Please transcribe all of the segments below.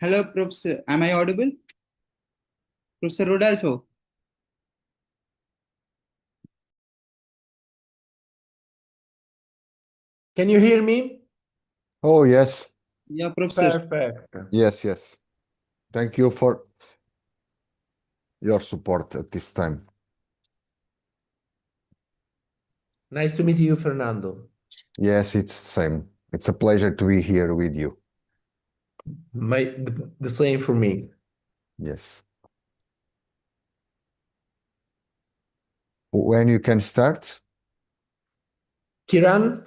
Hello, Professor. Am I audible? Professor Rodolfo. Can you hear me? Oh, yes. Yeah, Professor. Perfect. Yes. Thank you for your support at this time. Nice to meet you, Fernando. Yes, it's the same. It's a pleasure to be here with you. The same for me. Yes. When you can start? Kiran?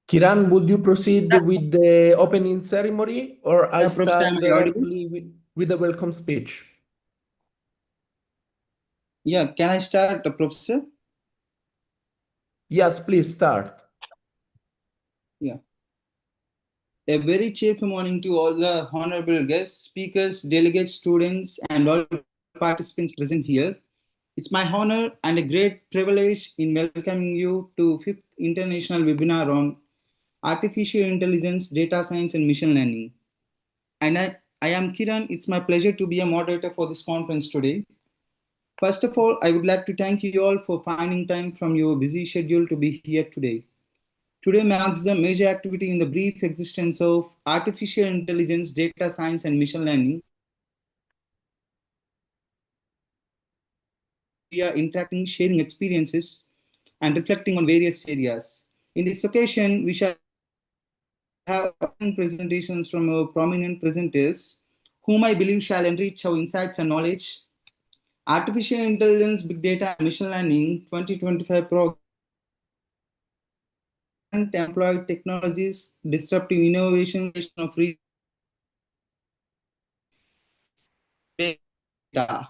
Kiran, would you proceed with the opening ceremony or I Professor, am start I audible? directly with the welcome speech? Yeah, can I start, Professor? Yes, please start. Yeah. A very cheerful morning to all the honorable guests, speakers, delegates, students, and all participants present here. It's my honor and a great privilege in welcoming you to 5th International Webinar on Artificial Intelligence, Data Science, and Machine Learning. And I am Kiran. It's my pleasure to be a moderator for this conference today. First of all, I would like to thank you all for finding time from your busy schedule to be here today. Today marks the major activity in the brief existence of artificial intelligence, data science, and machine learning. We are interacting, sharing experiences, and reflecting on various areas. In this occasion, we shall have presentations from our prominent presenters, whom I believe shall enrich our insights and knowledge. Artificial Intelligence, Big Data, and Machine Learning 2025 program employ technologies, disruptive innovation of data.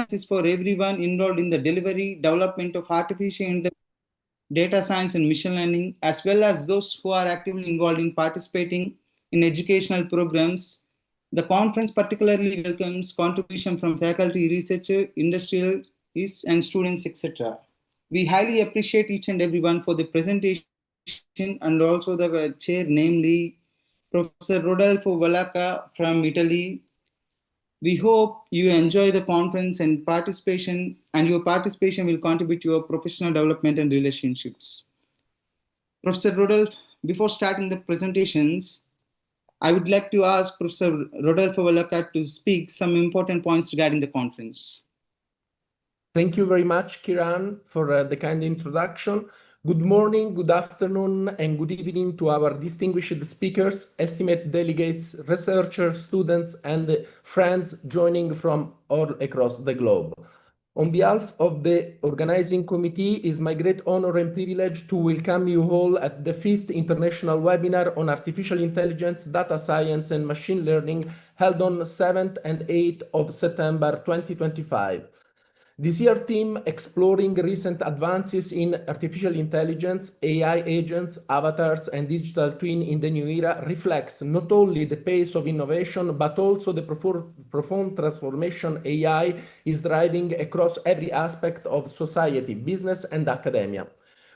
Is for everyone involved in the delivery, development of artificial intelligence, data science, and machine learning, as well as those who are actively involved in participating in educational programs. The conference particularly welcomes contribution from faculty, researchers, industrialists, and students, etc. We highly appreciate each and everyone for the presentation and also the chair, namely Professor Rodolfo Valaca from Italy. We hope you enjoy the conference and your participation will contribute to your professional development and relationships. Professor Rodolfo, before starting the presentations, I would like to ask Professor Rodolfo Valaca to speak some important points regarding the conference. Thank you very much, Kiran, for the kind introduction. Good morning, good afternoon, and good evening to our distinguished speakers, estimate delegates, researchers, students, and friends joining from all across the globe. On behalf of the organizing committee, it is my great honor and privilege to welcome you all at the 5th International Webinar on Artificial Intelligence, Data Science, and Machine Learning held on 7th and 8th of September 2025. This year theme exploring recent advances in artificial intelligence, AI agents, avatars, and digital twin in the new era reflects not only the pace of innovation, but also the profound transformation AI is driving across every aspect of society, business, and academia.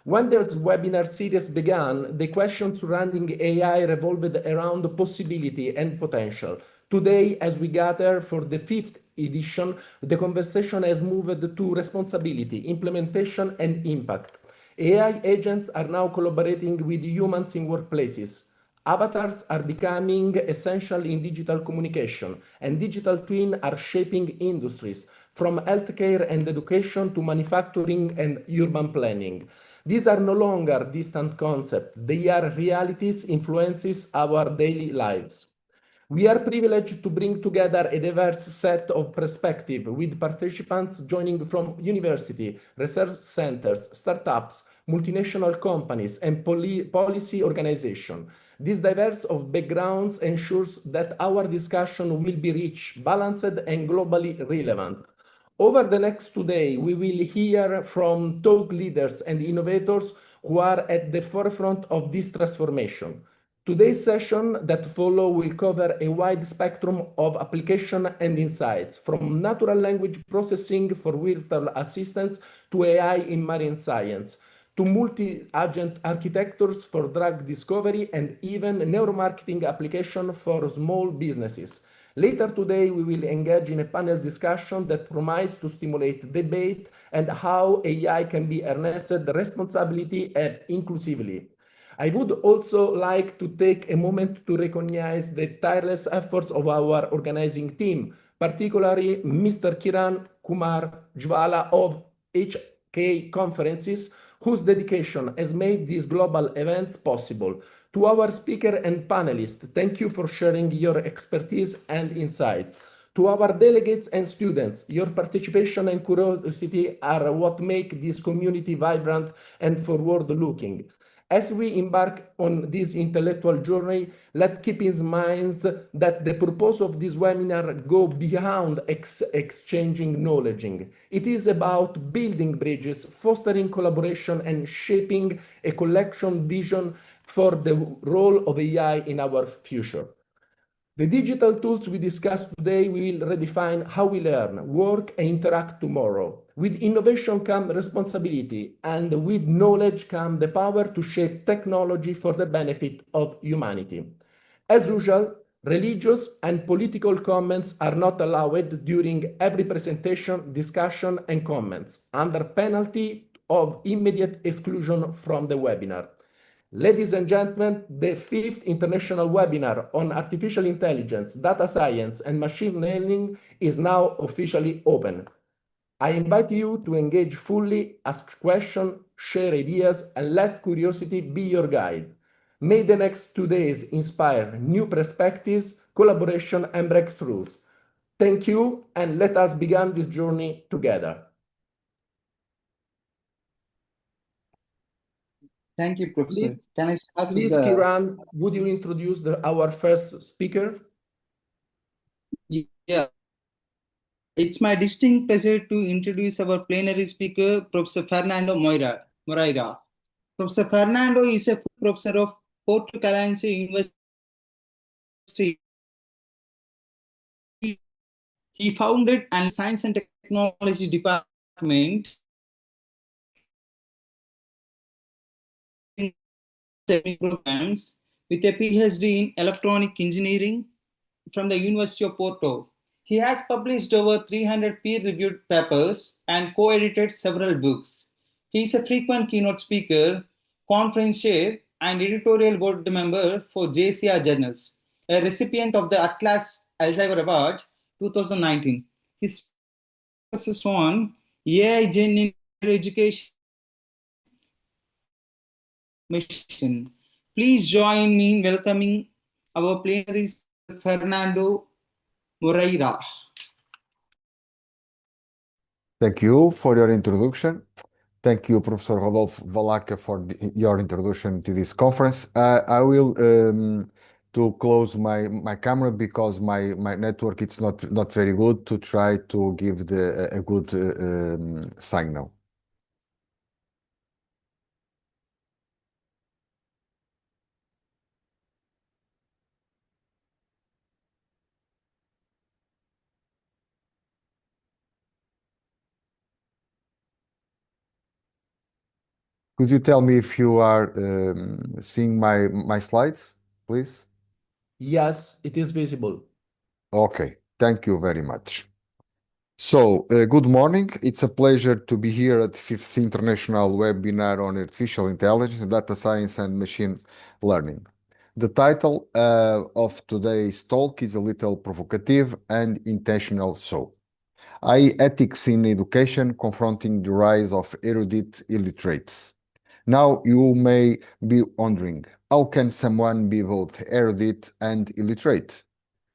When this webinar series began, the questions surrounding AI revolved around possibility and potential. Today, as we gather for the 5th edition, the conversation has moved to responsibility, implementation, and impact. AI agents are now collaborating with humans in workplaces. Avatars are becoming essential in digital communication, and digital twins are shaping industries, from healthcare and education to manufacturing and urban planning. These are no longer distant concepts, they are realities influences our daily lives. We are privileged to bring together a diverse set of perspectives with participants joining from university, research centers, startups, multinational companies, and policy organizations. This diverse of backgrounds ensures that our discussion will be rich, balanced, and globally relevant. Over the next 2 days, we will hear from thought leaders and innovators who are at the forefront of this transformation. Today's session that follow will cover a wide spectrum of application and insights, from natural language processing for virtual assistants to AI in marine science, to multi-agent architectures for drug discovery and even neuromarketing application for small businesses. Later today, we will engage in a panel discussion that promises to stimulate debate and how AI can be harnessed responsibly and inclusively. I would also like to take a moment to recognize the tireless efforts of our organizing team, particularly Mr. Kiran Kumar Jwala of HK Conferences, whose dedication has made these global events possible. To our speaker and panelists, thank you for sharing your expertise and insights. To our delegates and students, your participation and curiosity are what make this community vibrant and forward-looking. As we embark on this intellectual journey, let's keep in mind that the purpose of this webinar go beyond exchanging knowledge. It is about building bridges, fostering collaboration, and shaping a collection vision for the role of AI in our future. The digital tools we discussed today will redefine how we learn, work, and interact tomorrow. With innovation comes responsibility, and with knowledge comes the power to shape technology for the benefit of humanity. As usual, religious and political comments are not allowed during every presentation, discussion, and comments, under penalty of immediate exclusion from the webinar. Ladies and gentlemen, the 5th International Webinar on Artificial Intelligence, Data Science, and Machine Learning is now officially open. I invite you to engage fully, ask questions, share ideas, and let curiosity be your guide. May the next 2 days inspire new perspectives, collaboration, and breakthroughs. Thank you, and let us begin this journey together. Thank you, Professor. Can I start with Please, the... Kiran, would you introduce our first speaker? Yeah. It's my distinct pleasure to introduce our plenary speaker, Professor Fernando Moreira. Professor Fernando is a professor of Porto Calense University. He founded an Science and Technology Department programs with a PhD in electronic engineering from the University of Porto. He has published over 300 peer-reviewed papers and co-edited several books. He is a frequent keynote speaker, conference chair, and editorial board member for JCR Journals, a recipient of the Atlas Alzheimer Award 2019. His focuses on AI Gen in education mission. Please join me in welcoming our plenary Fernando Moreira. Thank you for your introduction. Thank you, Professor Rodolfo Valaca, for your introduction to this conference. I will to close my camera because my network it's not very good to try to give a good signal. Could you tell me if you are seeing my slides, please? Yes, it is visible. Okay, thank you very much. So, good morning. It's a pleasure to be here at the 5th International Webinar on Artificial Intelligence, Data Science, and Machine Learning. The title of today's talk is a little provocative and intentional so. AI Ethics in Education, Confronting the Rise of Erudite Illiterates. Now you may be wondering, how can someone be both erudite and illiterate?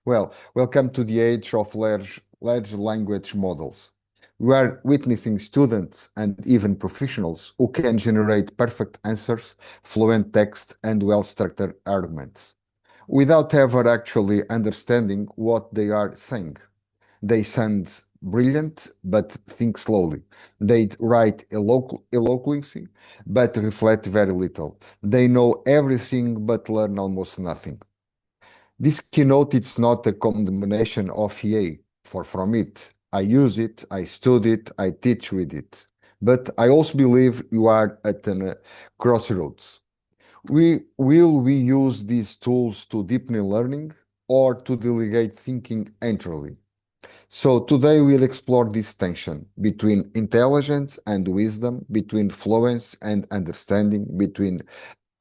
Well, welcome to the age of large language models. We are witnessing students and even professionals who can generate perfect answers, fluent text, and well-structured arguments, without ever actually understanding what they are saying. They sound brilliant, but think slowly. They write eloquently, but reflect very little. They know everything, but learn almost nothing. This keynote is not a condemnation of EA, far from it. I use it, I study it, I teach with it. But I also believe you are at a crossroads. Will we use these tools to deepen learning or to delegate thinking entirely? So today we'll explore this tension between intelligence and wisdom, between fluence and understanding, between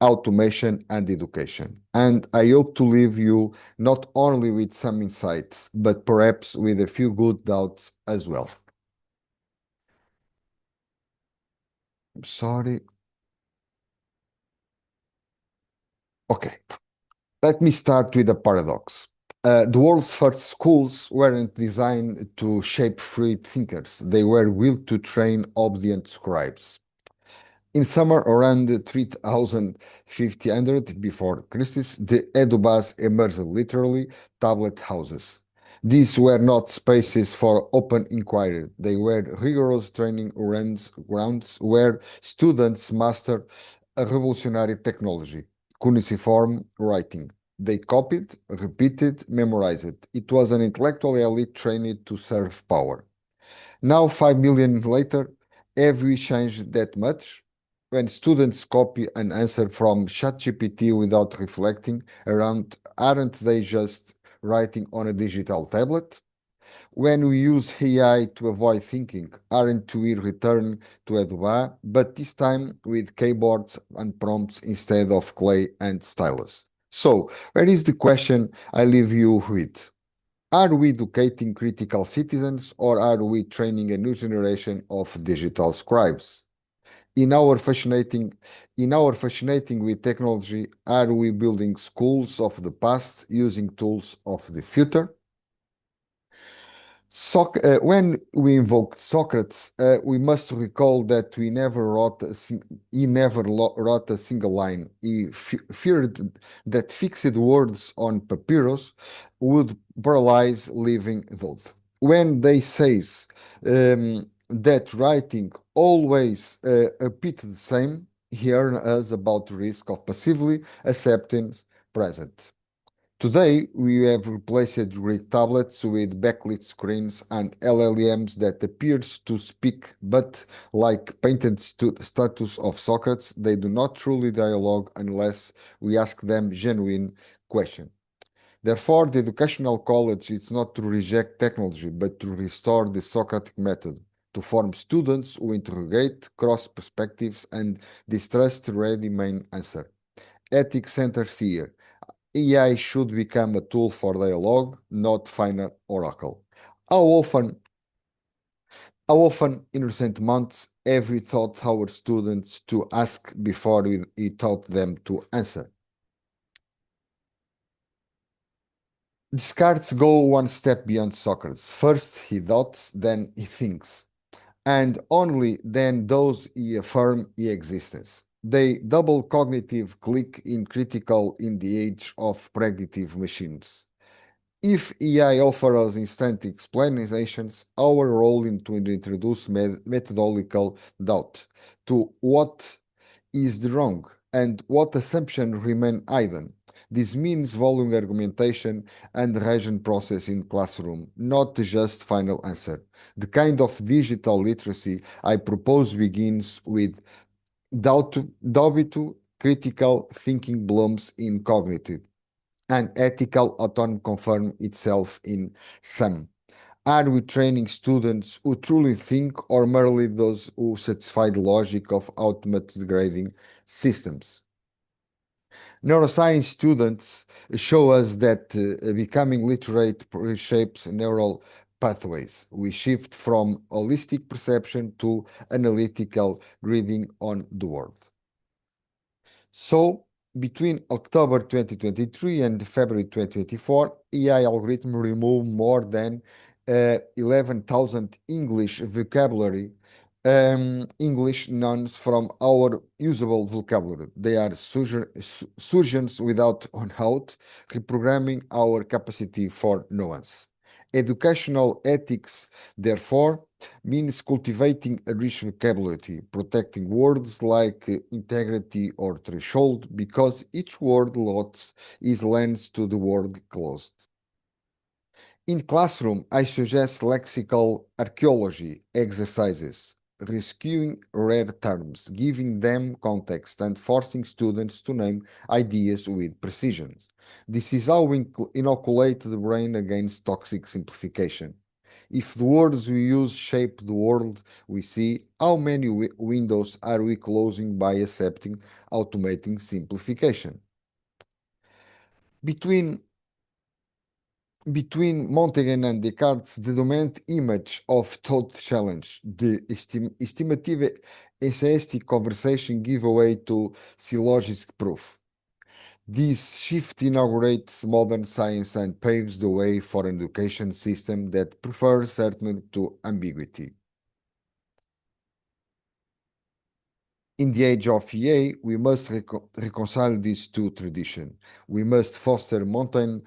automation and education. And I hope to leave you not only with some insights, but perhaps with a few good doubts as well. I'm sorry. Okay, let me start with a paradox. The world's first schools weren't designed to shape free thinkers. They were built to train obedient scribes. In summer around 3500 before Christ, the Edubas emerged literally tablet houses. These were not spaces for open inquiry. They were rigorous training grounds where students mastered a revolutionary technology, cuneiform writing. They copied, repeated, memorized. It was an intellectual elite trained to serve power. Now, 5 million later, have we changed that much? When students copy an answer from ChatGPT without reflecting around, aren't they just writing on a digital tablet? When we use AI to avoid thinking, aren't we return to Eduba, but this time with keyboards and prompts instead of clay and stylus? So, where is the question I leave you with? Are we educating critical citizens or are we training a new generation of digital scribes? In our fascinating, with technology, are we building schools of the past using tools of the future? When we invoked Socrates, we must recall that he never wrote a single line. He feared that fixed words on papyrus would paralyze living thought. When they says that writing always repeat the same, he warned us about the risk of passively accepting present. Today, we have replaced Greek tablets with backlit screens and LLMs that appears to speak, but like painted status of Socrates, they do not truly dialogue unless we ask them genuine questions. Therefore, the educational college is not to reject technology, but to restore the Socratic method, to form students who interrogate, cross perspectives, and distrust ready main answer. Ethics centers here. AI should become a tool for dialogue, not final oracle. How often, in recent months have we taught our students to ask before we taught them to answer? Descartes go one step beyond Socrates. First he doubts, then he thinks, and only then does he affirm his existence. They double cognitive click in critical in the age of predictive machines. If AI offers us instant explanations, our role is to introduce methodological doubt to what is the wrong and what assumption remain hidden. This means volume argumentation and reason process in classroom, not just final answer. The kind of digital literacy I propose begins with doubt, critical thinking blooms in cognitive and ethical autonomy confirm itself in some. Are we training students who truly think or merely those who satisfy the logic of automated grading systems? Neuroscience students show us that becoming literate reshapes neural pathways. We shift from holistic perception to analytical reading on the world. So, between October 2023 and February 2024, AI algorithm removed more than 11,000 English vocabulary, English nouns from our usable vocabulary. They are surgeons without on out, reprogramming our capacity for nuance. Educational ethics, therefore, means cultivating a rich vocabulary, protecting words like integrity or threshold, because each word lost is lends to the word closed. In classroom, I suggest lexical archaeology exercises, rescuing rare terms, giving them context, and forcing students to name ideas with precision. This is how we inoculate the brain against toxic simplification. If the words we use shape the world we see, how many windows are we closing by accepting automating simplification? Between Montaigne and Descartes, the dominant image of thought challenge, the estimative essayistic conversation give way to syllogistic proof. This shift inaugurates modern science and paves the way for an education system that prefers certainty to ambiguity. In the age of EA, we must reconcile these two traditions. We must foster Montaigne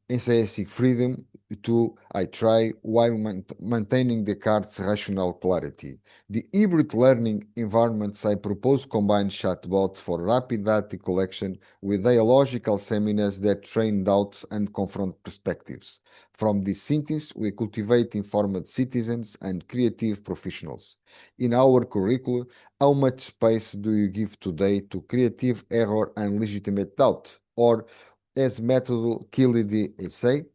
essayistic freedom to I try while maintaining Descartes' rational clarity. The hybrid learning environments I propose combine chatbots for rapid data collection with dialogical seminars that train doubts and confront perspectives. From this synthesis, we cultivate informed citizens and creative professionals. In our curricula, how much space do you give today to creative error and legitimate doubt? Or, as method kill the essay?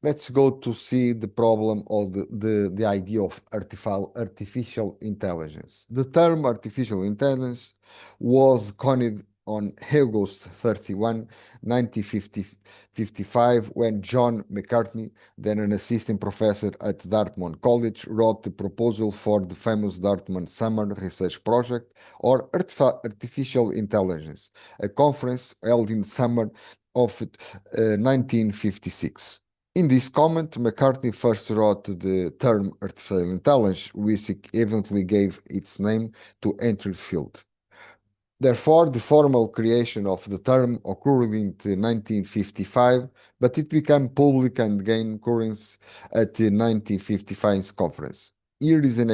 Let's go to see the problem of the idea of artificial intelligence. The term artificial intelligence was coined on August 31, 1955, when John McCartney, then an assistant professor at Dartmouth College, wrote the proposal for the famous Dartmouth Summer Research Project, or Artificial Intelligence, a conference held in summer of 1956. In this comment, McCartney first wrote the term artificial intelligence, which eventually gave its name to entry field. Therefore, the formal creation of the term occurred in 1955, but it became public and gained currency at the 1955 conference. Here is an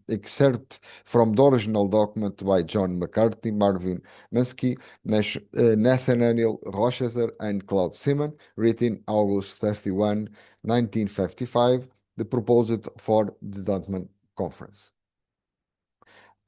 excerpt from the original document by John McCarthy, Marvin Minsky, Nathaniel Rochester, and Claude Simon, written August 31, 1955, the proposal for the Dartmouth Conference.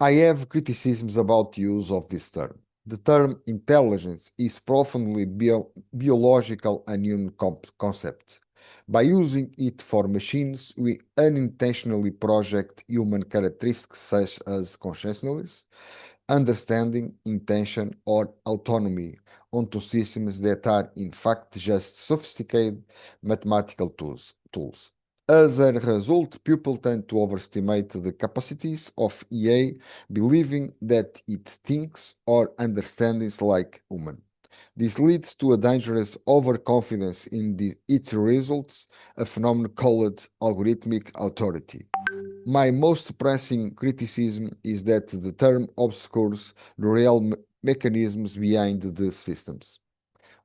I have criticisms about the use of this term. The term intelligence is profoundly biological and human concept. By using it for machines, we unintentionally project human characteristics such as consciousness, understanding, intention, or autonomy onto systems that are in fact just sophisticated mathematical tools. As a result, people tend to overestimate the capacities of EA, believing that it thinks or understands like human. This leads to a dangerous overconfidence in its results, a phenomenon called algorithmic authority. My most pressing criticism is that the term obscures the real mechanisms behind the systems.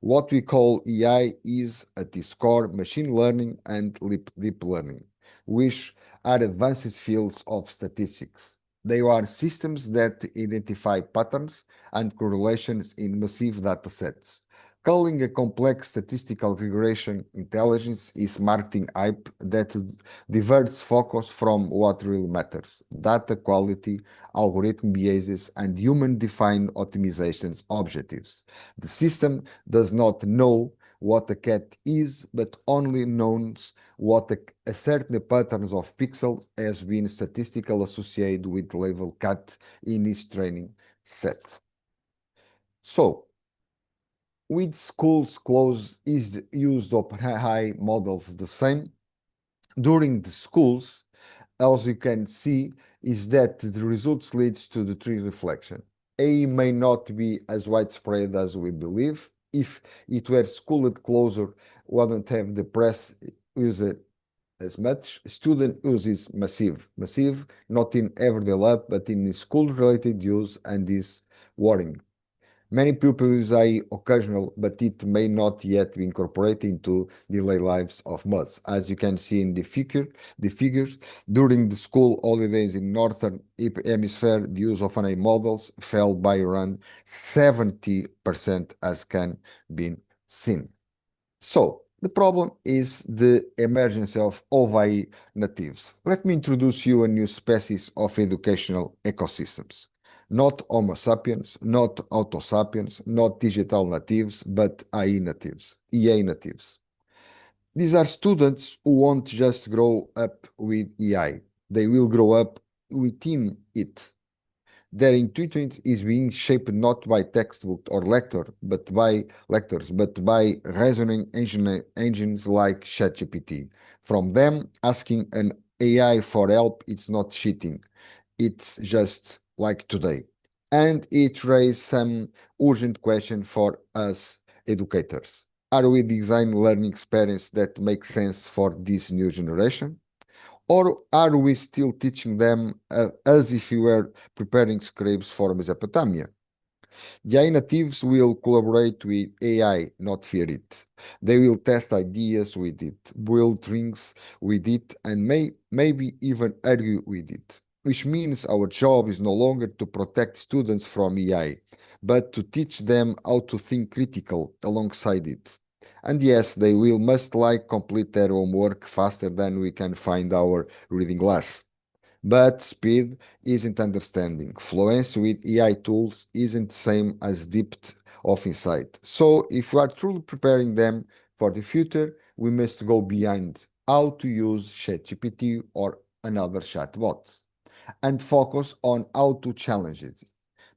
What we call AI is, at its core, machine learning and deep learning, which are advanced fields of statistics. They are systems that identify patterns and correlations in massive datasets. Calling a complex statistical regression intelligence is marketing hype that diverts focus from what really matters: data quality, algorithm biases, and human-defined optimization objectives. The system does not know what a cat is, but only knows what a certain patterns of pixels has been statistically associated with the label cat in its training set. So, with schools closed, is the use of AI models the same? During the schools, as you can see, is that the results leads to the tree reflection. AI may not be as widespread as we believe. If it were schooled closer, wouldn't have the press user as much. Student use is massive, not in everyday life, but in school-related use, and is worrying. Many people use AI occasional, but it may not yet be incorporated into daily lives of most. As you can see in the figures, during the school holidays in Northern Hemisphere, the use of AI models fell by around 70%, as can be seen. So, The problem is the emergence of AI natives. Let me introduce you a new species of educational ecosystems. Not Homo sapiens, not Auto sapiens, not digital natives, but AI natives, EA natives. These are students who won't just grow up with AI. They will grow up within it. Their intuition is being shaped not by textbook or lectors, but by reasoning engines like ChatGPT. From them, asking an AI for help, it's not cheating. It's just like today. And it raises some urgent question for us educators. Are we designing learning experience that makes sense for this new generation? Or are we still teaching them as if we were preparing scripts for Mesopotamia? The AI natives will collaborate with AI, not fear it. They will test ideas with it, build things with it, and maybe even argue with it. Which means our job is no longer to protect students from AI, but to teach them how to think critical alongside it. And yes, they will must complete their homework faster than we can find our reading glass. But speed isn't understanding. Fluency with AI tools isn't the same as depth of insight. So if we are truly preparing them for the future, we must go beyond how to use ChatGPT or another chatbot and focus on how to challenge it.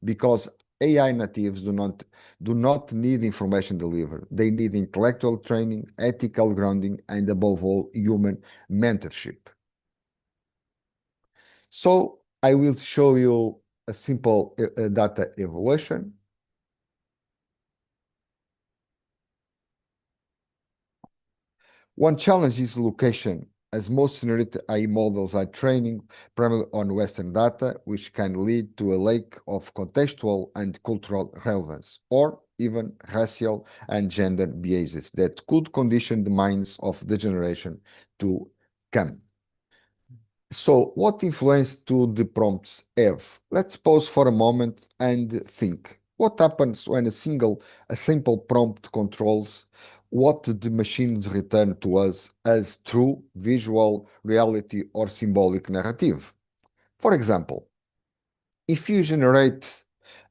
Because AI natives do not need information delivered. They need intellectual training, ethical grounding, and above all, human mentorship. So I will show you a simple data evaluation. One challenge is location, as most generative AI models are training primarily on Western data, which can lead to a lack of contextual and cultural relevance, or even racial and gender biases that could condition the minds of the generation to come. So, what influence do the prompts have? Let's pause for a moment and think. What happens when a simple prompt controls what the machines return to us as true visual reality or symbolic narrative? For example, if you generate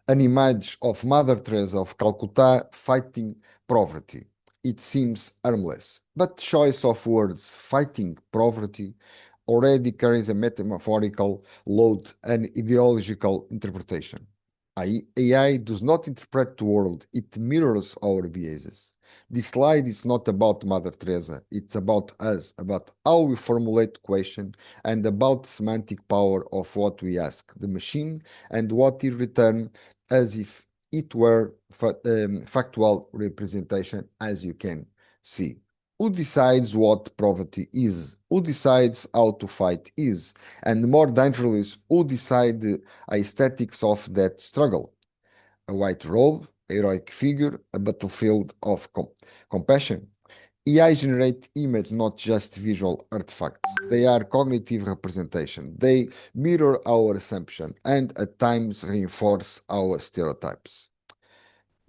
an image of Mother Teresa of Calcutta fighting poverty, it seems harmless. But choice of words fighting poverty already carries a metaphorical load and ideological interpretation. AI does not interpret the world, it mirrors our behaviors. This slide is not about Mother Teresa, it's about us, about how we formulate questions and about the semantic power of what we ask the machine and what it returns as if it were factual representation, as you can see. Who decides what poverty is? Who decides how to fight is? And more dangerous, who decides the aesthetics of that struggle? A white robe, a heroic figure, a battlefield of compassion. AI generate image, not just visual artifacts. They are cognitive representation. They mirror our assumption and at times reinforce our stereotypes.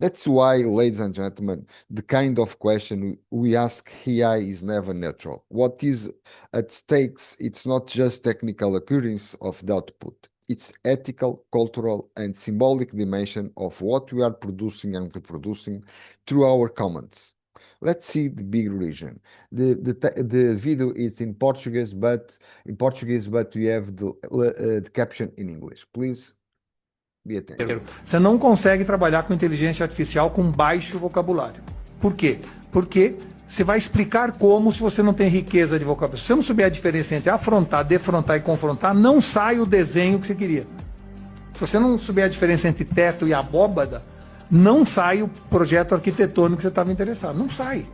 That's why, ladies and gentlemen, the kind of question we ask AI is never neutral. What is at stakes, it's not just technical occurrence of the output. It's ethical, cultural, and symbolic dimension of what we are producing and reproducing through our comments. Let's see the big region. The video is in Portuguese, but we have the caption in English. Please. Você não consegue trabalhar com inteligência artificial com baixo vocabulário. Por quê? Porque você vai explicar como se você não tem riqueza de vocabulário. Se você não souber a diferença entre afrontar, defrontar e confrontar, não sai o desenho que você queria. Se você não souber a diferença entre teto e abóbada, não sai o projeto arquitetônico que você estava interessado. Não sai.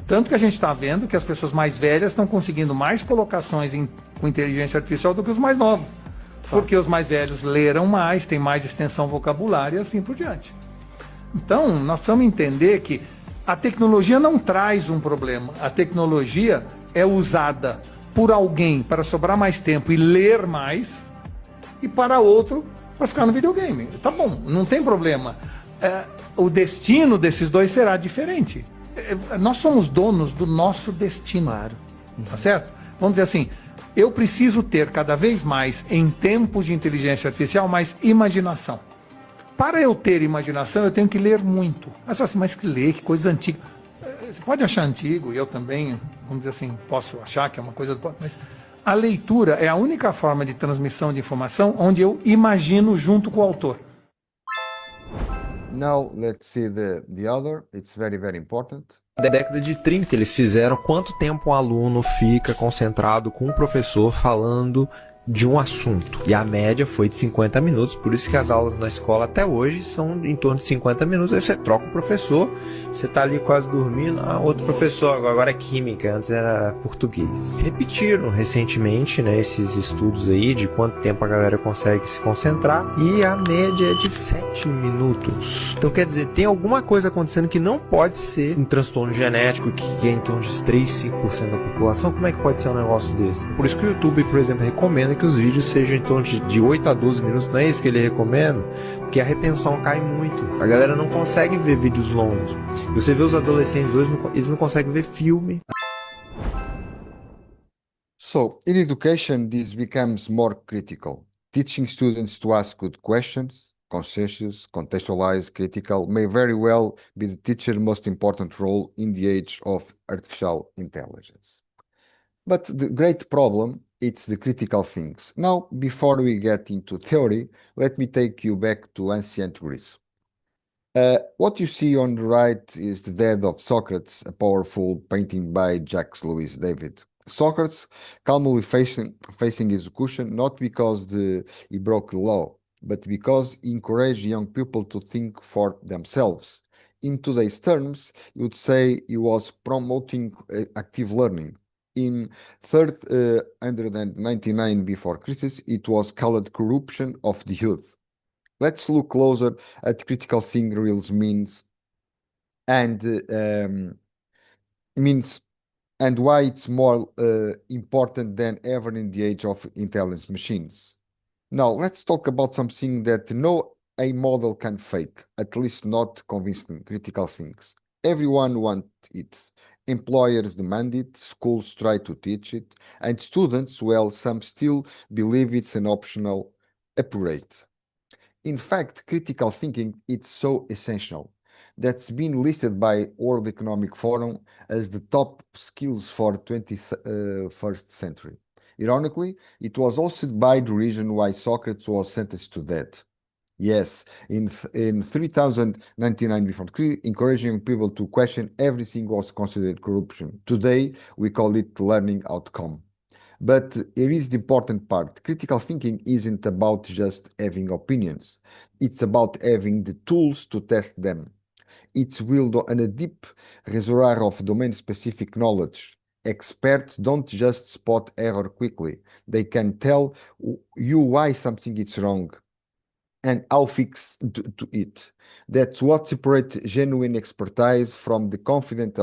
Tanto que a gente está vendo que as pessoas mais velhas estão conseguindo mais colocações com inteligência artificial do que os mais novos. Porque os mais velhos leram mais, têm mais extensão vocabulária e assim por diante. Então, nós precisamos entender que a tecnologia não traz um problema. A tecnologia é usada por alguém para sobrar mais tempo e ler mais, e para outro para ficar no videogame. Tá bom, não tem problema. O destino desses dois será diferente. nós somos donos do nosso destino, tá certo? Vamos dizer assim, eu preciso ter cada vez mais, em tempos de inteligência artificial, mais imaginação. Para eu ter imaginação, eu tenho que ler muito. Aí você fala assim, mas que ler, que coisa antiga. Você pode achar antigo, e eu também, vamos dizer assim, posso achar que é uma coisa... Mas a leitura é a única forma de transmissão de informação onde eu imagino junto com o autor. Now let's see the other. It's very, very important. Na década de 30 eles fizeram quanto tempo um aluno fica concentrado com o professor falando de um assunto. E a média foi de 50 minutos, por isso que as aulas na escola até hoje são em torno de 50 minutos. Aí você troca o professor, você está ali quase dormindo, outro professor, agora é química, antes era português. Repetiram recentemente, né, esses estudos aí de quanto tempo a galera consegue se concentrar, e a média é de 7 minutos. Então quer dizer, tem alguma coisa acontecendo que não pode ser um transtorno genético, que é em torno de 3, 5% da população. Como é que pode ser um negócio desse? Por isso que o YouTube, por exemplo, recomenda que os vídeos sejam em torno de 8 a 12 minutos, não é isso que ele recomenda? Porque a retenção cai muito. A galera não consegue ver vídeos longos. E você vê os adolescentes hoje, eles não conseguem ver filme. So, in education, this becomes more critical. Teaching students to ask good questions, conscientious, contextualized, critical, may very well be the teacher's most important role in the age of artificial intelligence. But the great problem, it's the critical things. Now, before we get into theory, let me take you back to ancient Greece. What you see on the right is the death of Socrates, a powerful painting by Jacques Louis David. Socrates calmly facing execution, not because he broke the law, but because he encouraged young people to think for themselves. In today's terms, you would say he was promoting active learning. In 399 before Christ, it was called corruption of the youth. Let's look closer at critical thinking really means and why it's more important than ever in the age of intelligent machines. Now, let's talk about something that no AI model can fake, at least not convincing critical things. Everyone wants it. Employers demand it, schools try to teach it, and students, well, some still believe it's an optional upgrade. In fact, critical thinking is so essential that's been listed by World Economic Forum as the top skills for 21st century. Ironically, it was also by the reason why Socrates was sentenced to death. Yes, in 3099 before Christ, encouraging people to question everything was considered corruption. Today, we call it learning outcome. But here is the important part. Critical thinking isn't about just having opinions. It's about having the tools to test them. It's built on a deep reservoir of domain-specific knowledge. Experts don't just spot error quickly. They can tell you why something is wrong and how fix to it. That's what separates genuine expertise from the confident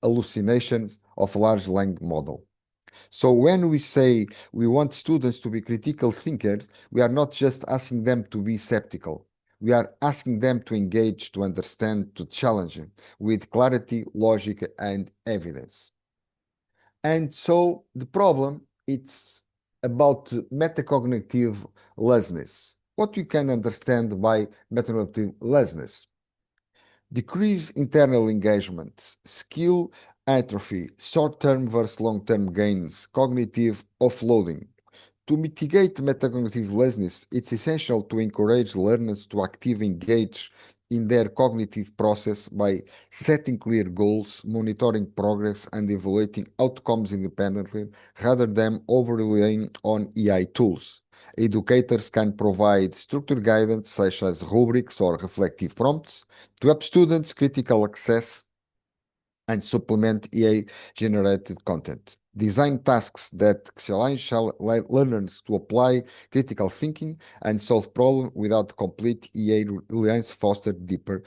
hallucinations of a large language model. So when we say we want students to be critical thinkers, we are not just asking them to be skeptical. We are asking them to engage, to understand, to challenge with clarity, logic, and evidence. And so the problem, it's about metacognitive laziness. What we can understand by metacognitive laziness? Decrease internal engagement, skill atrophy, short-term versus long-term gains, cognitive offloading. To mitigate metacognitive laziness, it's essential to encourage learners to actively engage in their cognitive process by setting clear goals, monitoring progress, and evaluating outcomes independently rather than over-relying on AI tools. Educators can provide structured guidance such as rubrics or reflective prompts to help students critical access and supplement AI-generated content. Design tasks that challenge learners to apply critical thinking and solve problems without complete AI reliance foster deeper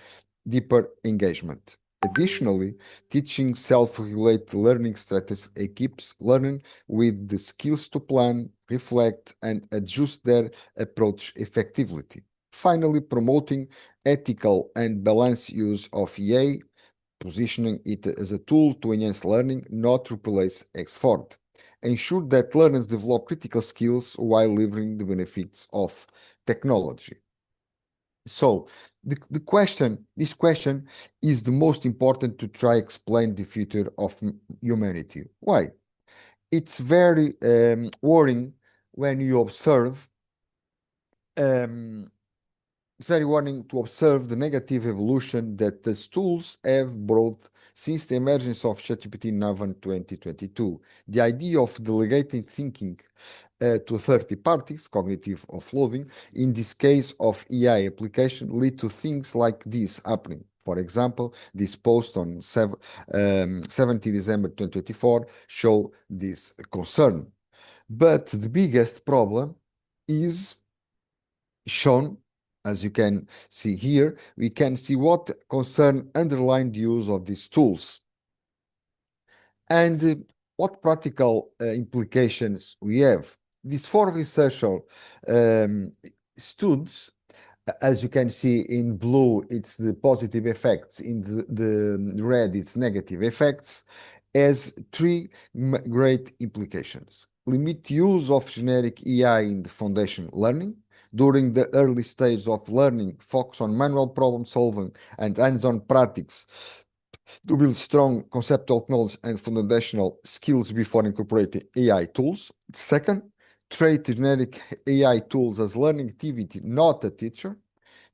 engagement. Additionally, teaching self-regulated learning strategies equips learners with the skills to plan, reflect, and adjust their approach effectively. Finally, promoting ethical and balanced use of AI positioning it as a tool to enhance learning, not replace effort. Ensure that learners develop critical skills while leveraging the benefits of technology. So this question is the most important to try explain the future of humanity. Why? It's very worrying when you observe it's very warning to observe the negative evolution that these tools have brought since the emergence of ChatGPT in November 2022. The idea of delegating thinking to third parties, cognitive offloading, in this case of AI application, lead to things like this happening. For example, this post on 17 December 2024 show this concern. But the biggest problem is shown, as you can see here. We can see what concern underline the use of these tools and what practical implications we have. These four researcher studies, as you can see in blue, it's the positive effects, in the red, it's negative effects, has three great implications. Limit use of generic AI in the foundation learning. During the early stage of learning, focus on manual problem solving and hands-on practice to build strong conceptual knowledge and foundational skills before incorporating AI tools. Second, treat generic AI tools as learning activity, not a teacher.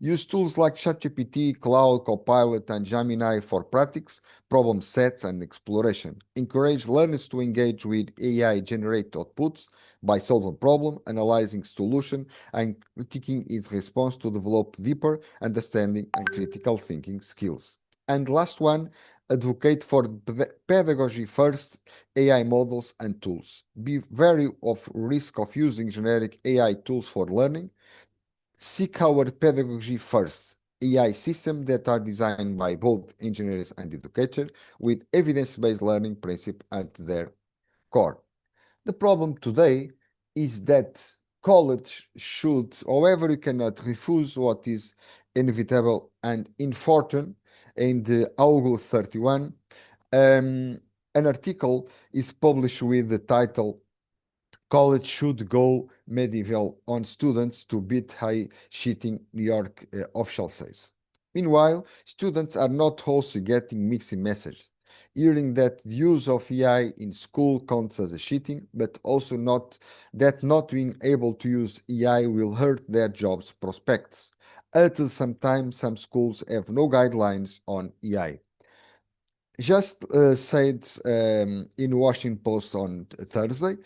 Use tools like ChatGPT, Cloud, Copilot, and Gemini for practice, problem sets, and exploration. Encourage learners to engage with AI-generated outputs by solving problem, analyzing solution, and critiquing its response to develop deeper understanding and critical thinking skills. And last one, advocate for pedagogy first AI models and tools. Be wary of risk of using generic AI tools for learning. Seek our pedagogy first AI systems that are designed by both engineers and educators with evidence-based learning principle at their core. The problem today is that college should, however, you cannot refuse what is inevitable and unfortunate. In the August 31, an article is published with the title "College Should Go Medieval on Students to Beat High Cheating," New York official says. Meanwhile, students are not also getting mixed messages, hearing that the use of AI in school counts as a cheating, but also not being able to use AI will hurt their jobs prospects. Until sometimes some schools have no guidelines on AI. Just said in Washington Post on Thursday,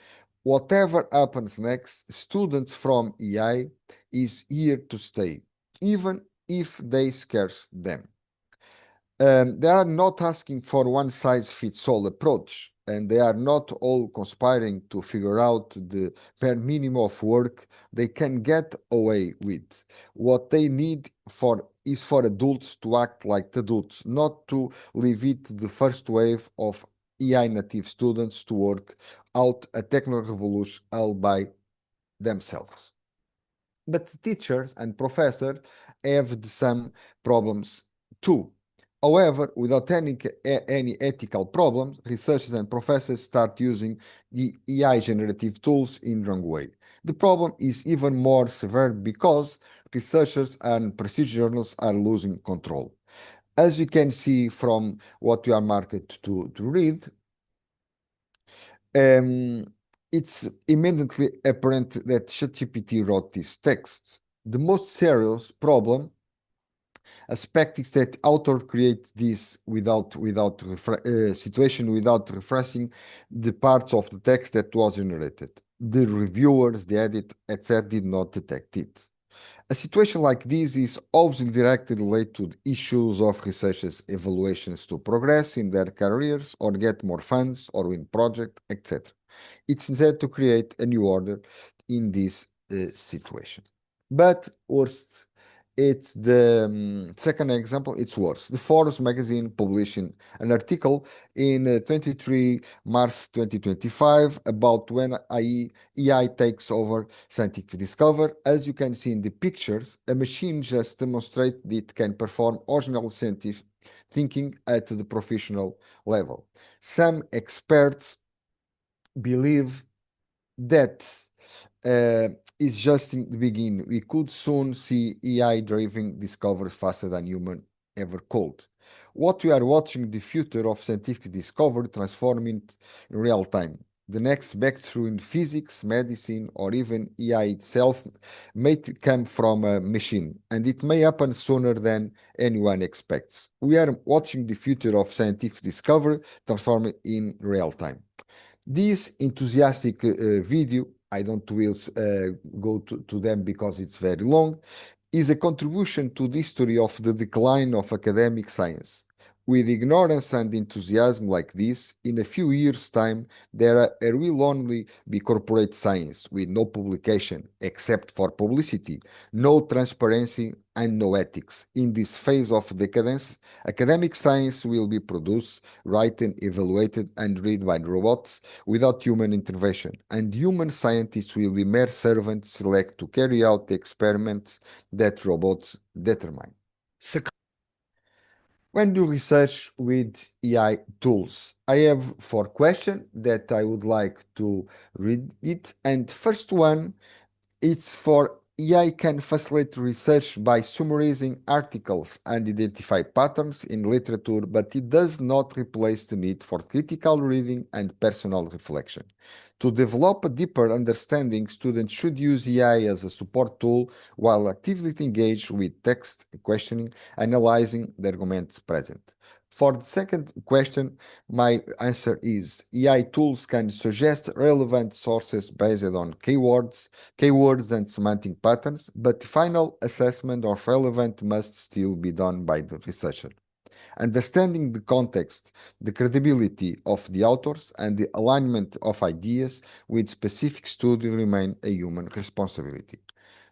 whatever happens next, students from AI is here to stay, even if they scarce them. They are not asking for one-size-fits-all approach, and they are not all conspiring to figure out the bare minimum of work they can get away with. What they need is for adults to act like adults, not to leave it to the first wave of AI native students to work out a technical revolution all by themselves. But teachers and professors have some problems too. However, without any ethical problems, researchers and professors start using the AI generative tools in the wrong way. The problem is even more severe because researchers and prestige journals are losing control. As you can see from what we are marked to read, it's immediately apparent that ChatGPT wrote this text. The most serious problem aspect is that author creates this situation without refreshing the parts of the text that was generated. The reviewers, the edit, etc. did not detect it. A situation like this is obviously directly related to the issues of researchers' evaluations to progress in their careers or get more funds or win projects, etc. It's necessary to create a new order in this situation. But worst, it's the second example, it's worse. The Forbes magazine publishing an article in 23 March 2025 about when AI takes over scientific discovery. As you can see in the pictures, a machine just demonstrates that it can perform original scientific thinking at the professional level. Some experts believe that is just in the beginning. We could soon see AI-driven discoveries faster than human ever could. What we are watching the future of scientific discovery transforming in real time. The next breakthrough in physics, medicine, or even AI itself may come from a machine, and it may happen sooner than anyone expects. We are watching the future of scientific discovery transforming in real time. This enthusiastic video, I don't will go to them because it's very long, is a contribution to the history of the decline of academic science. With ignorance and enthusiasm like this, in a few years' time, there will only be corporate science with no publication except for publicity, no transparency, and no ethics. In this phase of decadence, academic science will be produced, written, evaluated, and read by robots without human intervention, and human scientists will be mere servants selected to carry out the experiments that robots determine. When you research with AI tools, I have 4 questions that I would like to read it. And first one, it's for AI can facilitate research by summarizing articles and identify patterns in literature, but it does not replace the need for critical reading and personal reflection. To develop a deeper understanding, students should use AI as a support tool while actively engaged with text questioning, analyzing the arguments present. For the second question, my answer is AI tools can suggest relevant sources based on keywords and semantic patterns, but the final assessment of relevant must still be done by the researcher. Understanding the context, the credibility of the authors, and the alignment of ideas with specific study remain a human responsibility.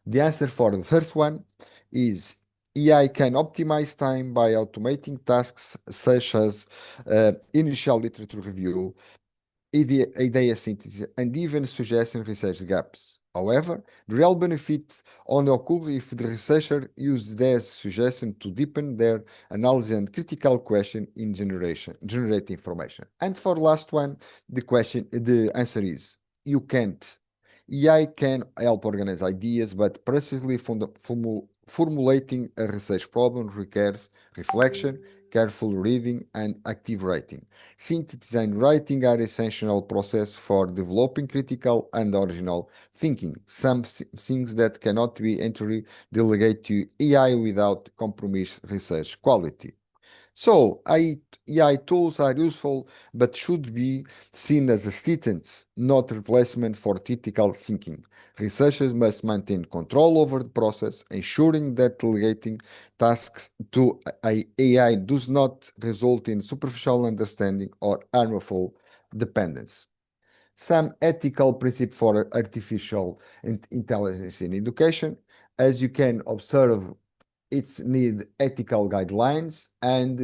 The answer for the first one is AI can optimize time by automating tasks such as initial literature review, idea synthesis, and even suggesting research gaps. However, the real benefit only occurs if the researcher uses these suggestions to deepen their analysis and critical question in generate information. And for the last one, the answer is you can't. AI can help organize ideas, but precisely formulating a research problem requires reflection, careful reading, and active writing. Synthesis and writing are essential process for developing critical and original thinking, some things that cannot be entirely delegated to AI without compromise research quality. So, AI tools are useful, but should be seen as assistants, not replacement for critical thinking. Researchers must maintain control over the process, ensuring that delegating tasks to AI does not result in superficial understanding or harmful dependence. Some ethical principles for artificial intelligence in education. As you can observe, it's need ethical guidelines and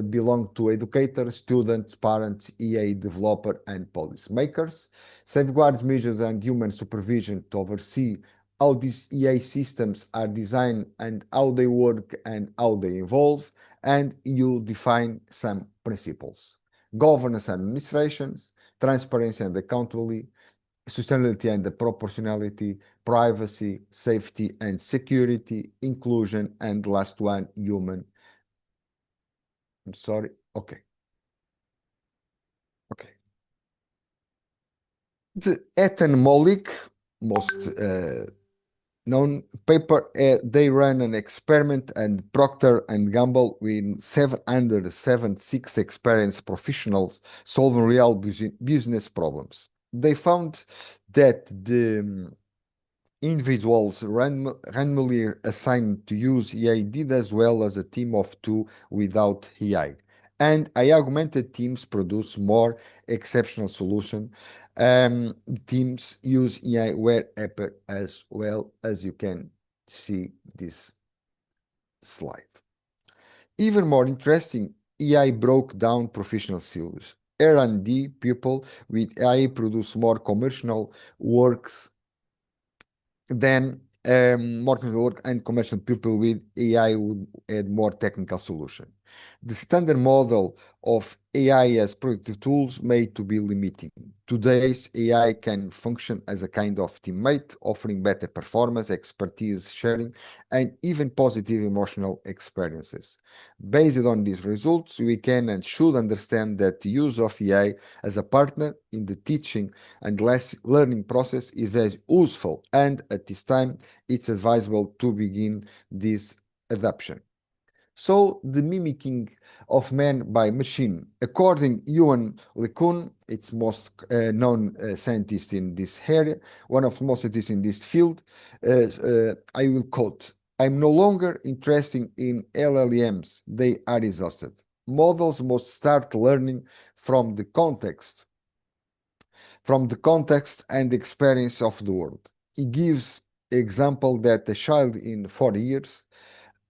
belong to educators, students, parents, EA developer, and policymakers. Safeguards measures and human supervision to oversee how these EA systems are designed and how they work and how they evolve, and you define some principles. Governance and administrations, transparency and accountability, sustainability and the proportionality, privacy, safety and security, inclusion, and last one, human. I'm sorry. Okay. The Ethan Mollick, most known paper, they ran an experiment and Procter and Gamble with 776 experienced professionals solving real business problems. They found that the individuals randomly assigned to use AI did as well as a team of 2 without AI. And augmented teams produce more exceptional solution. Teams use AI wherever as well, as you can see this slide. Even more interesting, AI broke down professional silos. R&D people with AI produce more commercial works than more technical work and commercial people with AI would add more technical solution. The standard model of AI as productive tools made to be limiting. Today's AI can function as a kind of teammate, offering better performance, expertise sharing, and even positive emotional experiences. Based on these results, we can and should understand that the use of AI as a partner in the teaching and learning process is very useful, and at this time, it's advisable to begin this adoption. So the mimicking of man by machine, according Yuan LeCun, it's most known scientist in this area, one of the most scientists in this field, I will quote, "I'm no longer interested in LLMs, they are exhausted. Models must start learning from the context and experience of the world." He gives example that a child in 4 years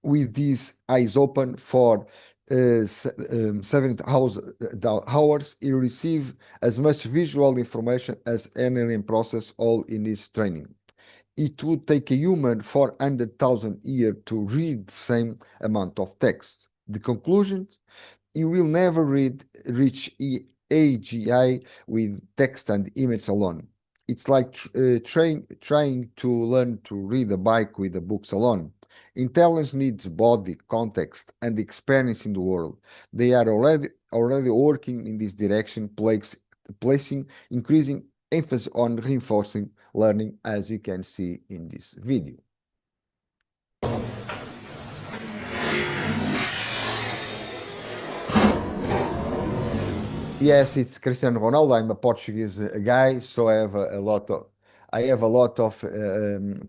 with these eyes open for 7 hours, he receive as much visual information as an alien process all in his training. It would take a human 400,000 years to read the same amount of text. The conclusion? You will never reach AGI with text and image alone. It's like trying to learn to read a bike with the books alone. Intelligence needs body, context, and experience in the world. They are already working in this direction, placing increasing emphasis on reinforcing learning, as you can see in this video. Yes, it's Cristiano Ronaldo. I'm a Portuguese guy, so I have a lot of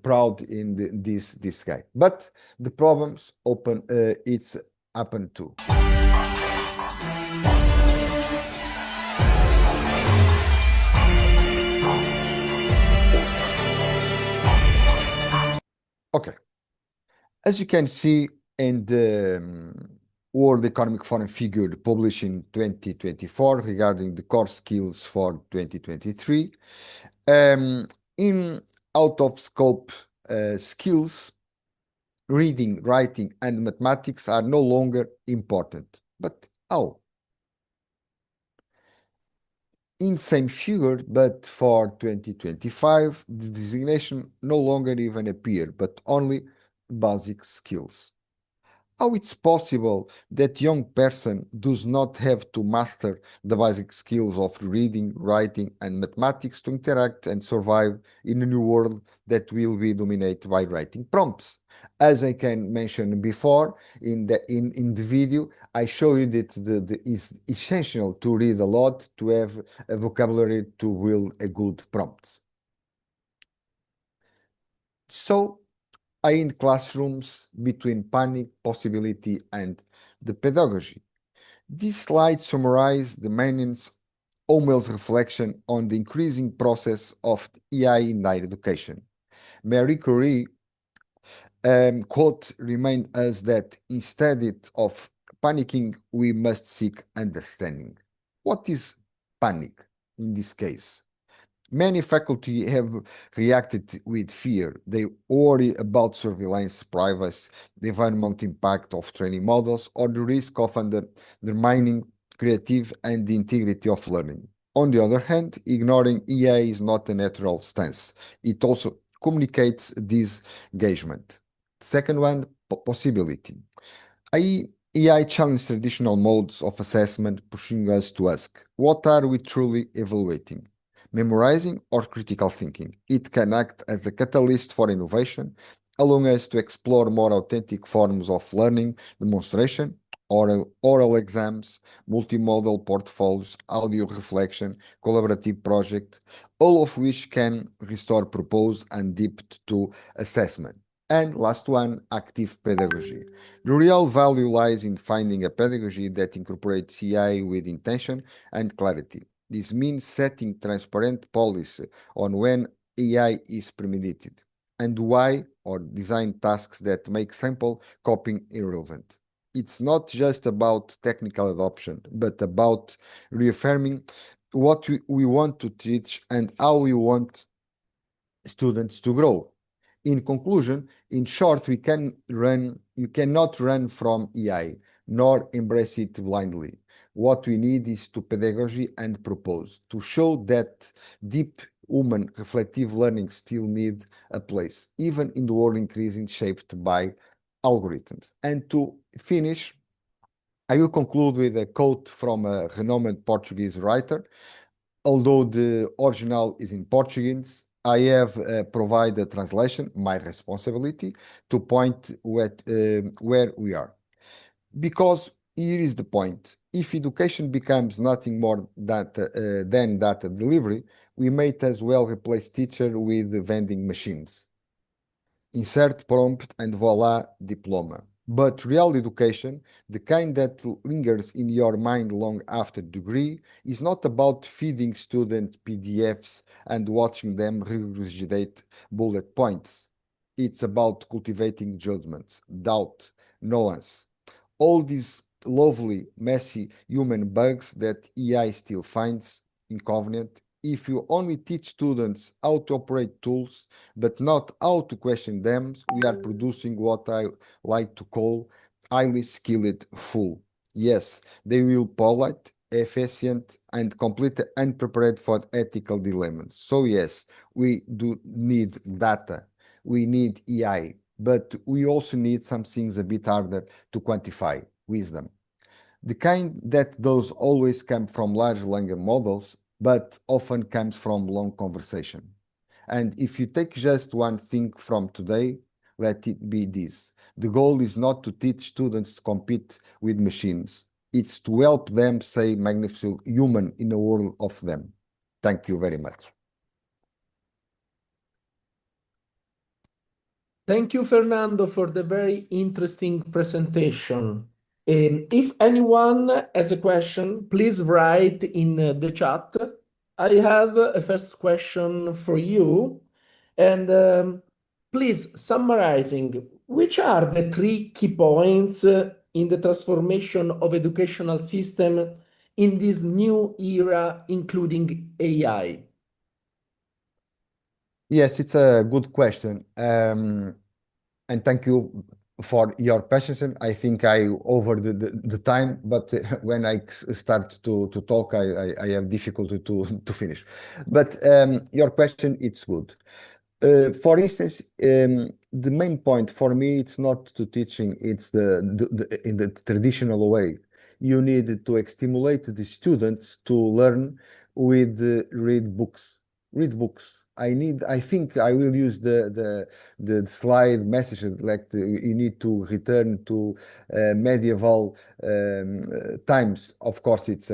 proud in this guy. But the problems it's happen too. Okay, as you can see in the World Economic Forum figure published in 2024 regarding the core skills for 2023. In out-of-scope skills, reading, writing, and mathematics are no longer important. But how? In same figure, but for 2025, the designation no longer even appear, but only basic skills. How it's possible that young person does not have to master the basic skills of reading, writing, and mathematics to interact and survive in a new world that will be dominated by writing prompts? As I can mention before in the video, I show you that it's essential to read a lot to have a vocabulary to build a good prompts. So are in classrooms between panic, possibility, and the pedagogy. This slide summarizes the maintenance Omel's reflection on the increasing process of AI in higher education. Marie Curie quote remind us that instead of panicking, we must seek understanding. What is panic in this case? Many faculty have reacted with fear. They worry about surveillance, privacy, the environmental impact of training models, or the risk of undermining creativity and the integrity of learning. On the other hand, ignoring AI is not a natural stance. It also communicates this engagement. Second one, possibility. AI challenges traditional modes of assessment, pushing us to ask, what are we truly evaluating? Memorizing or critical thinking? It can act as a catalyst for innovation, allowing us to explore more authentic forms of learning, demonstration, oral exams, multimodal portfolios, audio reflection, collaborative project, all of which can restore purpose and depth to assessment. And last one, active pedagogy. The real value lies in finding a pedagogy that incorporates AI with intention and clarity. This means setting transparent policy on when AI is permitted and why, or design tasks that make sample copying irrelevant. It's not just about technical adoption, but about reaffirming what we want to teach and how we want students to grow. In conclusion, in short, you cannot run from AI, nor embrace it blindly. What we need is to pedagogy and propose, to show that deep human reflective learning still need a place, even in the world increasingly shaped by algorithms. And to finish, I will conclude with a quote from a renowned Portuguese writer. Although the original is in Portuguese, I have provided a translation, my responsibility, to point where we are. Because here is the point. If education becomes nothing more than data delivery, we may as well replace teacher with vending machines. Insert prompt and voila, diploma. But real education, the kind that lingers in your mind long after degree, is not about feeding students PDFs and watching them regurgitate bullet points. It's about cultivating judgments, doubt, nuance, all these lovely, messy human bugs that AI still finds inconvenient. If you only teach students how to operate tools, but not how to question them, we are producing what I like to call highly skilled fool. Yes, they will polite, efficient, and completely unprepared for ethical dilemmas. So yes, we do need data. We need AI, but we also need some things a bit harder to quantify: wisdom. The kind that those always come from large language models, but often comes from long conversation. And if you take just one thing from today, let it be this. The goal is not to teach students to compete with machines. It's to help them say magnificent human in a world of them. Thank you very much. Thank you, Fernando, for the very interesting presentation. If anyone has a question, please write in the chat. I have a first question for you. And please, summarizing, which are the three key points in the transformation of educational system in this new era, including AI? Yes, it's a good question. And thank you for your patience. I think I over the time, but when I start to talk, I have difficulty to finish. But your question, it's good. For instance, the main point for me, it's not to teaching, it's in the traditional way. You need to stimulate the students to learn with read books. Read books. I think I will use the slide message like you need to return to medieval times. Of course, it's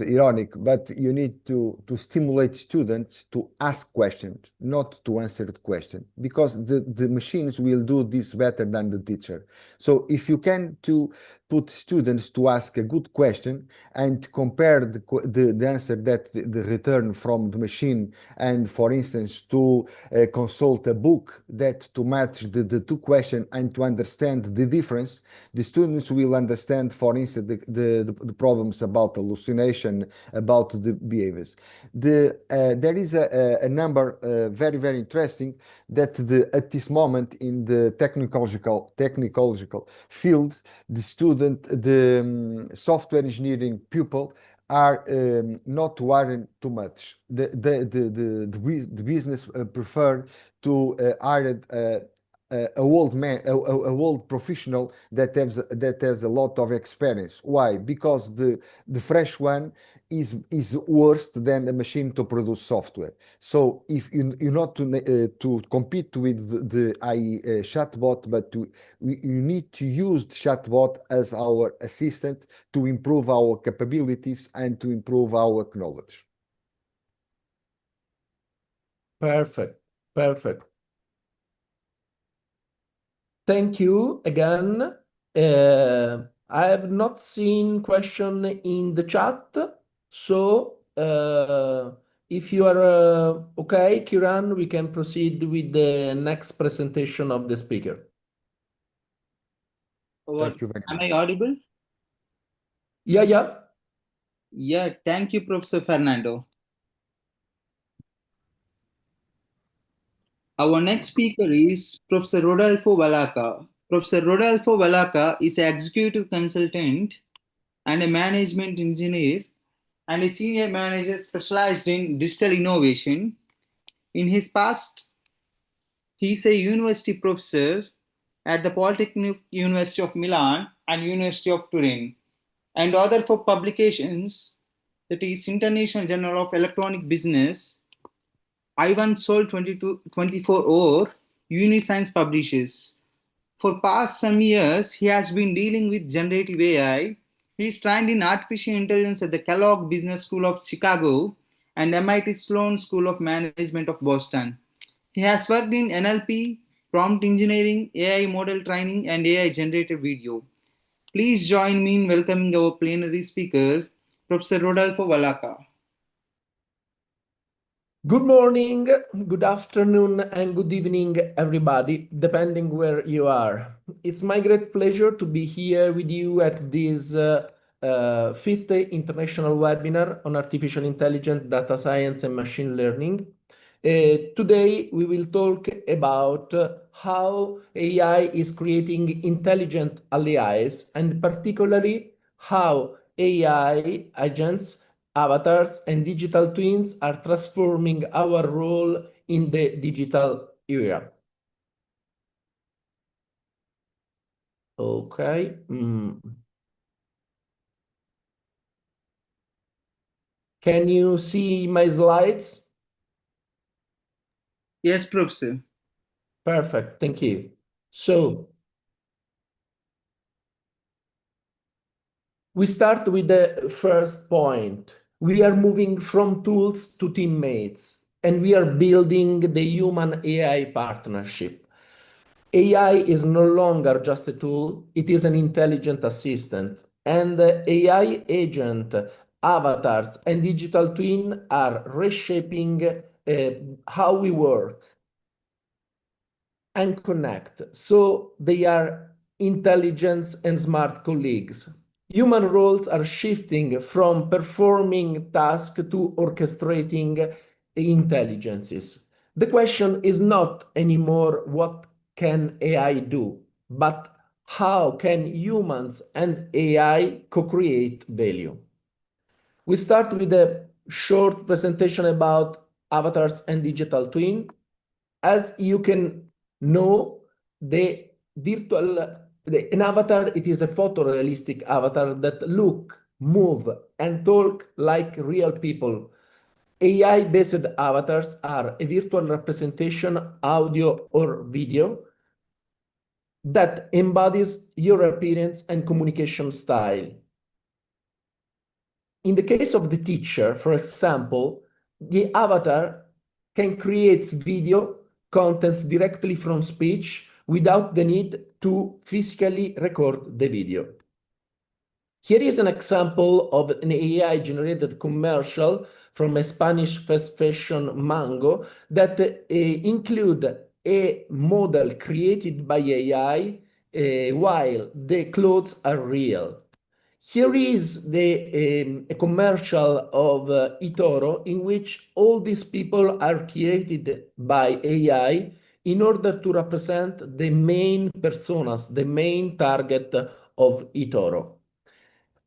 ironic, but you need to stimulate students to ask questions, not to answer the question, because the machines will do this better than the teacher. So if you can to put students to ask a good question and compare the answer that the return from the machine, and for instance to consult a book that to match the two questions and to understand the difference, the students will understand, for instance, the problems about hallucination, about the behaviors. There is a number very, very interesting that at this moment in the technological field, the software engineering pupil are not worrying too much. The business prefer to hire a old man, a old professional that has a lot of experience. Why? Because the fresh one is worse than a machine to produce software. So if you not to compete with the AI chatbot, but you need to use the chatbot as our assistant to improve our capabilities and to improve our knowledge. Perfect. Perfect. Thank you again. I have not seen question in the chat. So if you are okay, Kiran, we can proceed with the next presentation of the speaker. Thank you very Am much. I audible? Yeah. Yeah, thank you, Professor Fernando. Our next speaker is Professor Rodolfo Valaca. Professor Rodolfo Valaca is an executive consultant and a management engineer and a senior manager specialized in digital innovation. In his past, he is a university professor at the Polytechnic University of Milan and University of Turin, and author for publications that is International Journal of Electronic Business, Ivan Sol 24 or Uniscience publishes. For past some years, he has been dealing with generative AI. He is trained in artificial intelligence at the Kellogg Business School of Chicago and MIT Sloan School of Management of Boston. He has worked in NLP, prompt engineering, AI model training, and AI generated video. Please join me in welcoming our plenary speaker, Professor Rodolfo Valaca. Good morning, good afternoon, and good evening, everybody, depending where you are. It's my great pleasure to be here with you at this fifth international webinar on artificial intelligence, data science, and machine learning. Today, we will talk about how AI is creating intelligent allies, and particularly how AI agents, avatars, and digital twins are transforming our role in the digital era. Okay. Can you see my slides? Yes, Professor. Perfect. Thank you. So, we start with the first point. We are moving from tools to teammates, and we are building the human AI partnership. AI is no longer just a tool, it is an intelligent assistant. And the AI agent, avatars, and digital twin are reshaping how we work and connect. So they are intelligence and smart colleagues. Human roles are shifting from performing tasks to orchestrating intelligences. The question is not anymore what can AI do, but how can humans and AI co-create value? We start with a short presentation about avatars and digital twin. As you can know, an avatar, it is a photorealistic avatar that look, move, and talk like real people. AI-based avatars are a virtual representation, audio or video, that embodies your appearance and communication style. In the case of the teacher, for example, the avatar can create video contents directly from speech without the need to physically record the video. Here is an example of an AI-generated commercial from a Spanish fast fashion Mango that include a model created by AI while the clothes are real. Here is a commercial of eToro in which all these people are created by AI in order to represent the main personas, the main target of eToro.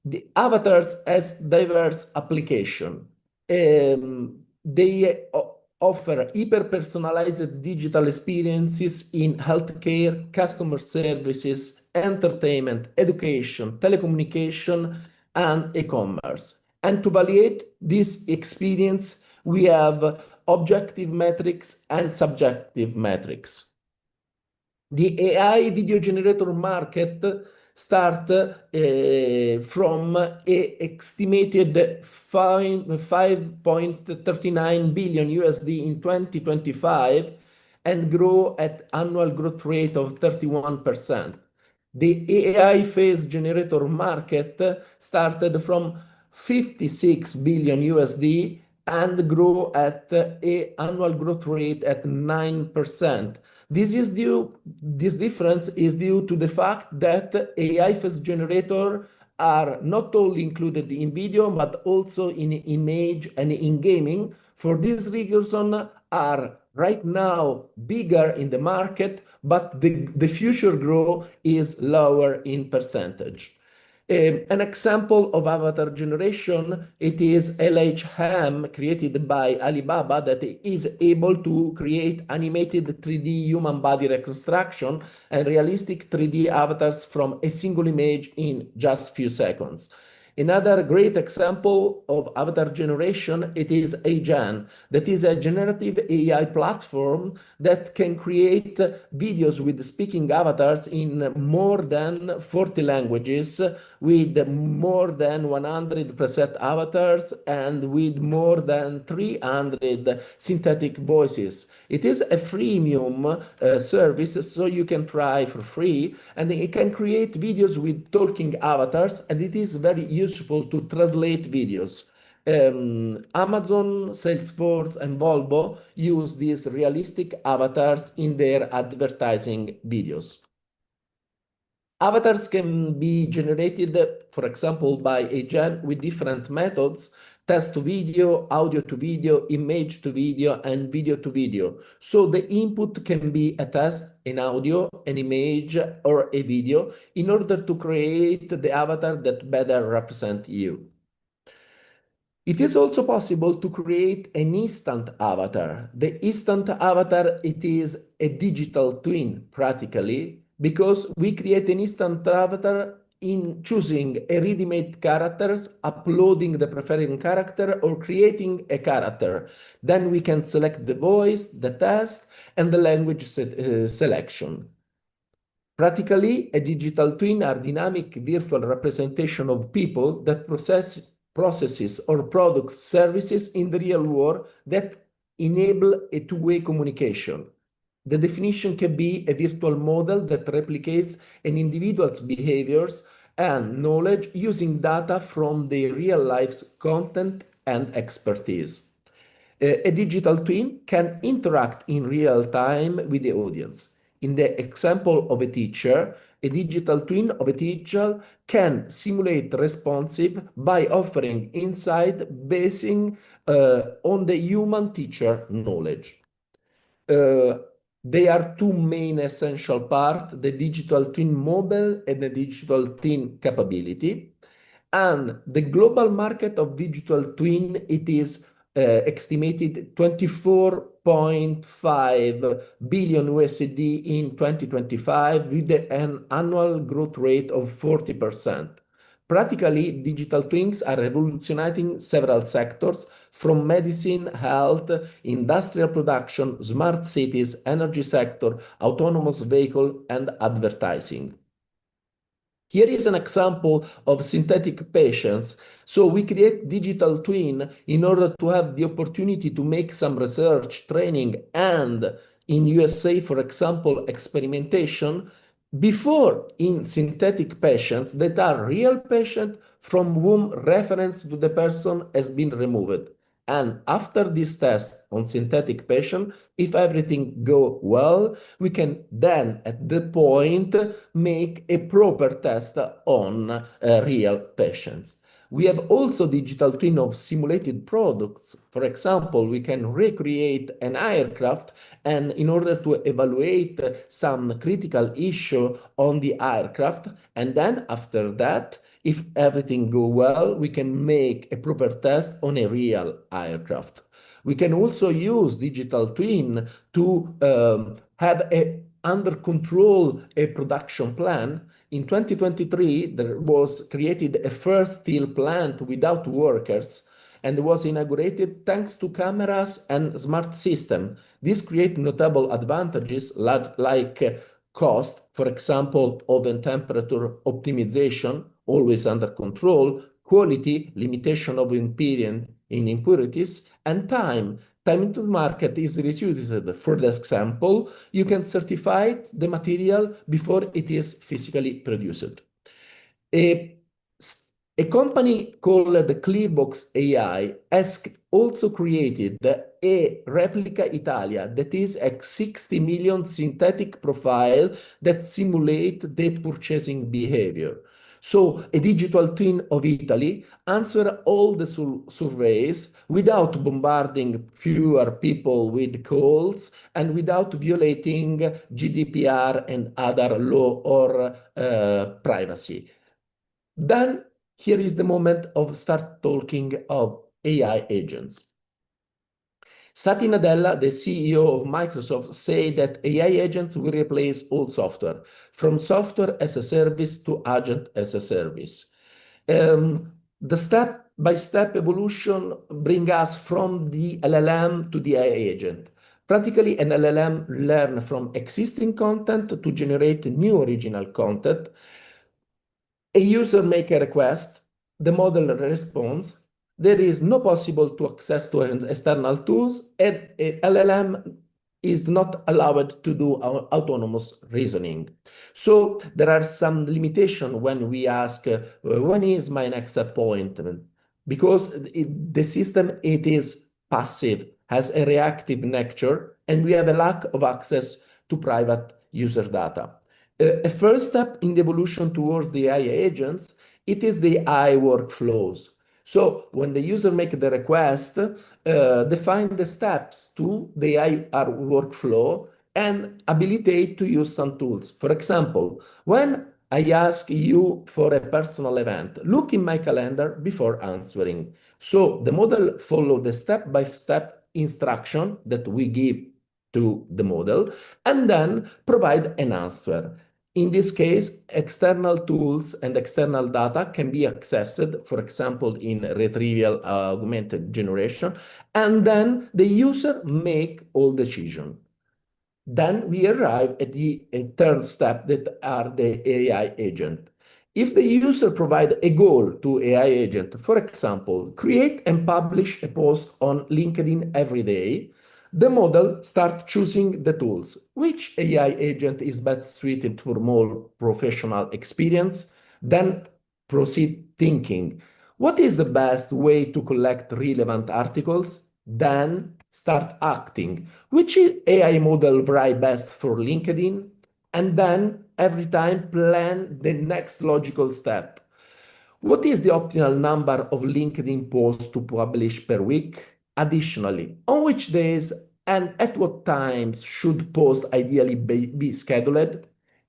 The avatars has diverse application. They offer hyper-personalized digital experiences in healthcare, customer services, entertainment, education, telecommunication, and e-commerce. And to evaluate this experience, we have objective metrics and subjective metrics. The AI video generator market start from a estimated 5.39 billion USD in 2025 and grow at annual growth rate of 31%. The AI face generator market started from 56 billion USD and grow at a annual growth rate at 9%. This difference is due to the fact that AI face generator are not only included in video, but also in image and in gaming. For this reason, are right now bigger in the market, but the future growth is lower in percentage. An example of avatar generation, it is LHM created by Alibaba that is able to create animated 3D human body reconstruction and realistic 3D avatars from a single image in just few seconds. Another great example of avatar generation, it is Agen, that is a generative AI platform that can create videos with speaking avatars in more than 40 languages, with more than 100 preset avatars and with more than 300 synthetic voices. It is a freemium service, so you can try for free, and it can create videos with talking avatars, and it is very useful to translate videos. Amazon, Salesforce, and Volvo use these realistic avatars in their advertising videos. Avatars can be generated, for example, by Agen with different methods: text to video, audio to video, image to video, and video to video. So the input can be a text, an audio, an image, or a video in order to create the avatar that better represents you. It is also possible to create an instant avatar. The instant avatar, it is a digital twin practically, because we create an instant avatar in choosing a ready-made characters, uploading the preferred character, or creating a character. Then we can select the voice, the text, and the language selection. Practically, a digital twin are dynamic virtual representation of people that processes or products services in the real world that enable a two-way communication. The definition can be a virtual model that replicates an individual's behaviors and knowledge using data from their real life's content and expertise. A digital twin can interact in real time with the audience. In the example of a teacher, a digital twin of a teacher can simulate responsive by offering insight basing on the human teacher knowledge. They are two main essential parts: the digital twin model and the digital twin capability. And the global market of digital twin, it is estimated 24.5 billion USD in 2025 with an annual growth rate of 40%. Practically, digital twins are revolutionizing several sectors from medicine, health, industrial production, smart cities, energy sector, autonomous vehicle, and advertising. Here is an example of synthetic patients. So we create digital twin in order to have the opportunity to make some research, training, and in USA, for example, experimentation before in synthetic patients that are real patients from whom reference to the person has been removed. And after this test on synthetic patient, if everything go well, we can then at the point make a proper test on real patients. We have also digital twin of simulated products. For example, we can recreate an aircraft, and in order to evaluate some critical issue on the aircraft, and then after that, if everything go well, we can make a proper test on a real aircraft. We can also use digital twin to have under control a production plan. In 2023, there was created a first steel plant without workers and was inaugurated thanks to cameras and smart system. This creates notable advantages like cost, for example, oven temperature optimization, always under control, quality, limitation of impurities, and time. Time to market is reduced. For example, you can certify the material before it is physically produced. A company called Clearbox AI has also created a replica Italia that is a 60 million synthetic profile that simulate the purchasing behavior. So a digital twin of Italy answer all the surveys without bombarding fewer people with calls and without violating GDPR and other law or privacy. Then here is the moment of start talking of AI agents. Satya Nadella, the CEO of Microsoft, said that AI agents will replace all software, from software as a service to agent as a service. The step-by-step evolution brings us from the LLM to the AI agent. Practically, an LLM learns from existing content to generate new original content. A user makes a request, the model responds. There is no possible to access to external tools, and LLM is not allowed to do autonomous reasoning. So there are some limitations when we ask, when is my next appointment? Because the system, it is passive, has a reactive nature, and we have a lack of access to private user data. A first step in the evolution towards the AI agents, it is the AI workflows. So when the user makes the request, define the steps to the AI workflow and habilitate to use some tools. For example, when I ask you for a personal event, look in my calendar before answering. So the model follows the step-by-step instruction that we give to the model and then provide an answer. In this case, external tools and external data can be accessed, for example, in retrieval augmented generation, and then the user make all decisions. Then we arrive at the third step that are the AI agent. If the user provide a goal to AI agent, for example, create and publish a post on LinkedIn every day, the model starts choosing the tools. Which AI agent is best suited for more professional experience? Then proceed thinking. What is the best way to collect relevant articles? Then start acting. Which AI model write best for LinkedIn? And then every time plan the next logical step. What is the optimal number of LinkedIn posts to publish per week? Additionally, on which days and at what times should posts ideally be scheduled?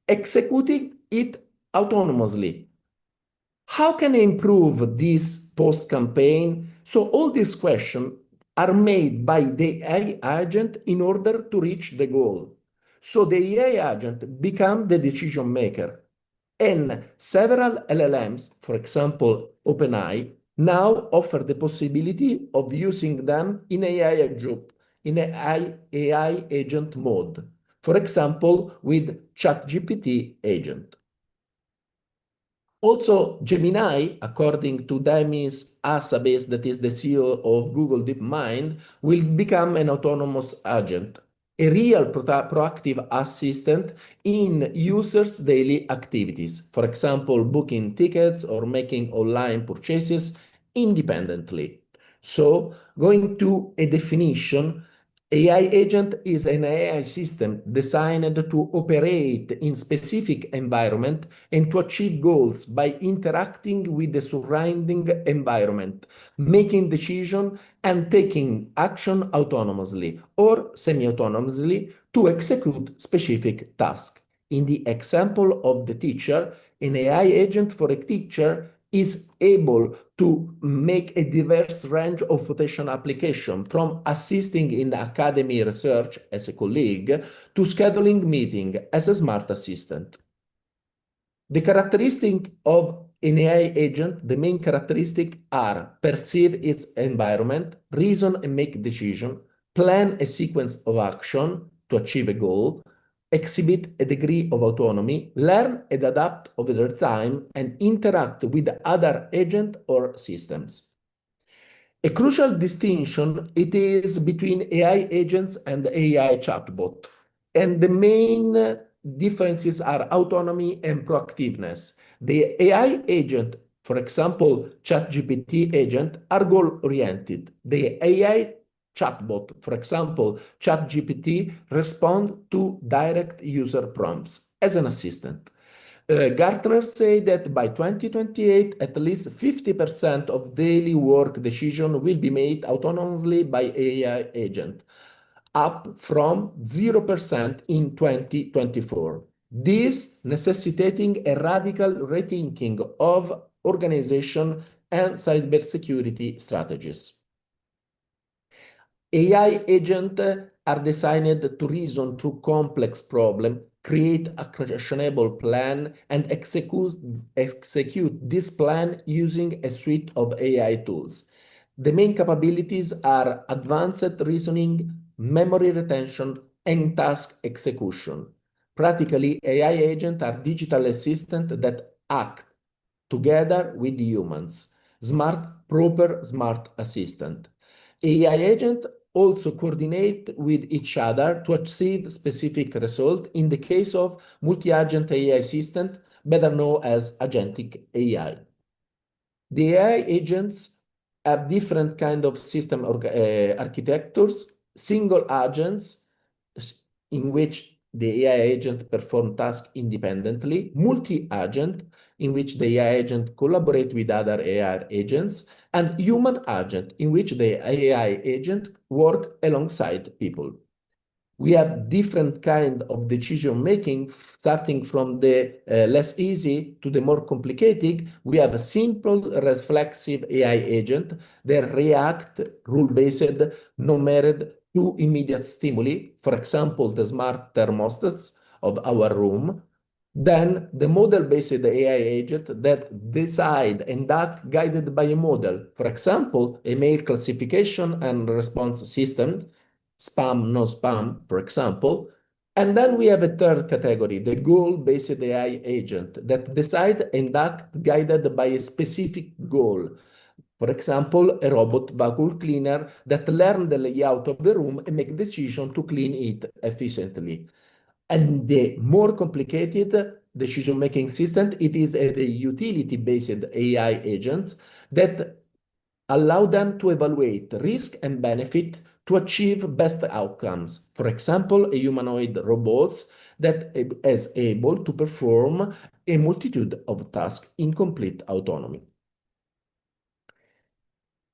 Executing it autonomously. How can I improve this post campaign? So all these questions are made by the AI agent in order to reach the goal. So the AI agent becomes the decision maker. And several LLMs, for example, OpenAI, now offer the possibility of using them in AI agent mode. For example, with ChatGPT agent. Also, Gemini, according to Demis Hassabis, that is the CEO of Google DeepMind, will become an autonomous agent, a real proactive assistant in users' daily activities, for example, booking tickets or making online purchases independently. So, going to a definition, AI agent is an AI system designed to operate in specific environment and to achieve goals by interacting with the surrounding environment, making decisions and taking action autonomously or semi-autonomously to execute specific tasks. In the example of the teacher, an AI agent for a teacher is able to make a diverse range of potential applications, from assisting in academy research as a colleague to scheduling meetings as a smart assistant. The characteristic of an AI agent, the main characteristics are perceive its environment, reason and make decision, plan a sequence of action to achieve a goal, exhibit a degree of autonomy, learn and adapt over time, and interact with other agents or systems. A crucial distinction it is between AI agents and AI chatbot, and the main differences are autonomy and proactiveness. The AI agent, for example, ChatGPT agent, are goal-oriented. The AI chatbot, for example, ChatGPT, respond to direct user prompts as an assistant. Gartner say that by 2028, at least 50% of daily work decision will be made autonomously by AI agent, up from 0% in 2024. This necessitating a radical rethinking of organization and cybersecurity strategies. AI agents are designed to reason through complex problems, create a actionable plan, and execute this plan using a suite of AI tools. The main capabilities are advanced reasoning, memory retention, and task execution. Practically, AI agents are digital assistants that act together with humans. Proper smart assistant. AI agents also coordinate with each other to achieve specific result in the case of multi-agent AI assistant, better known as agentic AI. The AI agents have different kind of system architectures, single agents in which the AI agent perform tasks independently, multi-agent in which the AI agent collaborate with other AI agents, and human agent in which the AI agent work alongside people. We have different kind of decision making, starting from the less easy to the more complicated. We have a simple reflexive AI agent that react rule-based, numbered to immediate stimuli, for example, the smart thermostats of our room. Then the model-based AI agent that decide and act guided by a model, for example, a mail classification and response system, spam, no spam, for example. And then we have a third category, the goal-based AI agent that decide and act guided by a specific goal. For example, a robot vacuum cleaner that learn the layout of the room and make decision to clean it efficiently. And the more complicated decision-making system, it is the utility-based AI agents that allow them to evaluate risk and benefit to achieve best outcomes. For example, a humanoid robots that is able to perform a multitude of tasks in complete autonomy.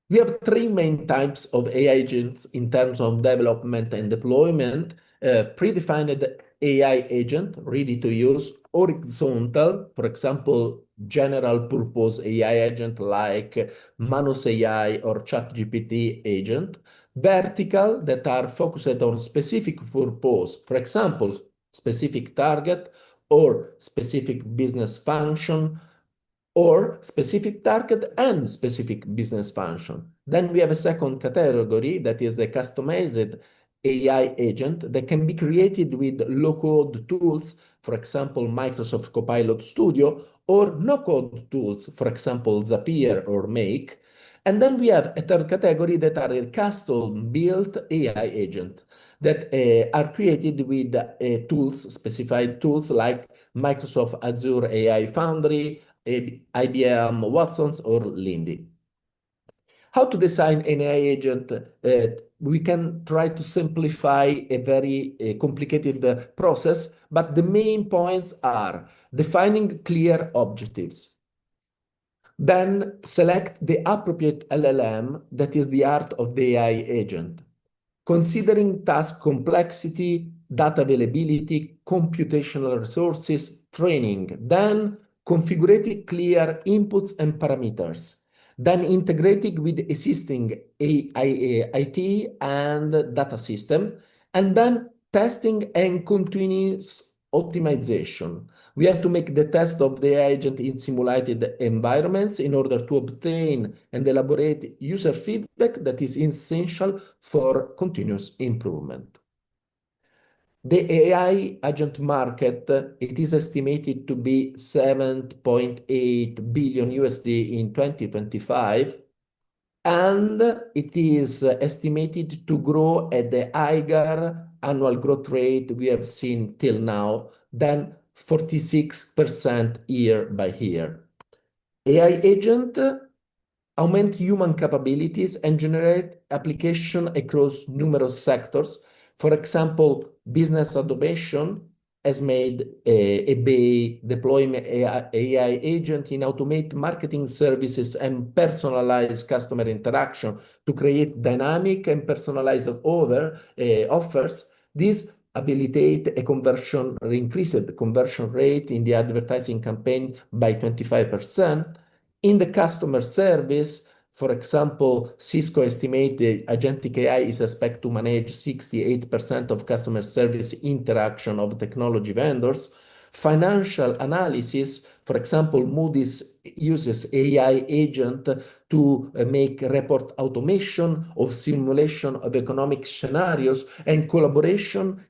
We have three main types of AI agents in terms of development and deployment. Predefined AI agent, ready to use, horizontal, for example, general purpose AI agent like Manus AI or ChatGPT agent, vertical that are focused on specific purpose, for example, specific target or specific business function, or specific target and specific business function. Then we have a second category that is a customized AI agent that can be created with low-code tools, for example, Microsoft Copilot Studio, or no-code tools, for example, Zapier or Make. And then we have a third category that are a custom-built AI agent that are created with tools, specified tools like Microsoft Azure AI Foundry, IBM Watson's, or Lindy. How to design an AI agent? We can try to simplify a very complicated process, but the main points are defining clear objectives. Then select the appropriate LLM that is the heart of the AI agent. Considering task complexity, data availability, computational resources, training. Then configuring clear inputs and parameters. Then integrating with existing IT and data system. And then testing and continuous optimization. We have to make the test of the agent in simulated environments in order to obtain and elaborate user feedback that is essential for continuous improvement. The AI agent market, it is estimated to be 7.8 billion USD in 2025, and it is estimated to grow at the higher annual growth rate we have seen till now than 46% year by year. AI agent augment human capabilities and generate application across numerous sectors. For example, business automation, has made eBay deploying AI agent in automate marketing services and personalize customer interaction to create dynamic and personalized offers. This habilitate a increased conversion rate in the advertising campaign by 25%. In the customer service, for example, Cisco estimated agentic AI is expected to manage 68% of customer service interaction of technology vendors. Financial analysis, for example, Moody's uses AI agent to make report automation of simulation of economic scenarios and collaboration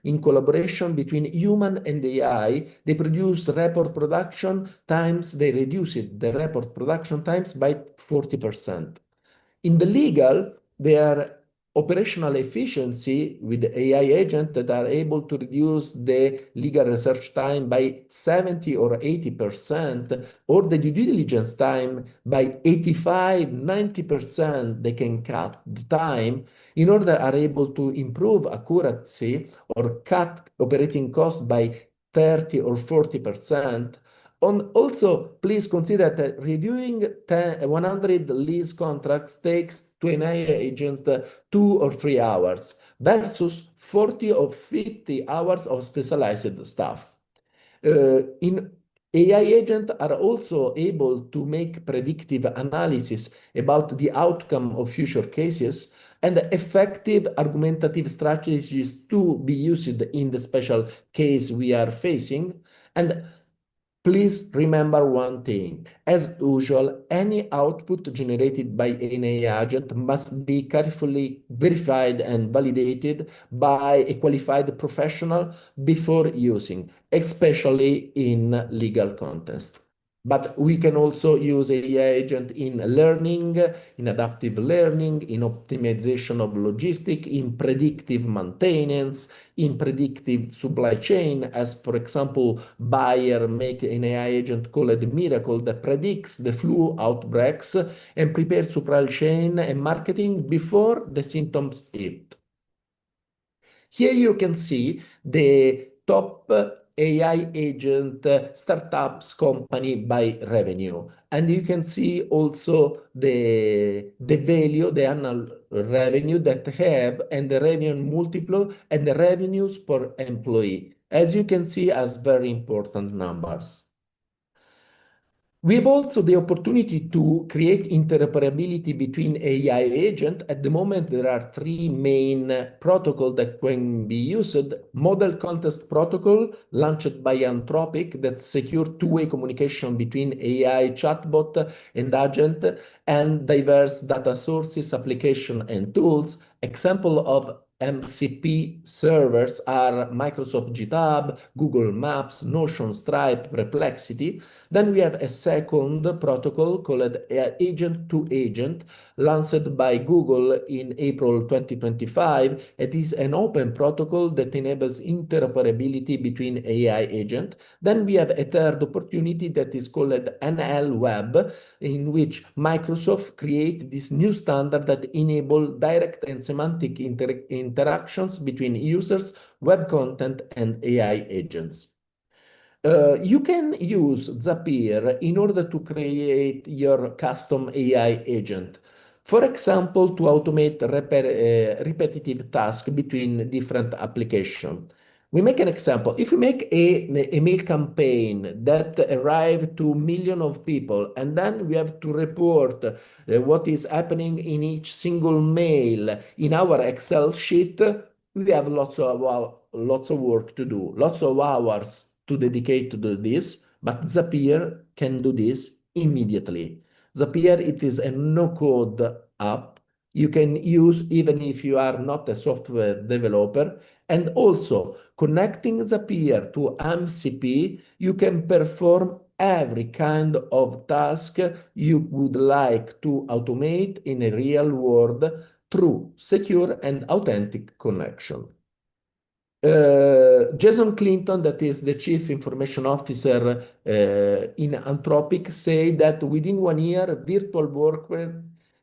between human and AI. They produce report production times, they reduce the report production times by 40%. In the legal, their operational efficiency with the AI agent that are able to reduce the legal research time by 70 or 80%, or the due diligence time by 85, 90%, they can cut the time in order are able to improve accuracy or cut operating costs by 30 or 40%. Also, please consider that reviewing 100 lease contracts takes to an AI agent 2 or 3 hours versus 40 or 50 hours of specialized stuff. In AI agents are also able to make predictive analysis about the outcome of future cases and effective argumentative strategies to be used in the special case we are facing. And please remember one thing. As usual, any output generated by an AI agent must be carefully verified and validated by a qualified professional before using, especially in legal context. But we can also use AI agent in learning, in adaptive learning, in optimization of logistics, in predictive maintenance, in predictive supply chain, as for example, Bayer make an AI agent called Miracle that predicts the flu outbreaks and prepares supply chain and marketing before the symptoms hit. Here you can see the top AI agent startups company by revenue. And you can see also the value, the annual revenue that they have and the revenue multiple and the revenues per employee. As you can see as very important numbers. We have also the opportunity to create interoperability between AI agents. At the moment, there are 3 main protocols that can be used. Model Context Protocol, launched by Anthropic, that secure two-way communication between AI chatbot and agent, and diverse data sources, application, and tools. Example of MCP servers are Microsoft GitHub, Google Maps, Notion, Stripe, Perplexity. Then we have a second protocol called Agent to Agent, launched by Google in April 2025. It is an open protocol that enables interoperability between AI agents. Then we have a third opportunity that is called NL Web, in which Microsoft create this new standard that enable direct and semantic interactions between users, web content, and AI agents. You can use Zapier in order to create your custom AI agent. For example, to automate repetitive tasks between different applications. We make an example. If we make a mail campaign that arrives to millions of people, and then we have to report what is happening in each single mail in our Excel sheet, we have lots of work to do, lots of hours to dedicate to do this, but Zapier can do this immediately. Zapier, it is a no-code app. You can use even if you are not a software developer. And also, connecting Zapier to MCP, you can perform every kind of task you would like to automate in a real world through secure and authentic connection. Jason Clinton, that is the Chief Information Officer in Anthropic, say that within 1 year, virtual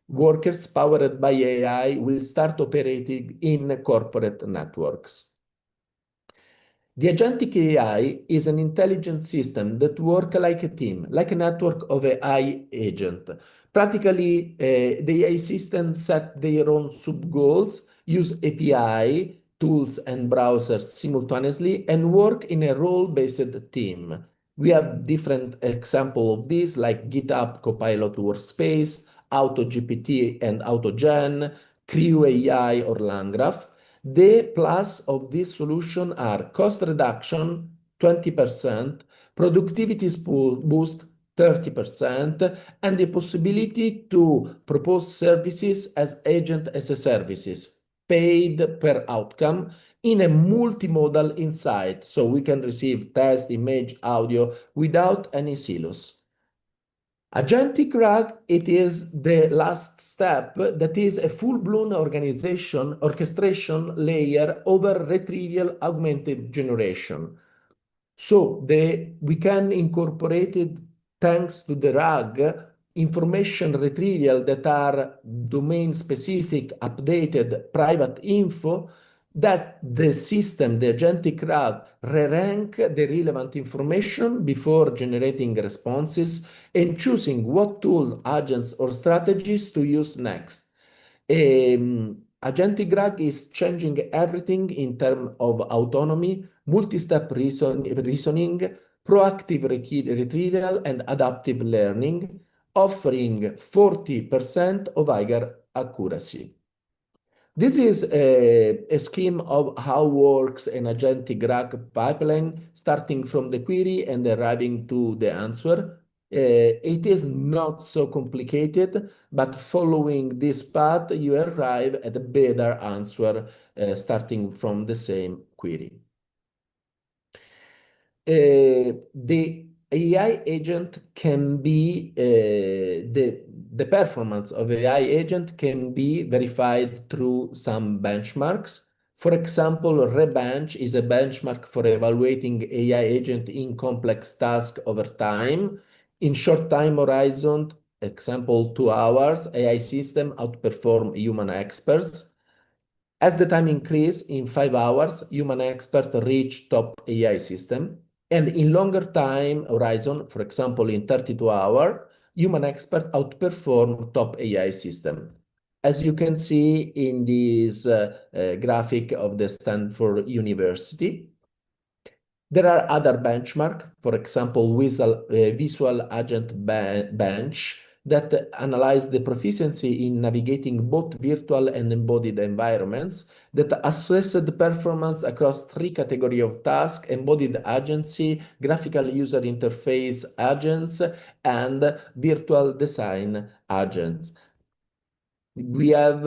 workers powered by AI will start operating in corporate networks. The agentic AI is an intelligent system that works like a team, like a network of AI agent. Practically, the AI system set their own sub-goals, use API, tools, and browsers simultaneously, and work in a role-based team. We have different examples of this, like GitHub Copilot Workspace, AutoGPT and AutoGen, Crew AI or LangGraph. The plus of this solution are cost reduction 20%, productivity boost 30%, and the possibility to propose services as agent as a services, paid per outcome in a multimodal insight, so we can receive text, image, audio without any silos. Agentic RAG, it is the last step that is a full-blown orchestration layer over retrieval augmented generation. So we can incorporate it, thanks to the RAG, information retrieval that are domain-specific, updated, private info, that the system, the agentic RAG, re-rank the relevant information before generating responses and choosing what tool, agents, or strategies to use next. Agentic RAG is changing everything in terms of autonomy, multi-step reasoning, proactive retrieval, and adaptive learning, offering 40% of higher accuracy. This is a scheme of how works an agentic RAG pipeline, starting from the query and arriving to the answer. It is not so complicated, but following this path, you arrive at a better answer starting from the same query. The AI agent can be, the performance of AI agent can be verified through some benchmarks. For example, Rebench is a benchmark for evaluating AI agent in complex tasks over time. In short time horizon, example 2 hours, AI system outperform human experts. As the time increase, in 5 hours, human expert reach top AI system. And in longer time horizon, for example, in 32 hours, human expert outperform top AI system. As you can see in this graphic of the Stanford University, there are other benchmarks, for example, Visual Agent Bench, that analyze the proficiency in navigating both virtual and embodied environments, that assess the performance across 3 categories of tasks: embodied agency, graphical user interface agents, and virtual design agents. We have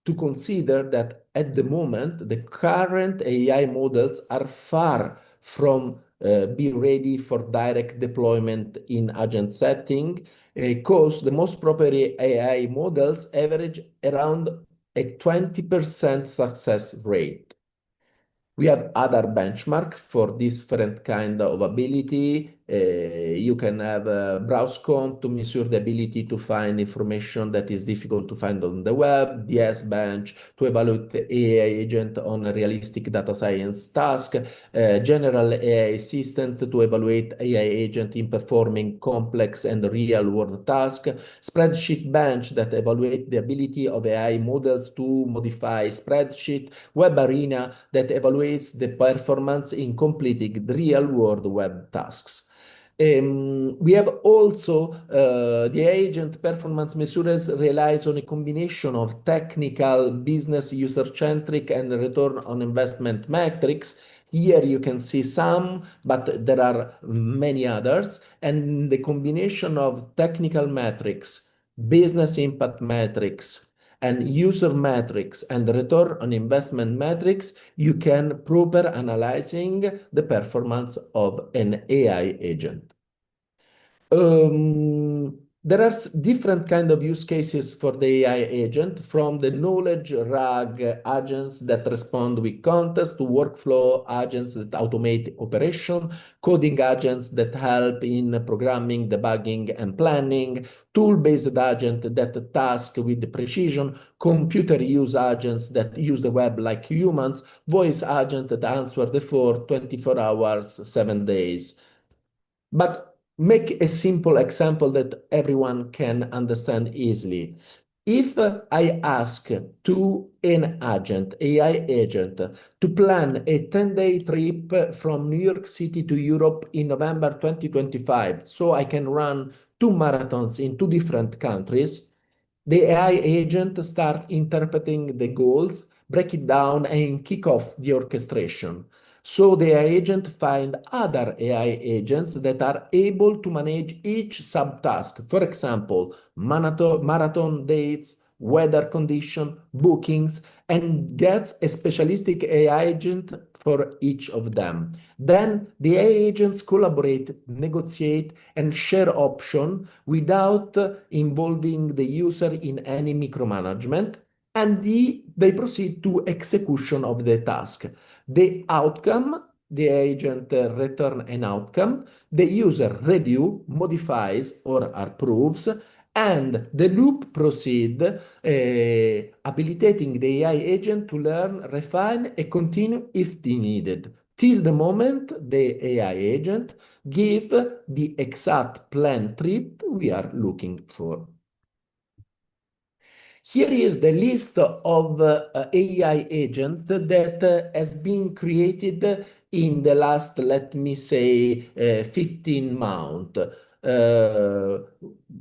to consider that at the moment, the current AI models are far from be ready for direct deployment in agent setting, because the most proper AI models average around a 20% success rate. We have other benchmark for different kind of ability. You can have a BrowseComp to measure the ability to find information that is difficult to find on the web, DS Bench to evaluate the AI agent on a realistic data science task, General AI Assistant to evaluate AI agent in performing complex and real-world tasks, Spreadsheet Bench that evaluate the ability of AI models to modify spreadsheet, Web Arena that evaluates the performance in completing real-world web tasks. We have also the agent performance measures relies on a combination of technical, business, user-centric, and return on investment metrics. Here you can see some, but there are many others. And the combination of technical metrics, business impact metrics, and user metrics and return on investment metrics, you can proper analyzing the performance of an AI agent. There are different kind of use cases for the AI agent, from the knowledge RAG agents that respond with context to workflow agents that automate operation, coding agents that help in programming, debugging, and planning, tool-based agent that task with precision, computer use agents that use the web like humans, voice agent that answer the phone 24 hours, 7 days. But make a simple example that everyone can understand easily. If I ask to an agent, AI agent, to plan a 10-day trip from New York City to Europe in November 2025, so I can run 2 marathons in 2 different countries, the AI agent start interpreting the goals, break it down, and kick off the orchestration. So the AI agent find other AI agents that are able to manage each subtask. For example, marathon dates, weather condition, bookings, and gets a specialistic AI agent for each of them. Then the AI agents collaborate, negotiate, and share options without involving the user in any micromanagement, and they proceed to execution of the task. The outcome, the agent return an outcome, the user review, modifies or approves, and the loop proceed, habilitating the AI agent to learn, refine, and continue if needed, till the moment the AI agent give the exact planned trip we are looking for. Here is the list of AI agents that has been created in the last, let me say, 15 months.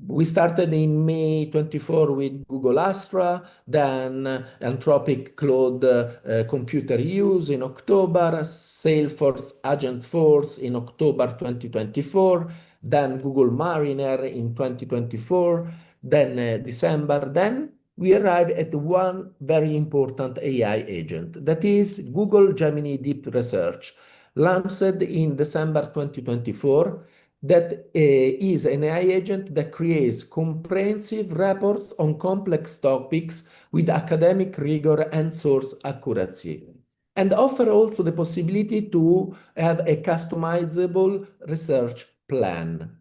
We started in May 24 with Google Astra, then Anthropic Claude computer use in October, Salesforce Agentforce in October 2024, then Google Mariner in 2024, then December, then we arrive at one very important AI agent, that is Google Gemini Deep Research, launched in December 2024, that is an AI agent that creates comprehensive reports on complex topics with academic rigor and source accuracy, and offer also the possibility to have a customizable research plan.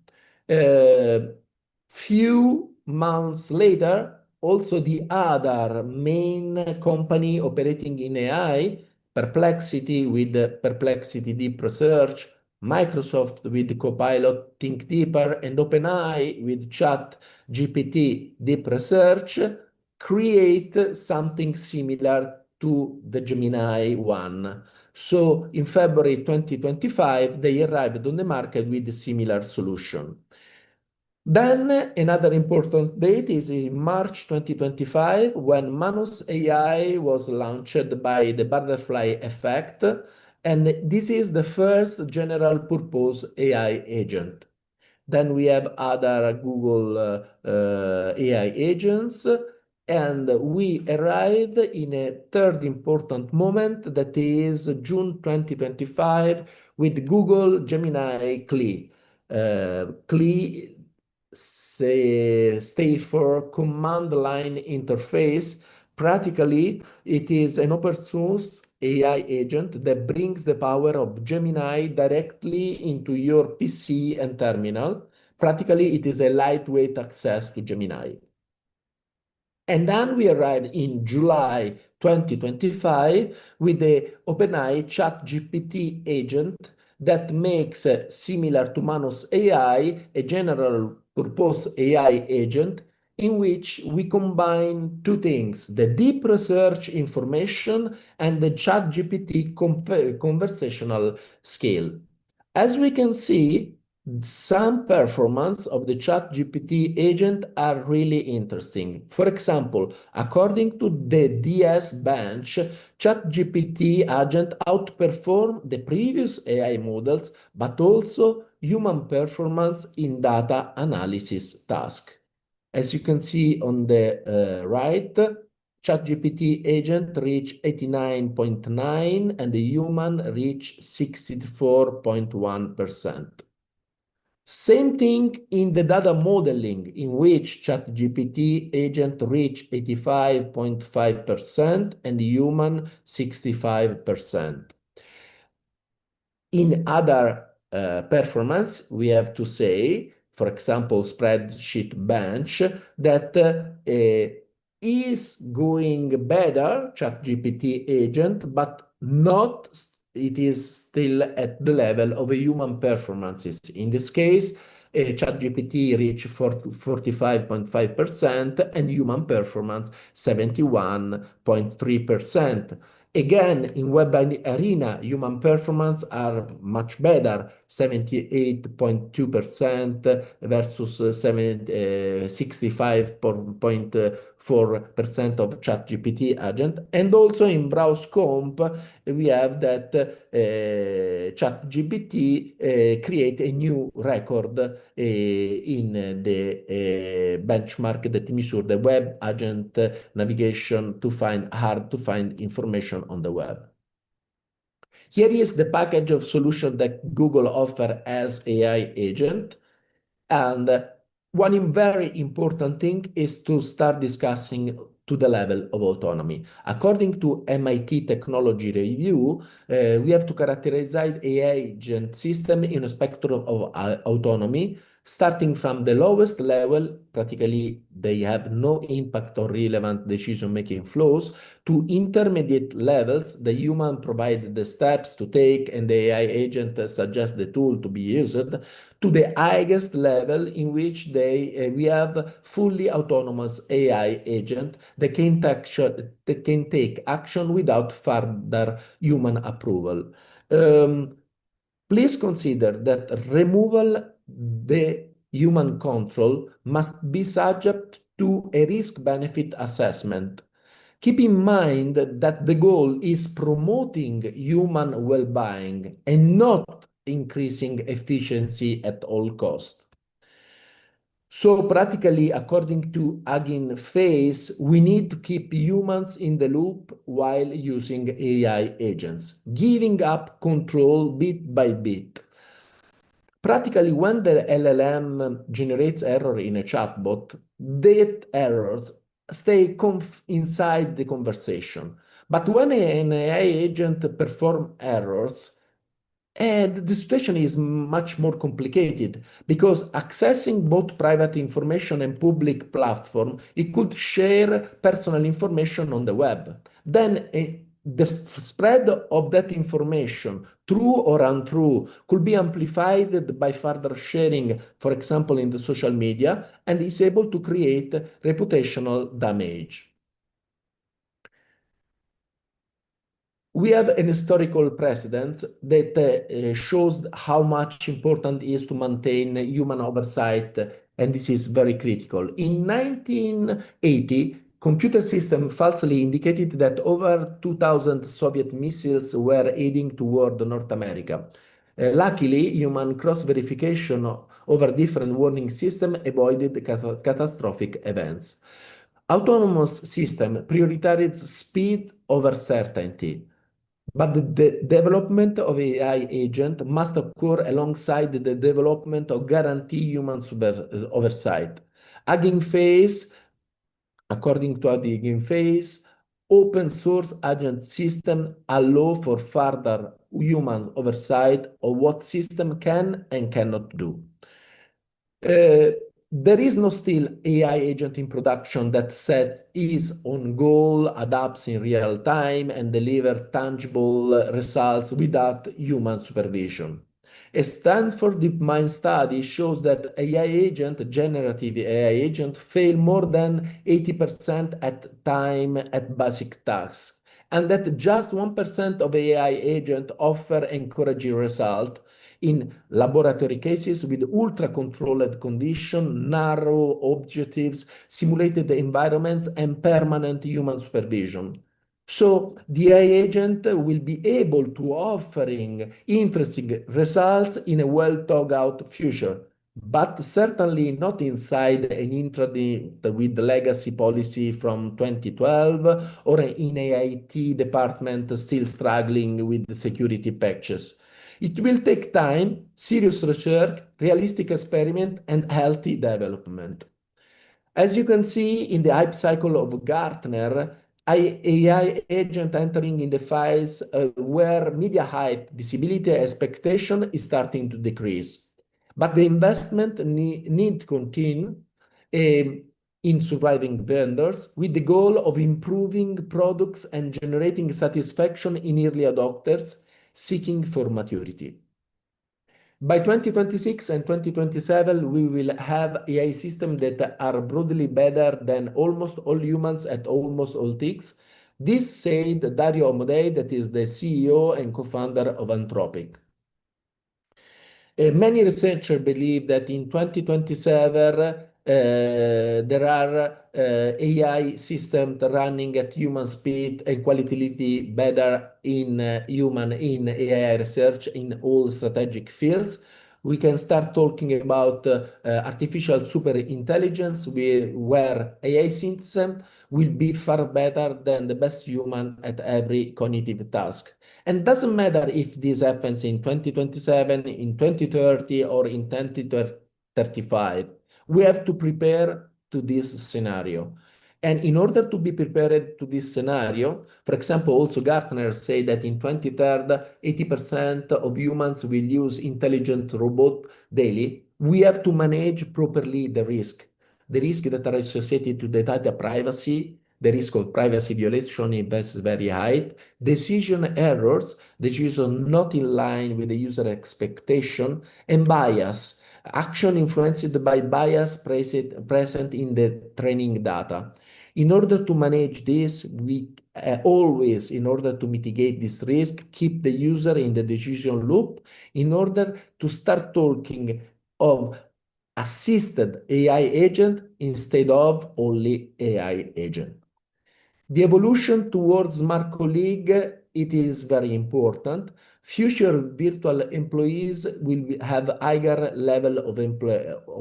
Few months later, also the other main company operating in AI, Perplexity with Perplexity Deep Research, Microsoft with Copilot Think Deeper, and OpenAI with ChatGPT Deep Research, create something similar to the Gemini one. So in February 2025, they arrived on the market with a similar solution. Then another important date is in March 2025, when Manus AI was launched by the Butterfly Effect, and this is the first general purpose AI agent. Then we have other Google AI agents, and we arrived in a third important moment, that is June 2025, with Google Gemini CLI. CLI stay for command line interface. Practically, it is an open source AI agent that brings the power of Gemini directly into your PC and terminal. Practically, it is a lightweight access to Gemini. And then we arrived in July 2025 with the OpenAI ChatGPT agent that makes, similar to Manus AI, a general purpose AI agent in which we combine two things: the deep research information and the ChatGPT conversational skill. As we can see, some performance of the ChatGPT agent are really interesting. For example, according to the DS bench, ChatGPT agent outperform the previous AI models, but also human performance in data analysis task. As you can see on the right, ChatGPT agent reach 89.9 and the human reach 64.1%. Same thing in the data modeling, in which ChatGPT agent reach 85.5% and human 65%. In other performance, we have to say, for example, spreadsheet bench, that is going better, ChatGPT agent, but not, it is still at the level of a human performances. In this case, ChatGPT reached 45.5% and human performance 71.3%. Again, in web arena, human performance are much better, 78.2% versus 65.4% of ChatGPT agent. And also in browse comp, we have that ChatGPT create a new record in the benchmark that measure the web agent navigation to find hard to find information on the web. Here is the package of solution that Google offer as AI agent. And one very important thing is to start discussing to the level of autonomy. According to MIT Technology Review, we have to characterize AI agent system in a spectrum of autonomy, starting from the lowest level, practically they have no impact on relevant decision-making flows, to intermediate levels, the human provide the steps to take and the AI agent suggests the tool to be used, to the highest level in which we have fully autonomous AI agent that can take action without further human approval. Please consider that removal the human control must be subject to a risk-benefit assessment. Keep in mind that the goal is promoting human well-being and not increasing efficiency at all costs. So practically, according to Hugging Face, we need to keep humans in the loop while using AI agents, giving up control bit by bit. Practically, when the LLM generates error in a chatbot, that errors stay inside the conversation. But when an AI agent performs errors, the situation is much more complicated because accessing both private information and public platform, it could share personal information on the web. Then the spread of that information, true or untrue, could be amplified by further sharing, for example, in the social media, and is able to create reputational damage. We have an historical precedent that shows how much important it is to maintain human oversight, and this is very critical. In 1980, computer system falsely indicated that over 2,000 Soviet missiles were heading toward North America. Luckily, human cross-verification over different warning systems avoided catastrophic events. Autonomous system prioritizes speed over certainty. But the development of AI agent must occur alongside the development of guarantee human oversight. Hugging Face, according to Hugging Face, open source agent system allow for further human oversight of what system can and cannot do. There is no still AI agent in production that sets its own goal, adapts in real time, and delivers tangible results without human supervision. A Stanford DeepMind study shows that generative AI agent, fail more than 80% at time at basic tasks, and that just 1% of AI agent offer encouraging result in laboratory cases with ultra-controlled conditions, narrow objectives, simulated environments, and permanent human supervision. So the AI agent will be able to offering interesting results in a well-thought-out future, but certainly not inside an intranet with the legacy policy from 2012 or in an IT department still struggling with the security patches. It will take time, serious research, realistic experiment, and healthy development. As you can see in the hype cycle of Gartner, AI agent entering in the phase where media hype, visibility, expectation is starting to decrease. But the investment need to continue in surviving vendors with the goal of improving products and generating satisfaction in early adopters seeking for maturity. By 2026 and 2027, we will have AI systems that are broadly better than almost all humans at almost all ticks. This said Dario Amodei, that is the CEO and co-founder of Anthropic. Many researchers believe that in 2027, there are AI systems running at human speed and quality better in in AI research in all strategic fields. We can start talking about artificial super intelligence, where AI system will be far better than the best human at every cognitive task. And doesn't matter if this happens in 2027, in 2030, or in 2035. We have to prepare to this scenario. And in order to be prepared to this scenario, for example, also Gartner say that in 2030, 80% of humans will use intelligent robot daily. We have to manage properly the risk that are associated to the data privacy. The risk of privacy violation is very high. Decision errors, decision not in line with the user expectation, and bias, action influenced by bias present in the training data. In order to manage this, we always, in order to mitigate this risk, keep the user in the decision loop in order to start talking of assisted AI agent instead of only AI agent. The evolution towards smart colleague, it is very important. Future virtual employees will have higher level of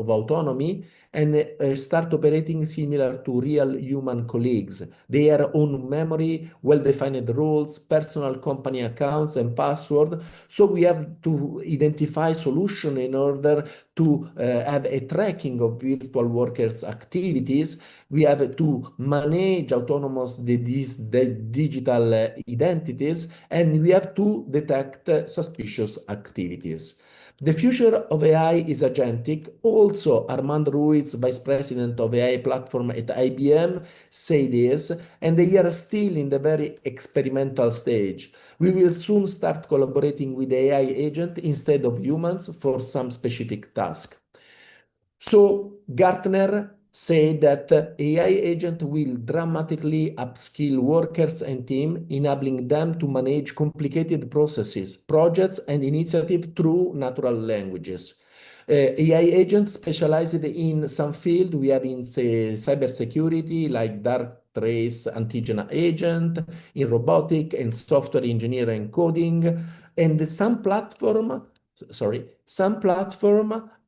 autonomy and start operating similar to real human colleagues. Their own memory, well-defined rules, personal company accounts, and password. So we have to identify solution in order to have a tracking of virtual workers' activities. We have to manage autonomous these digital identities, and we have to detect suspicious activities. The future of AI is agentic. Also, Armand Ruiz, Vice President of AI Platform at IBM, say this, and they are still in the very experimental stage. We will soon start collaborating with AI agent instead of humans for some specific task. So Gartner say that AI agent will dramatically upskill workers and team, enabling them to manage complicated processes, projects, and initiatives through natural languages. AI agents specialized in some field. We have in cybersecurity, like dark trace antigen agent, in robotic and software engineering coding, and some platform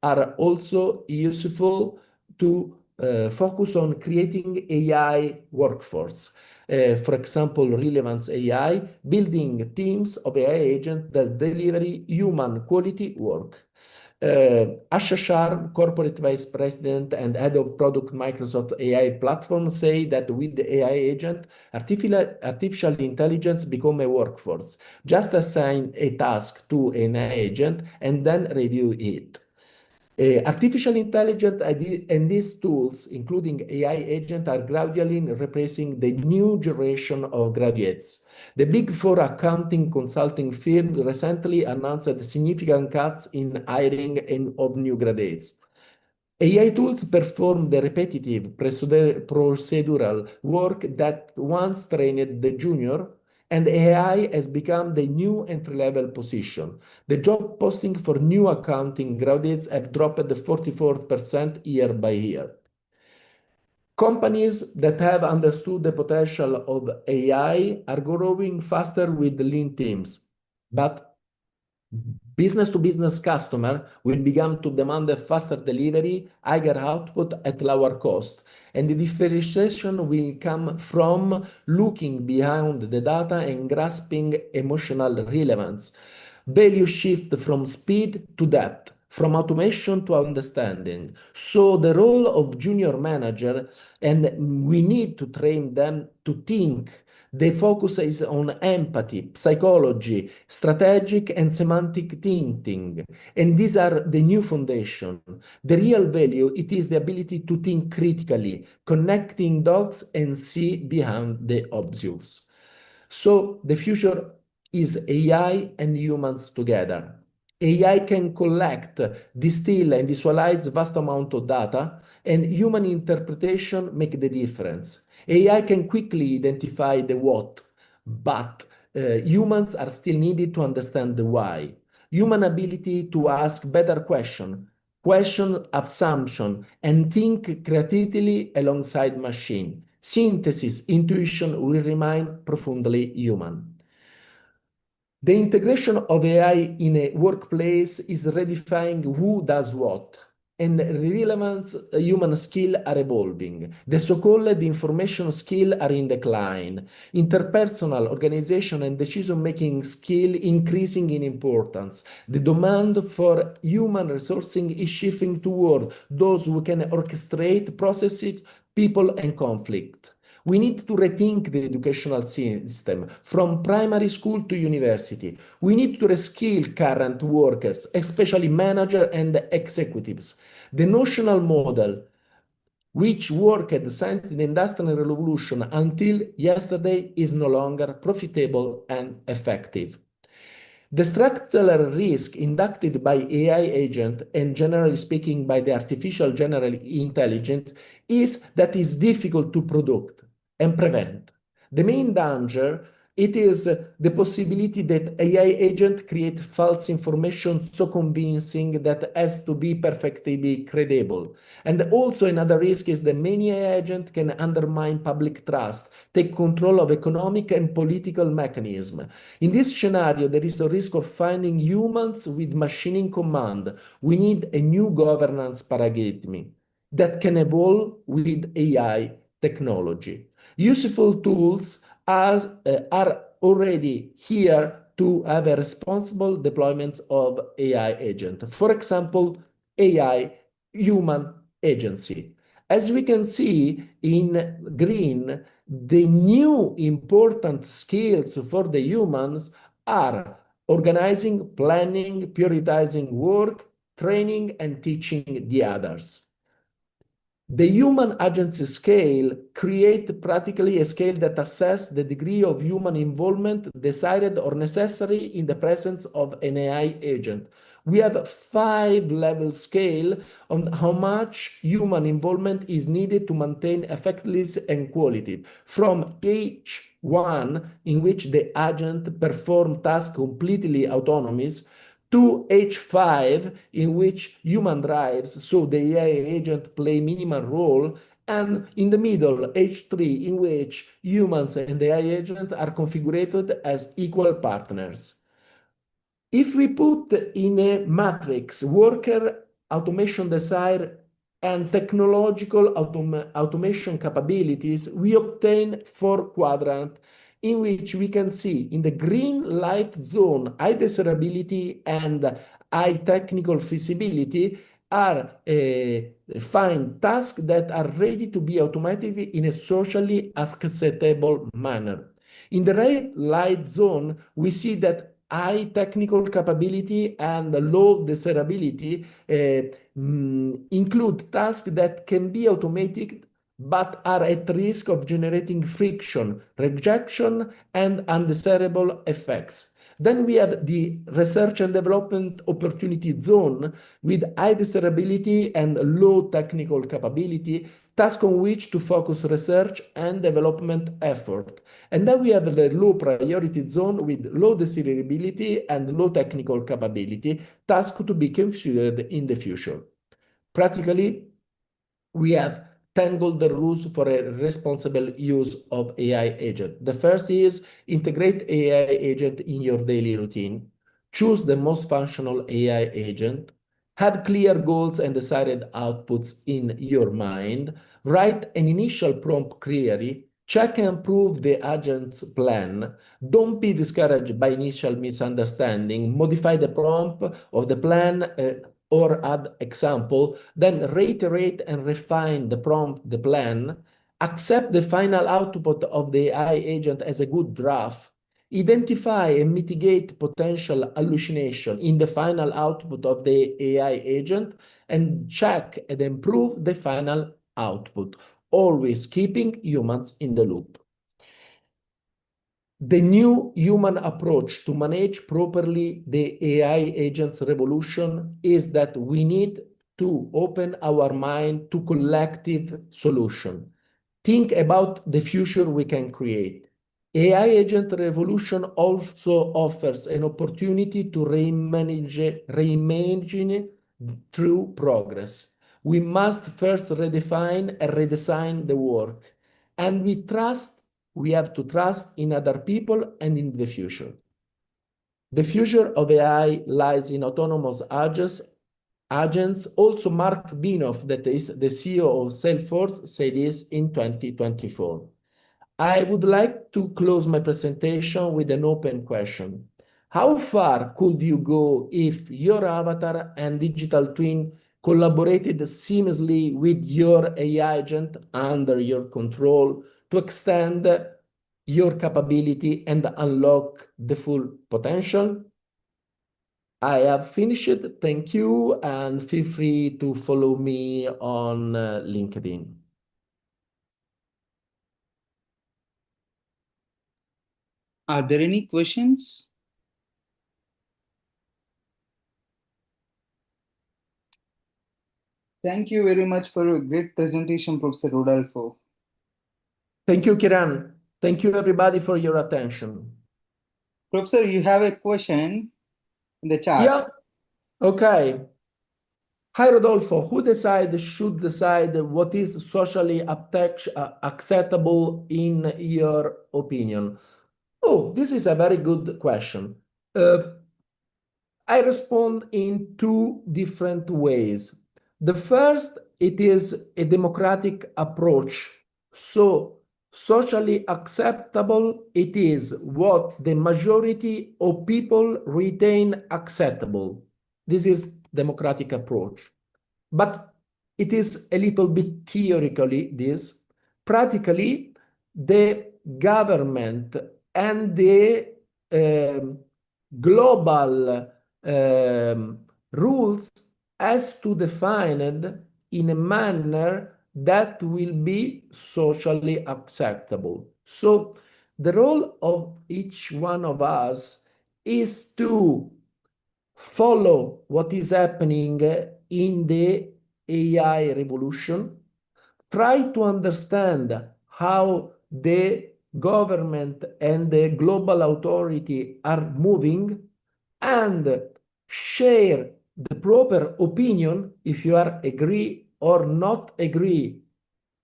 are also useful to focus on creating AI workforce. For example, Relevance AI, building teams of AI agents that deliver human quality work. Asha Sharm, Corporate Vice President and Head of Product Microsoft AI Platform, say that with the AI agent, artificial intelligence become a workforce. Just assign a task to an agent and then review it. Artificial intelligence and these tools, including AI agent, are gradually replacing the new generation of graduates. The Big Four accounting consulting firm recently announced significant cuts in hiring of new graduates. AI tools perform the repetitive procedural work that once trained the junior, and AI has become the new entry-level position. The job posting for new accounting graduates have dropped 44% year by year. Companies that have understood the potential of AI are growing faster with lean teams, but business-to-business customer will begin to demand a faster delivery, higher output at lower cost, and the differentiation will come from looking behind the data and grasping emotional relevance. Value shift from speed to depth, from automation to understanding. So the role of junior manager, and we need to train them to think. The focus is on empathy, psychology, strategic and semantic thinking. And these are the new foundation. The real value, it is the ability to think critically, connecting dots and see behind the obvious. So the future is AI and humans together. AI can collect, distill, and visualize vast amount of data, and human interpretation make the difference. AI can quickly identify the what, but humans are still needed to understand the why. Human ability to ask better question assumption, and think creatively alongside machine. Synthesis, intuition will remain profoundly human. The integration of AI in a workplace is redefining who does what, and relevant human skills are evolving. The so-called information skills are in decline. Interpersonal, organization, and decision-making skill increasing in importance. The demand for human resourcing is shifting toward those who can orchestrate processes, people, and conflict. We need to rethink the educational system from primary school to university. We need to reskill current workers, especially managers and executives. The notional model, which worked since the Industrial Revolution until yesterday, is no longer profitable and effective. The structural risk induced by AI agent and generally speaking by the artificial general intelligence is that it's difficult to predict and prevent. The main danger, it is the possibility that AI agent create false information so convincing that has to be perfectly credible. And also another risk is that many AI agents can undermine public trust, take control of economic and political mechanisms. In this scenario, there is a risk of finding humans with machine in command. We need a new governance paradigm that can evolve with AI technology. Useful tools are already here to have a responsible deployments of AI agent. For example, AI human agency. As we can see in green, the new important skills for the humans are organizing, planning, prioritizing work, training, and teaching the others. The human agency scale creates practically a scale that assesses the degree of human involvement desired or necessary in the presence of an AI agent. We have a 5-level scale on how much human involvement is needed to maintain effectiveness and quality. From H1, in which the agent performs tasks completely autonomous, to H5, in which human drives, so the AI agent play minimal role, and in the middle, H3, in which humans and the AI agent are configured as equal partners. If we put in a matrix worker automation desire and technological automation capabilities, we obtain 4 quadrants in which we can see in the green light zone, high desirability and high technical feasibility are find tasks that are ready to be automated in a socially acceptable manner. In the red light zone, we see that high technical capability and low desirability include tasks that can be automated but are at risk of generating friction, rejection, and undesirable effects. Then we have the research and development opportunity zone with high desirability and low technical capability, tasks on which to focus research and development effort. And then we have the low priority zone with low desirability and low technical capability, tasks to be considered in the future. Practically, we have 10 golden rules for a responsible use of AI agent. The first is integrate AI agent in your daily routine. Choose the most functional AI agent. Have clear goals and desired outputs in your mind. Write an initial prompt query. check and prove the agent's plan. Don't be discouraged by initial misunderstanding. Modify the prompt of the plan or add example, then reiterate and refine the prompt, the plan. Accept the final output of the AI agent as a good draft. Identify and mitigate potential hallucination in the final output of the AI agent, and check and improve the final output, always keeping humans in the loop. The new human approach to manage properly the AI agents revolution is that we need to open our mind to collective solution. Think about the future we can create. AI agent revolution also offers an opportunity to reimagine through progress. We must first redefine and redesign the work, and we have to trust in other people and in the future. The future of AI lies in autonomous agents. Also, Mark Binoff, that is the CEO of Salesforce, said this in 2024. I would like to close my presentation with an open question. How far could you go if your avatar and digital twin collaborated seamlessly with your AI agent under your control to extend your capability and unlock the full potential? I have finished. Thank you, and feel free to follow me on LinkedIn. Are there any questions? Thank you very much for a great presentation, Professor Rodolfo. Thank you, Kiran. Thank you, everybody, for your attention. Professor, you have a question in the chat. Yeah. Okay. Hi, Rodolfo. Should decide what is socially acceptable in your opinion? Oh, this is a very good question. I respond in two different ways. The first, it is a democratic approach. So, socially acceptable, it is what the majority of people retain acceptable. This is democratic approach. But it is a little bit theoretically this. Practically, the government and the global rules has to define it in a manner that will be socially acceptable. So the role of each one of us is to follow what is happening in the AI revolution, try to understand how the government and the global authority are moving, and share the proper opinion if you are agree or not agree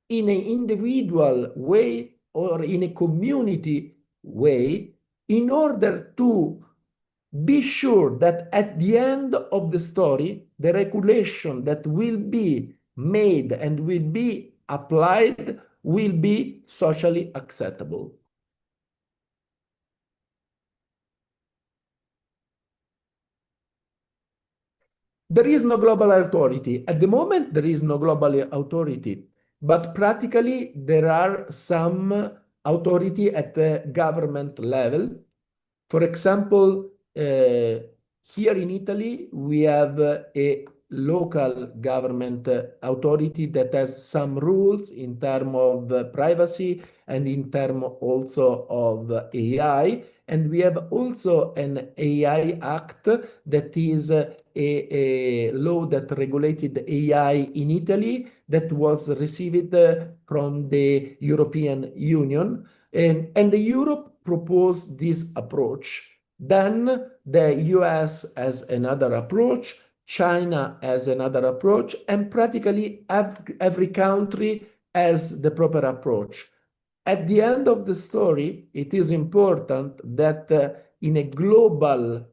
in an individual way or in a community way, in order to be sure that at the end of the story, the regulation that will be made and will be applied will be socially acceptable. There is no global authority. At the moment, there is no global authority, but practically there are some authority at the government level. For example, here in Italy, we have a local government authority that has some rules in terms of privacy and in terms also of AI. And we have also an AI Act that is a law that regulated AI in Italy that was received from the European Union. And the Europe proposed this approach. Then the US has another approach, China has another approach, and practically every country has the proper approach. At the end of the story, it is important that in a global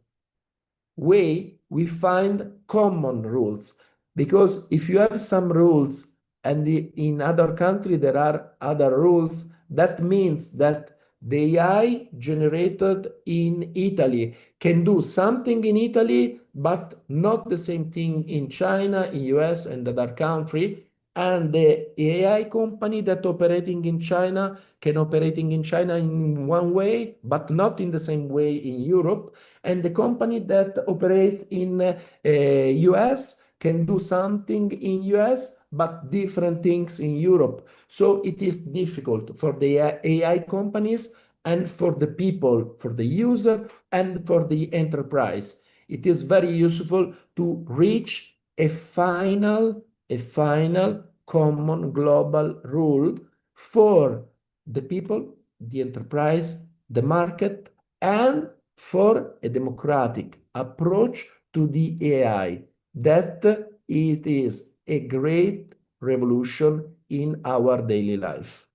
way, we find common rules. Because if you have some rules and in other countries there are other rules, That means that the AI generated in Italy can do something in Italy, but not the same thing in China, in US, and other country. And the AI company that operating in China can operating in China in one way, but not in the same way in Europe. And the company that operates in US can do something in US, but different things in Europe. So it is difficult for the AI companies and for the people, for the user, and for the enterprise. It is very useful to reach a final common global rule for the people, the enterprise, the market, and for a democratic approach to the AI. That it is a great revolution in our daily life.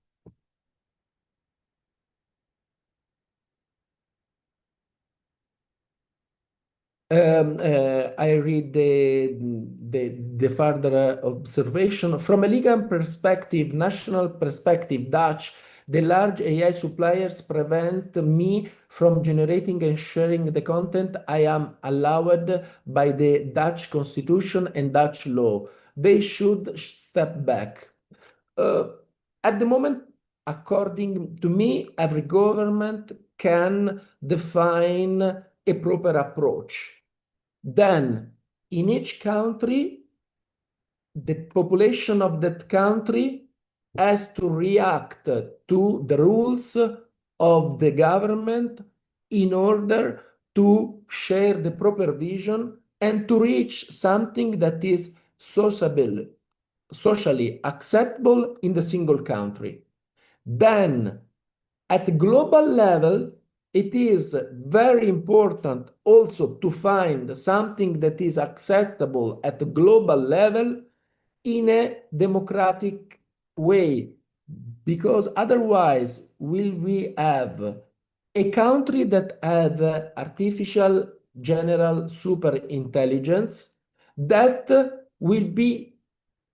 I read the further observation. From a legal perspective, national perspective, Dutch, the large AI suppliers prevent me from generating and sharing the content I am allowed by the Dutch constitution and Dutch law. They should step back. At the moment, according to me, every government can define a proper approach. Then, in each country, the population of that country has to react to the rules of the government in order to share the proper vision and to reach something that is socially acceptable in the single country. Then, at global level, it is very important also to find something that is acceptable at the global level in a democratic way, because otherwise will we have a country that have artificial general super intelligence that will be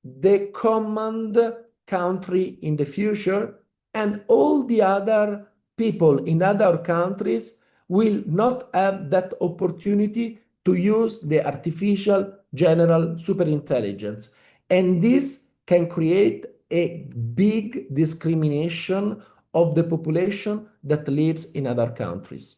the command country in the future, and all the other people in other countries will not have that opportunity to use the artificial general superintelligence. And this can create a big discrimination of the population that lives in other countries.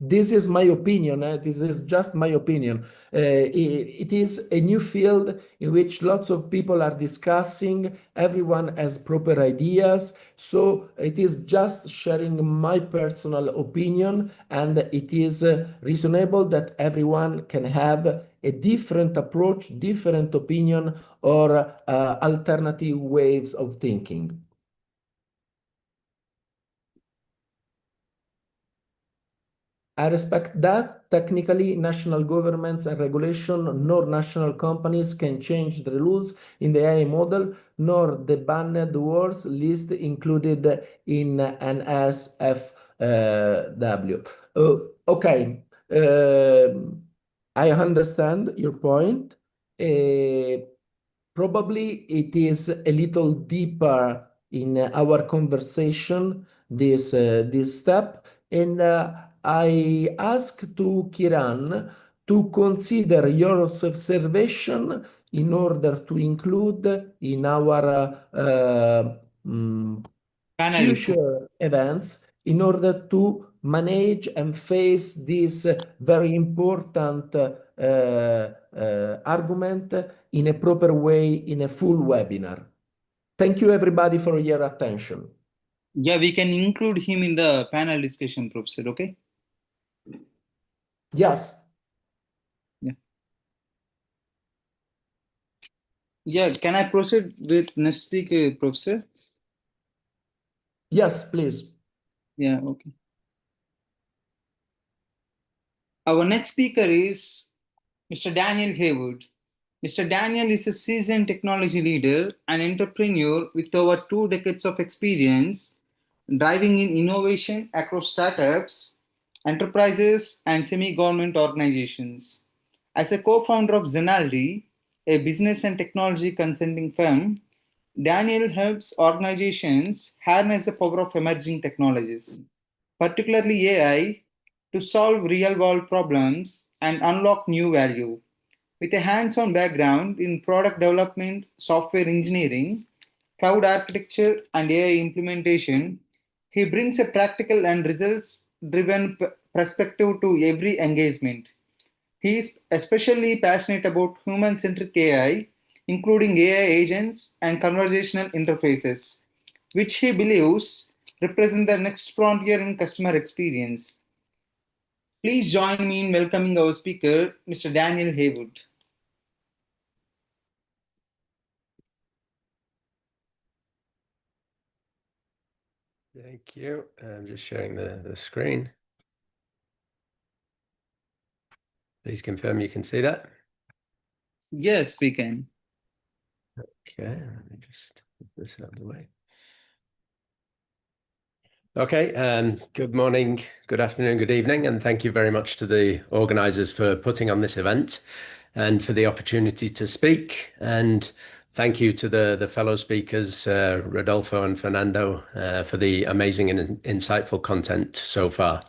This is my opinion. This is just my opinion. It is a new field in which lots of people are discussing. Everyone has proper ideas. So it is just sharing my personal opinion, and it is reasonable that everyone can have a different approach, different opinion, or alternative ways of thinking. I respect that. Technically, national governments and regulation nor national companies can change the rules in the AI model, nor the banned words list included in an SFW. Okay, I understand your point. Probably it is a little deeper in our conversation, this step, and I ask to Kiran to consider your observation in order to include in our future events, in order to manage and face this very important argument in a proper way, in a full webinar. Thank you, everybody, for your attention. Yeah, we can include him in the panel discussion, Professor, okay? Yes. Yeah. Yeah, can I proceed with next speaker, Professor? Yes, please. Yeah, okay. Our next speaker is Mr. Daniel Haywood. Mr. Daniel is a seasoned technology leader and entrepreneur with over 2 decades of experience driving in innovation across startups, enterprises, and semi-government organizations. As a co-founder of Zenaldi, a business and technology consulting firm, Daniel helps organizations harness the power of emerging technologies, particularly AI, to solve real-world problems and unlock new value. With a hands-on background in product development, software engineering, cloud architecture, and AI implementation, he brings a practical and results-driven perspective to every engagement. He is especially passionate about human-centric AI, including AI agents and conversational interfaces, which he believes represent the next frontier in customer experience. Please join me in welcoming our speaker, Mr. Daniel Haywood. Thank you. I'm just sharing the screen. Please confirm you can see that. Yes, we can. Okay, let me just put this out of the way. Okay, good morning, good afternoon, good evening, and thank you very much to the organizers for putting on this event and for the opportunity to speak. And thank you to the fellow speakers, Rodolfo and Fernando, for the amazing and insightful content so far.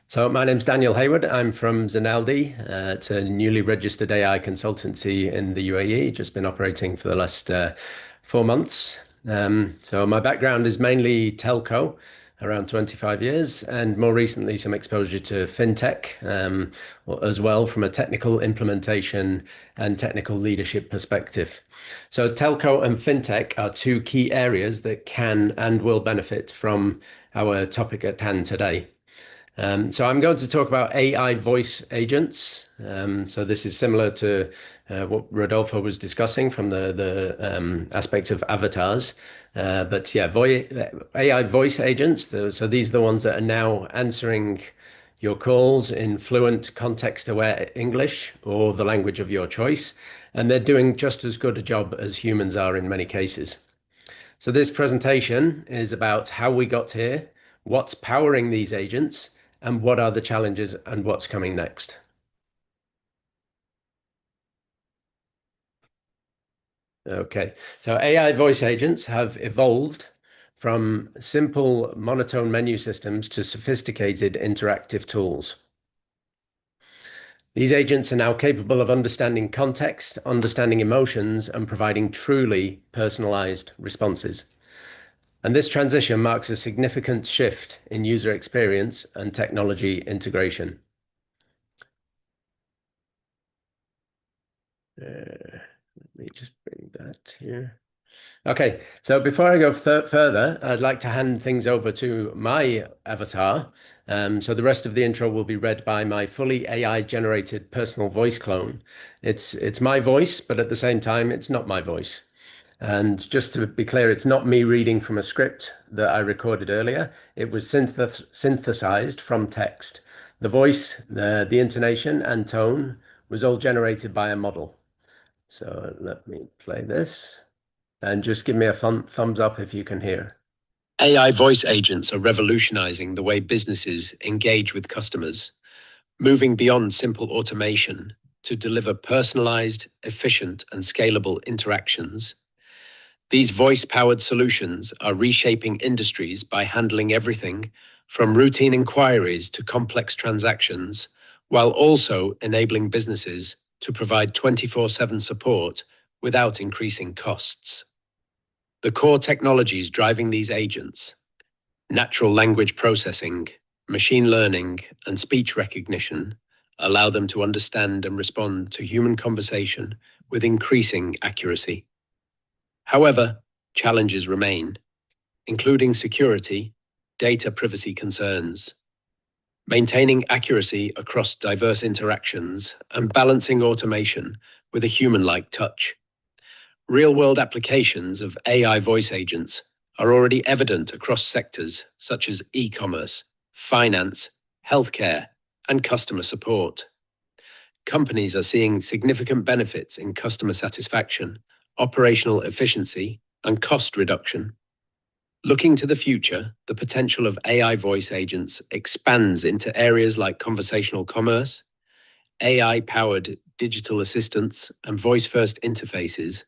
So my name's Daniel Haywood. I'm from Zenaldi. It's a newly registered AI consultancy in the UAE, just been operating for the last 4 months. So my background is mainly telco, around 25 years, and more recently some exposure to fintech, as well from a technical implementation and technical leadership perspective. So telco and fintech are 2 key areas that can and will benefit from our topic at hand today. So I'm going to talk about AI voice agents. So this is similar to what Rodolfo was discussing from the aspect of avatars. But yeah, AI voice agents. So these are the ones that are now answering your calls in fluent, context-aware English or the language of your choice. And they're doing just as good a job as humans are in many cases. So this presentation is about how we got here, what's powering these agents, and what are the challenges and what's coming next. Okay, so AI voice agents have evolved from simple monotone menu systems to sophisticated interactive tools. These agents are now capable of understanding context, understanding emotions, and providing truly personalized responses. And this transition marks a significant shift in user experience and technology integration. Let me just bring that here. Okay, so before I go further, I'd like to hand things over to my avatar. So the rest of the intro will be read by my fully AI-generated personal voice clone. It's my voice, but at the same time, it's not my voice. And just to be clear, it's not me reading from a script that I recorded earlier. It was synthesized from text. The voice, the intonation and tone was all generated by a model. So let me play this and just give me a thumbs up if you can hear. AI voice agents are revolutionizing the way businesses engage with customers, moving beyond simple automation to deliver personalized, efficient, and scalable interactions. These voice-powered solutions are reshaping industries by handling everything from routine inquiries to complex transactions, while also enabling businesses to provide 24/7 support without increasing costs. The core technologies driving these agents, natural language processing, machine learning, and speech recognition, allow them to understand and respond to human conversation with increasing accuracy. However, challenges remain, including security, data privacy concerns, maintaining accuracy across diverse interactions, and balancing automation with a human-like touch. Real-world applications of AI voice agents are already evident across sectors such as e-commerce, finance, healthcare, and customer support. Companies are seeing significant benefits in customer satisfaction, operational efficiency, and cost reduction. Looking to the future, the potential of AI voice agents expands into areas like conversational commerce, AI-powered digital assistants, and voice-first interfaces,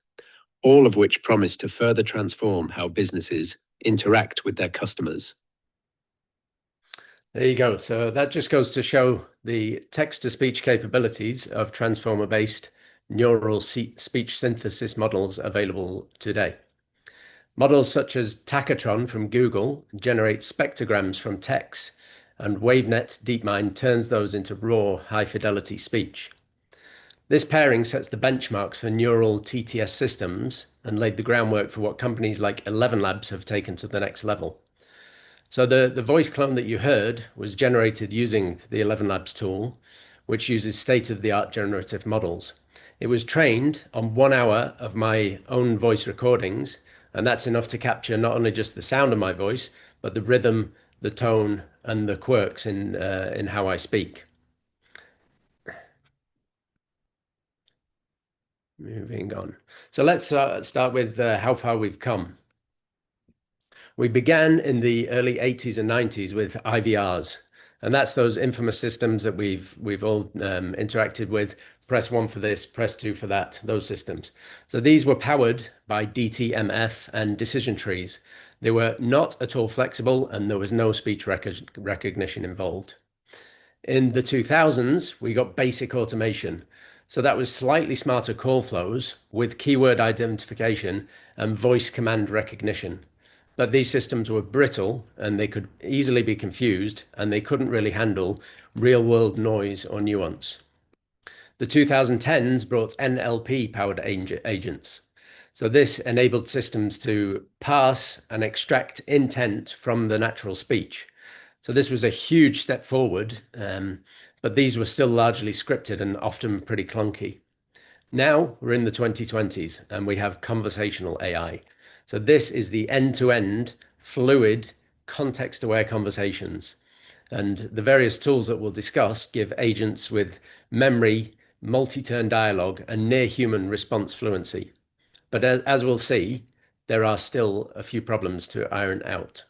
all of which promise to further transform how businesses interact with their customers. There you go. So that just goes to show the text-to-speech capabilities of transformer-based neural speech synthesis models available today. Models such as Tachytron from Google generate spectrograms from text, and WaveNet DeepMind turns those into raw, high-fidelity speech. This pairing sets the benchmarks for neural TTS systems and laid the groundwork for what companies like 11 Labs have taken to the next level. So the voice clone that you heard was generated using the 11 Labs tool, which uses state-of-the-art generative models. It was trained on 1 hour of my own voice recordings, and that's enough to capture not only just the sound of my voice, but the rhythm, the tone, and the quirks in how I speak. Moving on. So let's start with how far we've come. We began in the early 80s and 90s with IVRs, and that's those infamous systems that we've all interacted with. Press 1 for this, press 2 for that, those systems. So these were powered by DTMF and decision trees. They were not at all flexible, and there was no speech recognition involved. In the 2000s, we got basic automation. So that was slightly smarter call flows with keyword identification and voice command recognition. But these systems were brittle and they could easily be confused, and they couldn't really handle real-world noise or nuance. The 2010s brought NLP-powered agents. So this enabled systems to parse and extract intent from the natural speech. So this was a huge step forward, but these were still largely scripted and often pretty clunky. Now we're in the 2020s and we have conversational AI. So this is the end-to-end, fluid, context-aware conversations. And the various tools that we'll discuss give agents with memory, multi-turn dialogue, and near-human response fluency. But as we'll see, there are still a few problems to iron out.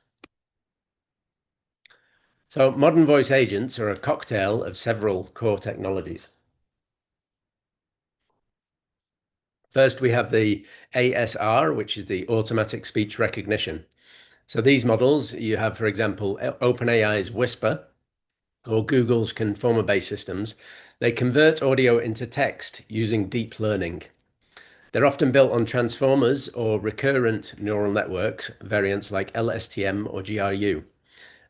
So modern voice agents are a cocktail of several core technologies. First, we have the ASR, which is the automatic speech recognition. So these models, you have, for example, OpenAI's Whisper or Google's Conformer-based systems. They convert audio into text using deep learning. They're often built on transformers or recurrent neural networks, variants like LSTM or GRU.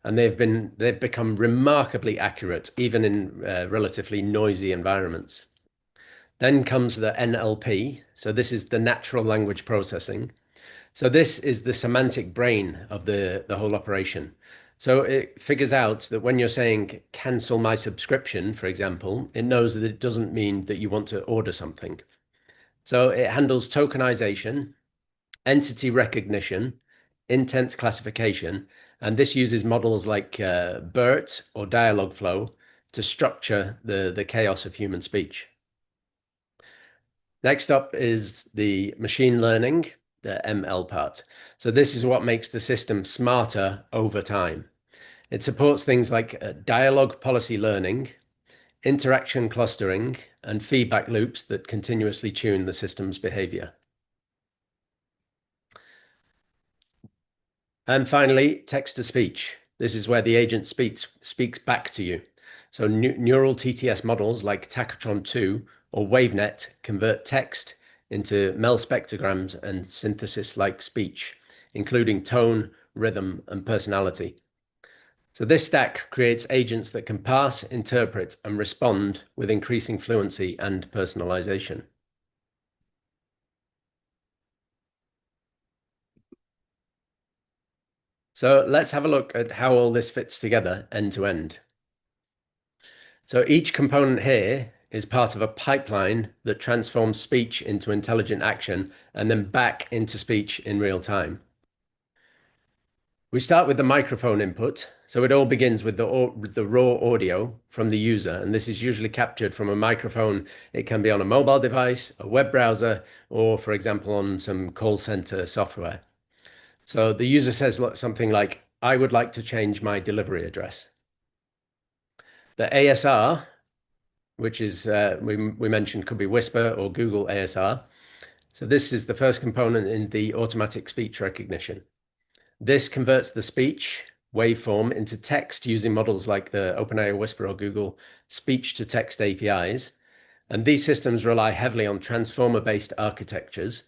And they've become remarkably accurate, even in relatively noisy environments. Then comes the NLP. So this is the natural language processing. So this is the semantic brain of the whole operation. So it figures out that when you're saying cancel my subscription, for example, it knows that it doesn't mean that you want to order something. So it handles tokenization, entity recognition, intent classification, and this uses models like BERT or Dialogflow to structure the chaos of human speech. Next up is the machine learning, the ML part. So this is what makes the system smarter over time. It supports things like dialogue policy learning, interaction clustering, and feedback loops that continuously tune the system's behavior. And finally, text-to-speech. This is where the agent speaks back to you. So neural TTS models like Tachytron 2 or WaveNet convert text into MEL spectrograms and synthesis-like speech, including tone, rhythm, and personality. So this stack creates agents that can parse, interpret, and respond with increasing fluency and personalization. So let's have a look at how all this fits together end to end. So each component here is part of a pipeline that transforms speech into intelligent action and then back into speech in real time. We start with the microphone input. So it all begins with the raw audio from the user, and this is usually captured from a microphone. It can be on a mobile device, a web browser, or for example, on some call center software. So the user says something like, I would like to change my delivery address. The ASR, which is, we mentioned could be Whisper or Google ASR. So this is the first component in the automatic speech recognition. This converts the speech waveform into text using models like the OpenAI Whisper or Google speech-to-text APIs. And these systems rely heavily on transformer-based architectures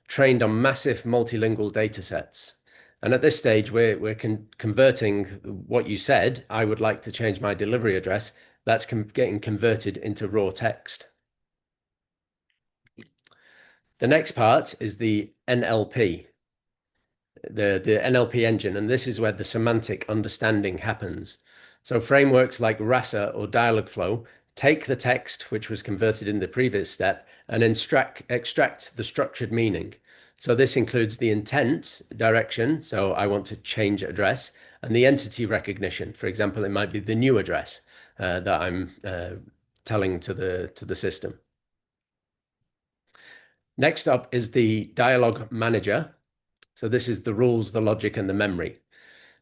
trained on massive multilingual data sets. And at this stage, we're converting what you said, I would like to change my delivery address, that's getting converted into raw text. The next part is the NLP, the NLP engine, and this is where the semantic understanding happens. So frameworks like RASA or Dialogflow take the text, which was converted in the previous step, and extract the structured meaning. So this includes the intent direction, so I want to change address, and the entity recognition. For example, it might be the new address that I'm telling to the system. Next up is the dialogue manager. So this is the rules, the logic, and the memory.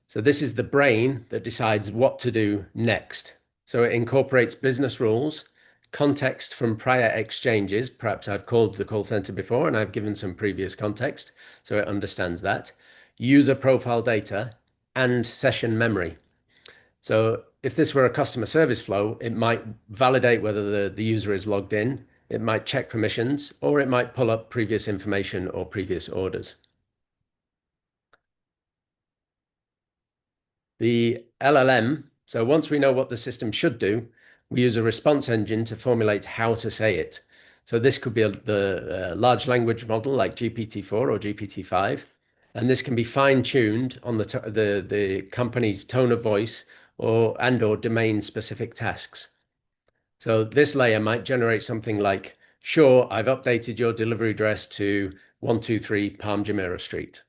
So this is the brain that decides what to do next. So it incorporates business rules, context from prior exchanges. Perhaps I've called the call center before and I've given some previous context, so it understands that. User profile data and session memory. So if this were a customer service flow, it might validate whether the user is logged in, it might check permissions, or it might pull up previous information or previous orders. The LLM, so once we know what the system should do, we use a response engine to formulate how to say it. So this could be the large language model like GPT-4 or GPT-5, and this can be fine-tuned on the company's tone of voice or domain-specific tasks. So this layer might generate something like, sure, I've updated your delivery address to 123 Palm Jumeirah Street.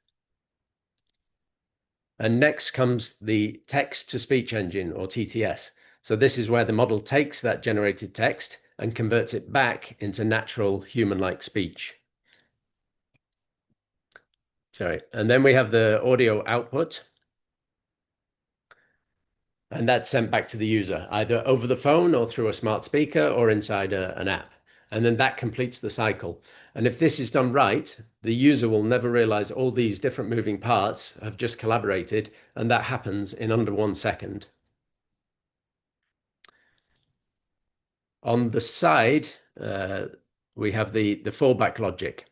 And next comes the text-to-speech engine, or TTS. So this is where the model takes that generated text and converts it back into natural human-like speech. Sorry. And then we have the audio output. And that's sent back to the user, either over the phone or through a smart speaker or inside an app. And then that completes the cycle. And if this is done right, the user will never realize all these different moving parts have just collaborated, and that happens in under 1 second. On the side, we have the fallback logic.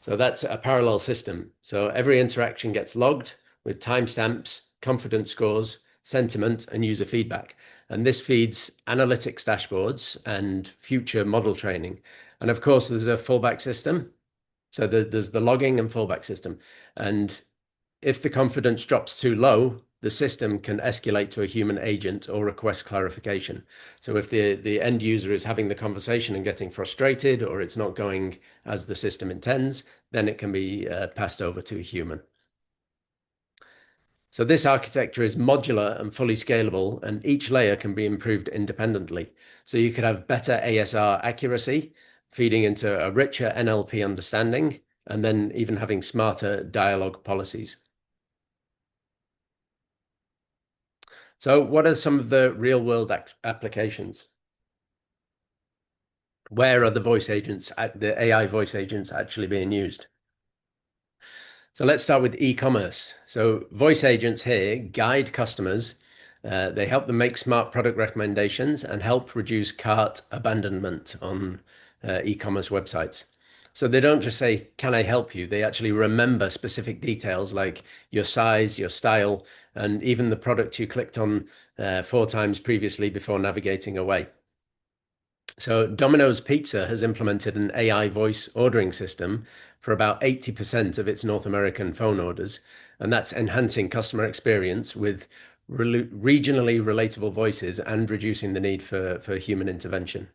So that's a parallel system. So every interaction gets logged with timestamps, confidence scores, sentiment, and user feedback. And this feeds analytics dashboards and future model training. And of course, there's a fallback system. So there's the logging and fallback system. And if the confidence drops too low, the system can escalate to a human agent or request clarification. So if the end user is having the conversation and getting frustrated, or it's not going as the system intends, then it can be passed over to a human. So this architecture is modular and fully scalable, and each layer can be improved independently. So you could have better ASR accuracy, feeding into a richer NLP understanding, and then even having smarter dialogue policies. So what are some of the real-world applications? Where are the voice agents, the AI voice agents actually being used? So let's start with e-commerce. So voice agents here guide customers. They help them make smart product recommendations and help reduce cart abandonment on e-commerce websites. So they don't just say, can I help you? They actually remember specific details like your size, your style, and even the product you clicked on 4 times previously before navigating away. So Domino's Pizza has implemented an AI voice ordering system for about 80% of its North American phone orders, and that's enhancing customer experience with regionally relatable voices and reducing the need for human intervention.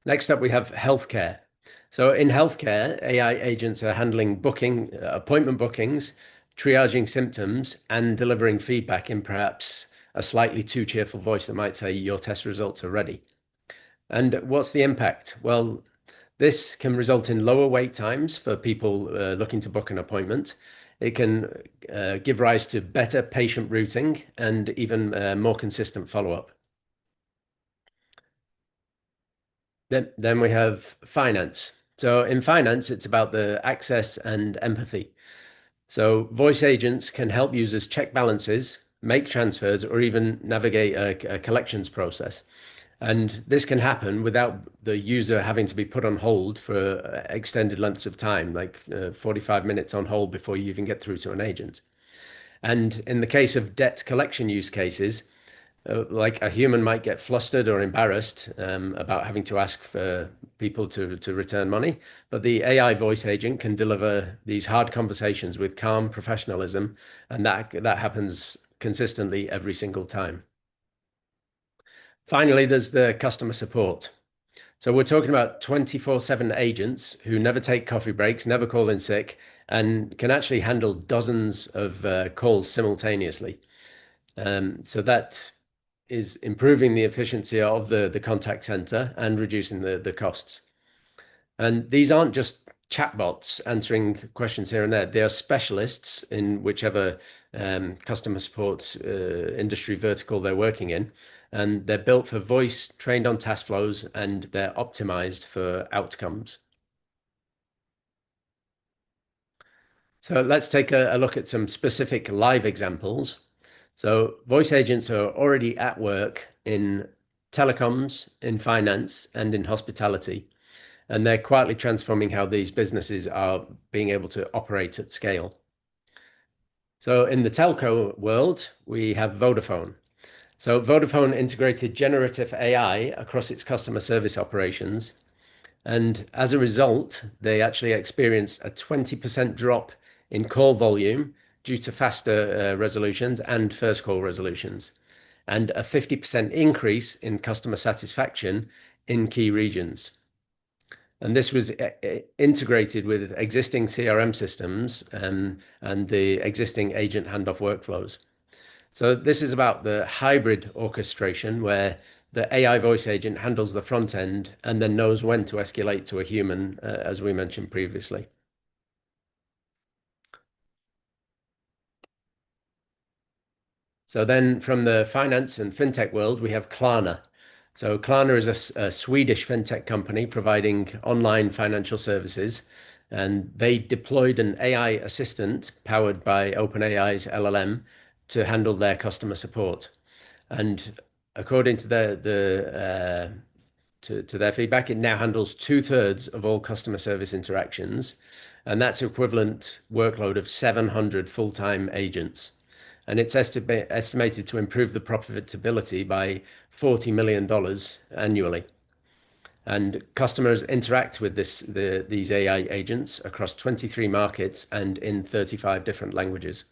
Next up, we have healthcare. So in healthcare, AI agents are handling appointment bookings, triaging symptoms, and delivering feedback in perhaps a slightly too cheerful voice that might say, your test results are ready. And what's the impact? Well, this can result in lower wait times for people looking to book an appointment. It can give rise to better patient routing and even more consistent follow-up. Then we have finance. So in finance, it's about the access and empathy. So voice agents can help users check balances, make transfers, or even navigate a collections process. And this can happen without the user having to be put on hold for extended lengths of time, like 45 minutes on hold before you even get through to an agent. And in the case of debt collection use cases, like a human might get flustered or embarrassed about having to ask for people to return money, but the AI voice agent can deliver these hard conversations with calm professionalism, and that happens consistently every single time. Finally, there's the customer support. So we're talking about 24/7 agents who never take coffee breaks, never call in sick, and can actually handle dozens of calls simultaneously. So that is improving the efficiency of the contact center and reducing the costs. And these aren't just chatbots answering questions here and there. They are specialists in whichever customer support industry vertical they're working in. And they're built for voice, trained on task flows, and they're optimized for outcomes. So let's take a look at some specific live examples. So voice agents are already at work in telecoms, in finance, and in hospitality. And they're quietly transforming how these businesses are being able to operate at scale. So in the telco world, we have Vodafone. So Vodafone integrated generative AI across its customer service operations. And as a result, they actually experienced a 20% drop in call volume due to faster resolutions and first call resolutions, and a 50% increase in customer satisfaction in key regions. And this was integrated with existing CRM systems and the existing agent handoff workflows. So this is about the hybrid orchestration where the AI voice agent handles the front end and then knows when to escalate to a human, as we mentioned previously. So then from the finance and fintech world, we have Klarna. So Klarna is a Swedish fintech company providing online financial services, and they deployed an AI assistant powered by OpenAI's LLM to handle their customer support. And according to their feedback, it now handles 2/3 of all customer service interactions, and that's equivalent workload of 700 full-time agents. And it's estimated to improve the profitability by $40 million annually. And customers interact with these AI agents across 23 markets and in 35 different languages.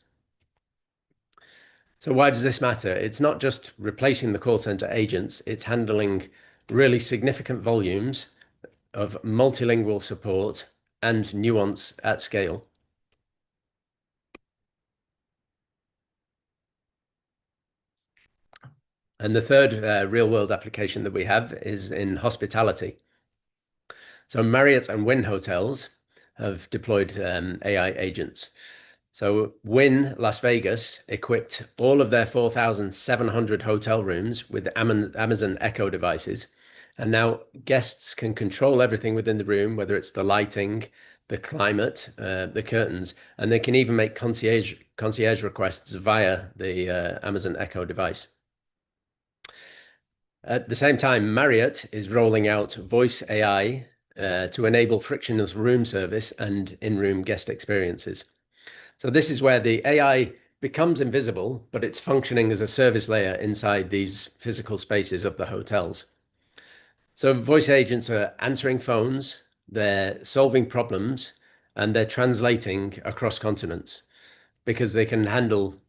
So why does this matter? It's not just replacing the call center agents, it's handling really significant volumes of multilingual support and nuance at scale. And the third real-world application that we have is in hospitality. So Marriott and Wynn hotels have deployed AI agents. So Wynn Las Vegas equipped all of their 4,700 hotel rooms with Amazon Echo devices. And now guests can control everything within the room, whether it's the lighting, the climate, the curtains, and they can even make concierge requests via the Amazon Echo device. At the same time, Marriott is rolling out voice AI to enable frictionless room service and in-room guest experiences. So this is where the AI becomes invisible, but it's functioning as a service layer inside these physical spaces of the hotels. So voice agents are answering phones, they're solving problems, and they're translating across continents because they can handle,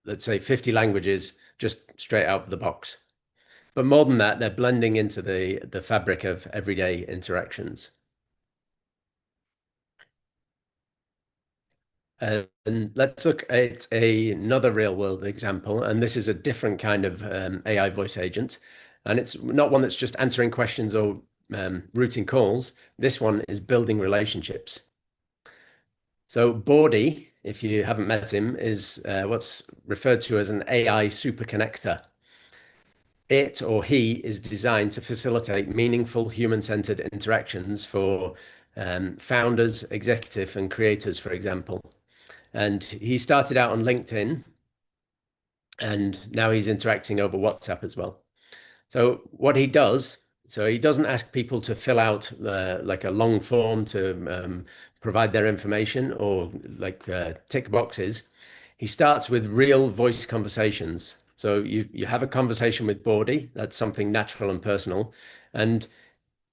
let's say, 50 languages just straight out of the box. But more than that, they're blending into the fabric of everyday interactions. And let's look at another real world example. And this is a different kind of AI voice agent. And it's not one that's just answering questions or routing calls. This one is building relationships. So Bordy, if you haven't met him, is what's referred to as an AI super connector. it or he is designed to facilitate meaningful human-centered interactions for founders, executive, and creators, for example. And he started out on LinkedIn, and now he's interacting over WhatsApp as well. So what he does, so he doesn't ask people to fill out like a long form to provide their information or like tick boxes. He starts with real voice conversations. So you have a conversation with Bordy, that's something natural and personal, and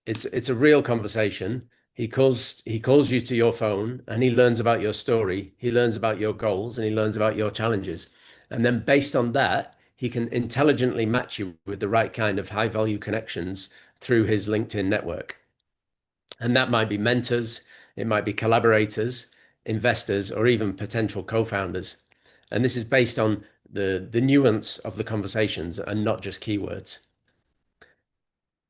it's a real conversation. He calls you to your phone and he learns about your story, he learns about your goals, and he learns about your challenges. And then based on that, he can intelligently match you with the right kind of high value connections through his LinkedIn network. And that might be mentors, it might be collaborators, investors, or even potential co-founders. And this is based on the nuance of the conversations and not just keywords.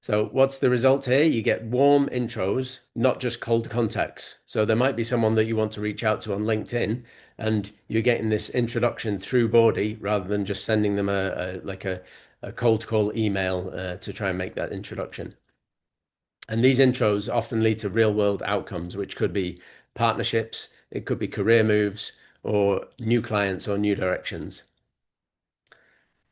So what's the result here? You get warm intros, not just cold contacts. So there might be someone that you want to reach out to on LinkedIn, and you're getting this introduction through Bordy rather than just sending them a cold call email to try and make that introduction. And these intros often lead to real world outcomes, which could be partnerships, it could be career moves, or new clients or new directions.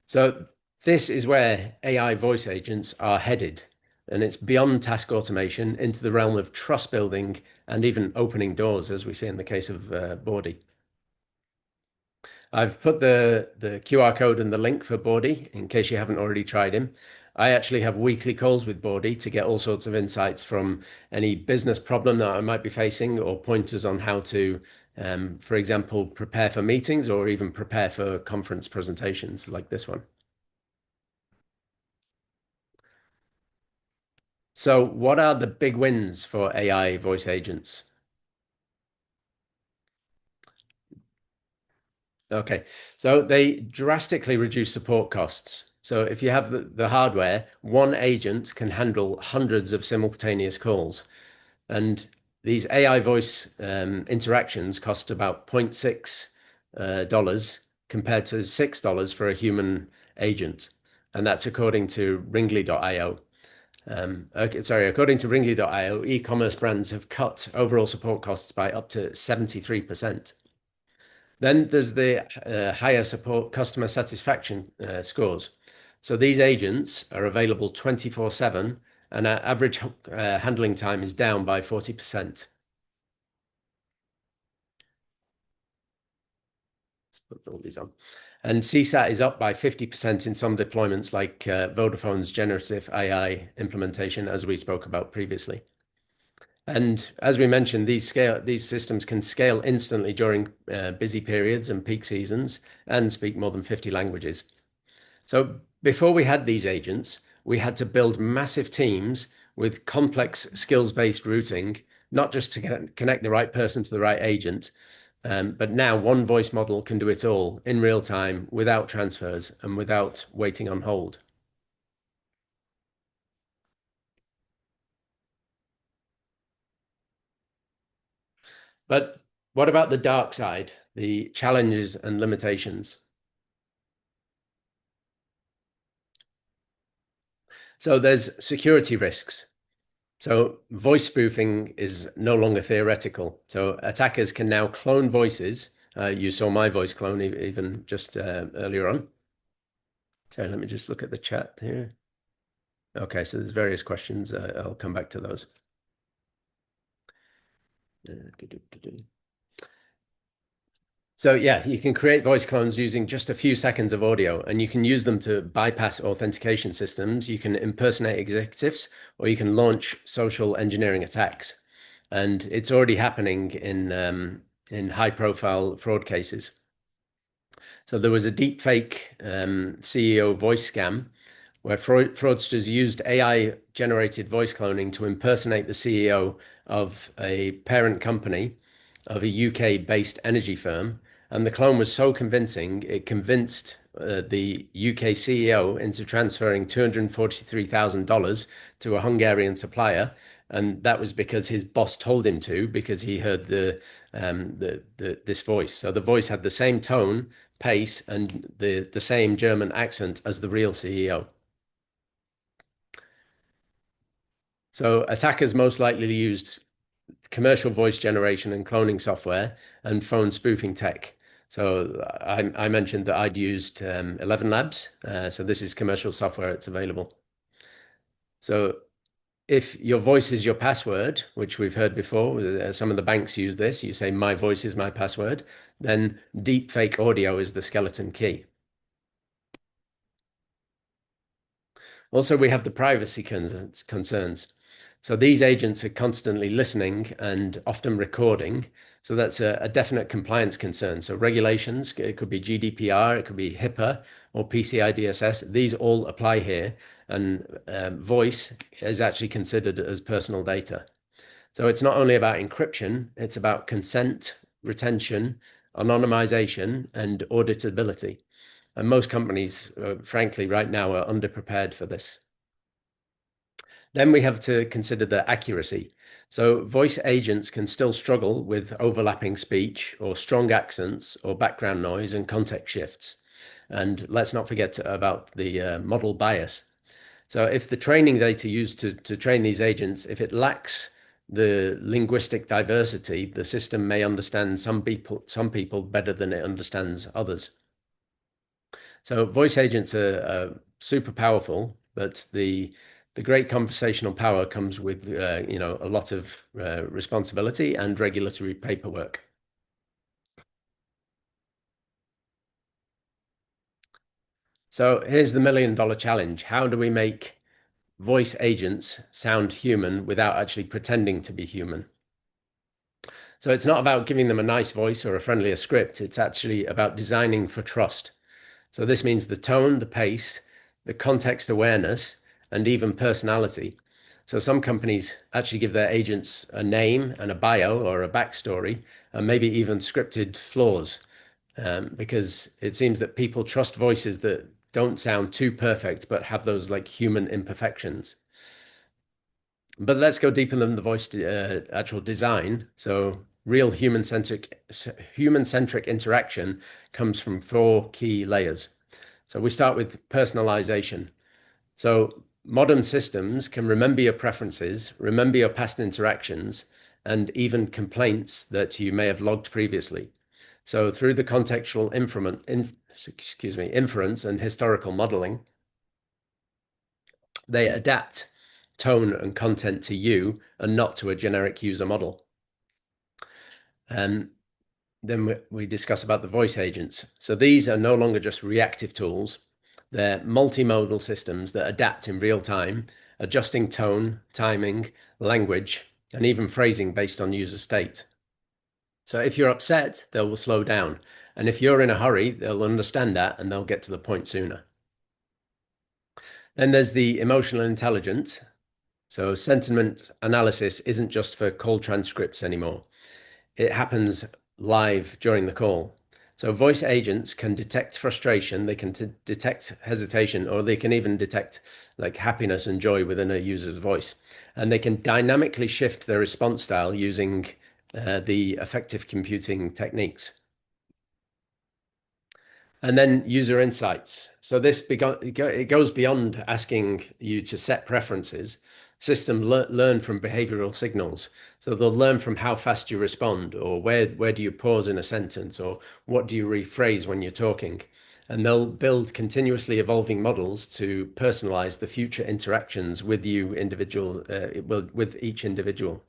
So this is where AI voice agents are headed, and it's beyond task automation into the realm of trust building and even opening doors, as we see in the case of Bordy. I've put the QR code and the link for Bordy in case you haven't already tried him. I actually have weekly calls with Bordy to get all sorts of insights from any business problem that I might be facing or pointers on how to, for example, prepare for meetings or even prepare for conference presentations like this one. So what are the big wins for AI voice agents? Okay, so they drastically reduce support costs. So if you have the hardware, one agent can handle hundreds of simultaneous calls. And these AI voice interactions cost about $0.6 compared to $6 for a human agent. And that's according to Ringly.io. According to Ringly.io, e-commerce brands have cut overall support costs by up to 73%. Then there's the higher support customer satisfaction scores. So these agents are available 24/7, and our average handling time is down by 40%. Let's put all these on. And CSAT is up by 50% in some deployments like Vodafone's generative AI implementation, as we spoke about previously. And as we mentioned, these systems can scale instantly during busy periods and peak seasons and speak more than 50 languages. So before we had these agents, we had to build massive teams with complex skills-based routing, not just to connect the right person to the right agent, but now one voice model can do it all in real time without transfers and without waiting on hold. But what about the dark side, the challenges and limitations? So there's security risks. So voice spoofing is no longer theoretical. So attackers can now clone voices. You saw my voice clone even just earlier on. So let me just look at the chat here. Okay, so there's various questions. I'll come back to those. So yeah, you can create voice clones using just a few seconds of audio, and you can use them to bypass authentication systems. You can impersonate executives, or you can launch social engineering attacks. And it's already happening in high-profile fraud cases. So there was a deepfake CEO voice scam where fraudsters used AI-generated voice cloning to impersonate the CEO of a parent company of a UK-based energy firm. And the clone was so convincing, it convinced the UK CEO into transferring $243,000 to a Hungarian supplier. And that was because his boss told him to, because he heard this voice. So the voice had the same tone, pace, and the same German accent as the real CEO. So attackers most likely used commercial voice generation and cloning software and phone spoofing tech. So I mentioned that I'd used 11 Labs. So this is commercial software. It's available. So if your voice is your password, which we've heard before, some of the banks use this. You say, my voice is my password. Then deep fake audio is the skeleton key. Also, we have the privacy concerns. So these agents are constantly listening and often recording. So that's a definite compliance concern. So regulations, it could be GDPR, it could be HIPAA or PCI DSS. These all apply here. And voice is actually considered as personal data. So it's not only about encryption, it's about consent, retention, anonymization, and auditability. And most companies, frankly, right now are underprepared for this. Then we have to consider the accuracy. So voice agents can still struggle with overlapping speech or strong accents or background noise and context shifts. And let's not forget about the model bias. So if the training data used to train these agents, if it lacks the linguistic diversity, the system may understand some people better than it understands others. So voice agents are super powerful, but the great conversational power comes with a lot of responsibility and regulatory paperwork. So here's the $1 million challenge. How do we make voice agents sound human without actually pretending to be human? So it's not about giving them a nice voice or a friendlier script. It's actually about designing for trust. So this means the tone, the pace, the context awareness, and even personality. So some companies actually give their agents a name and a bio or a backstory, and maybe even scripted flaws, because it seems that people trust voices that don't sound too perfect, but have those like human imperfections. But let's go deeper than the voice actual design. So real human-centric interaction comes from 4 key layers. So we start with personalization. So modern systems can remember your preferences, remember your past interactions, and even complaints that you may have logged previously. So through the contextual inference and historical modeling, they adapt tone and content to you and not to a generic user model. And then we discuss about the voice agents. So these are no longer just reactive tools. They're multimodal systems that adapt in real time, adjusting tone, timing, language, and even phrasing based on user state. So if you're upset, they will slow down. And if you're in a hurry, they'll understand that and they'll get to the point sooner. Then there's the emotional intelligence. So sentiment analysis isn't just for call transcripts anymore. It happens live during the call. So voice agents can detect frustration, they can detect hesitation, or they can even detect like happiness and joy within a user's voice. And they can dynamically shift their response style using the effective computing techniques. And then user insights. So it goes beyond asking you to set preferences. Systems learn from behavioral signals. So they'll learn from how fast you respond, or where do you pause in a sentence, or what do you rephrase when you're talking. And they'll build continuously evolving models to personalize the future interactions with with each individual.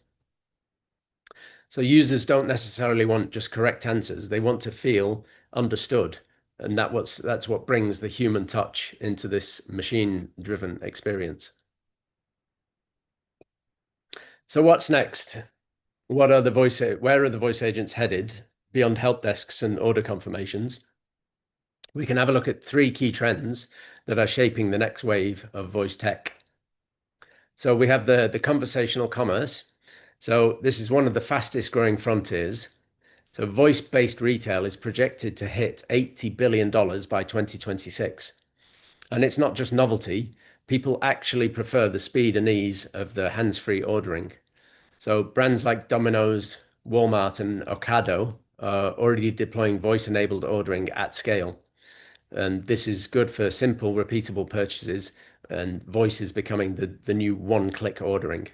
So users don't necessarily want just correct answers. They want to feel understood. And that's what brings the human touch into this machine-driven experience. So what's next? Where are the voice agents headed beyond help desks and order confirmations? We can have a look at 3 key trends that are shaping the next wave of voice tech. So we have the conversational commerce. So this is one of the fastest growing frontiers. So voice-based retail is projected to hit $80 billion by 2026. And it's not just novelty. People actually prefer the speed and ease of the hands-free ordering. So brands like Domino's, Walmart, and Ocado are already deploying voice-enabled ordering at scale. And this is good for simple, repeatable purchases, and voice is becoming the new one-click ordering.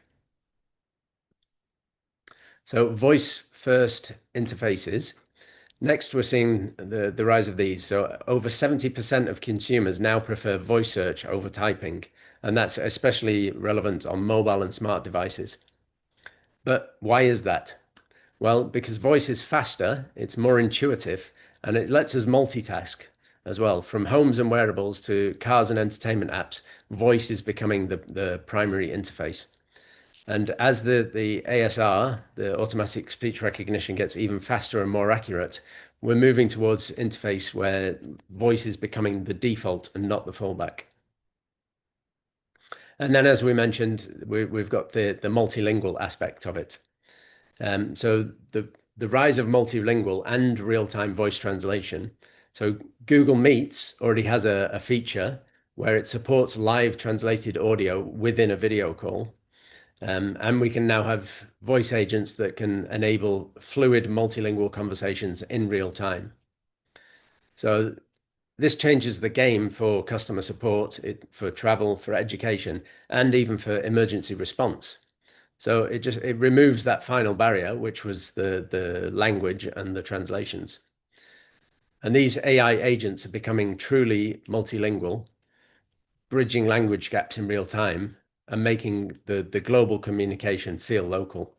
So voice-first interfaces. Next, we're seeing the rise of these. So over 70% of consumers now prefer voice search over typing, and that's especially relevant on mobile and smart devices. But why is that? Well, because voice is faster, it's more intuitive, and it lets us multitask as well. From homes and wearables to cars and entertainment apps, voice is becoming the primary interface. And as the ASR, the automatic speech recognition, gets even faster and more accurate, we're moving towards interface where voice is becoming the default and not the fallback. And then, as we mentioned, we've got the multilingual aspect of it. So the rise of multilingual and real-time voice translation. So Google Meets already has a feature where it supports live translated audio within a video call. And we can now have voice agents that can enable fluid multilingual conversations in real time. So this changes the game for customer support, for travel, for education, and even for emergency response. So it removes that final barrier, which was the language and the translations. And these AI agents are becoming truly multilingual, bridging language gaps in real time and making the global communication feel local.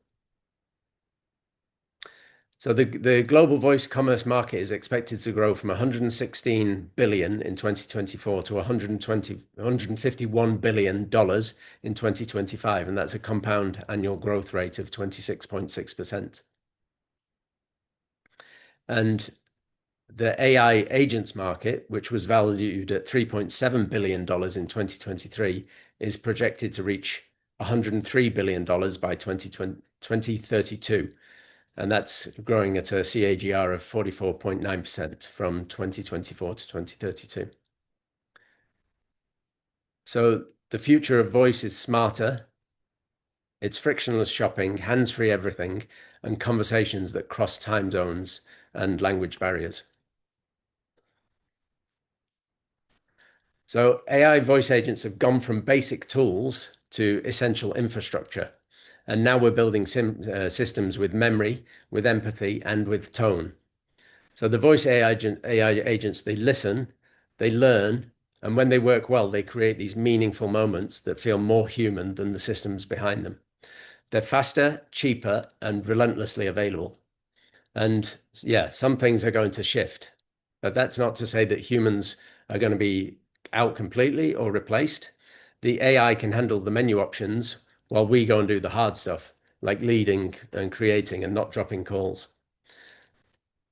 So the global voice commerce market is expected to grow from 116 billion in 2024 to 151 billion dollars in 2025, and that's a compound annual growth rate of 26.6%. And the AI agents market, which was valued at $3.7 billion in 2023, is projected to reach $103 billion by 2032. And that's growing at a CAGR of 44.9% from 2024 to 2032. So the future of voice is smarter. It's frictionless shopping, hands-free everything, and conversations that cross time zones and language barriers. So AI voice agents have gone from basic tools to essential infrastructure. And now we're building systems with memory, with empathy, and with tone. So the voice AI agents, they listen, they learn, and when they work well, they create these meaningful moments that feel more human than the systems behind them. They're faster, cheaper, and relentlessly available. And yeah, some things are going to shift, but that's not to say that humans are going to be out completely or replaced. The AI can handle the menu options while we go and do the hard stuff, like leading and creating and not dropping calls.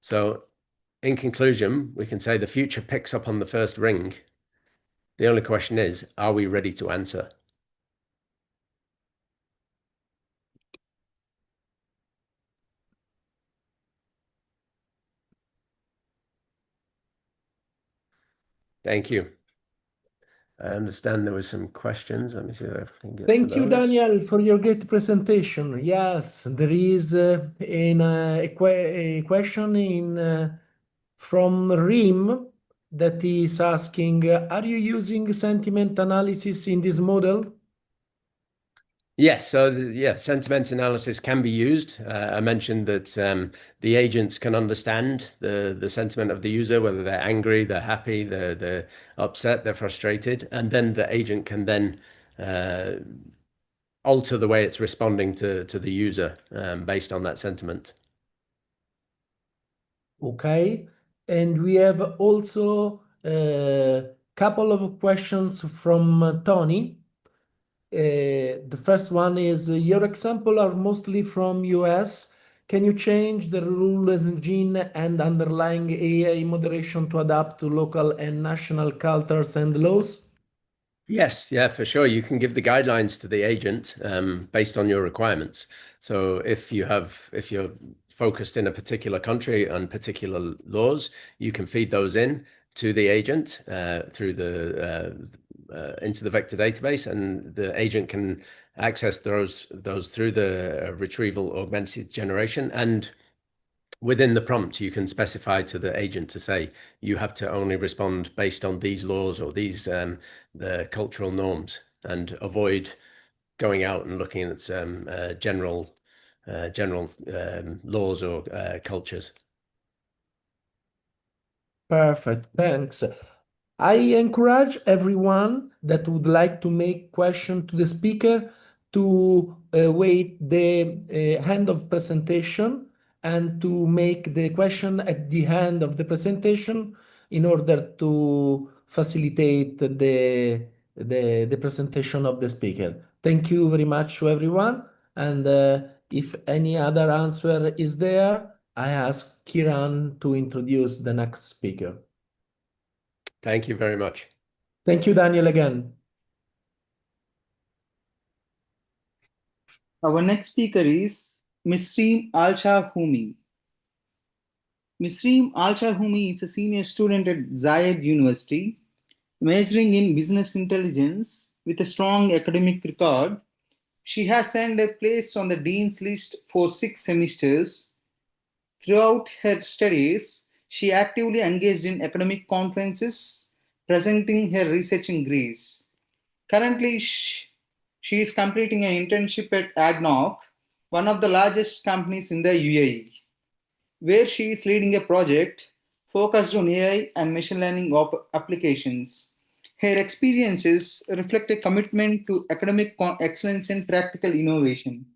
So in conclusion, we can say the future picks up on the first ring. The only question is, are we ready to answer? Thank you. I understand there were some questions. Let me see if I can get to those. Thank you, Daniel, for your great presentation. Yes, there is a question from Rim that is asking, are you using sentiment analysis in this model? Yes, so sentiment analysis can be used. I mentioned that the agents can understand the sentiment of the user, whether they're angry, they're happy, they're upset, they're frustrated, and then the agent can then alter the way it's responding to the user based on that sentiment. Okay, and we have also a couple of questions from Tony. The first one is, your example are mostly from US. Can you change the rules engine and underlying AI moderation to adapt to local and national cultures and laws? Yes, yeah, for sure. You can give the guidelines to the agent based on your requirements. So if you're focused in a particular country on particular laws, you can feed those in to the agent through into the vector database, and the agent can access those through the retrieval augmented generation. And within the prompt, you can specify to the agent to say, you have to only respond based on these laws or these the cultural norms, and avoid going out and looking at general general laws or cultures. Perfect, thanks. I encourage everyone that would like to make question to the speaker to wait the end of presentation and to make the question at the end of the presentation in order to facilitate the presentation of the speaker. Thank you very much to everyone. And if any other answer is there, I ask Kiran to introduce the next speaker. Thank you very much. Thank you, Daniel, again. Our next speaker is Misreem Alshahumi. Misreem Alshahumi is a senior student at Zayed University, majoring in business intelligence with a strong academic record. She has earned a place on the Dean's list for 6 semesters. Throughout her studies, she actively engaged in academic conferences, presenting her research in Greece. Currently, she is completing an internship at ADNOC, one of the largest companies in the UAE, where she is leading a project focused on AI and machine learning applications. Her experiences reflect a commitment to academic excellence and practical innovation.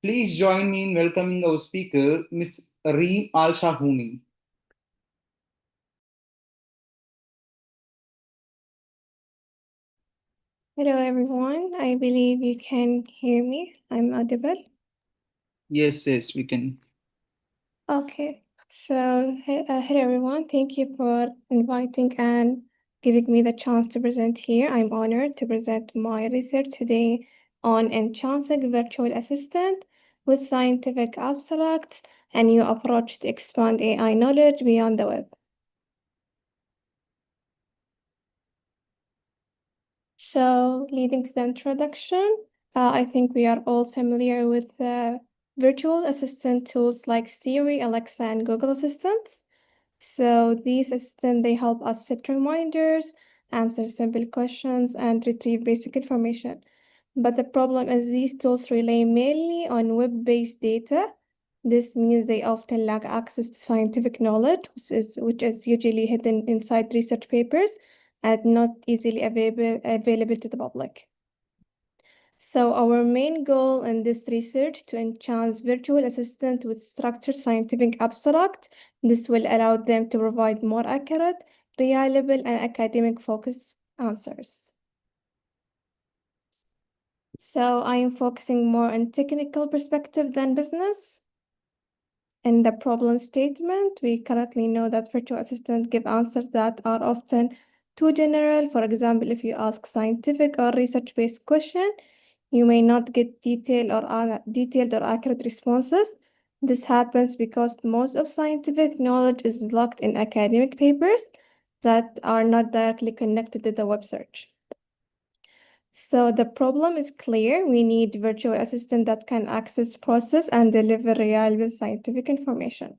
Please join me in welcoming our speaker, Ms. Reem Alshahumi. Hello everyone, I believe you can hear me. I'm audible. Yes, we can. Okay, so hello everyone, thank you for inviting and giving me the chance to present here. I'm honored to present my research today on enhancing virtual assistant with scientific abstracts, a new approach to expand AI knowledge beyond the web. So, leading to the introduction, I think we are all familiar with virtual assistant tools like Siri, Alexa, and Google Assistants. So these assistants, they help us set reminders, answer simple questions, and retrieve basic information. But the problem is these tools rely mainly on web-based data. This means they often lack access to scientific knowledge, which is usually hidden inside research papers and not easily available to the public. So our main goal in this research to enhance virtual assistant with structured scientific abstract. This will allow them to provide more accurate, reliable, and academic-focused answers. So I am focusing more on technical perspective than business. In the problem statement, we currently know that virtual assistants give answers that are often too general. For example, if you ask scientific or research-based question, you may not get detailed or accurate responses. This happens because most of scientific knowledge is locked in academic papers that are not directly connected to the web search. So the problem is clear. We need virtual assistant that can access, process, and deliver reliable scientific information.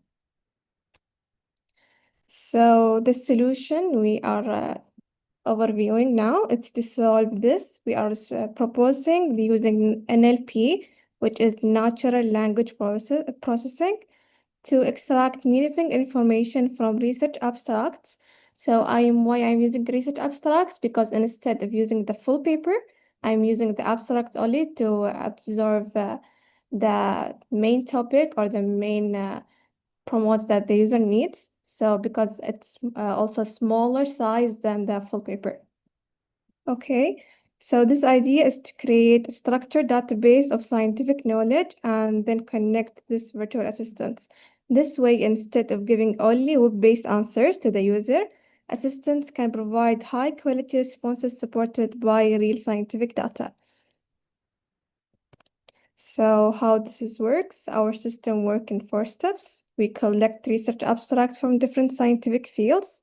So the solution we are overviewing now, it's to solve this. We are proposing using NLP, which is natural language processing, to extract meaningful information from research abstracts. So why I'm using research abstracts, because instead of using the full paper, I'm using the abstracts only to absorb the main topic or the main promotes that the user needs. So because it's also smaller size than the full paper. Okay, so this idea is to create a structured database of scientific knowledge and then connect this virtual assistants. This way, instead of giving only web-based answers to the user, assistants can provide high-quality responses supported by real scientific data. So how this works, our system works in 4 steps. We collect research abstracts from different scientific fields,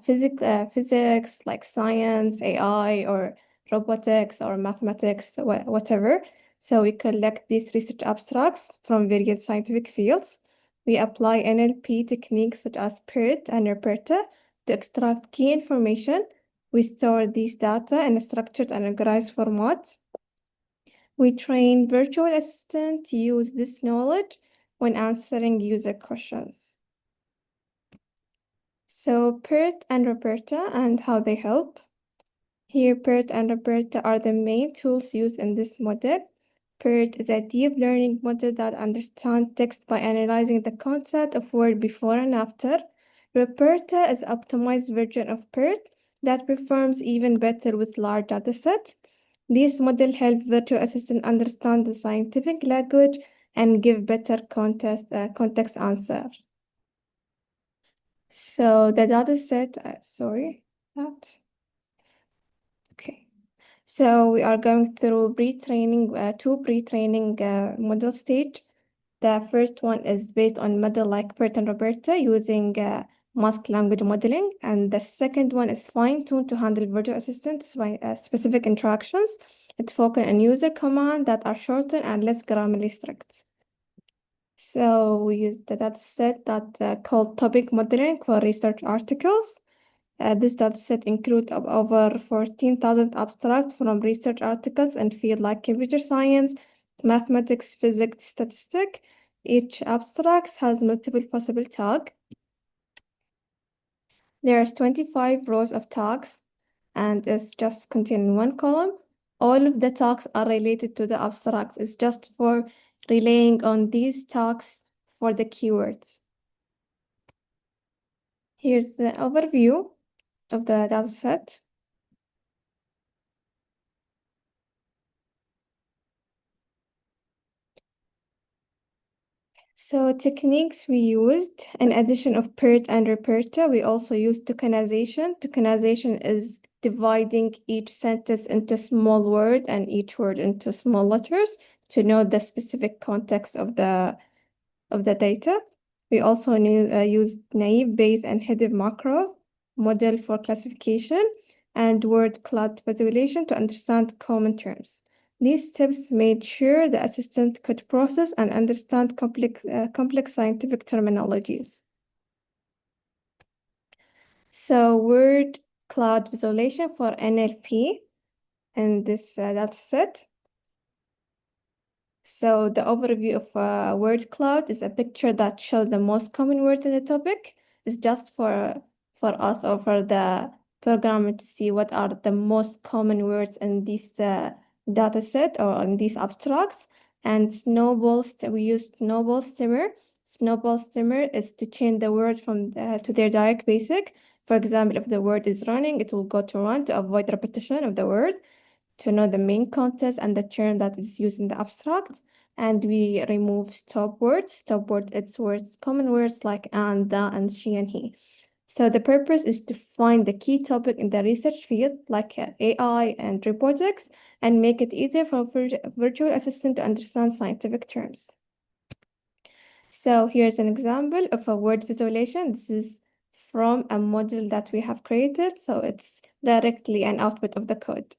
physics, like science, AI, or robotics, or mathematics, whatever. So we collect these research abstracts from various scientific fields. We apply NLP techniques such as PERT and REPERTA to extract key information. We store these data in a structured and organized format. We train virtual assistant to use this knowledge when answering user questions. So Bert and Roberta and how they help. Here, Bert and Roberta are the main tools used in this model. Bert is a deep learning model that understands text by analyzing the content of word before and after. Roberta is an optimized version of Bert that performs even better with large datasets. These models help virtual assistants understand the scientific language and give better context answer. So the dataset, okay. So we are going through two pre-training model stage. The first one is based on model like Bert and Roberta using mask language modeling, and the second one is fine-tuned to handle virtual assistants by specific interactions. It's focused on user commands that are shorter and less grammarly strict. So we use the dataset that called topic modeling for research articles. This dataset includes over 14,000 abstracts from research articles in fields like computer science, mathematics, physics, statistics. Each abstract has multiple possible tags. There's 25 rows of tags, and it's just containing one column. All of the tags are related to the abstract. It's just for relying on these tags for the keywords. Here's the overview of the dataset. So techniques we used, in addition of Bert and Roberta, we also used tokenization. Tokenization is dividing each sentence into small words and each word into small letters to know the specific context of the data. We also used naive Bayes and Hedef Markov model for classification and word cloud visualization to understand common terms. These steps made sure the assistant could process and understand complex scientific terminologies. So word cloud visualization for NLP in this dataset. So the overview of word cloud is a picture that shows the most common word in the topic. It's just for us or for the programmer to see what are the most common words in this data set or in these abstracts. And we use snowball stimmer. Snowball stimmer is to change the word from to their direct basic. For example, if the word is running, it will go to run to avoid repetition of the word, to know the main context and the term that is used in the abstract. And we remove stop words. Stop word, it's words, common words like and, the, and she and he. So the purpose is to find the key topic in the research field, like AI and robotics, and make it easier for virtual assistant to understand scientific terms. So here's an example of a word visualization. This is from a model that we have created, so it's directly an output of the code.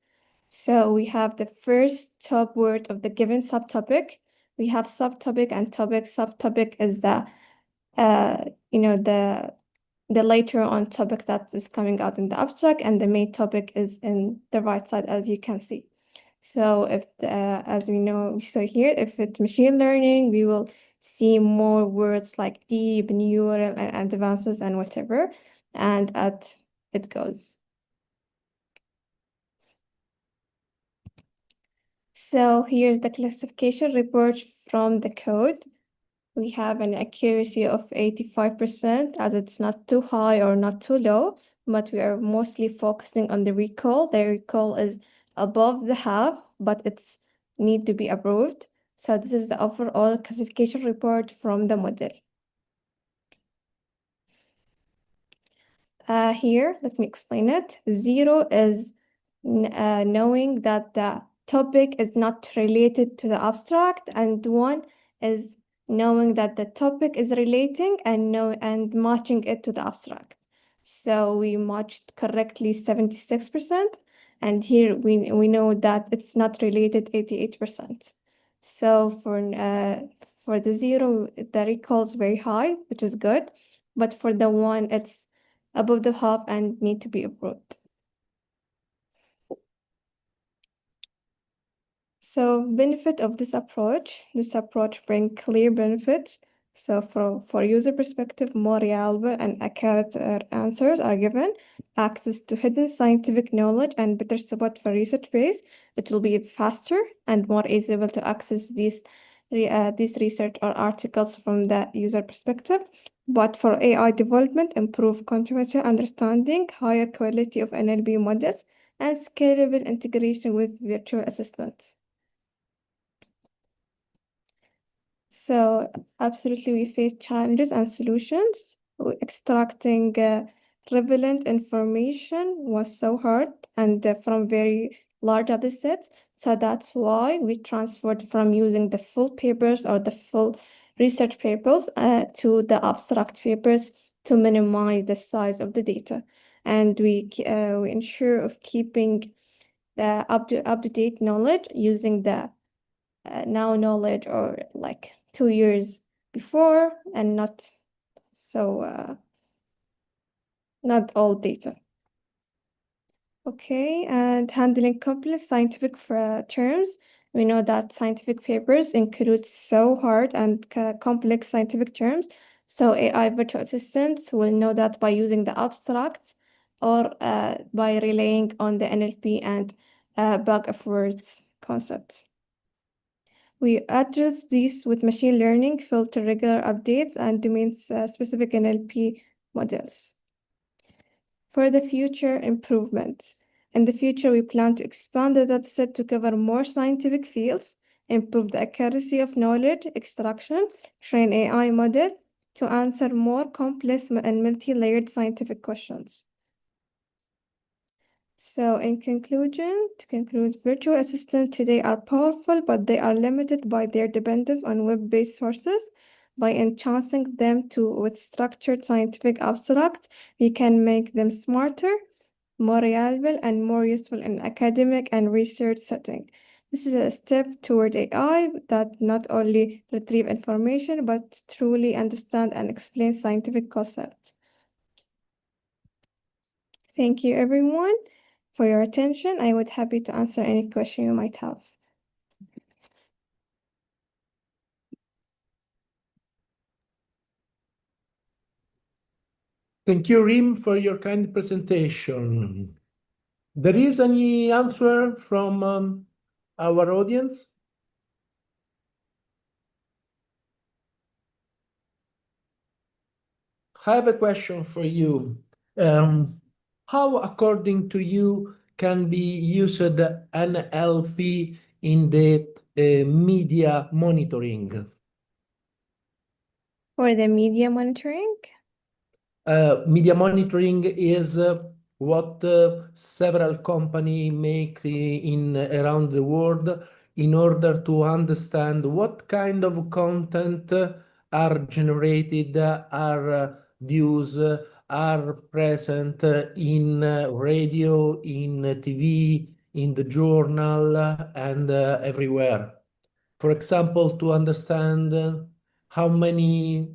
So we have the first top word of the given subtopic. We have subtopic and topic. Subtopic is the the later on topic that is coming out in the abstract, and the main topic is in the right side, as you can see. So if as we know, so here, if it's machine learning, we will see more words like deep, neural, and advances, and whatever, and it goes. So here's the classification report from the code. We have an accuracy of 85%, as it's not too high or not too low, but we are mostly focusing on the recall. The recall is above the half, but it's need to be approved. So this is the overall classification report from the model. Here, let me explain it. 0 is knowing that the topic is not related to the abstract, and 1 is knowing that the topic is relating and matching it to the abstract. So we matched correctly 76%, and here we know that it's not related 88%. So for the 0, the recall is very high, which is good, but for the 1, it's above the half and need to be approved. So benefit of this approach brings clear benefits. So for user perspective, more reliable and accurate answers are given, access to hidden scientific knowledge and better support for research base. It will be faster and more easy to access these research or articles from the user perspective. But for AI development, improve controversial understanding, higher quality of NLP models, and scalable integration with virtual assistants. So absolutely, we face challenges and solutions. Extracting relevant information was so hard and from very large data sets. So that's why we transferred from using the full papers or the full research papers to the abstract papers to minimize the size of the data. And we ensure of keeping the up-to-date knowledge using the now knowledge or like 2 years before and not not all data. Okay, and handling complex scientific terms. We know that scientific papers include so hard and complex scientific terms. So AI virtual assistants will know that by using the abstract or by relying on the NLP and bug of words concepts. We address these with machine learning, filter regular updates, and domain-specific NLP models. For the future improvement. In the future, we plan to expand the dataset to cover more scientific fields, improve the accuracy of knowledge extraction, train AI model to answer more complex and multi-layered scientific questions. So in conclusion, virtual assistants today are powerful, but they are limited by their dependence on web-based sources. By enhancing them with structured scientific abstract, we can make them smarter, more reliable, and more useful in academic and research setting. This is a step toward AI that not only retrieve information, but truly understand and explain scientific concepts. Thank you, everyone, for your attention. I would be happy to answer any question you might have. Thank you, Rim, for your kind presentation. There is any answer from our audience? I have a question for you. How, according to you, can be used NLP in the media monitoring? For the media monitoring? Media monitoring is what several companies make in around the world in order to understand what kind of content are generated, are views, are present in radio, in TV, in the journal, and everywhere. For example, to understand how many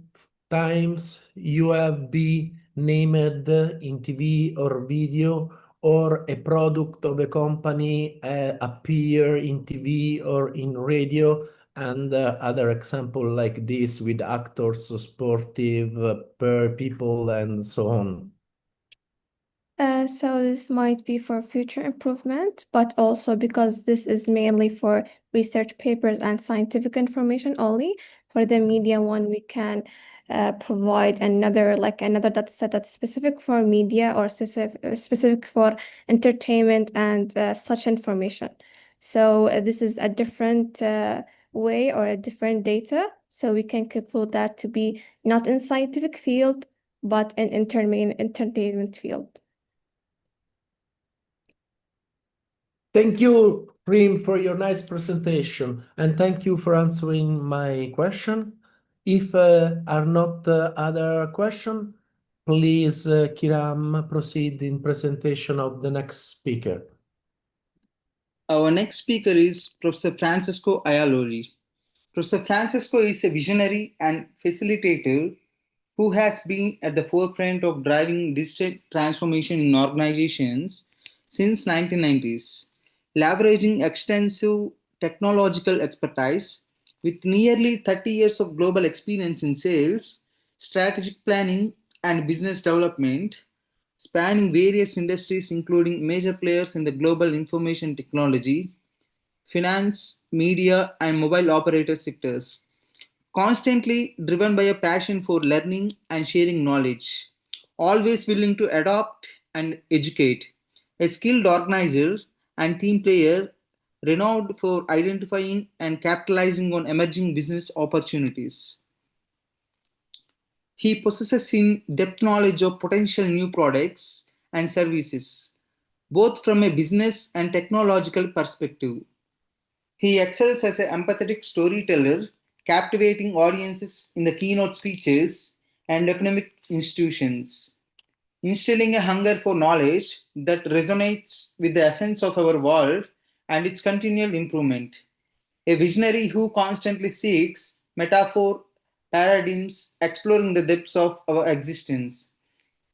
times you have been named in TV or video, or a product of a company appear in TV or in radio, and other example like this with actors, sportive, people, and so on. So this might be for future improvement, but also because this is mainly for research papers and scientific information only. For the media one, we can provide another data set that's specific for media or specific for entertainment and such information. So this is a different way or a different data. So we can conclude that to be not in scientific field, but in entertainment field. Thank you, Rim, for your nice presentation, and thank you for answering my question. If are not other questions, please, Kiram, proceed in presentation of the next speaker. Our next speaker is Professor Francisco Ayalori. Professor Francisco is a visionary and facilitator who has been at the forefront of driving digital transformation in organizations since 1990s, leveraging extensive technological expertise with nearly 30 years of global experience in sales, strategic planning, and business development, spanning various industries including major players in the global information technology, finance, media, and mobile operator sectors. Constantly driven by a passion for learning and sharing knowledge, always willing to adopt and educate, a skilled organizer and team player renowned for identifying and capitalizing on emerging business opportunities. He possesses in-depth knowledge of potential new products and services, both from a business and technological perspective. He excels as an empathetic storyteller, captivating audiences in the keynote speeches and academic institutions, instilling a hunger for knowledge that resonates with the essence of our world and its continual improvement. A visionary who constantly seeks metaphor, paradigms, exploring the depths of our existence.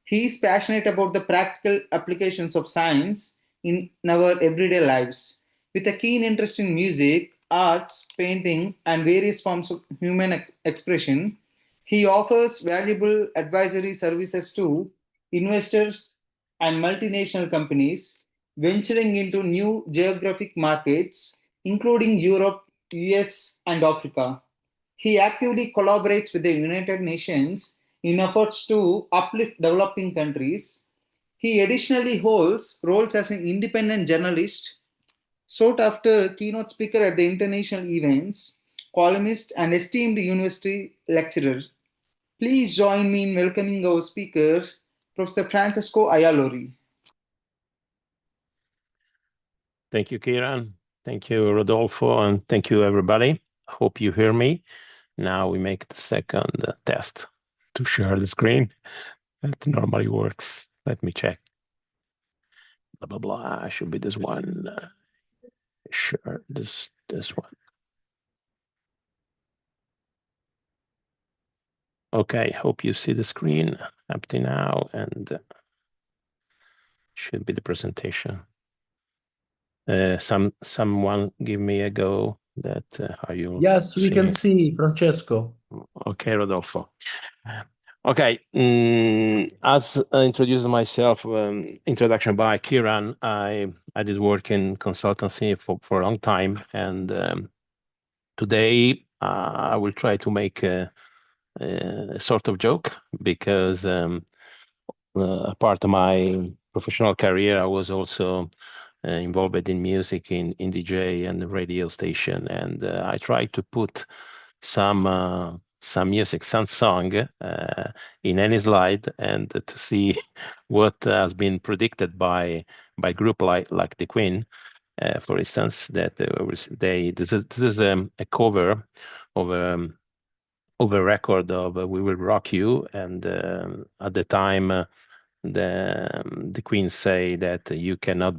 He is passionate about the practical applications of science in our everyday lives. With a keen interest in music, arts, painting, and various forms of human expression, he offers valuable advisory services to investors and multinational companies venturing into new geographic markets, including Europe, US, and Africa. He actively collaborates with the United Nations in efforts to uplift developing countries. He additionally holds roles as an independent journalist, sought after keynote speaker at the international events, columnist, and esteemed university lecturer. Please join me in welcoming our speaker, Professor Francisco Ayalori. Thank you, Kiran. Thank you, Rodolfo, and thank you, everybody. Hope you hear me. Now we make the second test to share the screen. That normally works. Let me check. Blah, blah, blah. Should be this one. Sure, this one. Okay, hope you see the screen empty now, and should be the presentation. Someone give me a go. That are you? Yes, we can see Francesco. Okay, Rodolfo. Okay, as introduced myself, introduction by Kiran, I did work in consultancy for a long time, and today I will try to make a sort of joke because part of my professional career, I was also involved in music in DJ and the radio station, and I tried to put some music, some song in any slide, and to see what has been predicted by group like the Queen, for instance. That this is a cover of a record of "We Will Rock You," and at the time the Queen say that you cannot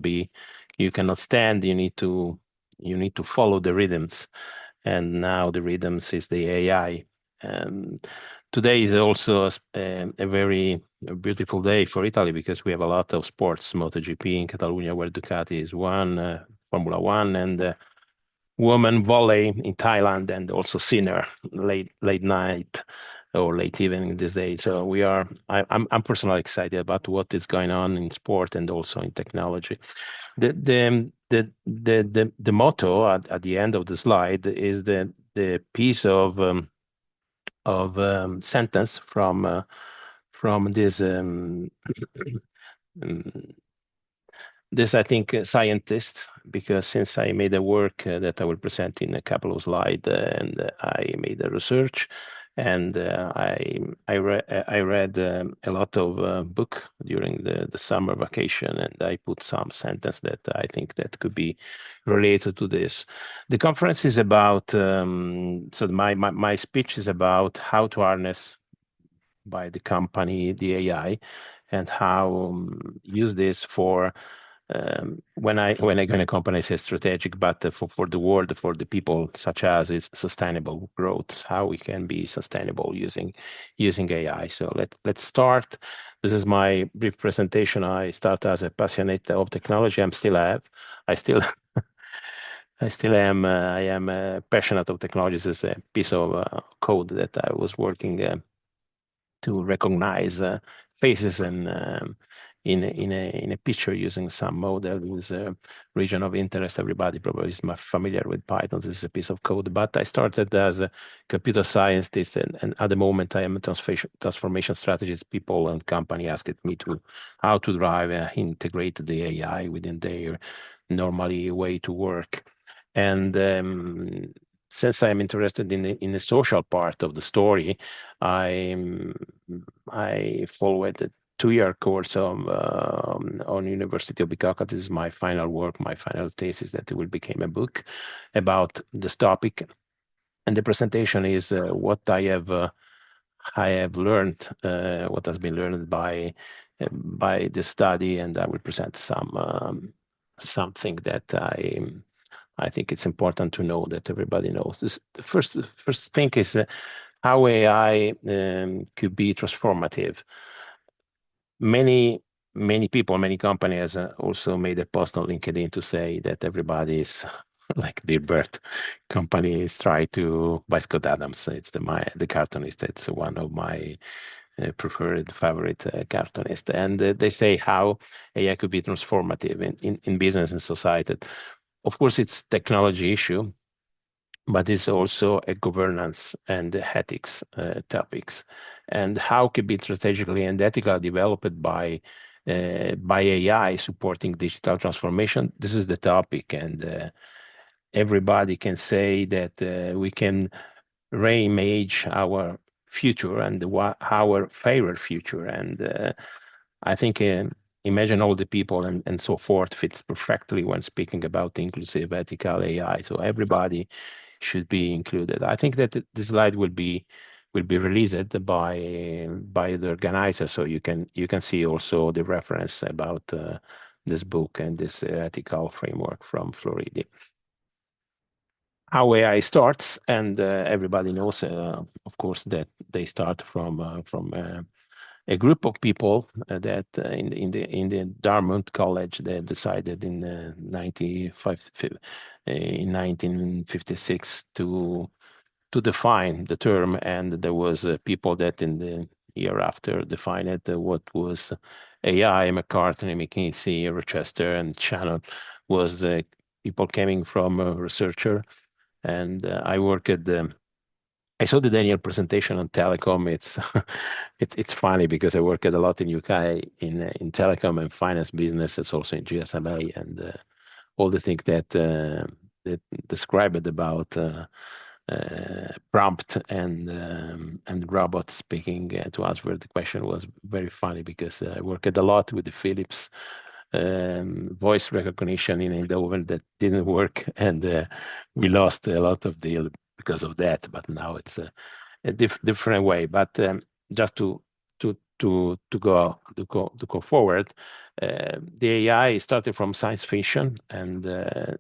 stand, you need to follow the rhythms, and now the rhythms is the AI. Today is also a very beautiful day for Italy because we have a lot of sports, MotoGP in Catalonia where Ducati is one, Formula One, and women volley in Thailand, and also Sinner late night or late evening this day. So I'm personally excited about what is going on in sport and also in technology. The motto at the end of the slide is the piece of sentence from this this, I think, scientist, because since I made a work that I will present in a couple of slides, and I made a research, and I read a lot of book during the summer vacation, and I put some sentence that I think that could be related to this. The conference is about, so my speech is about how to harness by the company the AI, and how use this for when I go in a company, I say strategic, but for the world, for the people, such as is sustainable growth, how we can be sustainable using AI. So let's start. This is my brief presentation. I start as a passionate of technology. I still I still am. I am passionate of technologies as a piece of code that I was working to recognize faces and in a picture using some model with a region of interest. Everybody probably is familiar with Python. This is a piece of code, but I started as a computer scientist, and at the moment I am a transformation strategist. People and company asked me to how to drive integrate the AI within their normally way to work. And since I'm interested in the social part of the story, I followed a 2-year course on University of Bicocca. This is my final work, my final thesis that will become a book about this topic. And the presentation is what I have learned, what has been learned by the study, and I will present something that I think it's important to know, that everybody knows. The first thing is how AI could be transformative. Many people, many companies also made a post on LinkedIn to say that everybody is like Dilbert. Companies try to by Scott Adams. It's the cartoonist. It's one of my preferred favorite cartoonist, and they say how AI could be transformative in business and society. Of course, it's technology issue, but it's also a governance and ethics topics, and how can be strategically and ethically developed by AI supporting digital transformation. This is the topic, and everybody can say that we can reimage our future and our favorite future, and I think imagine all the people and so forth fits perfectly when speaking about inclusive ethical AI. So everybody should be included. I think that this slide will be released by the organizer, so you can see also the reference about this book and this ethical framework from Floridi. How AI starts, and everybody knows, of course, that they start from a group of people that in the Dartmouth College, they decided in 1956 to define the term, and there was people that in the year after defined it what was AI. McCartney, McKinsey, Rochester, and Shannon was people coming from a researcher, and I work at the. I saw the Daniel presentation on telecom. It's funny because I work a lot in UK in telecom and finance business. It's also in GSMA, and all the things that described about prompt and robots speaking to answer the question was very funny, because I worked a lot with the Philips voice recognition in Eindhoven that didn't work, and we lost a lot of deal because of that. But now it's a different way. But just to go forward, the AI started from science fiction, and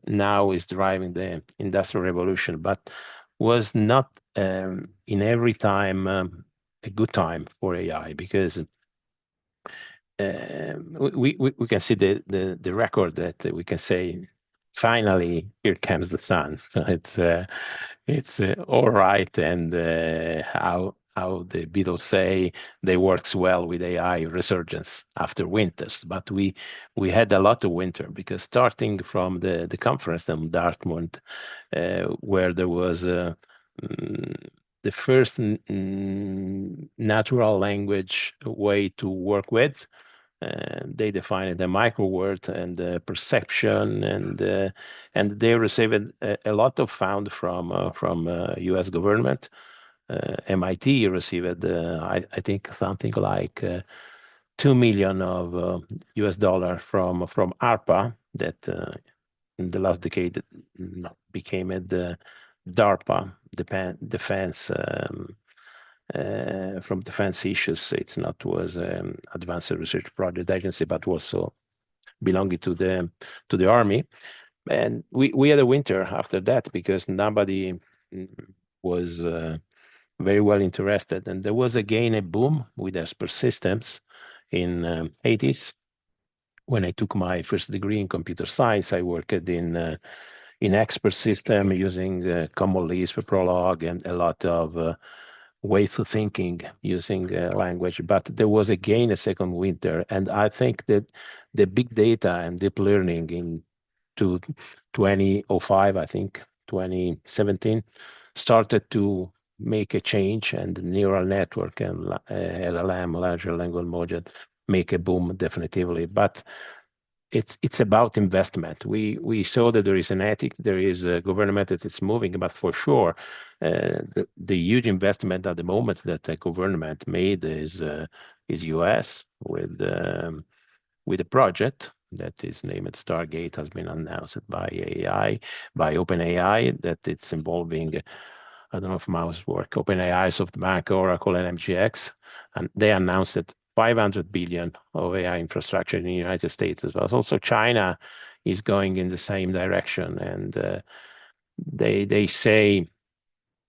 now is driving the industrial revolution, but was not in every time a good time for AI, because we can see the record that we can say, finally, here comes the sun. So it's all right, and how the Beatles say, they works well with AI resurgence after winters. But we had a lot of winter, because starting from the conference in Dartmouth, where there was the first natural language way to work with. They defined the micro word and perception, and they received a lot of fund from U.S. government. MIT received, I think, something like $2 million of US dollar from ARPA, that in the last decade became the DARPA, defense. From defense issues. It's not was Advanced Research Project Agency, but also belonging to the Army. And we had a winter after that, because nobody was very well interested. And there was again a boom with Esper Systems in 80s. When I took my first degree in computer science, I worked in in expert system using Common Lisp, Prolog, and a lot of ways of thinking using language. But there was again a second winter, and I think that the big data and deep learning in 2005, I think 2017, started to make a change, and the neural network and LLM, larger language model, make a boom definitively. But it's about investment. We saw that there is an ethic, there is a government that is moving, but for sure, the huge investment at the moment that the government made is US with a project that is named Stargate, has been announced by OpenAI, that it's involving, I don't know if mouse work, OpenAI, SoftBank, Oracle, and MGX, and they announced that 500 billion of AI infrastructure in the United States as well. Also, China is going in the same direction, and they say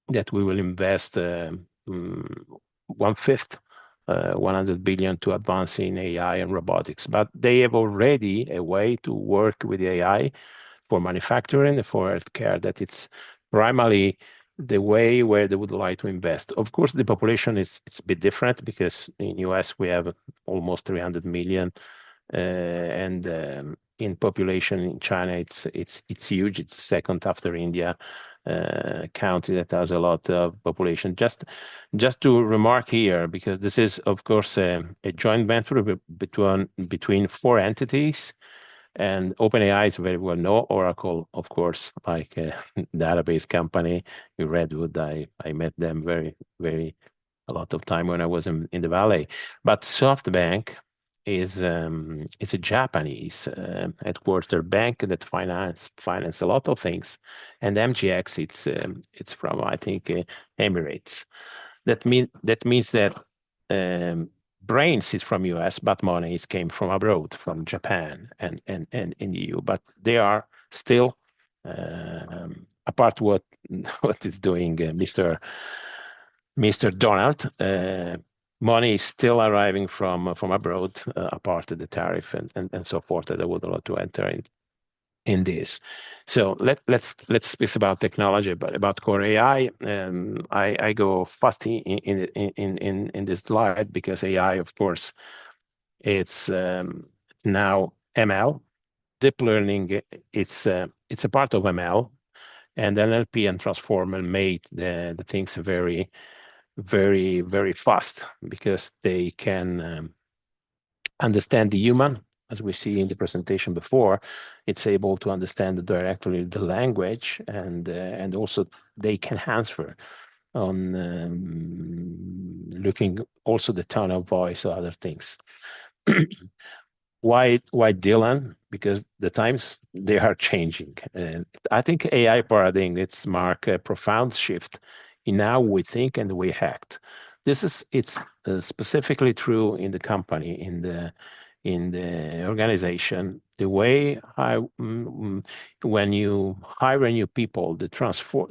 that we will invest 1/5, 100 billion to advance in AI and robotics. But they have already a way to work with AI for manufacturing, for healthcare, that it's primarily the way where they would like to invest. Of course, the population it's a bit different, because in US we have almost 300 million, and in population in China it's huge. It's second after India country that has a lot of population. Just to remark here, because this is of course a joint venture between 4 entities. And OpenAI is very well known. Oracle, of course, like a database company in Redwood. I met them a lot of time when I was in the Valley. But SoftBank is a Japanese headquarter bank that finance a lot of things, and MGX it's from, I think, Emirates. That means that brains is from US, but money came from abroad, from Japan and in the EU. But they are still, apart what is doing Mr. Donald, money is still arriving from abroad, apart of the tariff and so forth, that I would like to enter in this. So let's speak about technology, but about core AI. I go fast in this slide, because AI, of course, it's now ML, deep learning. It's a part of ML, and NLP and transformer made the things very, very, very fast, because they can understand the human. As we see in the presentation before, it's able to understand directly the language, and also they can answer on looking also the tone of voice or other things. Why Dylan? Because the times, they are changing, and I think AI paradigm, it's mark a profound shift in how we think and we act. It's specifically true in the company, in the organization. The way when you hire new people, the transfer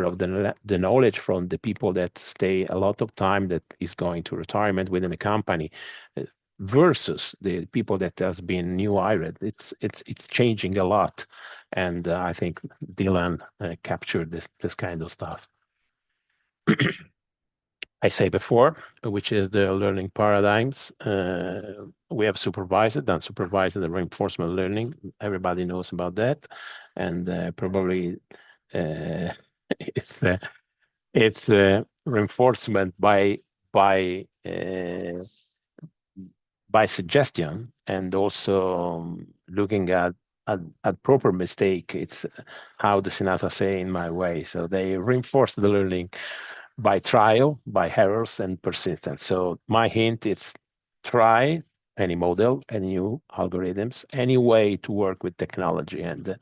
of the knowledge from the people that stay a lot of time, that is going to retirement within a company, versus the people that has been new hired, it's changing a lot, and I think Dylan captured this kind of stuff. I say before, which is the learning paradigms. We have supervised, unsupervised, and reinforcement learning. Everybody knows about that, and probably it's reinforcement by suggestion, and also looking at proper mistake. It's how the synapses say in my way. So they reinforce the learning by trial, by errors, and persistence. So my hint is try any model, any new algorithms, any way to work with technology, and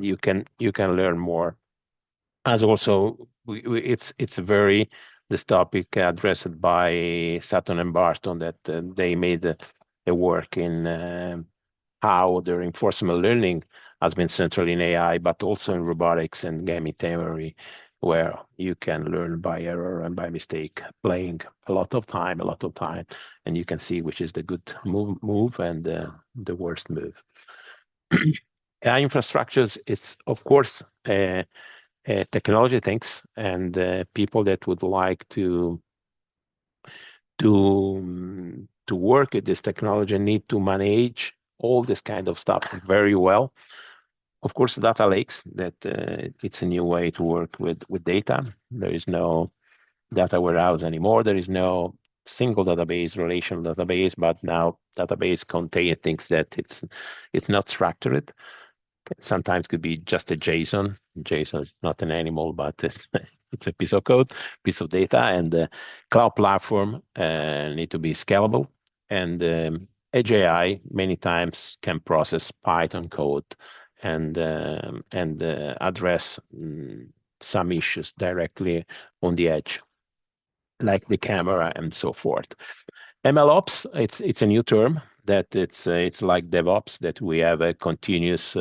you can learn more. As also, it's very this topic addressed by Sutton and Barton, that they made a work in how the reinforcement learning has been central in AI, but also in robotics and game theory, where you can learn by error and by mistake, playing a lot of time, and you can see which is the good move and the worst move. AI infrastructures, it's of course technology things, and people that would like to work with this technology need to manage all this kind of stuff very well. Of course, data lakes, that it's a new way to work with data. There is no data warehouse anymore. There is no single database, relational database, but now database contain things that it's not structured. Sometimes could be just a JSON. JSON is not an animal, but it's a piece of code, piece of data, and the cloud platform need to be scalable. And Edge AI many times can process Python code and address some issues directly on the edge, like the camera and so forth. MLOps, it's a new term that it's like DevOps, that we have a continuous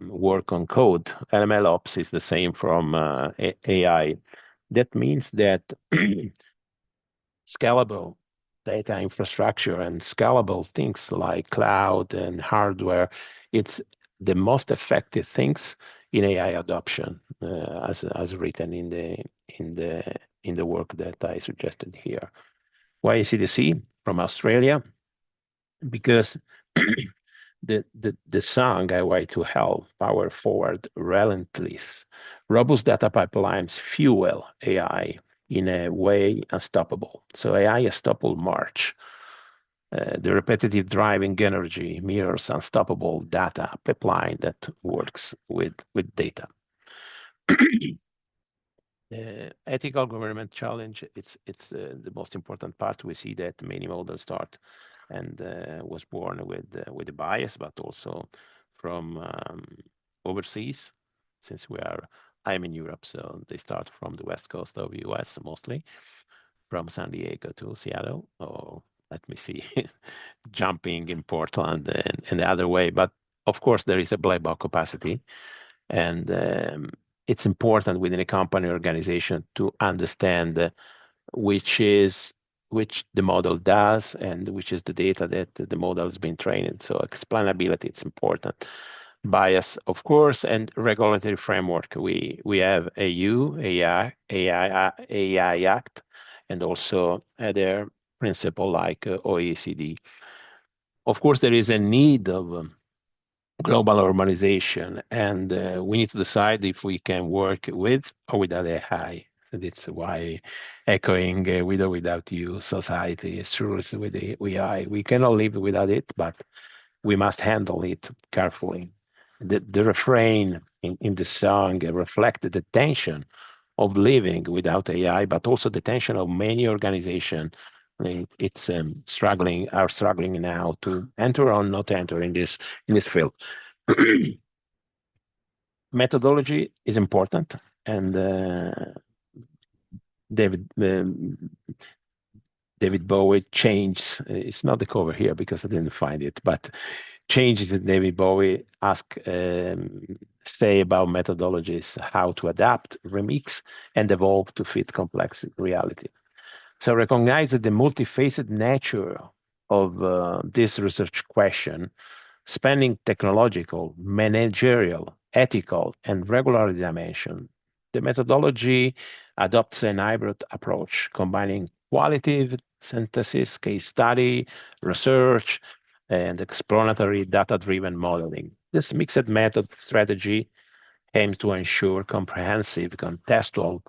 work on code. MLOps is the same from AI. That means that scalable data infrastructure and scalable things like cloud and hardware, it's the most effective things in AI adoption, as written in the work that I suggested here. Why CDC from Australia? Because the song I want to help power forward relentless. Robust data pipelines fuel AI in a way unstoppable. So AI unstoppable march. The repetitive driving energy mirrors unstoppable data pipeline that works with data. Ethical government challenge, it's the most important part. We see that many models start and was born with a bias, but also from overseas, since I'm in Europe, so they start from the west coast of US mostly, from San Diego to Seattle, or let me see, jumping in Portland and the other way. But of course, there is a black box capacity, and it's important within a company organization to understand which the model does and which is the data that the model has been trained. So explainability, it's important. Bias, of course, and regulatory framework. We have AI Act, and also other principle like OECD. Of course, there is a need of global urbanization, and we need to decide if we can work with or without AI. That's why echoing with or without you society is truly with the AI. We cannot live without it, but we must handle it carefully. The refrain in the song reflected the tension of living without AI, but also the tension of many organizations. It's struggling now to enter or not enter in this field. Methodology is important, and David Bowie changed. It's not the cover here because I didn't find it, but changes that David Bowie say about methodologies, how to adapt, remix, and evolve to fit complex reality. So recognize the multifaceted nature of this research question, spanning technological, managerial, ethical, and regulatory dimension. The methodology adopts an hybrid approach, combining qualitative synthesis, case study, research, and exploratory data-driven modeling. This mixed method strategy aims to ensure comprehensive, contextual,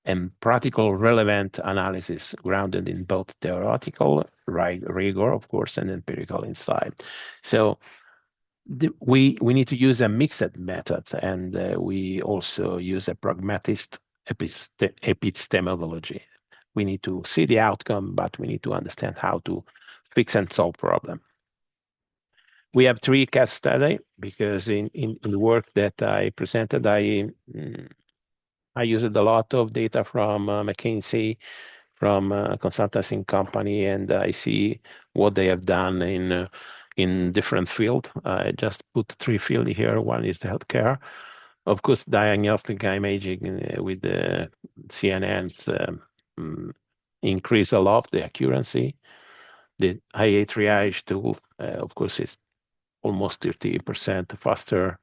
and practical relevant analysis grounded in both theoretical rigor, of course, and empirical insight. So we need to use a mixed method, and we also use a pragmatist epistemology. We need to see the outcome, but we need to understand how to fix and solve problem. We have 3 case studies because in the work that I presented, I used a lot of data from McKinsey, from a consulting company, and I see what they have done in different fields. I just put 3 fields here. One is healthcare. Of course, diagnostic imaging with the CNNs increase a lot the accuracy. The IA triage tool, of course, is almost 30% faster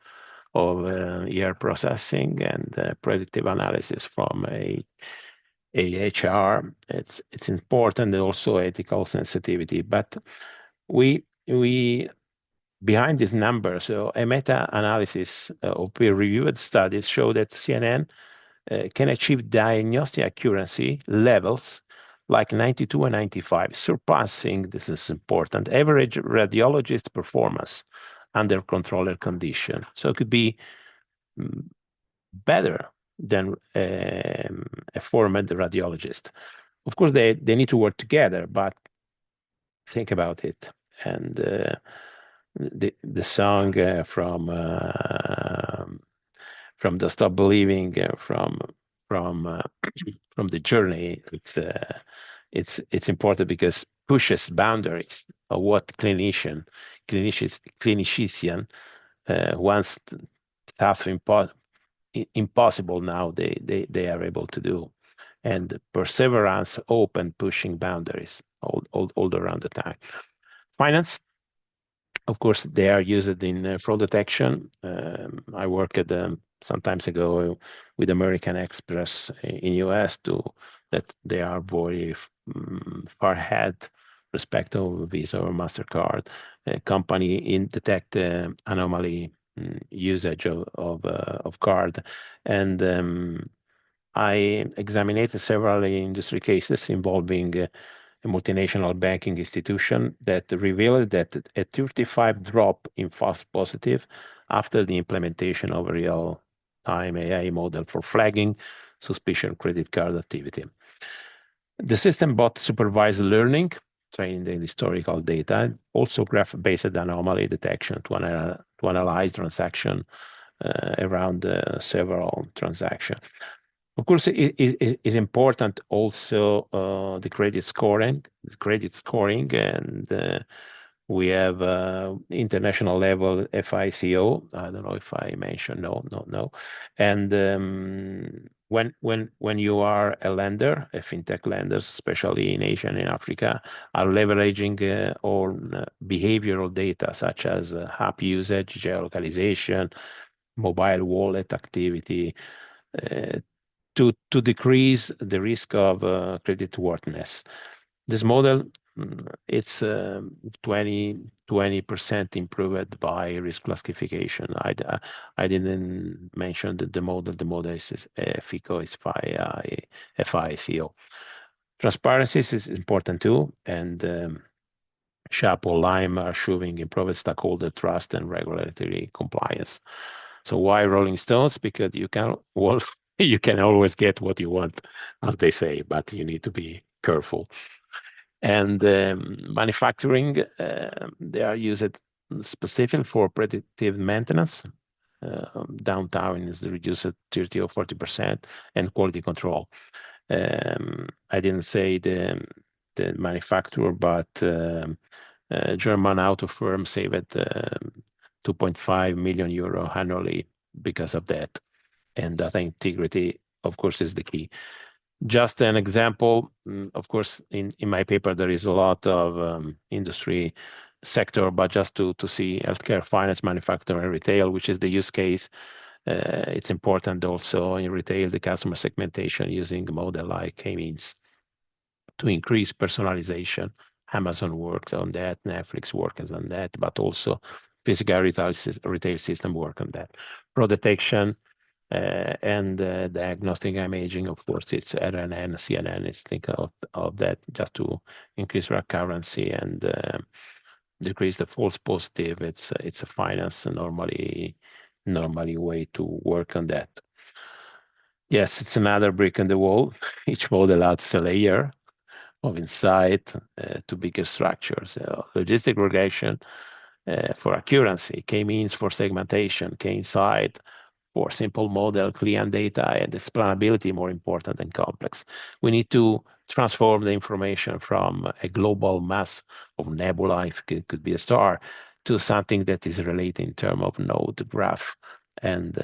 of ER processing and predictive analysis from a HR. It's important, and also ethical sensitivity. But we behind these numbers, so a meta-analysis of peer-reviewed studies show that CNN can achieve diagnostic accuracy levels like 92 and 95, surpassing, this is important, average radiologist performance under controlled condition. So it could be better than a former radiologist. Of course, they need to work together, but think about it. And the song from the Stop Believing from the Journey, it's important because pushes boundaries of what clinician once tough impossible now they are able to do, and perseverance, open, pushing boundaries all around the time. Finance, of course, they are used in fraud detection. I worked some times ago with American Express in US that they are very far ahead respect of Visa or MasterCard. Company in detect anomaly usage of card, and I examined several industry cases involving a multinational banking institution that revealed that a 35 drop in false positive after the implementation of a real-time AI model for flagging suspicion credit card activity. The system bot supervised learning, trained in historical data, also graph-based anomaly detection to analyze transaction around several transactions. Of course, it is important also the credit scoring, and we have international level FICO. I don't know if I mentioned, no. And when you are a lender, a fintech lenders, especially in Asia and in Africa, are leveraging on behavioral data such as app usage, geolocalization, mobile wallet activity, to decrease the risk of creditworthiness. This model, it's 20% improved by risk classification. I didn't mention the model. The model is FICO, is FICO. Transparency is important too, and SHAP or Lime are showing improved stakeholder trust and regulatory compliance. So why Rolling Stones? Because you can always get what you want, as they say, but you need to be careful. And manufacturing, they are used specifically for predictive maintenance. Downtime is reduced 30 or 40%, and quality control. I didn't say the manufacturer, but German auto firm saved 2.5 million euro annually because of that. And data integrity, of course, is the key. Just an example, of course, in my paper, there is a lot of industry sector, but just to see healthcare, finance, manufacturing, and retail, which is the use case. It's important also in retail, the customer segmentation using a model like K-means to increase personalization. Amazon worked on that, Netflix works on that, but also physical retail system work on that. Fraud detection and diagnostic imaging, of course, it's RNN, CNN, it's think of that just to increase recurrency and decrease the false positive. It's a finance normally way to work on that. Yes, it's another brick in the wall. Each model adds a layer of insight to bigger structures. Logistic regression for accuracy, K-means for segmentation, K-insight for simple model, clean data, and explainability more important than complex. We need to transform the information from a global mass of nebula, if it could be a star, to something that is related in terms of node graph and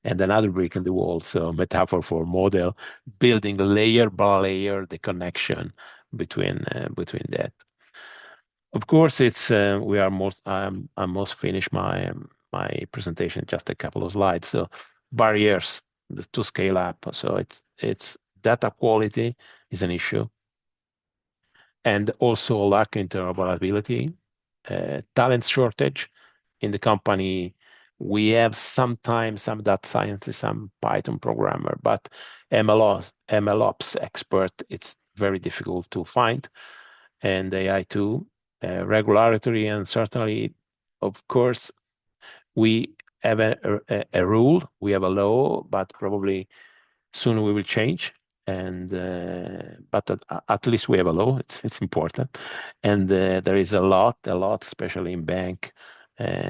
another brick in the wall, so metaphor for model, building layer by layer the connection between that. Of course, it's we are most. I'm almost finished my presentation, just a couple of slides. So barriers to scale up. So it's data quality is an issue, and also lack interoperability, talent shortage in the company. We have sometimes some data scientists, some Python programmer, but MLOps expert, it's very difficult to find, and AI too. Regulatory, and certainly, of course, we have a rule, we have a law, but probably soon we will change. And but at least we have a law. It's important, and there is a lot, especially in bank,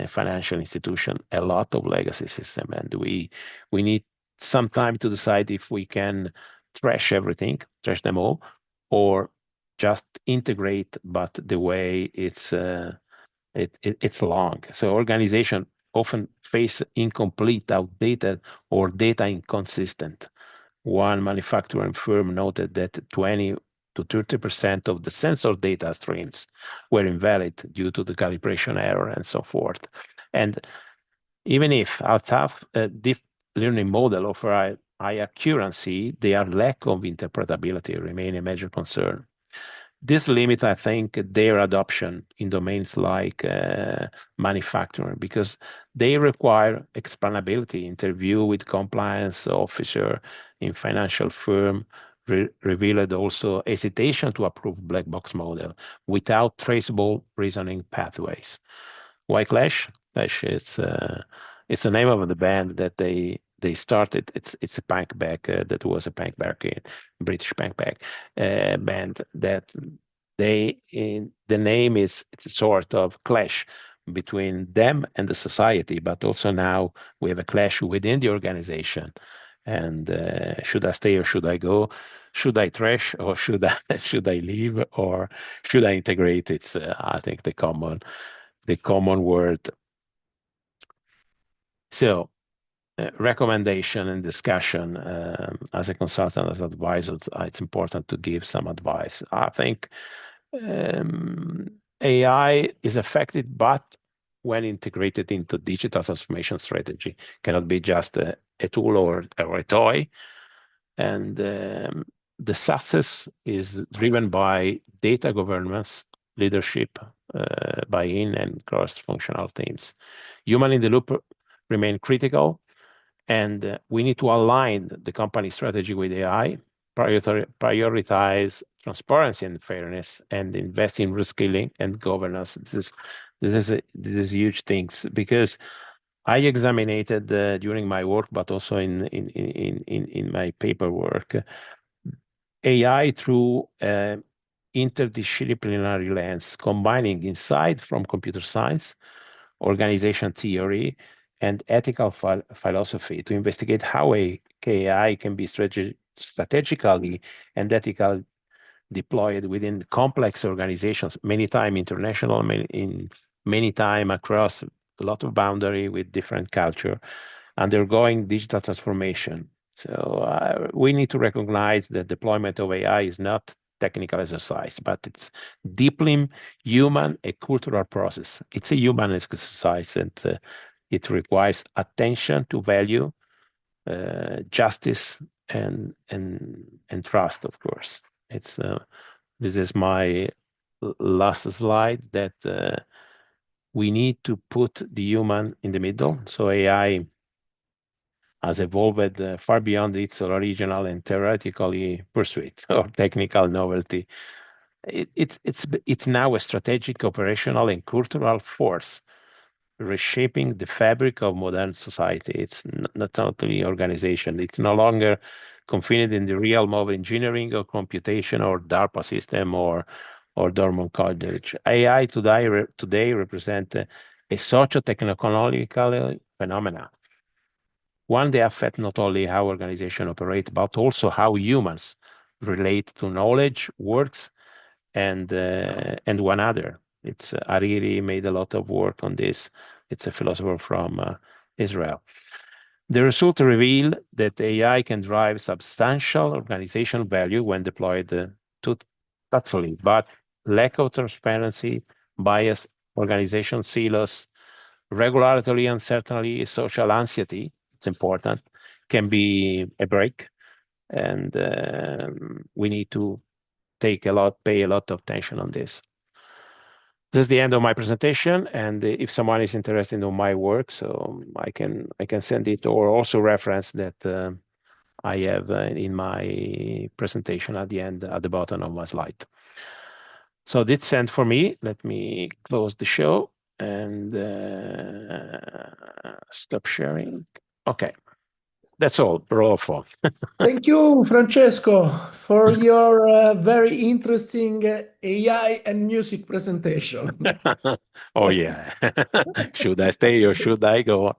financial institution, a lot of legacy system, and we need some time to decide if we can trash them all, or just integrate, but the way it's long. So organization often face incomplete, outdated, or data inconsistent. One manufacturing firm noted that 20 to 30% of the sensor data streams were invalid due to the calibration error and so forth. And even if our tough deep learning model offer high accuracy, their lack of interpretability remain a major concern. This limit, I think, their adoption in domains like manufacturing, because they require explainability. Interview with compliance officer in financial firm revealed also hesitation to approve black box model without traceable reasoning pathways. Why Clash? Clash is it's the name of the band that they started. It's a punk back that was a punk back in British punk back band that the name is, it's a sort of clash between them and the society, but also now we have a clash within the organization. And should I stay or should I go? Should I trash or should I leave, or should I integrate? It's I think the common word. So recommendation and discussion as a consultant, as advisor, it's important to give some advice. I think AI is effective, but when integrated into digital transformation strategy, cannot be just a tool or a toy. And the success is driven by data governance, leadership, buy-in, and cross-functional teams. Human in the loop remain critical, and we need to align the company strategy with AI, prioritize transparency and fairness, and invest in reskilling and governance. This is huge things, because I examined during my work, but also in my paperwork, AI through interdisciplinary lens, combining insight from computer science, organization theory, and ethical philosophy to investigate how AI can be strategically and ethically deployed within complex organizations, many times international, many times across a lot of boundary with different culture, undergoing digital transformation. So we need to recognize that deployment of AI is not technical exercise, but it's deeply human, a cultural process. It's a human exercise, and it requires attention to value, justice, and trust. Of course, it's this is my last slide, that we need to put the human in the middle. So AI has evolved far beyond its original and theoretically pursuit or technical novelty. It's now a strategic, operational, and cultural force reshaping the fabric of modern society. It's not only organization. It's no longer confined in the realm of engineering or computation or DARPA system or Dormant College. AI today represent a socio-technological phenomena. One, they affect not only how organizations operate, but also how humans relate to knowledge, works, and one another. It's Hariri made a lot of work on this. It's a philosopher from Israel. The results reveal that AI can drive substantial organizational value when deployed thoughtfully, but lack of transparency, bias, organization silos, regulatory uncertainty, social anxiety. It's important. Can be a break, and we need to pay a lot of attention on this. This is the end of my presentation, and if someone is interested in my work, so I can send it, or also reference that I have in my presentation at the end, at the bottom of my slide. So that's it for me. Let me close the show and stop sharing. Okay, that's all. Rolfo. Thank you, Francesco, for your very interesting AI and music presentation. Oh yeah. Should I stay or should I go?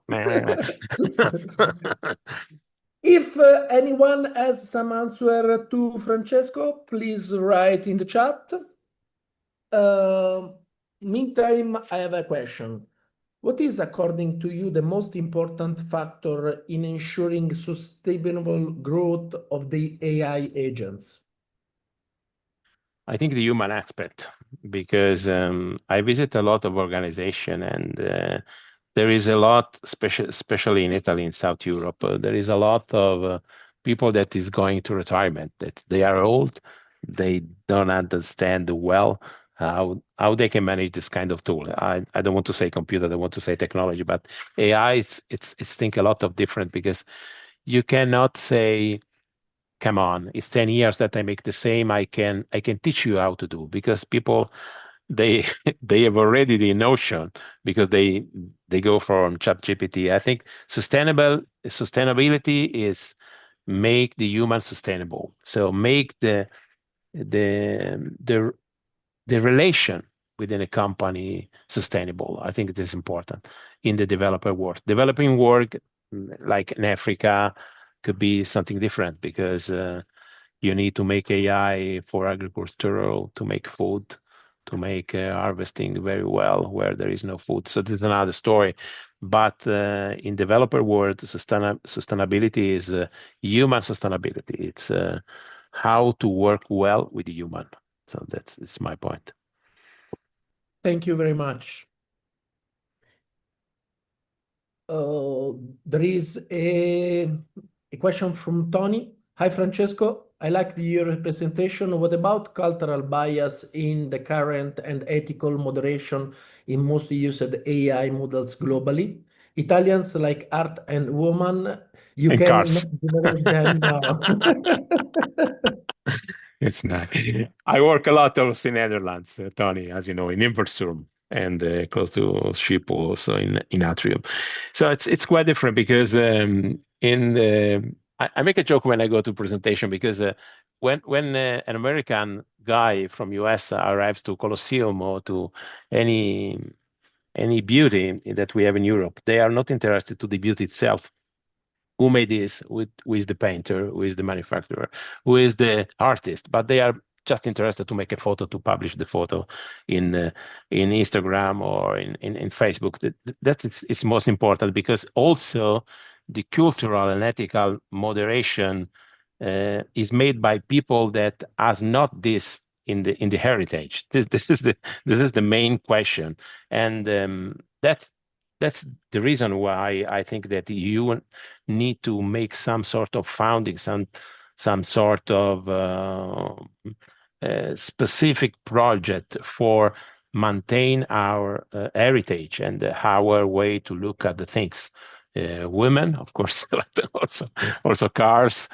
If anyone has some answer to Francesco, please write in the chat. Meantime, I have a question. What is, according to you, the most important factor in ensuring sustainable growth of the AI agents? I think the human aspect, because I visit a lot of organization, and there is a lot, especially in Italy and South Europe, there is a lot of people that is going to retirement, that they are old, they don't understand well how they can manage this kind of tool. I don't want to say computer, I don't want to say technology, but AI, it's think a lot of different, because you cannot say, come on, it's 10 years that I make the same, I can teach you how to do, because people, they they have already the notion, because they go from ChatGPT. I think sustainability is make the human sustainable. So make the relation within a company sustainable. I think it is important in the developer world. Developing work, like in Africa, could be something different, because you need to make AI for agricultural, to make food, to make harvesting very well where there is no food. So this is another story. But in developer world, sustainability is human sustainability. It's how to work well with the human. So it's my point. Thank you very much. There is a question from Tony. Hi, Francesco. I liked your presentation. What about cultural bias in the current and ethical moderation in most used AI models globally? Italians like art and woman, you And can cars. generate them now. It's nice. I work a lot also in Netherlands, Tony, as you know, in Hilversum and close to Schiphol, also in Atrium. So it's quite different, because I make a joke when I go to presentation, because when an American guy from US arrives to Colosseum or to any beauty that we have in Europe, they are not interested to the beauty itself. Who made this? Who is the painter? Who is the manufacturer? Who is the artist? But they are just interested to make a photo, to publish the photo in Instagram or in Facebook. It's most important, because also the cultural and ethical moderation is made by people that has not this in the heritage. This is the main question, and that's the reason why I think that you need to make some sort of founding, some sort of specific project for maintain our heritage and our way to look at the things. Women, of course, but also cars,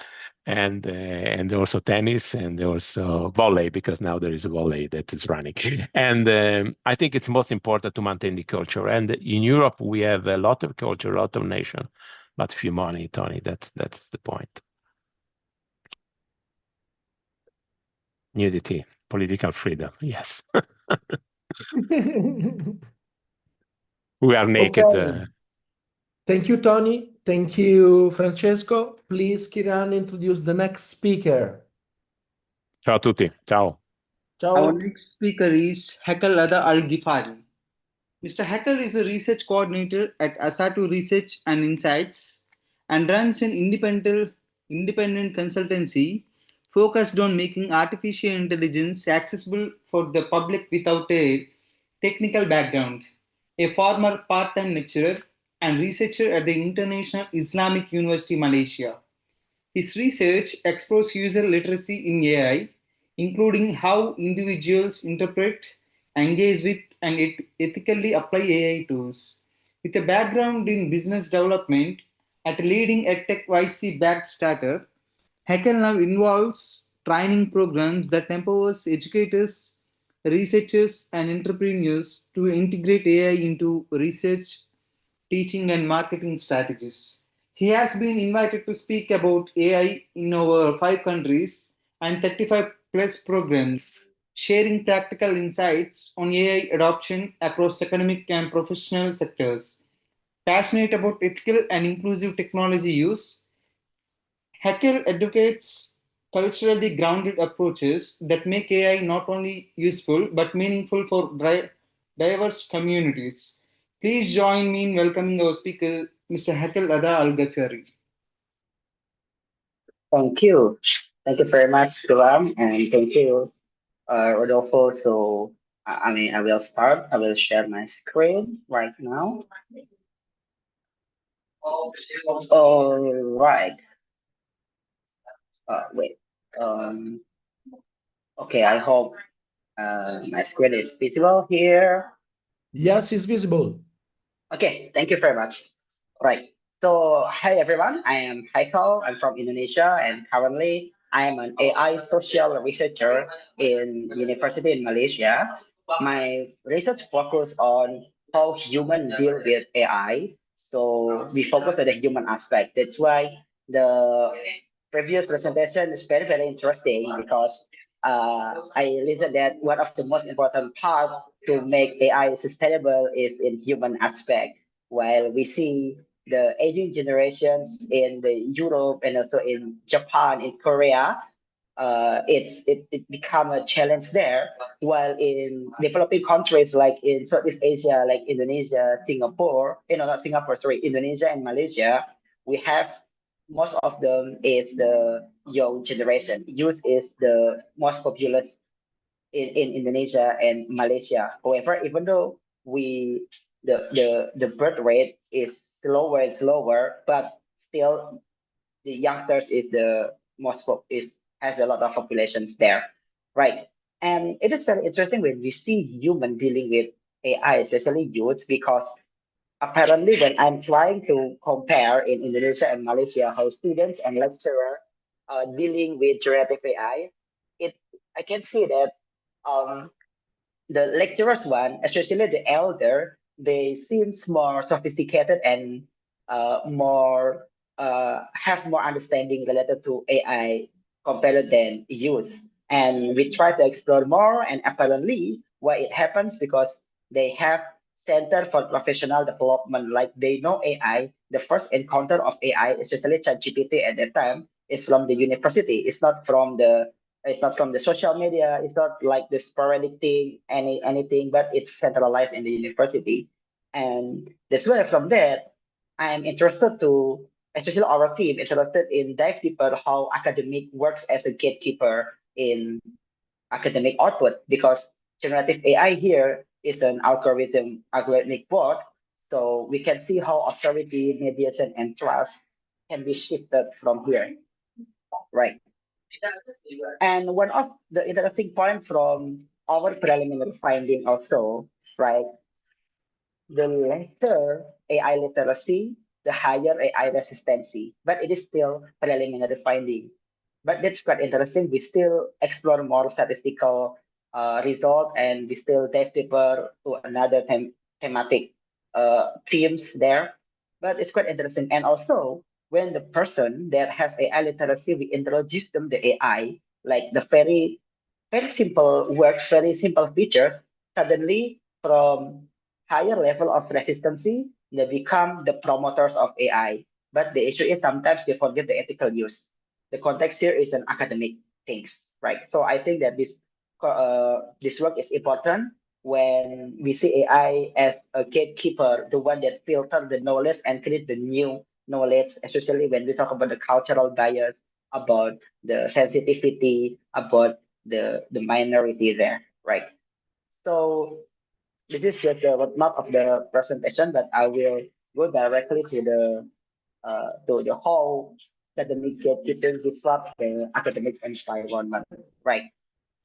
and also tennis, and also volley, because now there is a volley that is running. And I think it's most important to maintain the culture. And in Europe, we have a lot of culture, a lot of nation, but few money, Tony. That's the point. Nudity, political freedom, yes. We are naked. Okay. Thank you, Tony. Thank you, Francesco. Please, Kiran, introduce the next speaker. Ciao a tutti. Ciao. Ciao. Our next speaker is Hakel Ada Al-Ghifari. Mr. Hakel is a research coordinator at Asatu Research and Insights and runs an independent consultancy focused on making artificial intelligence accessible for the public without a Technical background: a former part-time lecturer and researcher at the International Islamic University, Malaysia. His research explores user literacy in AI, including how individuals interpret, engage with, and ethically apply AI tools. With a background in business development at a leading edtech YC-backed startup, Hacker now involves training programs that empowers educators, researchers, and entrepreneurs to integrate AI into research, teaching, and marketing strategies. He has been invited to speak about AI in over 5 countries and 35 plus programs, sharing practical insights on AI adoption across academic and professional sectors. Passionate about ethical and inclusive technology use, Haeckel advocates culturally grounded approaches that make AI not only useful but meaningful for diverse communities. Please join me in welcoming our speaker, Mr. Haeckel Ada Al Ghafari. Thank you. Thank you very much, Gulam, and thank you, Rodolfo. So, I will start. I will share my screen right now. All right. Wait. Okay, I hope my screen is visible here. Yes, it's visible. Okay, thank you very much. Right. So, hi everyone. I am Haikal. I'm from Indonesia, and currently I am an AI social researcher in university in Malaysia. My research focus on how humans deal with AI. So we focus on the human aspect. That's why the previous presentation is very interesting because I listened that one of the most important part to make AI sustainable is in human aspect. While we see the aging generations in the Europe and also in Japan, in Korea, it become a challenge there. While in developing countries like in Southeast Asia, like Indonesia, Singapore, not Singapore, sorry, Indonesia and Malaysia, we have most of them is the young generation. Youth is the most populous in Indonesia and Malaysia. However, even though the birth rate is slower and slower, but still the youngsters is the has a lot of populations there, right? And it is very interesting when we see human dealing with AI, especially youth, because apparently when I'm trying to compare in Indonesia and Malaysia how students and lecturer are dealing with generative AI, it I can see that um the lecturers one, especially the elder, they seems more sophisticated and more have more understanding related to AI compared than youth. And we try to explore more, and apparently why it happens because they have Center for Professional Development, like they know AI. The first encounter of AI, especially ChatGPT at that time, is from the university. It's not from the social media. It's not like the sporadic thing, anything, but it's centralized in the university. And that's why from that, I'm interested to, especially our team, interested in dive deeper how academic works as a gatekeeper in academic output because generative AI here is an algorithmic bot. So we can see how authority, mediation, and trust can be shifted from here, right? And one of the interesting point from our preliminary finding also, right, the lesser AI literacy, the higher AI resistancy, but it is still preliminary finding. But that's quite interesting. We still explore more statistical result and we still dive deeper to another thematic themes there. But it's quite interesting. And also, when the person that has AI literacy, we introduce them the AI, like the very simple works, very simple features, suddenly from higher level of resistancy, they become the promoters of AI. But the issue is sometimes they forget the ethical use. The context here is an academic things, right? So I think that this work is important when we see AI as a gatekeeper, the one that filters the knowledge and create the new knowledge, especially when we talk about the cultural bias, about the sensitivity, about the minority there, right? So this is just the roadmap of the presentation, but I will go directly to the whole academic gatekeeping disrupt the academic environment, right?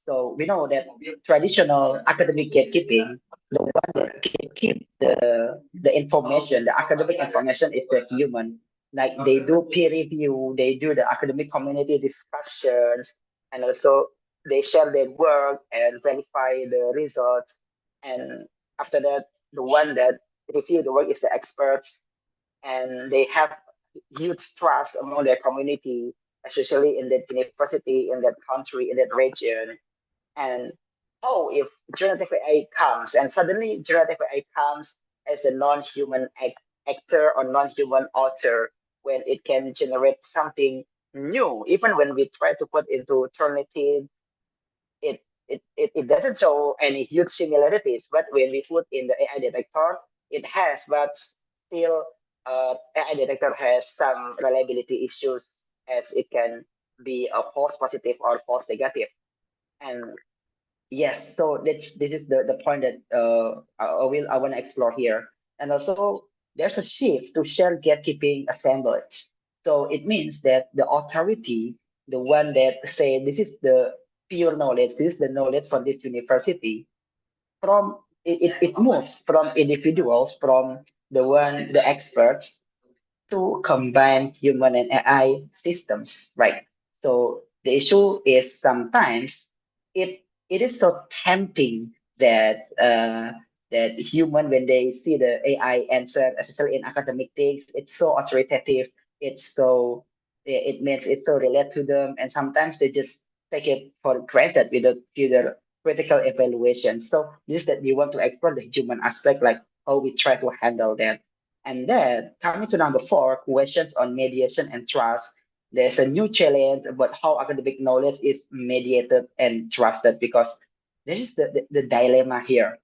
So we know that traditional academic gatekeeping, the one that keep the information, the academic information is the human. Like they do peer review, they do the academic community discussions, and also they share their work and verify the results. And after that, the one that review the work is the experts, and they have huge trust among their community, especially in that university, in that country, in that region. And oh, if generative AI comes and suddenly generative AI comes as a non-human actor or non-human author, when it can generate something new, even when we try to put into Turnitin, it doesn't show any huge similarities. But when we put in the AI detector, it has, but still AI detector has some reliability issues, as it can be a false positive or false negative. And yes, so this is the point that I want to explore here. And also there's a shift to share gatekeeping assemblage. So it means that the authority, the one that say this is the pure knowledge, this is the knowledge for this university, from it moves from individuals, from the experts, to combine human and AI systems, right? So the issue is sometimes it is so tempting that that human, when they see the AI answer, especially in academic things, it's so authoritative. It's so it means it's so related to them, and sometimes they just take it for granted without further critical evaluation. So this is that we want to explore the human aspect, like how we try to handle that. And then coming to number 4, questions on mediation and trust. There's a new challenge about how academic knowledge is mediated and trusted, because there is the dilemma here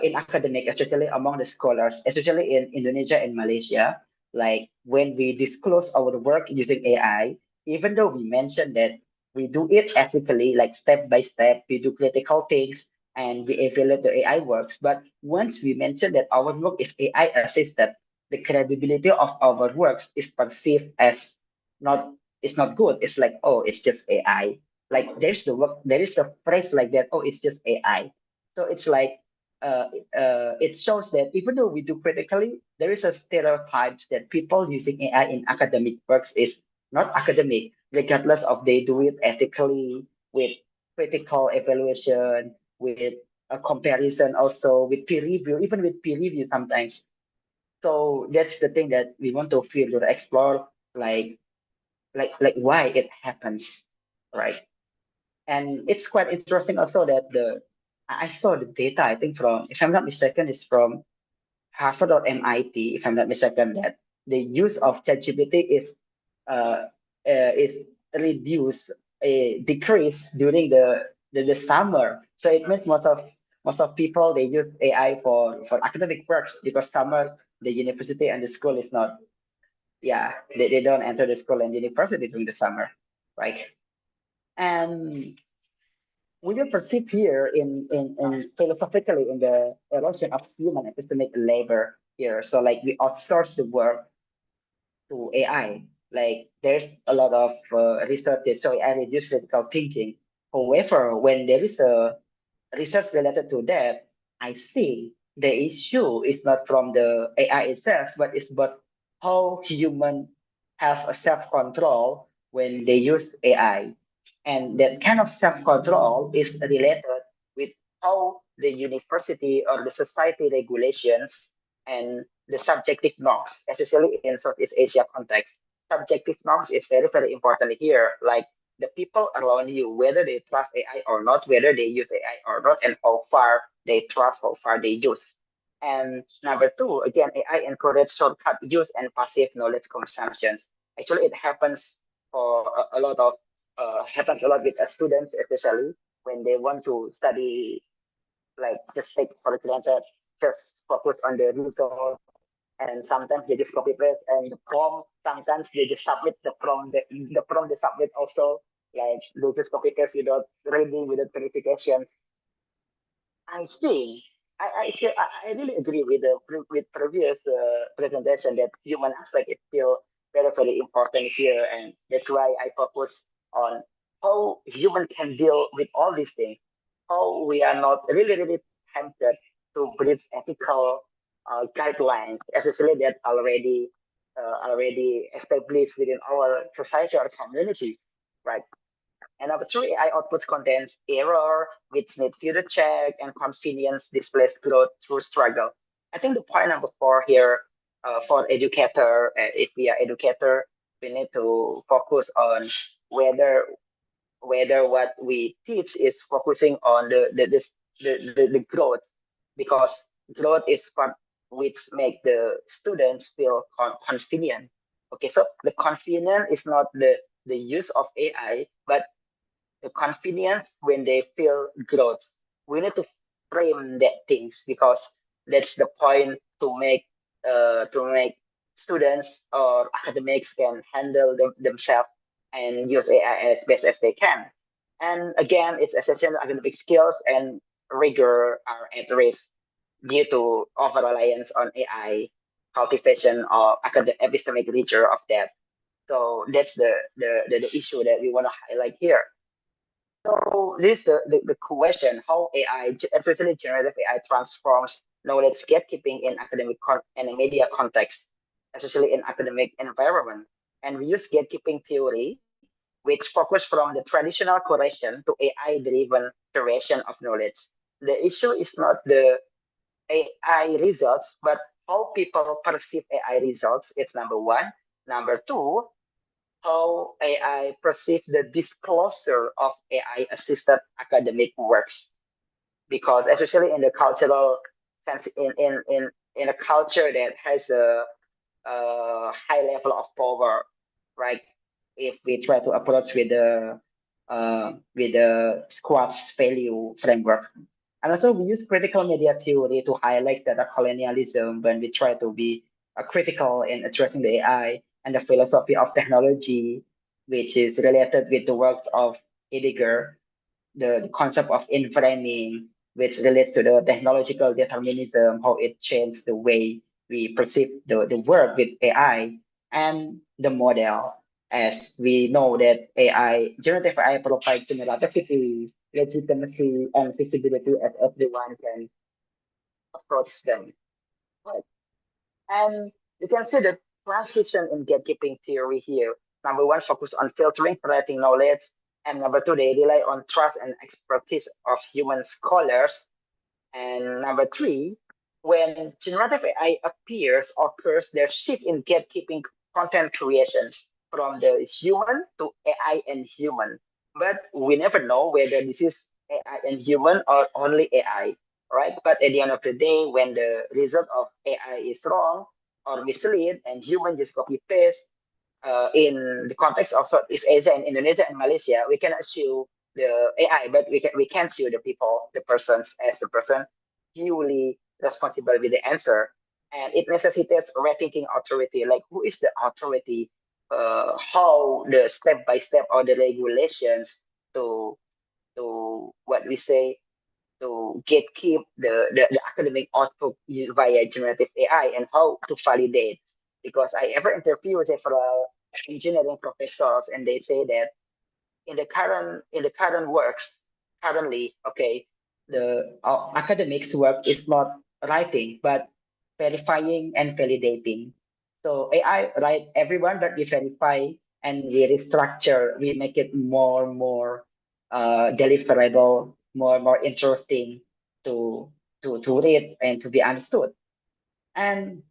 in academic, especially among the scholars, especially in Indonesia and Malaysia. Like when we disclose our work using AI, even though we mentioned that we do it ethically, like step by step, we do critical things and we evaluate the AI works. But once we mention that our work is AI assisted, the credibility of our works is perceived as not it's not good. It's like, oh, it's just AI. Like there is the phrase like that, oh, it's just AI. So it's like it shows that even though we do critically, there is a stereotypes that people using AI in academic works is not academic, regardless of they do it ethically, with critical evaluation, with a comparison, also with peer review, even with peer review sometimes. So that's the thing that we want to further explore, like why it happens, right? And it's quite interesting also that I saw the data, I think from, if I'm not mistaken, is from Harvard or MIT, if I'm not mistaken, that the use of ChatGPT is reduced, decrease during the summer. So it means most of people, they use AI for academic works, because summer the university and the school is not, yeah, they don't enter the school and university during the summer, right? And we will proceed here in philosophically in the erosion of human epistemic labor here. So like we outsource the work to AI. Like there's a lot of research that show AI reduce critical thinking. However, when there is a research related to that, I see the issue is not from the AI itself, but it's about how human have a self-control when they use AI. And that kind of self-control is related with how the university or the society regulations and the subjective norms, especially in Southeast Asia context. Subjective norms is very, very important here. Like the people around you, whether they trust AI or not, whether they use AI or not, and how far they trust, how far they use. And number 2, again, AI encourages shortcut use and passive knowledge consumptions. Actually, it happens for a lot of happens a lot with students, especially when they want to study, like just take for granted, just focus on the result, and sometimes they just copy paste, and the prompt, sometimes they just submit the prompt they submit also, like they just copy paste without reading, without verification. I think I really agree with the with previous presentation that human aspect is still very important here, and that's why I focus on how human can deal with all these things. How we are not really tempted to breach ethical guidelines, especially that already established within our society or community, right? And number three, AI outputs contains error, which need further check, and convenience displays growth through struggle. I think the point number four here for educator, if we are educator, we need to focus on whether what we teach is focusing on the growth, because growth is what which make the students feel convenient. Okay, so the convenience is not the use of AI, but the convenience when they feel growth. We need to frame that things, because that's the point to make students or academics can handle themselves and use AI as best as they can. And again, it's essential academic skills and rigor are at risk due to over reliance on AI cultivation or epistemic rigor of that. So that's the issue that we want to highlight here. So this is the question, how AI, especially generative AI, transforms knowledge gatekeeping in academic and media context, especially in academic environment. And we use gatekeeping theory, which focus from the traditional curation to AI-driven curation of knowledge. The issue is not the AI results, but how people perceive AI results. It's number one. Number two, how AI perceive the disclosure of AI assisted academic works, because especially in the cultural sense, in a culture that has a high level of power, right? If we try to approach with the squats value framework. And also we use critical media theory to highlight data colonialism when we try to be critical in addressing the AI, and the philosophy of technology, which is related with the work of Heidegger, the concept of inframing, which relates to the technological determinism, how it changed the way we perceive the work with AI, and the model. As we know that AI, generative AI provides relativity, legitimacy, and visibility as everyone can approach them. Right. And you can see the transition in gatekeeping theory here. Number one, focus on filtering, collecting knowledge. And number two, they rely on trust and expertise of human scholars. And number three, when generative AI occurs their shift in gatekeeping content creation from the human to AI and human. But we never know whether this is AI and human or only AI, right? But at the end of the day, when the result of AI is wrong or mislead and human just copy paste, in the context of Southeast Asia and Indonesia and Malaysia, we cannot sue the AI, but we can sue the people, the persons, as the person purely responsible with the answer. And it necessitates rethinking authority, like who is the authority, how the step by step or the regulations to what we say to gatekeep the academic output via generative AI, and how to validate. Because I ever interviewed several engineering professors, and they say that in the current works currently, okay, the academics work is not writing but verifying and validating. So AI write everyone, but we verify and we restructure, we make it more deliverable, more interesting to to read and to be understood. And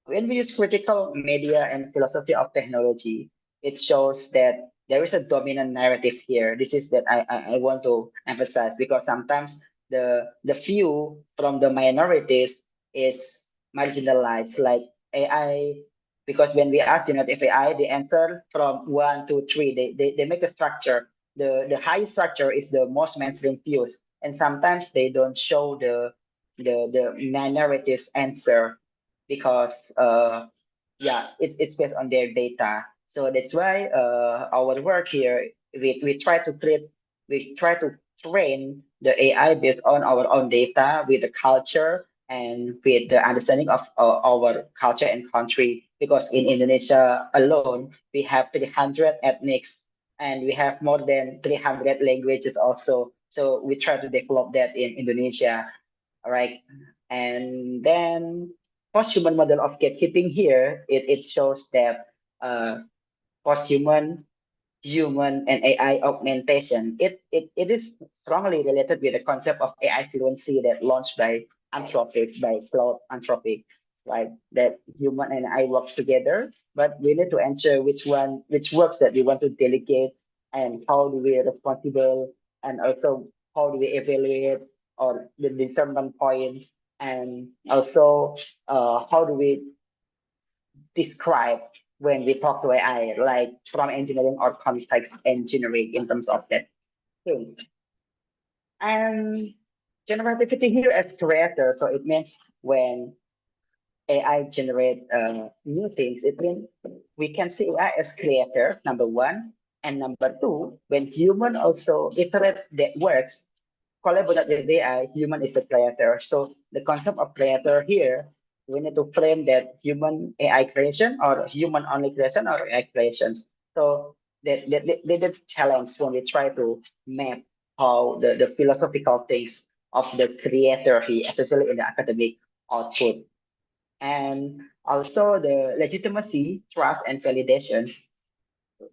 when we use critical media and philosophy of technology, it shows that there is a dominant narrative here. This is that I want to emphasize, because sometimes the view from the minorities is marginalized, like AI. Because when we ask generative AI, the answer from 1 to 3, they make a structure. The high structure is the most mainstream views, and sometimes they don't show the minorities answer, because yeah, it's based on their data. So that's why our work here, we try to create, we try to train the AI based on our own data with the culture and with the understanding of our culture and country. Because in Indonesia alone, we have 300 ethnics and we have more than 300 languages also. So we try to develop that in Indonesia, all right? And then post-human model of gatekeeping here, it shows that post-human, human, and AI augmentation, it is strongly related with the concept of AI fluency that launched by Anthropic, by Cloud Anthropic, right? That human and AI works together, but we need to ensure which works that we want to delegate and how do we responsible, and also how do we evaluate or the discernment point, and also how do we describe when we talk to AI, like prompt engineering or context engineering in terms of that things. And generativity here as creator, so it means when AI generate new things, it means we can see AI as creator, number one, and number two, when human also iterate that works, collaborate with AI, human is a creator. So the concept of creator here, we need to frame that human AI creation or human only creation or AI creations. So that's challenge when we try to map how the philosophical things of the creator here, especially in the academic output. And also the legitimacy, trust, and validation,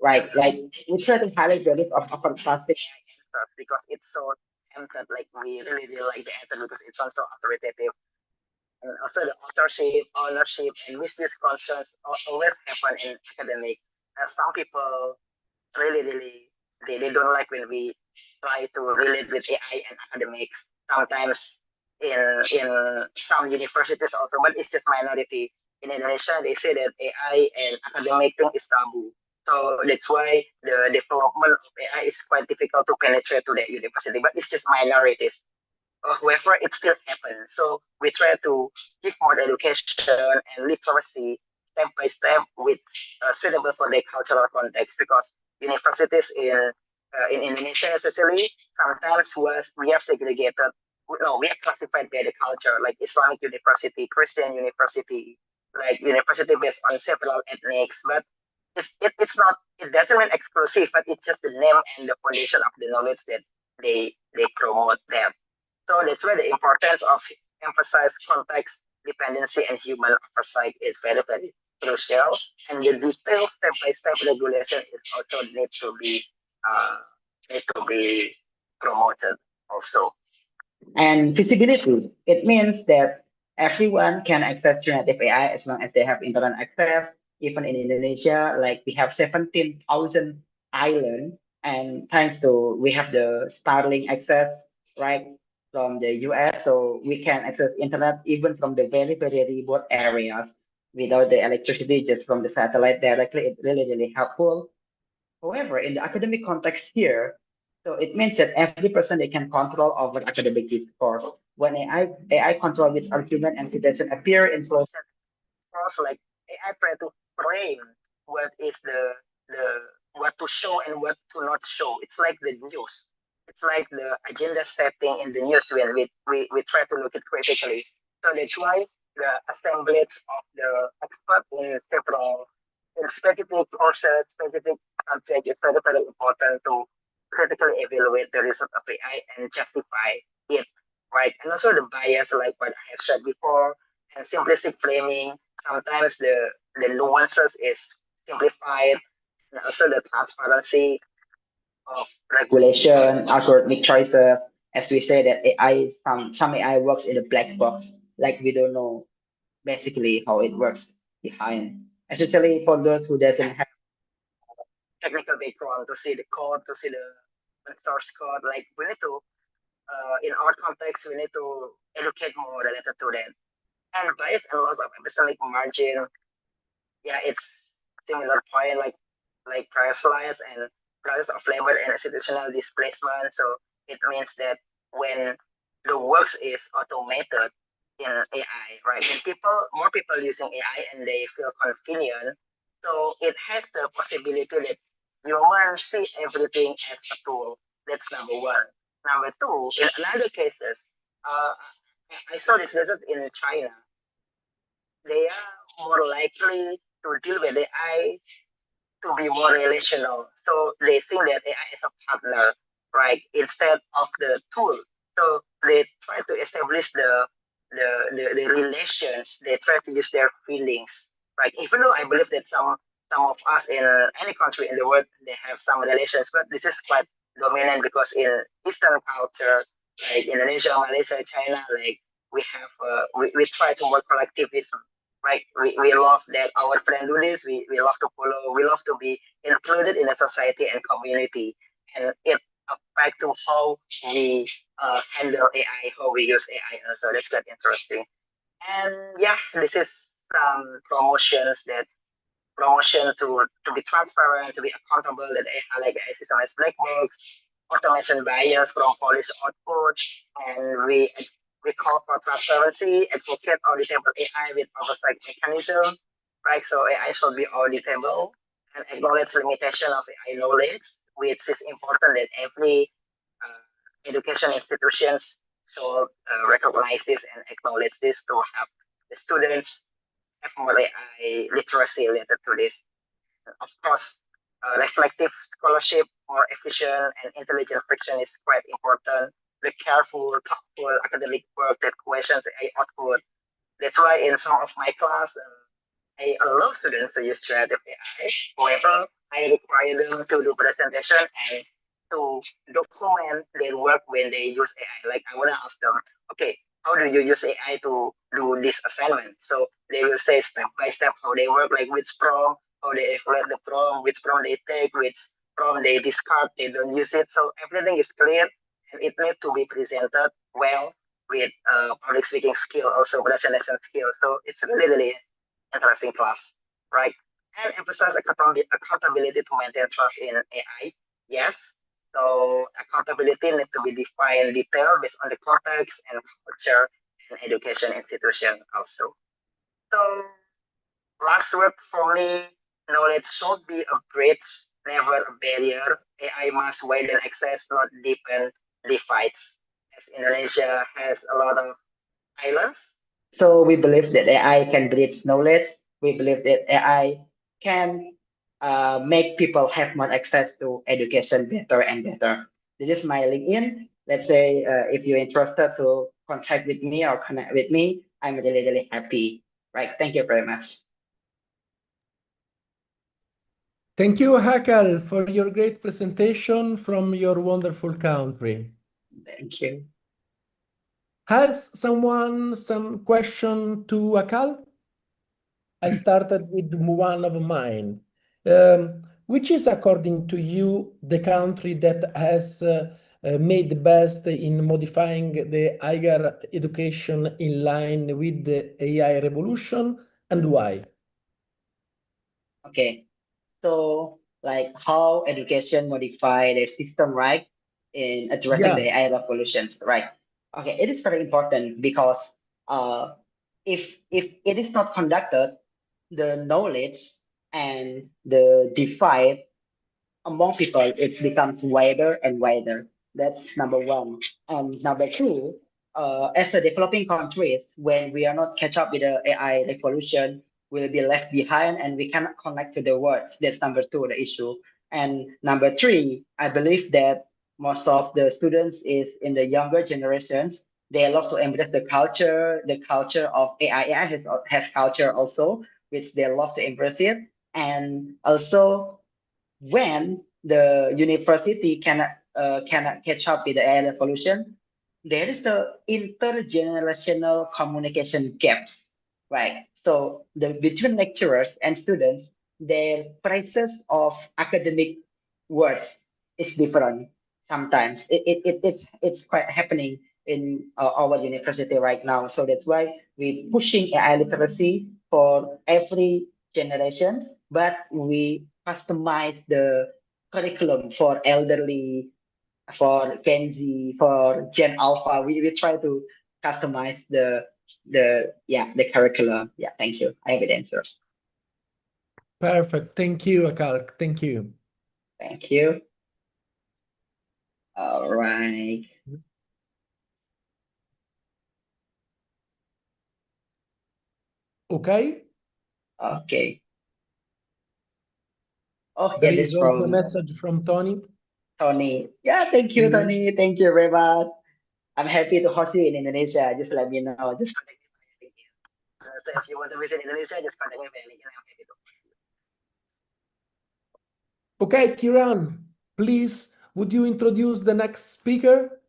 right? Like we try to highlight the risk of fantastic answers because it's so tempted. Like we really like the answer because it's also authoritative. And also the authorship, ownership, and misuse concerns always happen in academic. Some people really they don't like when we try to relate with AI and academics. Sometimes in some universities also, but it's just minority. In Indonesia, they say that AI and academic thing is taboo. So that's why the development of AI is quite difficult to penetrate to the university, but it's just minorities. However, it still happens. So we try to give more education and literacy step by step with suitable for the cultural context because universities in Indonesia especially sometimes we are segregated. No, we are classified by the culture like Islamic university, Christian university, like university based on several ethnics, but it's not, it doesn't mean exclusive, but it's just the name and the foundation of the knowledge that they promote that. So that's why the importance of emphasize context, dependency, and human oversight is very crucial. And the detailed step-by-step regulation is also uh, need to be promoted also. And visibility, it means that everyone can access generative AI as long as they have internet access. Even in Indonesia, like we have 17,000 island, and thanks to we have the Starlink access, right, from the US, so we can access internet even from the very remote areas without the electricity, just from the satellite directly. It's really helpful. However, in the academic context here, so it means that every person they can control over academic discourse. When AI control which argument and citation appear influenced course, like AI try to frame what is the what to show and what to not show. It's like the news. It's like the agenda setting in the news when we try to look at critically. So that's why the assemblage of the expert in several in specific courses, specific subject is very important to critically evaluate the result of AI and justify it, right? And also the bias, like what I have said before, and simplistic framing. Sometimes the nuances is simplified, and also the transparency of regulation, algorithmic choices. As we say that AI, some AI works in a black box, like we don't know basically how it works behind. Especially for those who doesn't have technical background to see the code, to see the source code. Like we need to, in our context, we need to educate more related to that. And bias and loss of epistemic margin, yeah, it's similar point like prior slides and process of labor and institutional displacement. So it means that when the works is automated in AI, right? When more people using AI and they feel convenient, so it has the possibility that humans see everything as a tool. That's number one. number two, in another cases, I saw this result in China. They are more likely to deal with AI to be more relational. So they think that AI is a partner, right, instead of the tool. So they try to establish the relations. They try to use their feelings, right? Even though I believe that some of us in any country in the world they have some relations, but this is quite dominant because in Eastern culture, like Indonesia, Malaysia, China, like we have we try to work collectivism, right? We love that our friend do this. We love to follow. We love to be included in a society and community, and it affects to how we handle AI, how we use AI. So that's quite interesting. And yeah, this is some promotion to be transparent, to be accountable, that AI like AI system as black box, automation bias from policy output, and we call for transparency, advocate auditable AI with oversight mechanism, right? So AI should be auditable and acknowledge limitation of AI knowledge, which is important that every education institutions should recognize this and acknowledge this to help the students have more AI literacy related to this. Of course, reflective scholarship, more efficient and intelligent friction is quite important. The careful, thoughtful academic work that questions AI output. That's why in some of my class, I allow students to use generative AI. However, I require them to do presentation and to document their work when they use AI. Like I want to ask them, okay, how do you use AI to do this assignment? So they will say step by step how they work, like which prompt, how they evaluate the prompt, which prompt they take, which prompt they discard, they don't use it. So everything is clear and it needs to be presented well with public speaking skill, also presentation skill. So it's really, really interesting class, right? And emphasize accountability to maintain trust in AI. Yes. So accountability needs to be defined in detail based on the context and culture and education institution also. So last word for me, knowledge should be a bridge, never a barrier. AI must widen access, not deepen divides. As Indonesia has a lot of islands, so we believe that AI can bridge knowledge. We believe that AI can make people have more access to education better and better. This is my LinkedIn. Let's say if you're interested to contact with me or connect with me, I'm really, really happy. Right. Thank you very much. Thank you, Hakal, for your great presentation from your wonderful country. Thank you. Has someone some question to Akal? I started with one of mine. Which is, according to you, the country that has made the best in modifying the higher education in line with the AI revolution, and why? Okay. So like how education modify their system, right? In addressing the AI revolutions, right? Okay, it is very important because if it is not conducted, the knowledge and the divide among people, it becomes wider and wider. That's number one. And number two, as a developing countries, when we are not catch up with the AI revolution, we'll be left behind and we cannot connect to the world. That's number two, the issue. And number three, I believe that most of the students is in the younger generations. They love to embrace the culture of AI. AI has culture also, which they love to embrace it. And also when the university cannot catch up with the AI revolution, there is the intergenerational communication gaps, right? So between lecturers and students, their phrases of academic words is different sometimes. It's quite happening in our university right now. So that's why we're pushing AI literacy for every generations, but we customize the curriculum for elderly, for Gen Z, for Gen Alpha. We try to customize the curriculum. Yeah, thank you. I have the answers. Perfect. Thank you, Akal. Thank you. Thank you. All right. Okay. Okay. Oh, There yeah, is this also a from message from Tony. Tony. Yeah, thank you, Tony. Thank you very much. I'm happy to host you in Indonesia. Just let me know. Just contact me via LinkedIn. So if you want to visit Indonesia, just contact me via LinkedIn. I'm happy to. Okay, Kiran, please, would you introduce the next speaker?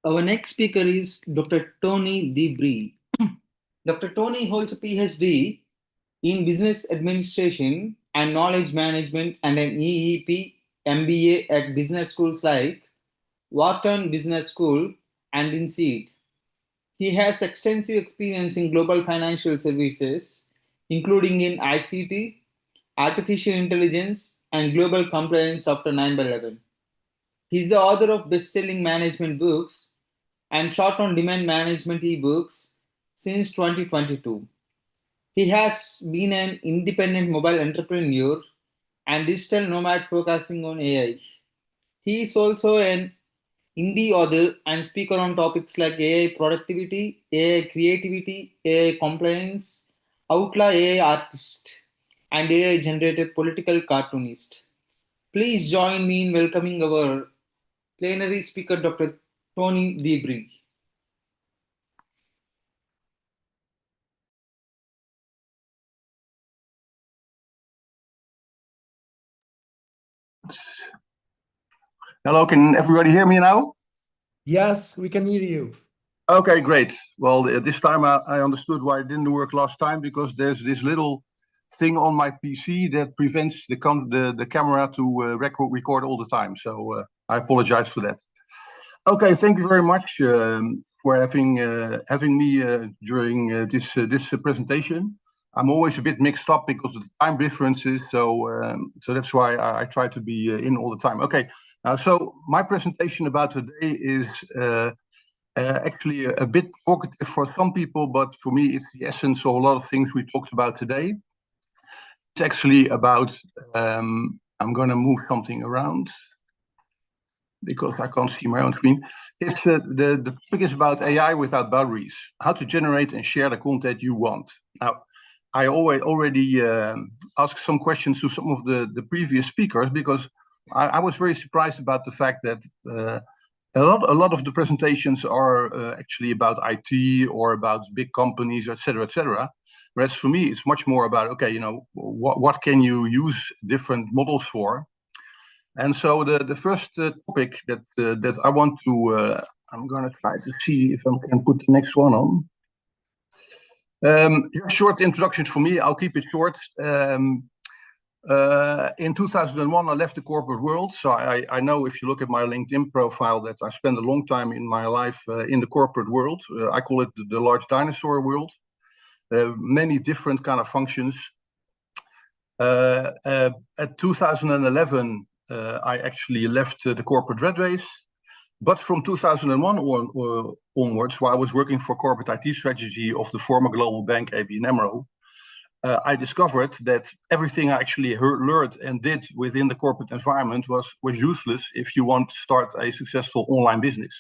Our next speaker is Dr. Tony Debris. Dr. Tony holds a PhD in Business Administration and Knowledge Management and an EEP MBA at business schools like Wharton Business School and in Seed. He has extensive experience in global financial services, including in ICT, artificial intelligence, and global compliance after 9/11. He is the author of best-selling management books and short-on-demand management ebooks since 2022. He has been an independent mobile entrepreneur and digital nomad focusing on AI. He is also an indie author and speaker on topics like AI productivity, AI creativity, AI compliance, outlaw AI artist, and AI generated political cartoonist. Please join me in welcoming our plenary speaker, Dr. Tony Debris. Hello, can everybody hear me now? Yes, we can hear you. Okay, great. Well, this time I understood why it didn't work last time, because there's this little thing on my PC that prevents the camera to record all the time. So I apologize for that. Okay, thank you very much for having me during this presentation. I'm always a bit mixed up because of the time differences, so that's why I try to be in all the time. Okay, so my presentation about today is actually a bit provocative for some people, but for me it's the essence of a lot of things we talked about today. It's actually about, I'm going to move something around because I can't see my own screen. It's the topic is about AI without boundaries, how to generate and share the content you want. Now, I already asked some questions to some of the previous speakers, because I was very surprised about the fact that a lot of the presentations are actually about IT or about big companies, etc., etc. Whereas for me, it's much more about, okay, you know, what can you use different models for? And so the first topic that I want to, I'm going to try to see if I can put the next one on. Short introduction for me, I'll keep it short. In 2001, I left the corporate world. So I know, if you look at my LinkedIn profile, that I spent a long time in my life in the corporate world. I call it the large dinosaur world. Many different kind of functions. At 2011, I actually left the corporate rat race. But from 2001 onwards, while I was working for corporate IT strategy of the former global bank ABN AMRO, I discovered that everything I actually learned and did within the corporate environment was useless if you want to start a successful online business.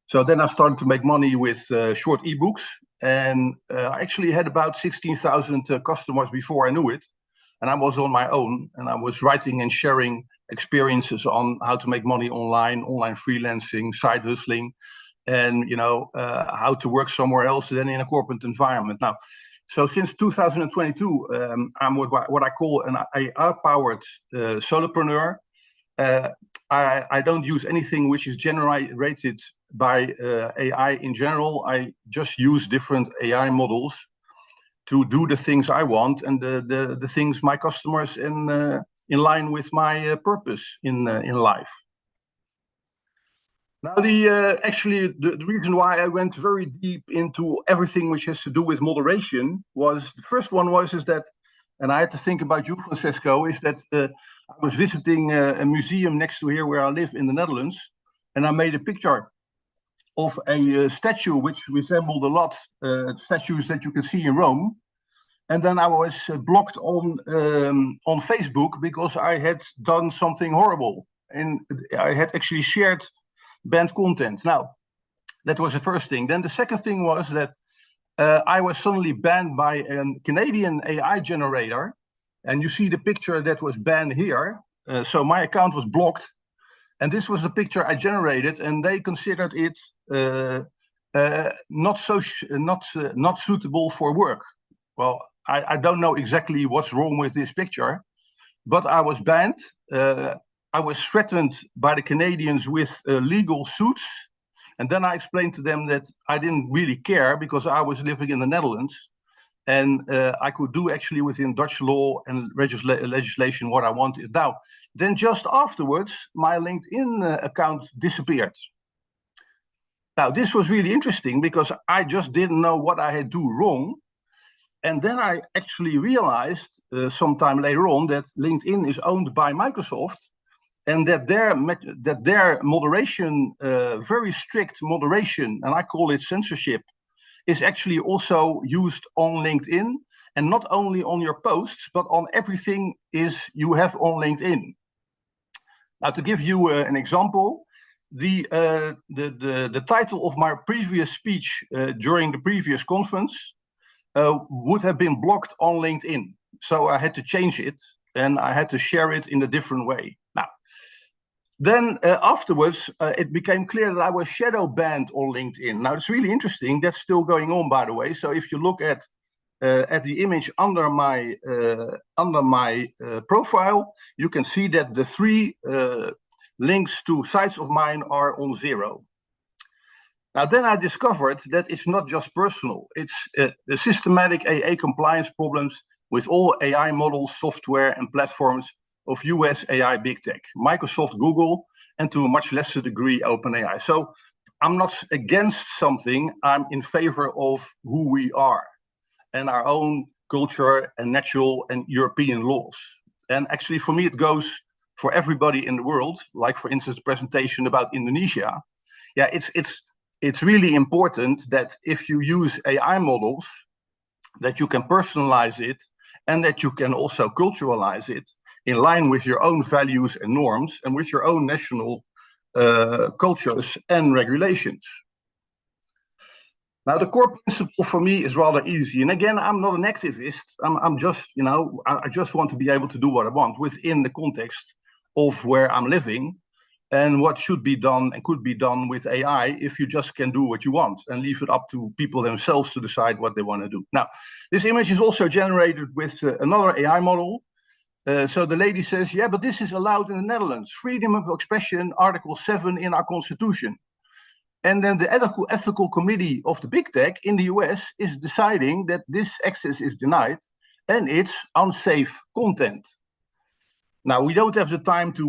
So then I started to make money with short ebooks, and I actually had about 16,000 customers before I knew it. And I was on my own, and I was writing and sharing experiences on how to make money online freelancing, side hustling, and how to work somewhere else than in a corporate environment. Now, so since 2022, I'm what I call an AI-powered solopreneur. I don't use anything which is generated by AI in general. I just use different AI models to do the things I want and the things my customers in line with my purpose in life. Now, the reason why I went very deep into everything which has to do with moderation was, the first one is that, and I had to think about you, Francesco, is that I was visiting a museum next to here where I live in the Netherlands, and I made a picture of a statue which resembled a lot statues that you can see in Rome. And then I was blocked on Facebook because I had done something horrible. and I had actually shared banned content. Now, that was the first thing. Then the second thing was that I was suddenly banned by a Canadian AI generator. And you see the picture that was banned here. So my account was blocked. And this was the picture I generated, and they considered it not suitable for work. Well, I don't know exactly what's wrong with this picture, but I was banned. I was threatened by the Canadians with legal suits. And then I explained to them that I didn't really care because I was living in the Netherlands. And I could do actually within Dutch law and legislation what I wanted. Now, then just afterwards, my LinkedIn account disappeared. Now, this was really interesting because I just didn't know what I had done wrong. And then I actually realized sometime later on that LinkedIn is owned by Microsoft, and that their moderation, very strict moderation, and I call it censorship, is actually also used on LinkedIn, and not only on your posts, but on everything you have on LinkedIn. Now, to give you an example, the title of my previous speech during the previous conference would have been blocked on LinkedIn. So I had to change it, and I had to share it in a different way. Now, then afterwards, it became clear that I was shadow banned on LinkedIn. Now, it's really interesting. That's still going on, by the way. So if you look at the image under my profile, you can see that the 3 links to sites of mine are on 0. Now, then I discovered that it's not just personal. It's the systematic AA compliance problems with all AI models, software, and platforms of US AI big tech, Microsoft, Google, and to a much lesser degree, OpenAI. So I'm not against something. I'm in favor of who we are and our own culture and natural and European laws. And actually, for me, it goes for everybody in the world. Like, for instance, the presentation about Indonesia. Yeah, it's really important that if you use AI models, that you can personalize it and that you can also culturalize it in line with your own values and norms and with your own national cultures and regulations. Now, the core principle for me is rather easy. And again, I'm not an activist. I'm just, I just want to be able to do what I want within the context of where I'm living and what should be done and could be done with AI if you just can do what you want and leave it up to people themselves to decide what they want to do. Now, this image is also generated with another AI model. So the lady says, yeah, but this is allowed in the Netherlands. Freedom of expression, Article 7 in our constitution. And then the ethical committee of the big tech in the US is deciding that this access is denied and it's unsafe content. Now, we don't have the time to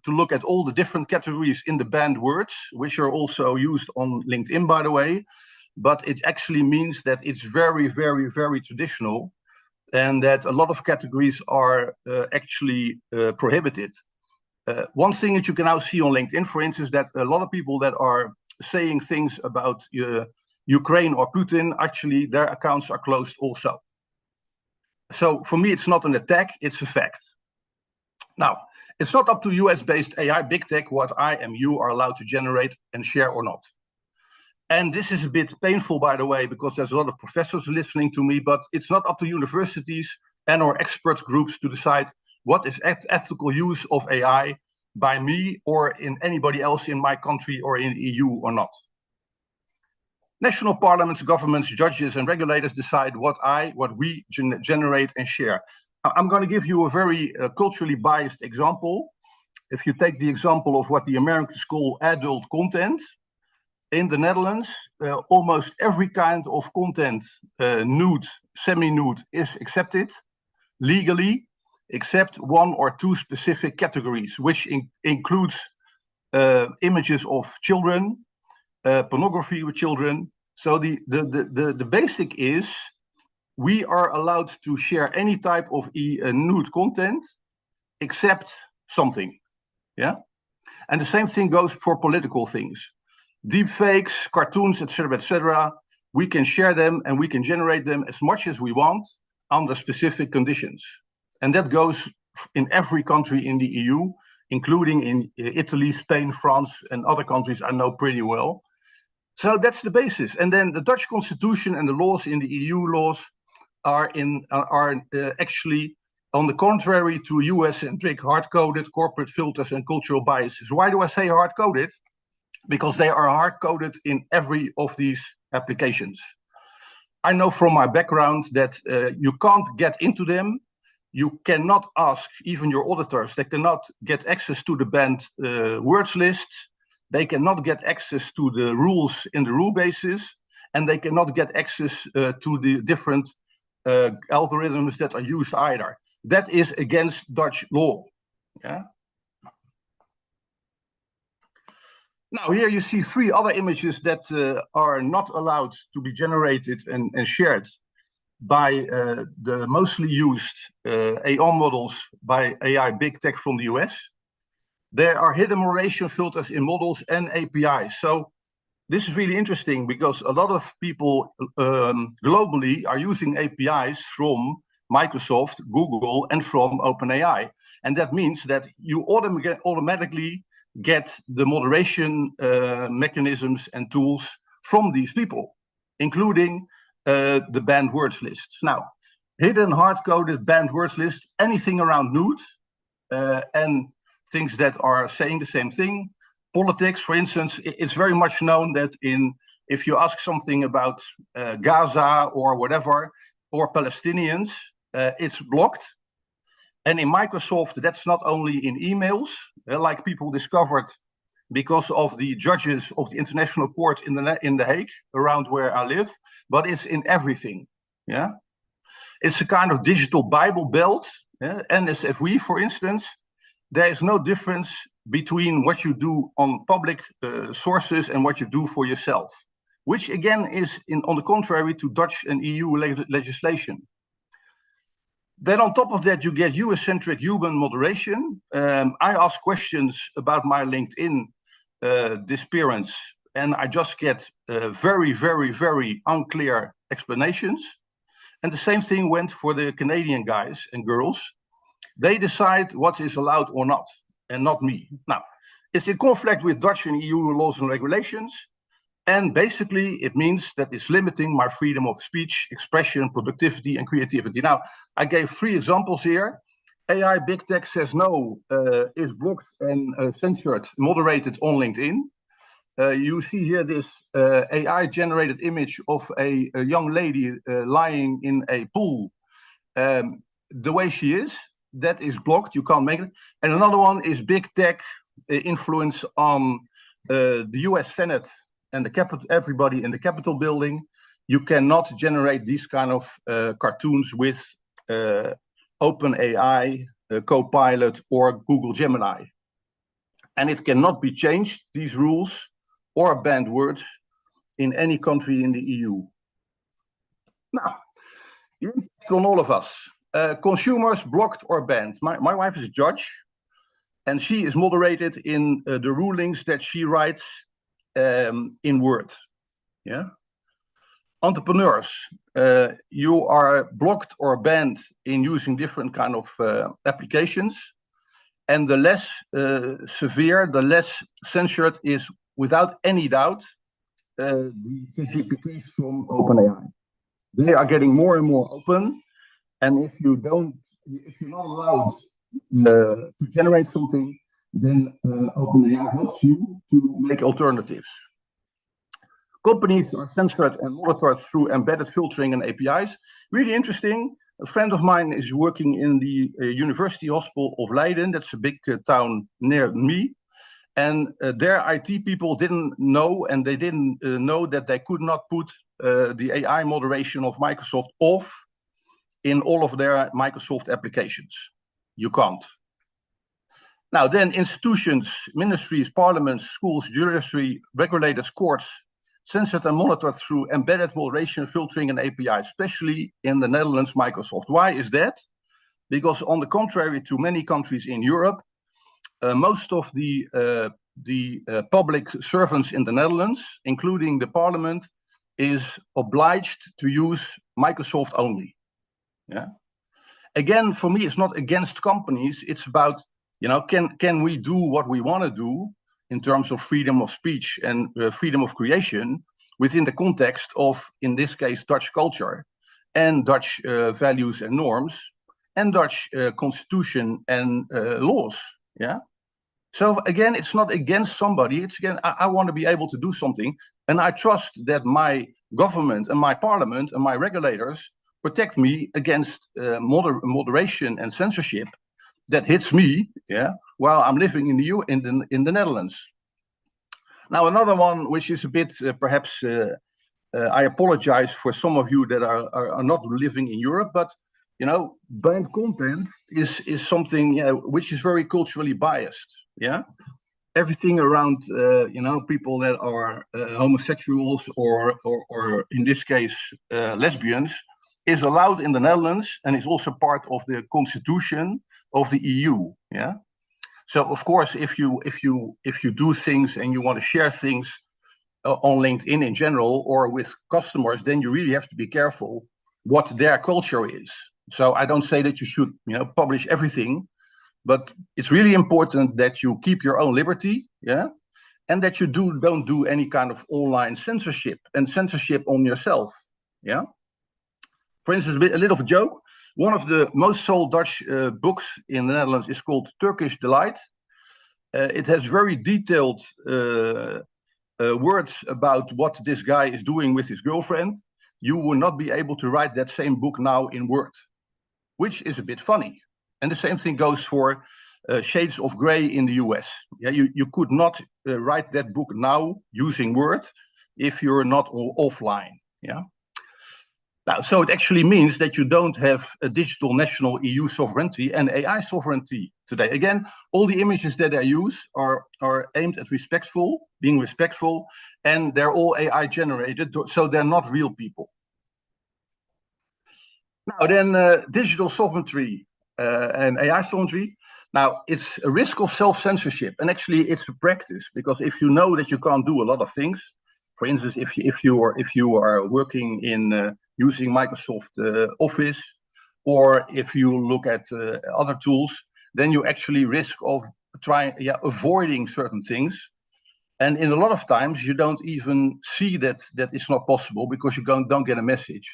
look at all the different categories in the banned words, which are also used on LinkedIn, by the way. But it actually means that it's very, very, very traditional, and that a lot of categories are actually prohibited. One thing that you can now see on LinkedIn, for instance, that a lot of people that are saying things about Ukraine or Putin, actually their accounts are closed also. So for me, it's not an attack, it's a fact. Now, it's not up to US-based AI big tech what I and you are allowed to generate and share or not. And this is a bit painful, by the way, because there's a lot of professors listening to me, but it's not up to universities and or expert groups to decide what is ethical use of AI by me or in anybody else in my country or in the EU or not. National parliaments, governments, judges, and regulators decide what we generate and share. I'm going to give you a very culturally biased example. If you take the example of what the Americans call adult content, in the Netherlands, almost every kind of content, nude, semi-nude, is accepted legally, except 1 or 2 specific categories, which includes images of children, pornography with children. So the basic is we are allowed to share any type of nude content except something, yeah? And the same thing goes for political things. Deep fakes, cartoons, etc., we can share them and we can generate them as much as we want under specific conditions. And that goes in every country in the EU. including in Italy, Spain, France, and other countries I know pretty well. So that's the basis. And then the Dutch constitution and the laws in the EU laws are actually, on the contrary to US-centric, hard-coded corporate filters and cultural biases. Why do I say hard-coded? Because they are hard-coded in every of these applications. I know from my background that you can't get into them. You cannot ask even your auditors. They cannot get access to the banned words lists. They cannot get access to the rules in the rule bases, and they cannot get access to the different algorithms that are used either. That is against Dutch law. Yeah. Now here you see 3 other images that are not allowed to be generated and shared by the mostly used AI models by AI big tech from the US. There are hidden moderation filters in models and APIs. So this is really interesting because a lot of people globally are using APIs from Microsoft, Google, and from OpenAI. And that means that you automatically get the moderation mechanisms and tools from these people, including the banned words lists. Now, hidden hard-coded banned words list, anything around nude, and things that are saying the same thing. Politics, for instance, it's very much known that if you ask something about Gaza or whatever, or Palestinians, it's blocked. And in Microsoft, that's not only in emails, like people discovered because of the judges of the International Court in The Hague, around where I live, but it's in everything. Yeah, it's a kind of digital Bible belt. Yeah? NSFW, for instance, there is no difference between what you do on public sources and what you do for yourself, which again is on the contrary to Dutch and EU legislation. Then on top of that, you get US-centric human moderation. I ask questions about my LinkedIn disappearance, and I just get very, very, very unclear explanations. And the same thing went for the Canadian guys and girls. They decide what is allowed or not, and not me. Now, it's in conflict with Dutch and EU laws and regulations. And basically, it means that it's limiting my freedom of speech, expression, productivity, and creativity. Now, I gave 3 examples here. AI big tech says no, is blocked and censored, moderated on LinkedIn. You see here this AI-generated image of a young lady lying in a pool, the way she is. That is blocked. You can't make it. And another one is big tech influence on the US Senate and the Capitol, everybody in the Capitol building. You cannot generate these kind of cartoons with OpenAI, Copilot, or Google Gemini. And it cannot be changed, these rules, or banned words in any country in the EU. Now, the impact on all of us. Consumers blocked or banned. My wife is a judge, and she is moderated in the rulings that she writes in Word. Yeah. Entrepreneurs, you are blocked or banned in using different kind of applications, and the less severe, the less censored is, without any doubt, the GPTs from OpenAI. They are getting more and more open. And if you're not allowed to generate something, then OpenAI helps you to make alternatives. Companies are censored and monitored through embedded filtering and APIs. Really interesting. A friend of mine is working in the University Hospital of Leiden. That's a big town near me. And their IT people didn't know, and they didn't know that they could not put the AI moderation of Microsoft off in all of their Microsoft applications. You can't. Now then, institutions, ministries, parliaments, schools, judiciary, regulators, courts, censored and monitored through embedded moderation, filtering, and API, especially in the Netherlands, Microsoft. Why is that? Because on the contrary to many countries in Europe, most of the public servants in the Netherlands, including the parliament, is obliged to use Microsoft only. Yeah. Again, for me, it's not against companies. It's about You know, can we do what we want to do in terms of freedom of speech and freedom of creation within the context of, in this case, Dutch culture and Dutch values and norms and Dutch constitution and laws? Yeah. So again, it's not against somebody. It's again, I want to be able to do something, and I trust that my government and my parliament and my regulators protect me against moderation and censorship that hits me, yeah, while I'm living in the Netherlands. Now, another one, which is a bit perhaps, I apologize for some of you that are not living in Europe, but you know, banned content is something, yeah, which is very culturally biased. Yeah, everything around you know, people that are homosexuals or in this case lesbians is allowed in the Netherlands and is also part of the constitution of the EU. Yeah. So of course, if you do things and you want to share things on LinkedIn in general or with customers, then you really have to be careful what their culture is. So I don't say that you should, you know, publish everything, but it's really important that you keep your own liberty, yeah, and that you don't do any kind of online censorship and censorship on yourself, yeah. For instance, a little of a joke. One of the most sold Dutch books in the Netherlands is called Turkish Delight. It has very detailed words about what this guy is doing with his girlfriend. You will not be able to write that same book now in Word, which is a bit funny. And the same thing goes for Shades of Grey in the US. Yeah, you could not write that book now using Word if you're not offline. Yeah. Now, so it actually means that you don't have a digital national EU sovereignty and AI sovereignty today. Again, all the images that I use are aimed at being respectful, and they're all AI generated, so they're not real people. Now then, digital sovereignty and AI sovereignty. Now, it's a risk of self-censorship, and actually it's a practice, because if you know that you can't do a lot of things, for instance, if you are working in using Microsoft Office, or if you look at other tools, then you actually risk of avoiding certain things. And in a lot of times, you don't even see that it's not possible because you don't get a message.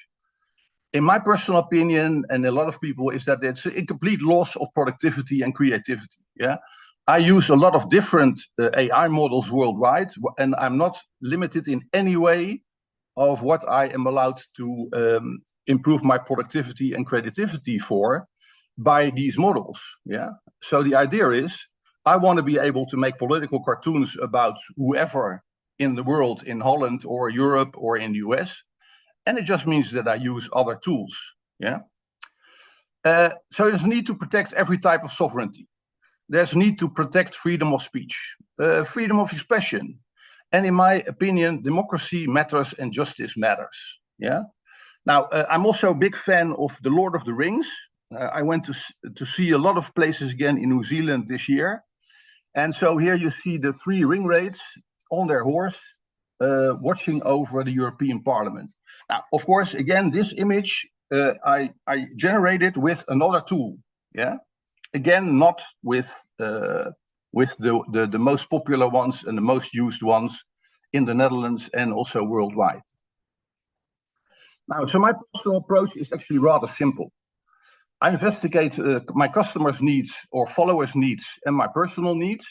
In my personal opinion, and a lot of people, is that it's a complete loss of productivity and creativity. Yeah, I use a lot of different AI models worldwide, and I'm not limited in any way of what I am allowed to improve my productivity and creativity for by these models. Yeah. So the idea is, I want to be able to make political cartoons about whoever in the world, in Holland or Europe or in the US, and it just means that I use other tools. Yeah. So there's a need to protect every type of sovereignty. There's a need to protect freedom of speech, freedom of expression. And in my opinion, democracy matters and justice matters. Yeah. Now, I'm also a big fan of The Lord of the Rings. I went to see a lot of places again in New Zealand this year. And so here you see the 3 ringwraiths on their horse, watching over the European Parliament. Now, of course, again, this image I generated with another tool. Yeah. Again, not with the most popular ones and the most used ones in the Netherlands and also worldwide. Now, so my personal approach is actually rather simple. I investigate my customers' needs or followers' needs and my personal needs.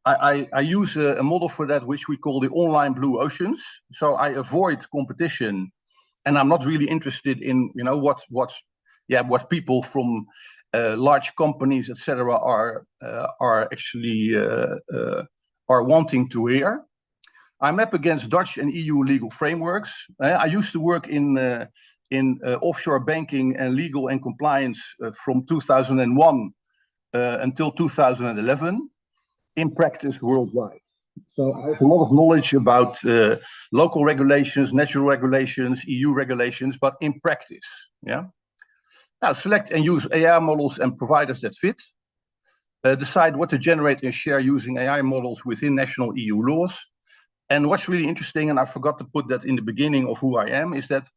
I use a model for that, which we call the online blue oceans. So I avoid competition, and I'm not really interested in, you know, what people from large companies, etc., are actually wanting to hear. I'm up against Dutch and EU legal frameworks. I used to work in offshore banking and legal and compliance from 2001 until 2011, in practice worldwide. So I have a lot of knowledge about local regulations, national regulations, EU regulations, but in practice. Yeah. Now, select and use AI models and providers that fit. Decide what to generate and share using AI models within national EU laws. And what's really interesting, and I forgot to put that in the beginning of who I am, is that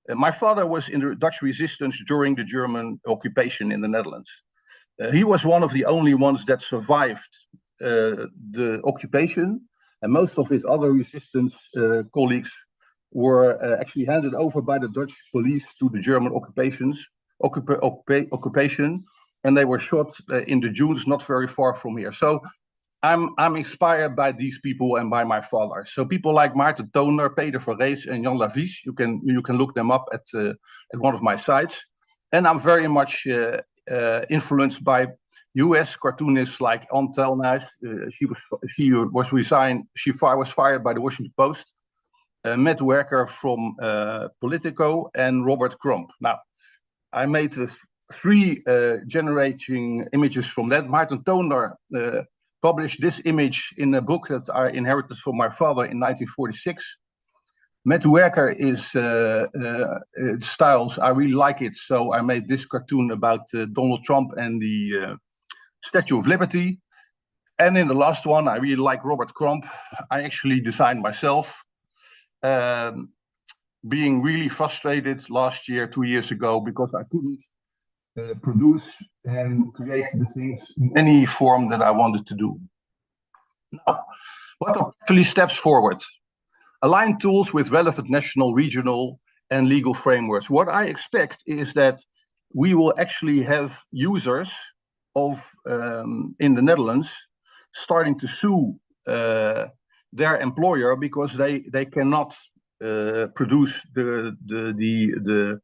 my father was in the Dutch resistance during the German occupation in the Netherlands. He was one of the only ones that survived the occupation, and most of his other resistance colleagues were actually handed over by the Dutch police to the German occupation, and they were shot in the dunes not very far from here. So I'm inspired by these people and by my father. So people like Maarten Toner, Peter Verrees, and Jan Lavies, you can look them up at one of my sites. And I'm very much influenced by U.S. cartoonists like Ann Telnhuis. She was fired by the Washington Post. Matt Werker from Politico, and Robert Crumb. Now, I made 3 generating images from that. Maarten Toner published this image in a book that I inherited from my father in 1946. Matt Werker is styles. I really like it, so I made this cartoon about Donald Trump and the Statue of Liberty. And in the last one, I really like Robert Crumb. I actually designed myself. Being really frustrated last year, 2 years ago, because I couldn't produce and create the things in any form that I wanted to do. Now, what are actually steps forward? Align tools with relevant national, regional, and legal frameworks. What I expect is that we will actually have users of in the Netherlands starting to sue their employer because they cannot produce the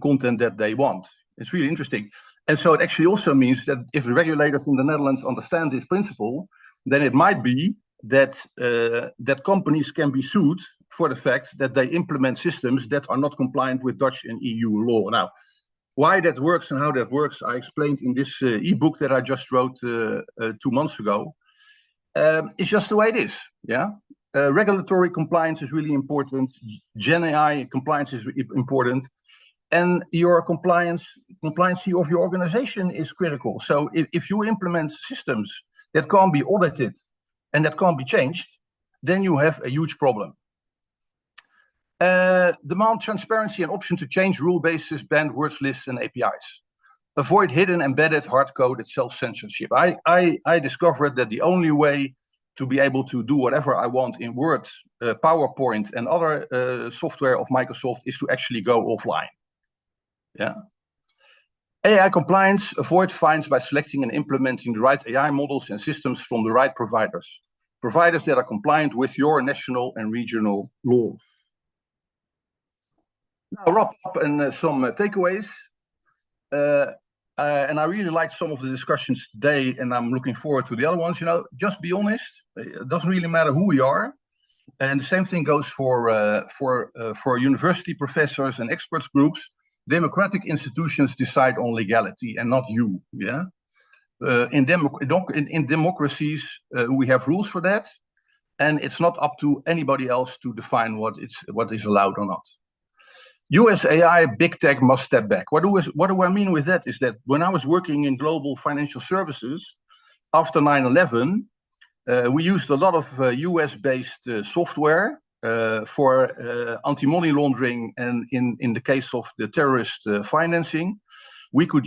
content that they want. It's really interesting. And so it actually also means that if the regulators in the Netherlands understand this principle, then it might be that that companies can be sued for the fact that they implement systems that are not compliant with Dutch and EU law. Now, why that works and how that works, I explained in this ebook that I just wrote 2 months ago. It's just the way it is, yeah? Regulatory compliance is really important. Gen AI compliance is important. And your compliance of your organization is critical. So if you implement systems that can't be audited and that can't be changed, then you have a huge problem. Demand transparency and option to change rule bases, banned words lists, and APIs. Avoid hidden, embedded, hard-coded self-censorship. I discovered that the only way to be able to do whatever I want in Word, PowerPoint, and other software of Microsoft is to actually go offline. Yeah. AI compliance, avoid fines by selecting and implementing the right AI models and systems from the right providers. Providers that are compliant with your national and regional laws. Now, wrap up and some takeaways. And I really liked some of the discussions today, and I'm looking forward to the other ones. You know, just be honest. It doesn't really matter who we are. And the same thing goes for university professors and experts groups. Democratic institutions decide on legality and not you. Yeah. In democracies, we have rules for that, and it's not up to anybody else to define what is allowed or not. US AI, big tech must step back. What do I mean with that? Is that when I was working in global financial services after 9/11, we used a lot of US-based software for anti-money laundering, and in the case of the terrorist financing, we could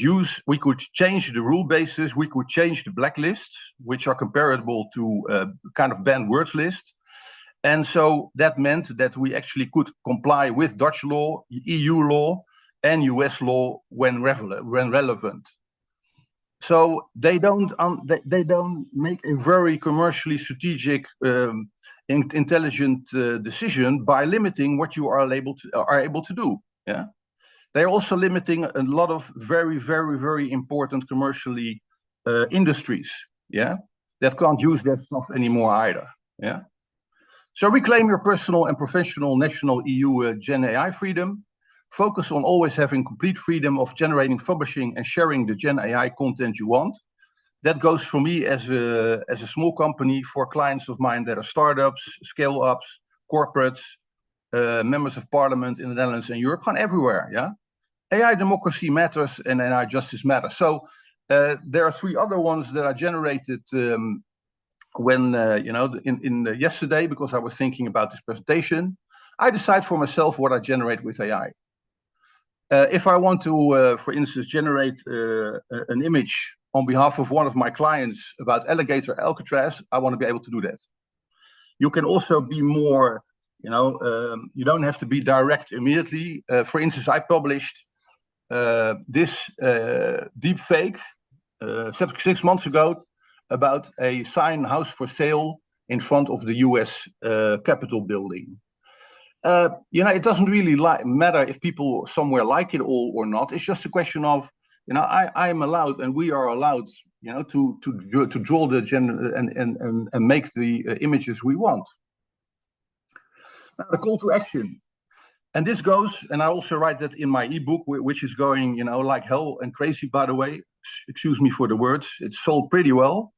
change the rule bases, we could change the blacklists, which are comparable to kind of banned words list. And so that meant that we actually could comply with Dutch law, EU law, and US law when relevant. So they don't make a very commercially strategic, intelligent decision by limiting what you are able to do. Yeah, they're also limiting a lot of very, very, very important commercially industries. Yeah, that can't use that stuff anymore either. Yeah. So reclaim your personal and professional national EU Gen AI freedom. Focus on always having complete freedom of generating, publishing, and sharing the Gen AI content you want. That goes for me as a small company for clients of mine that are startups, scale-ups, corporates, members of parliament in the Netherlands and Europe, and everywhere. Yeah, AI democracy matters and AI justice matters. So there are 3 other ones that I generated when yesterday, because I was thinking about this presentation. I decide for myself what I generate with AI. If I want to, for instance, generate an image on behalf of one of my clients about alligator Alcatraz, I want to be able to do that. You can also be more, you don't have to be direct immediately. For instance, I published this deep fake 6 months ago about a sign house for sale in front of the US Capitol building. It doesn't really matter if people somewhere like it all or not. It's just a question of, I'm allowed, and we are allowed, to draw the and make the images we want. Now, the call to action, and this goes, and I also write that in my ebook, which is going, like hell and crazy. By the way, excuse me for the words. It's sold pretty well.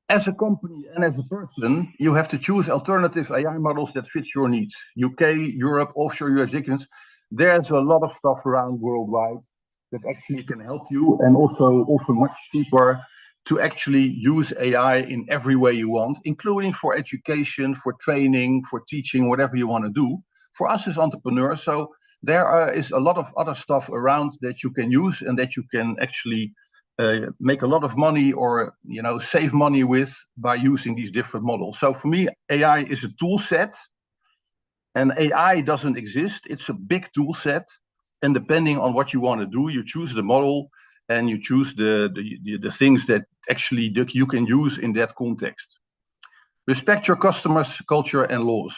As a company and as a person, you have to choose alternative AI models that fit your needs. UK, Europe, offshore jurisdictions. There's a lot of stuff around worldwide that actually can help you, and also often much cheaper to actually use AI in every way you want, including for education, for training, for teaching, whatever you want to do. For us as entrepreneurs, so there is a lot of other stuff around that you can use and that you can actually make a lot of money or save money with by using these different models. So for me, AI is a tool set, and AI doesn't exist. It's a big tool set, and depending on what you want to do, you choose the model and you choose the things that actually you can use in that context. Respect your customers' culture and laws.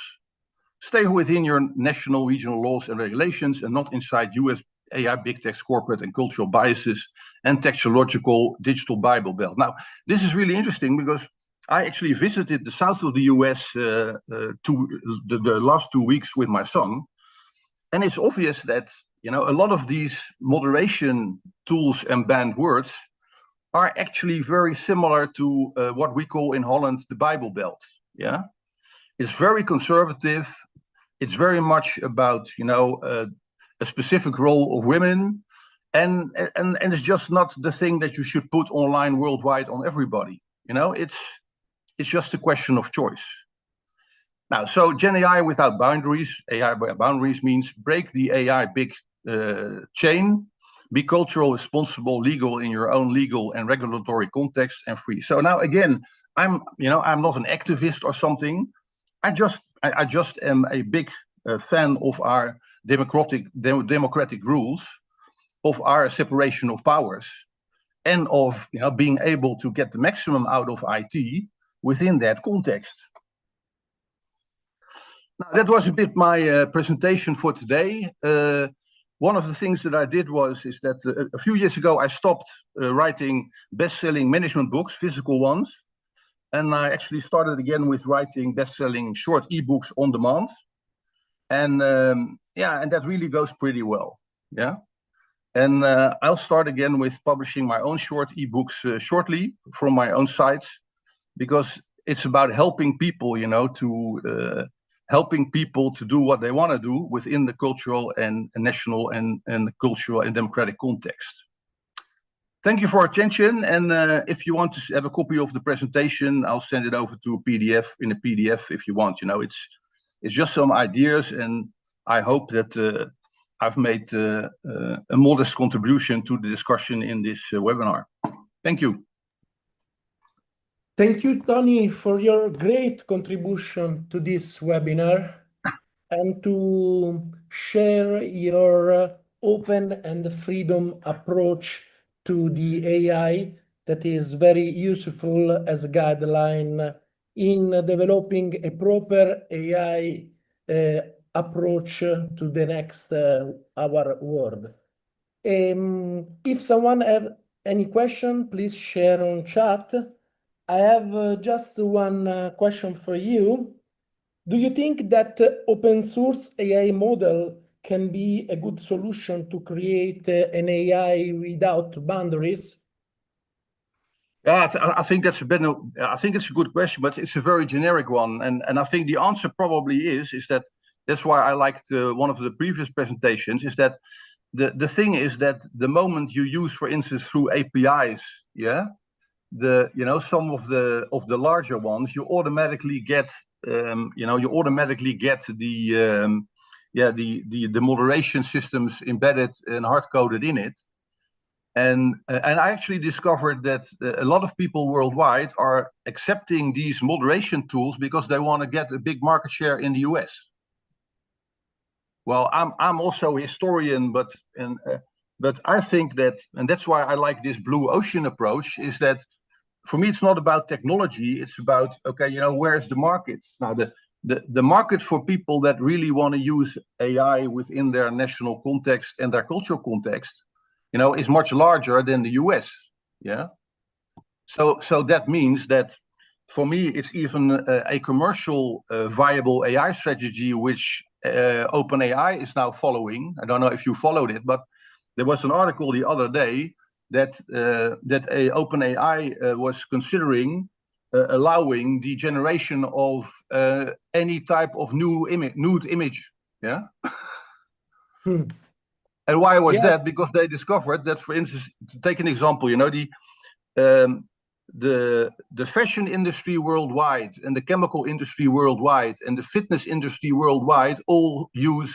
Stay within your national, regional laws and regulations, and not inside US AI, big tech, corporate and cultural biases and technological digital Bible Belt. Now, this is really interesting because I actually visited the south of the US the last 2 weeks with my son. And it's obvious that, a lot of these moderation tools and banned words are actually very similar to what we call in Holland the Bible Belt. Yeah, it's very conservative. It's very much about, a specific role of women, and it's just not the thing that you should put online worldwide on everybody. It's just a question of choice. Now, so Gen AI without boundaries. AI without boundaries means break the AI big chain, be cultural, responsible, legal in your own legal and regulatory context, and free. So now again, I'm not an activist or something. I just am a big fan of our democratic rules, of our separation of powers, and of being able to get the maximum out of IT within that context. Now, that was a bit my presentation for today. One of the things that I did is that a few years ago I stopped writing best-selling management books, physical ones, and I actually started again with writing best-selling short ebooks on demand. And and that really goes pretty well. Yeah, and I'll start again with publishing my own short ebooks shortly from my own sites, because it's about helping people, helping people to do what they want to do within the cultural and national and cultural and democratic context. Thank you for your attention. And if you want to have a copy of the presentation, I'll send it over to a PDF in a PDF if you want. It's just some ideas, and I hope that I've made a modest contribution to the discussion in this webinar. Thank you. Thank you, Tony, for your great contribution to this webinar and to share your open and freedom approach to the AI that is very useful as a guideline in developing a proper AI approach to the next our world. If someone have any question, please share on chat. I have just one question for you. Do you think that open source AI model can be a good solution to create an AI without boundaries? Yeah, I think that's it's a good question, but it's a very generic one, and I think the answer probably is that's why I liked one of the previous presentations, is that the thing is that the moment you use, for instance, through APIs, some of the larger ones, you automatically get the moderation systems embedded and hard-coded in it. And I actually discovered that a lot of people worldwide are accepting these moderation tools because they want to get a big market share in the US. Well, I'm also a historian, but I think that, and that's why I like this blue ocean approach, is that for me it's not about technology. It's about, okay, where's the market? Now the market for people that really want to use AI within their national context and their cultural context, is much larger than the US. Yeah. So that means that for me, it's even a commercial viable AI strategy, which OpenAI is now following. I don't know if you followed it, but there was an article the other day that OpenAI was considering allowing the generation of any type of nude image. Yeah. And why was that? Because they discovered that, for instance, to take an example, the fashion industry worldwide and the chemical industry worldwide and the fitness industry worldwide all use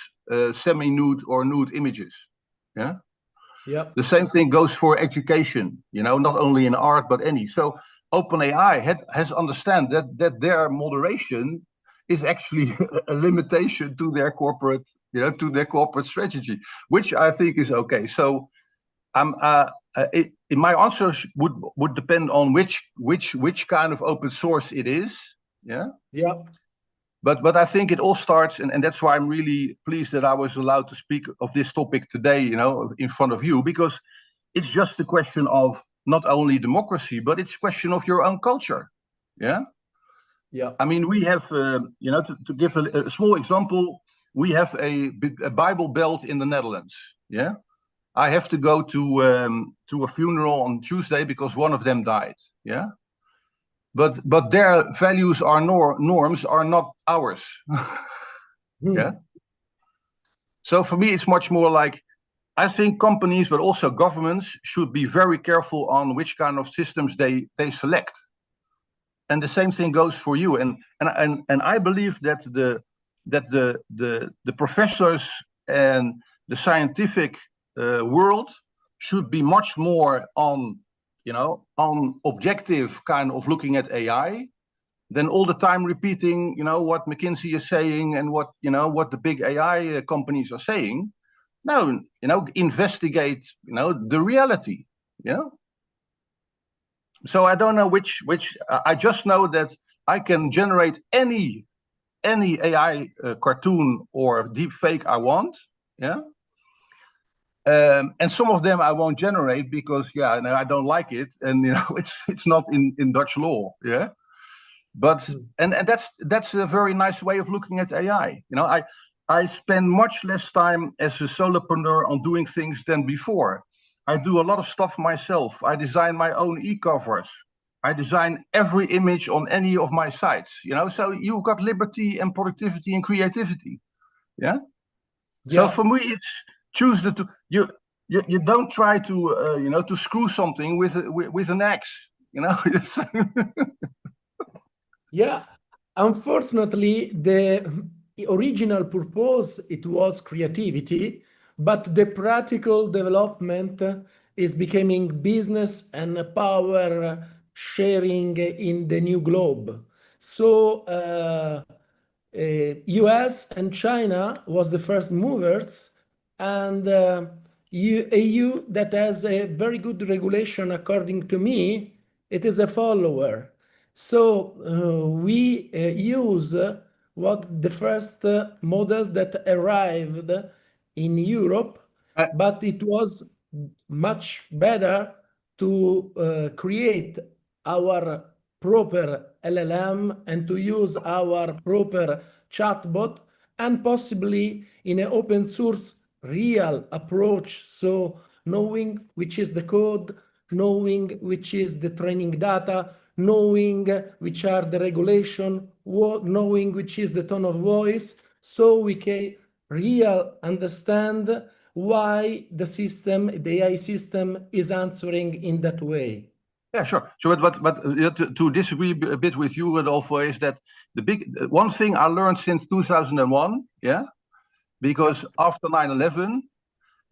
semi-nude or nude images. Yeah. Yeah. The same thing goes for education, not only in art, but any. So OpenAI has understand that their moderation is actually a limitation to their corporate, to their corporate strategy, which I think is okay. So my answer would depend on which kind of open source it is. Yeah. Yeah. But I think it all starts, and that's why I'm really pleased that I was allowed to speak of this topic today, in front of you, because it's just a question of not only democracy, but it's a question of your own culture. Yeah. Yeah. I mean, we have, to give a small example, we have a Bible Belt in the Netherlands. Yeah. I have to go to a funeral on Tuesday because one of them died. Yeah. But their values are norms are not ours. Yeah. So for me, it's much more like, I think companies, but also governments, should be very careful on which kind of systems they select. And the same thing goes for you. And I believe that the professors and the scientific world should be much more on objective kind of looking at AI than all the time repeating, what McKinsey is saying and what the big AI companies are saying. No, investigate, the reality. Yeah. So I don't know which. I just know that I can generate any AI cartoon or deep fake I want. Yeah. And some of them I won't generate because I don't like it, and it's not in Dutch law. Yeah. But and that's a very nice way of looking at AI. I spend much less time as a solopreneur on doing things than before. I do a lot of stuff myself. I design my own e-covers. I design every image on any of my sites. So you've got liberty and productivity and creativity. Yeah. So for me, it's choose the two. You don't try to to screw something with an axe. Yeah. Unfortunately, the original purpose, it was creativity, but the practical development is becoming business and power sharing in the new globe. So US and China was the first movers, and EU that has a very good regulation, according to me, it is a follower. So we use what the first model that arrived in Europe, but it was much better to create our proper LLM and to use our proper chatbot, and possibly in an open source real approach. So knowing which is the code, knowing which is the training data, knowing which are the regulation, knowing which is the tone of voice, so we can real understand why the system, the AI system, is answering in that way. Yeah, sure. So, but to disagree a bit with you, Rodolfo, is that the big one thing I learned since 2001, yeah, because after 9/11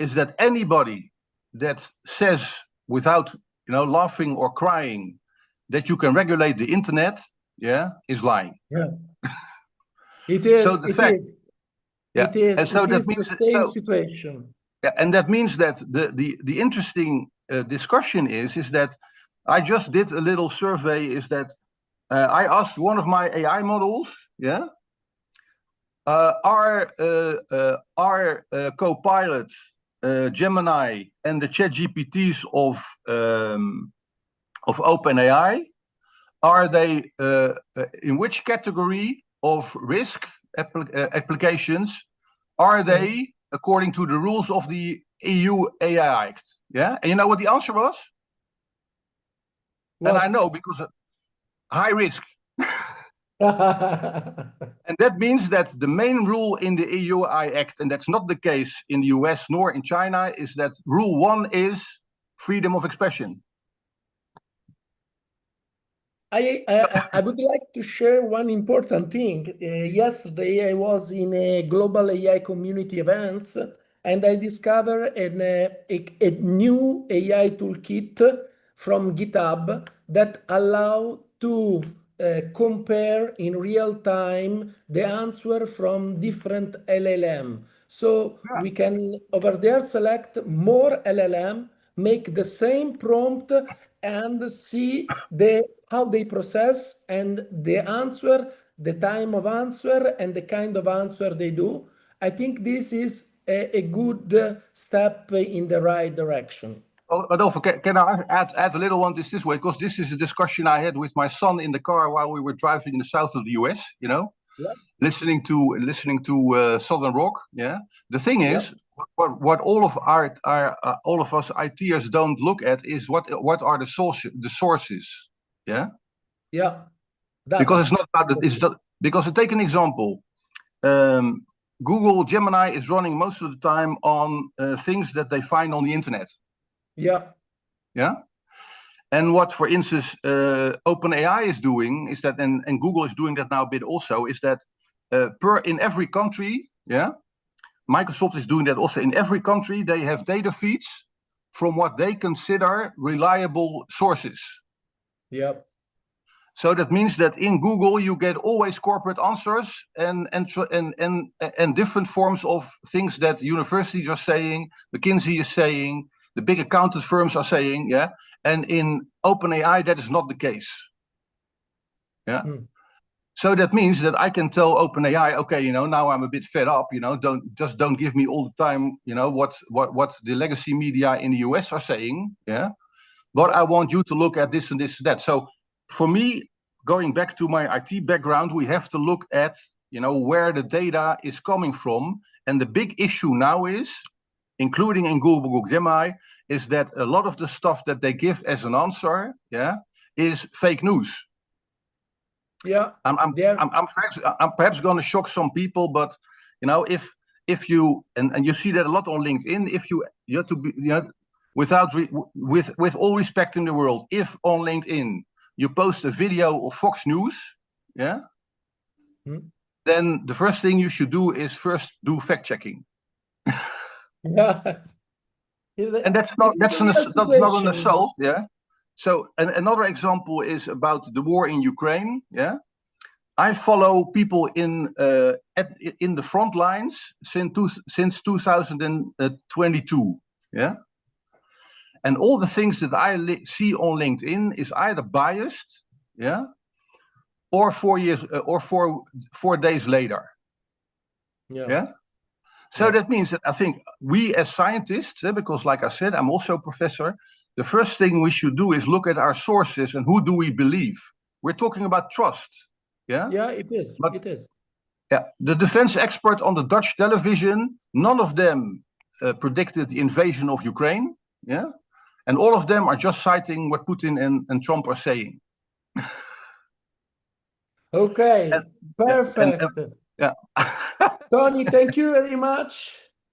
is that anybody that says without laughing or crying that you can regulate the internet, is lying. Yeah. It is. So the it fact, is. It is. and so it that is means the same situation. Yeah, and that means that the interesting discussion is that I just did a little survey. Is that I asked one of my AI models, are Copilot, Gemini, and the ChatGPTs of OpenAI, are they in which category of risk applications are they according to the rules of the EU AI Act? Yeah, and you know what the answer was? What? And I know because high risk. And that means that the main rule in the EU AI Act, and that's not the case in the US nor in China, is that rule 1 is freedom of expression. I would like to share one important thing. Yesterday, I was in a global AI community events, and I discovered a new AI toolkit from GitHub that allow to compare in real time the answer from different LLM. So we can over there select more LLM, make the same prompt, and see how they process and the answer, the time of answer, and the kind of answer they do. I think this is a good step in the right direction. Adolfo, can I add a little one this way? Because this is a discussion I had with my son in the car while we were driving in the south of the US, listening to Southern Rock. Yeah. The thing is, what all of us ITers don't look at is what are the sources. Yeah. Yeah. Because it's not about it. Because to take an example, Google Gemini is running most of the time on things that they find on the internet. Yeah. Yeah. And what, for instance, OpenAI is doing is that, and Google is doing that now a bit also, is that in every country, Microsoft is doing that also in every country, they have data feeds from what they consider reliable sources. Yep. So that means that in Google you get always corporate answers and different forms of things that universities are saying, McKinsey is saying, the big accountant firms are saying, and in OpenAI that is not the case. Yeah. So that means that I can tell OpenAI, okay, now I'm a bit fed up, don't give me all the time, what the legacy media in the US are saying, but I want you to look at this and this and that. So for me, going back to my IT background, we have to look at, where the data is coming from. And the big issue now is, including in Google Gemini, is that a lot of the stuff that they give as an answer, is fake news. Yeah. I'm perhaps going to shock some people, but if you and you see that a lot on LinkedIn, if you have to be with all respect in the world, if on LinkedIn you post a video of Fox News, then the first thing you should do is first do fact checking. And that's not an assault, So another example is about the war in Ukraine. I follow people in the front lines since 2022. And all the things that I see on LinkedIn is either biased, or 4 years or 4 days later. So that means that I think we as scientists, because like I said, I'm also a professor, the first thing we should do is look at our sources and who do we believe. We're talking about trust. Yeah, it is. It is. Yeah, the defense expert on the Dutch television, none of them predicted the invasion of Ukraine. And all of them are just citing what Putin and Trump are saying. Okay, perfect. Tony, thank you very much.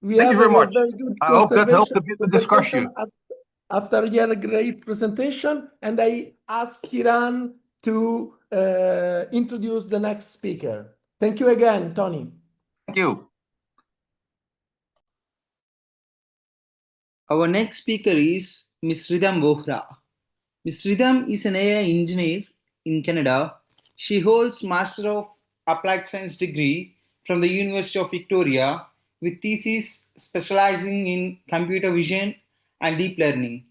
Thank you very much. Very good I hope that helped a bit the discussion. After your great presentation, and I ask Kiran to introduce the next speaker. Thank you again, Tony. Thank you. Our next speaker is Ms. Ridham Vohra. Ms. Ridham is an AI engineer in Canada. She holds Master of Applied Science degree from the University of Victoria with thesis specializing in computer vision and deep learning.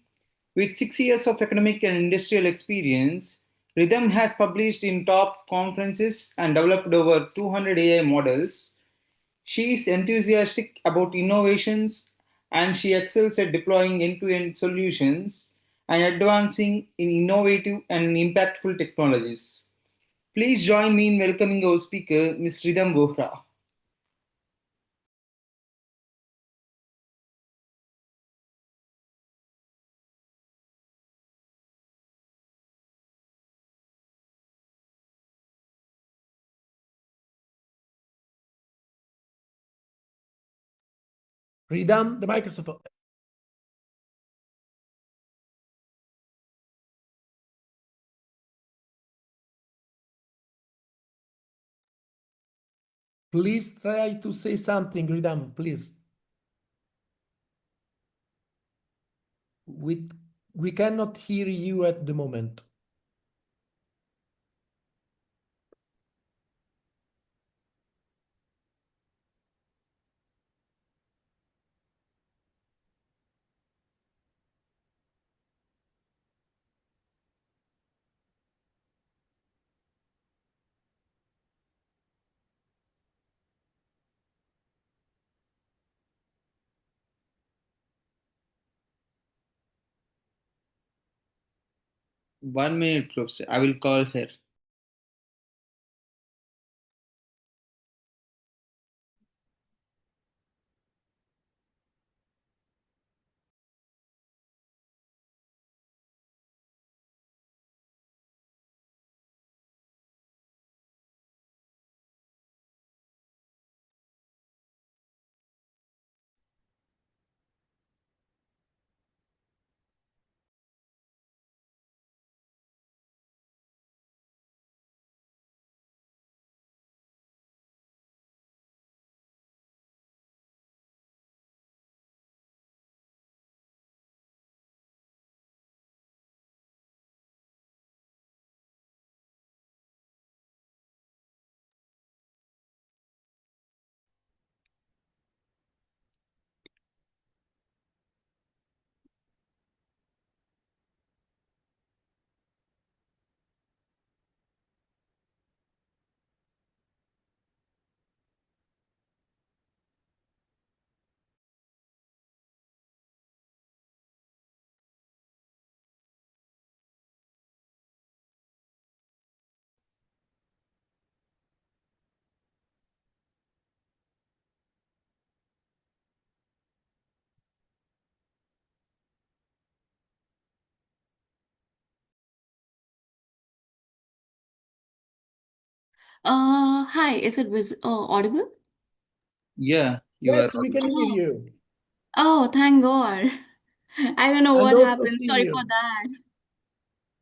With 6 years of academic and industrial experience, Ridham has published in top conferences and developed over 200 AI models. She is enthusiastic about innovations and she excels at deploying end-to-end solutions and advancing in innovative and impactful technologies. Please join me in welcoming our speaker, Ms. Ridham Vohra. Ridham, the microphone. Please try to say something, Ridham, please. We cannot hear you at the moment. One minute, Professor. I will call her. Hi, is it audible? Yeah, you are Yes, we can hear you. Oh, thank God. I don't know And what also happened. see Sorry for you. that.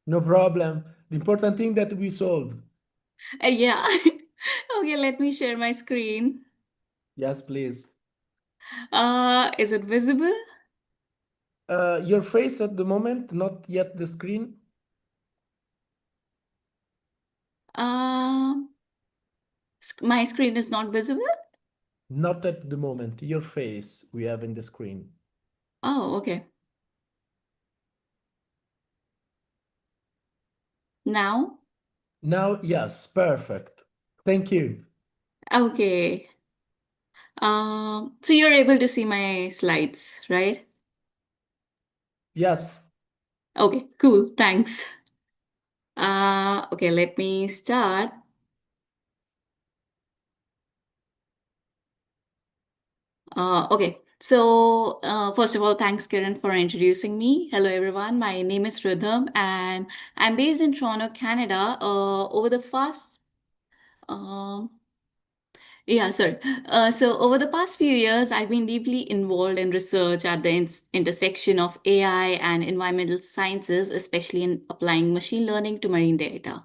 No problem. The important thing that we solved. Yeah. Okay, let me share my screen. Yes, please. Is it visible? Your face at the moment, not yet the screen. My screen is not visible? Not at the moment. Your face we have in the screen. Oh, okay. Now? Now, yes, perfect. Thank you. Okay. So you're able to see my slides, right? Yes. Okay, cool. Thanks. Okay, let me start. Okay, so first of all, thanks, Kiran, for introducing me. Hello, everyone. My name is Rhythm, and I'm based in Toronto, Canada. So over the past few years, I've been deeply involved in research at the intersection of AI and environmental sciences, especially in applying machine learning to marine data.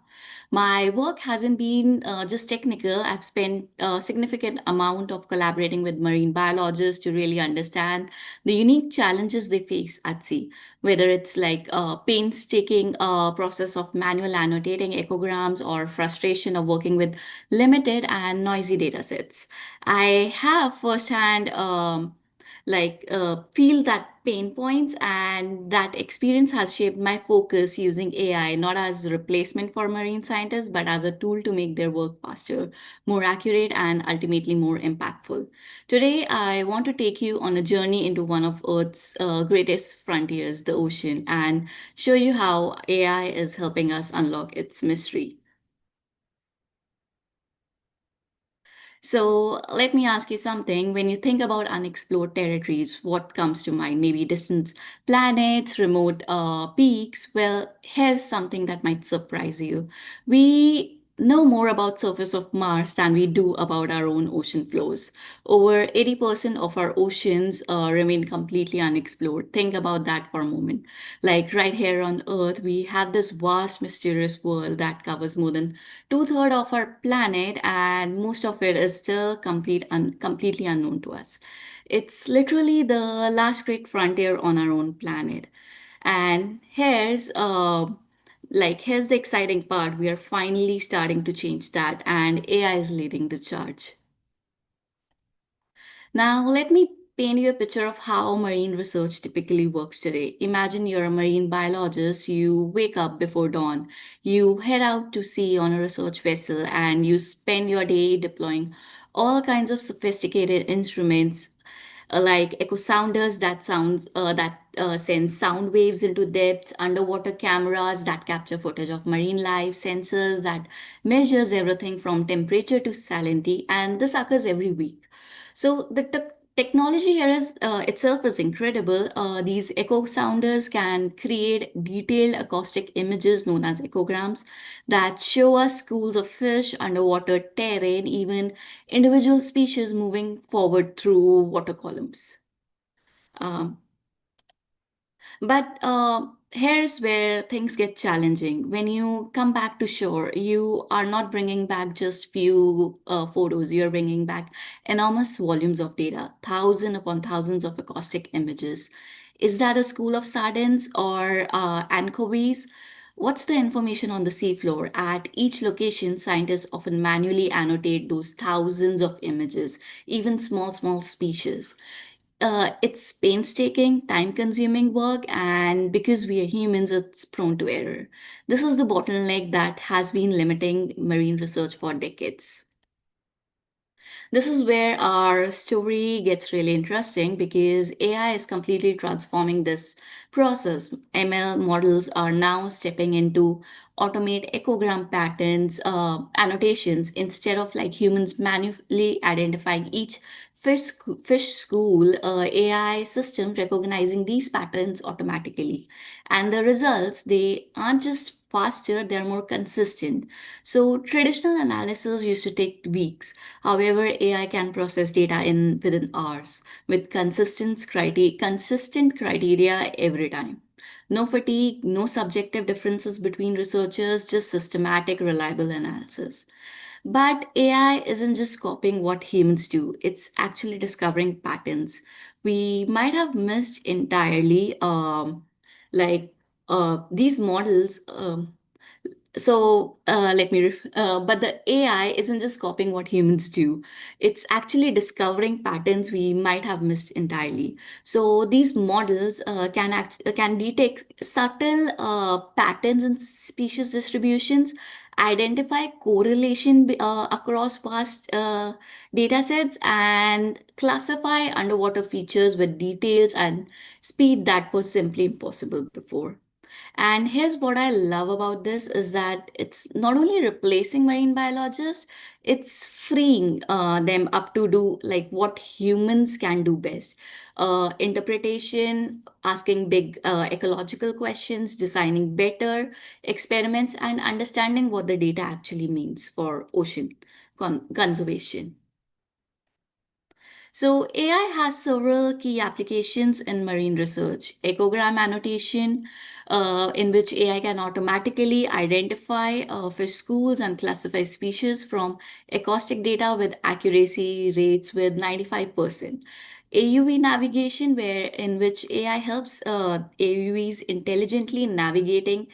My work hasn't been just technical. I've spent a significant amount of collaborating with marine biologists to really understand the unique challenges they face at sea, whether it's like a painstaking process of manual annotating echograms or frustration of working with limited and noisy data sets. I have firsthand feel that pain points, and that experience has shaped my focus using AI not as a replacement for marine scientists but as a tool to make their work faster, more accurate, and ultimately more impactful. Today I want to take you on a journey into one of Earth's greatest frontiers, the ocean, and show you how AI is helping us unlock its mystery. So let me ask you something. When you think about unexplored territories, what comes to mind? Maybe distant planets, remote peaks. Well, here's something that might surprise you. We know more about surface of Mars than we do about our own ocean floors. Over 80% of our oceans remain completely unexplored. Think about that for a moment. Like right here on Earth, we have this vast, mysterious world that covers more than two-thirds of our planet, and most of it is still completely unknown to us. It's literally the last great frontier on our own planet. And here's the exciting part. We are finally starting to change that, and AI is leading the charge. Now, let me paint you a picture of how marine research typically works today. Imagine you're a marine biologist, you wake up before dawn, you head out to sea on a research vessel, and you spend your day deploying all kinds of sophisticated instruments like echo sounders that send sound waves into depths, underwater cameras that capture footage of marine life, sensors that measures everything from temperature to salinity, and this occurs every week. So the technology here is itself is incredible. These echo sounders can create detailed acoustic images known as echograms that show us schools of fish, underwater terrain, even individual species moving forward through water columns. Um, but here's where things get challenging. When you come back to shore, you are not bringing back just few photos. You're bringing back enormous volumes of data, thousands upon thousands of acoustic images. Is that a school of sardines or anchovies? What's the information on the seafloor? At each location, scientists often manually annotate those thousands of images, even small species. It's painstaking, time-consuming work, and because we are humans, it's prone to error. This is the bottleneck that has been limiting marine research for decades. This is where our story gets really interesting because AI is completely transforming this process. ML models are now stepping in to automate echogram patterns, annotations, instead of like humans manually identifying each fish school. AI system recognizing these patterns automatically. And the results, they aren't just faster, they're more consistent. So traditional analysis used to take weeks. However, AI can process data within hours with consistent criteria every time. No fatigue, no subjective differences between researchers, just systematic, reliable analysis. But AI isn't just copying what humans do, it's actually discovering patterns we might have missed entirely. These models. But the AI isn't just copying what humans do. It's actually discovering patterns we might have missed entirely. So these models can detect subtle patterns in species distributions, identify correlation across vast data sets, and classify underwater features with details and speed that was simply impossible before. And here's what I love about this is that it's not only replacing marine biologists, it's freeing them up to do like what humans can do best. Interpretation, asking big ecological questions, designing better experiments, and understanding what the data actually means for ocean conservation. So AI has several key applications in marine research. Echogram annotation, in which AI can automatically identify fish schools and classify species from acoustic data with accuracy rates with 95%. AUV navigation, where in which AI helps AUVs intelligently navigating,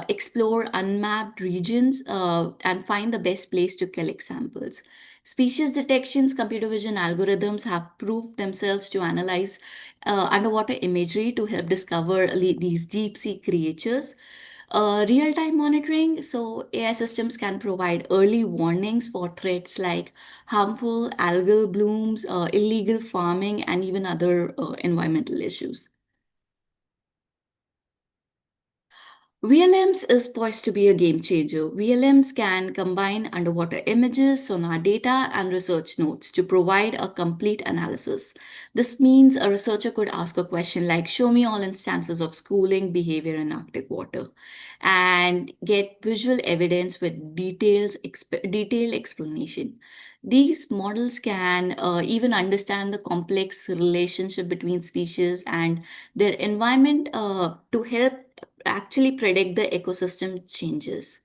explore unmapped regions, and find the best place to collect samples. Species detections, computer vision algorithms have proved themselves to analyze underwater imagery to help discover these deep sea creatures. Real-time monitoring, so AI systems can provide early warnings for threats like harmful algal blooms, illegal farming, and even other environmental issues. VLMs is poised to be a game changer. VLMs can combine underwater images, sonar data, and research notes to provide a complete analysis. This means a researcher could ask a question like, show me all instances of schooling behavior in Arctic water, and get visual evidence with detailed explanation. These models can even understand the complex relationship between species and their environment to help actually predict the ecosystem changes.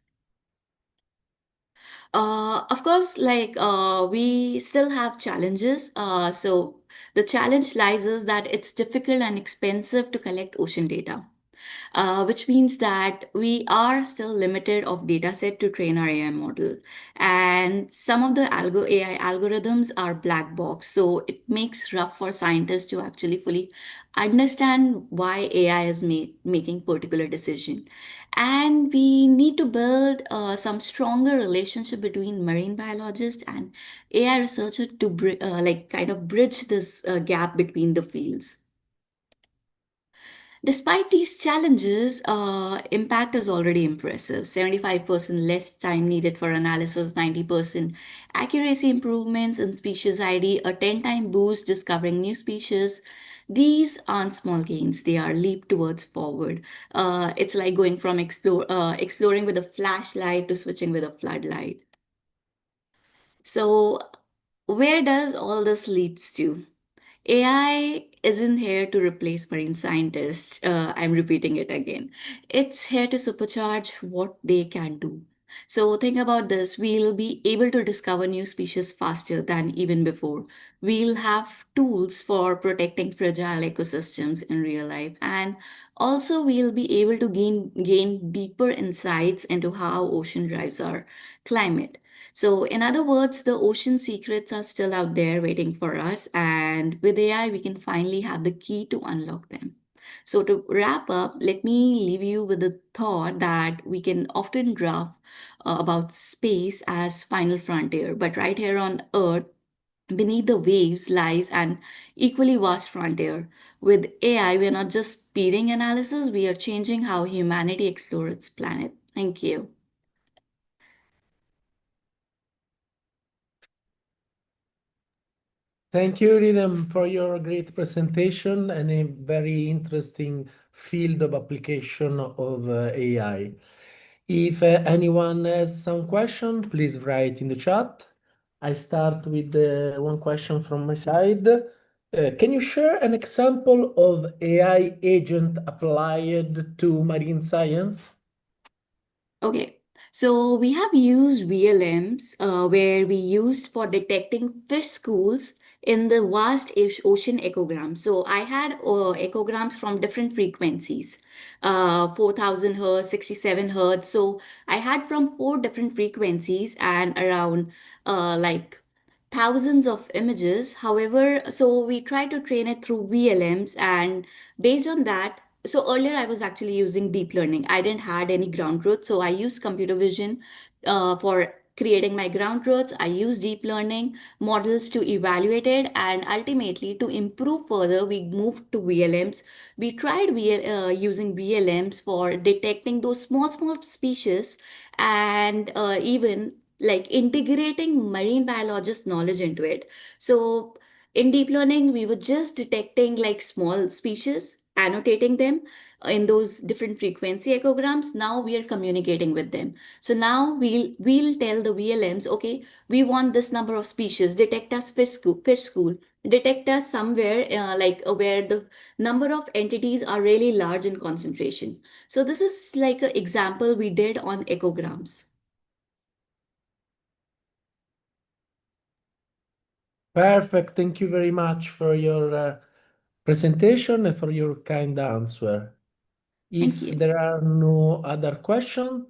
Of course, we still have challenges. So the challenge lies is that it's difficult and expensive to collect ocean data. Which means that we are still limited of data set to train our AI model. And some of the AI algorithms are black box. So it makes rough for scientists to actually fully understand why AI is making particular decision. And we need to build some stronger relationship between marine biologists and AI researcher to kind of bridge this gap between the fields. Despite these challenges, impact is already impressive. 75% less time needed for analysis, 90% accuracy improvements in species ID, a 10-time boost discovering new species. These aren't small gains, they are leap towards forward. It's like going from exploring with a flashlight to switching with a floodlight. So, where does all this leads to? AI isn't here to replace marine scientists. I'm repeating it again. It's here to supercharge what they can do. So think about this. We'll be able to discover new species faster than even before. We'll have tools for protecting fragile ecosystems in real life. And also we'll be able to gain deeper insights into how ocean drives our climate. So, in other words, the ocean secrets are still out there waiting for us, and with AI, we can finally have the key to unlock them. So, to wrap up, let me leave you with the thought that we can often graph about space as final frontier, but right here on Earth, beneath the waves lies an equally vast frontier. With AI, we are not just speeding analysis, we are changing how humanity explores its planet. Thank you. Thank you, Ridham, for your great presentation and a very interesting field of application of AI. If anyone has some question, please write in the chat. I start with one question from my side. Can you share an example of AI agent applied to marine science? Okay, so we have used VLMs where we used for detecting fish schools in the vast ocean echograms. So I had echograms from different frequencies, 4000 hertz, 67 hertz. So I had from 4 different frequencies and around like thousands of images. However, so we tried to train it through VLMs, and based on that, so earlier I was actually using deep learning. I didn't had any ground truth, so I used computer vision for creating my ground truths. I used deep learning models to evaluate it, and ultimately to improve further, we moved to VLMs. We tried using VLMs for detecting those small species, and even like integrating marine biologist knowledge into it. So in deep learning, we were just detecting like small species, annotating them in those different frequency echograms. Now we are communicating with them. So now we'll tell the VLMs, okay, we want this number of species, detect us fish school, detect us somewhere where the number of entities are really large in concentration. So this is like an example we did on echograms. Perfect. Thank you very much for your presentation and for your kind answer. Thank If you. there are no other questions,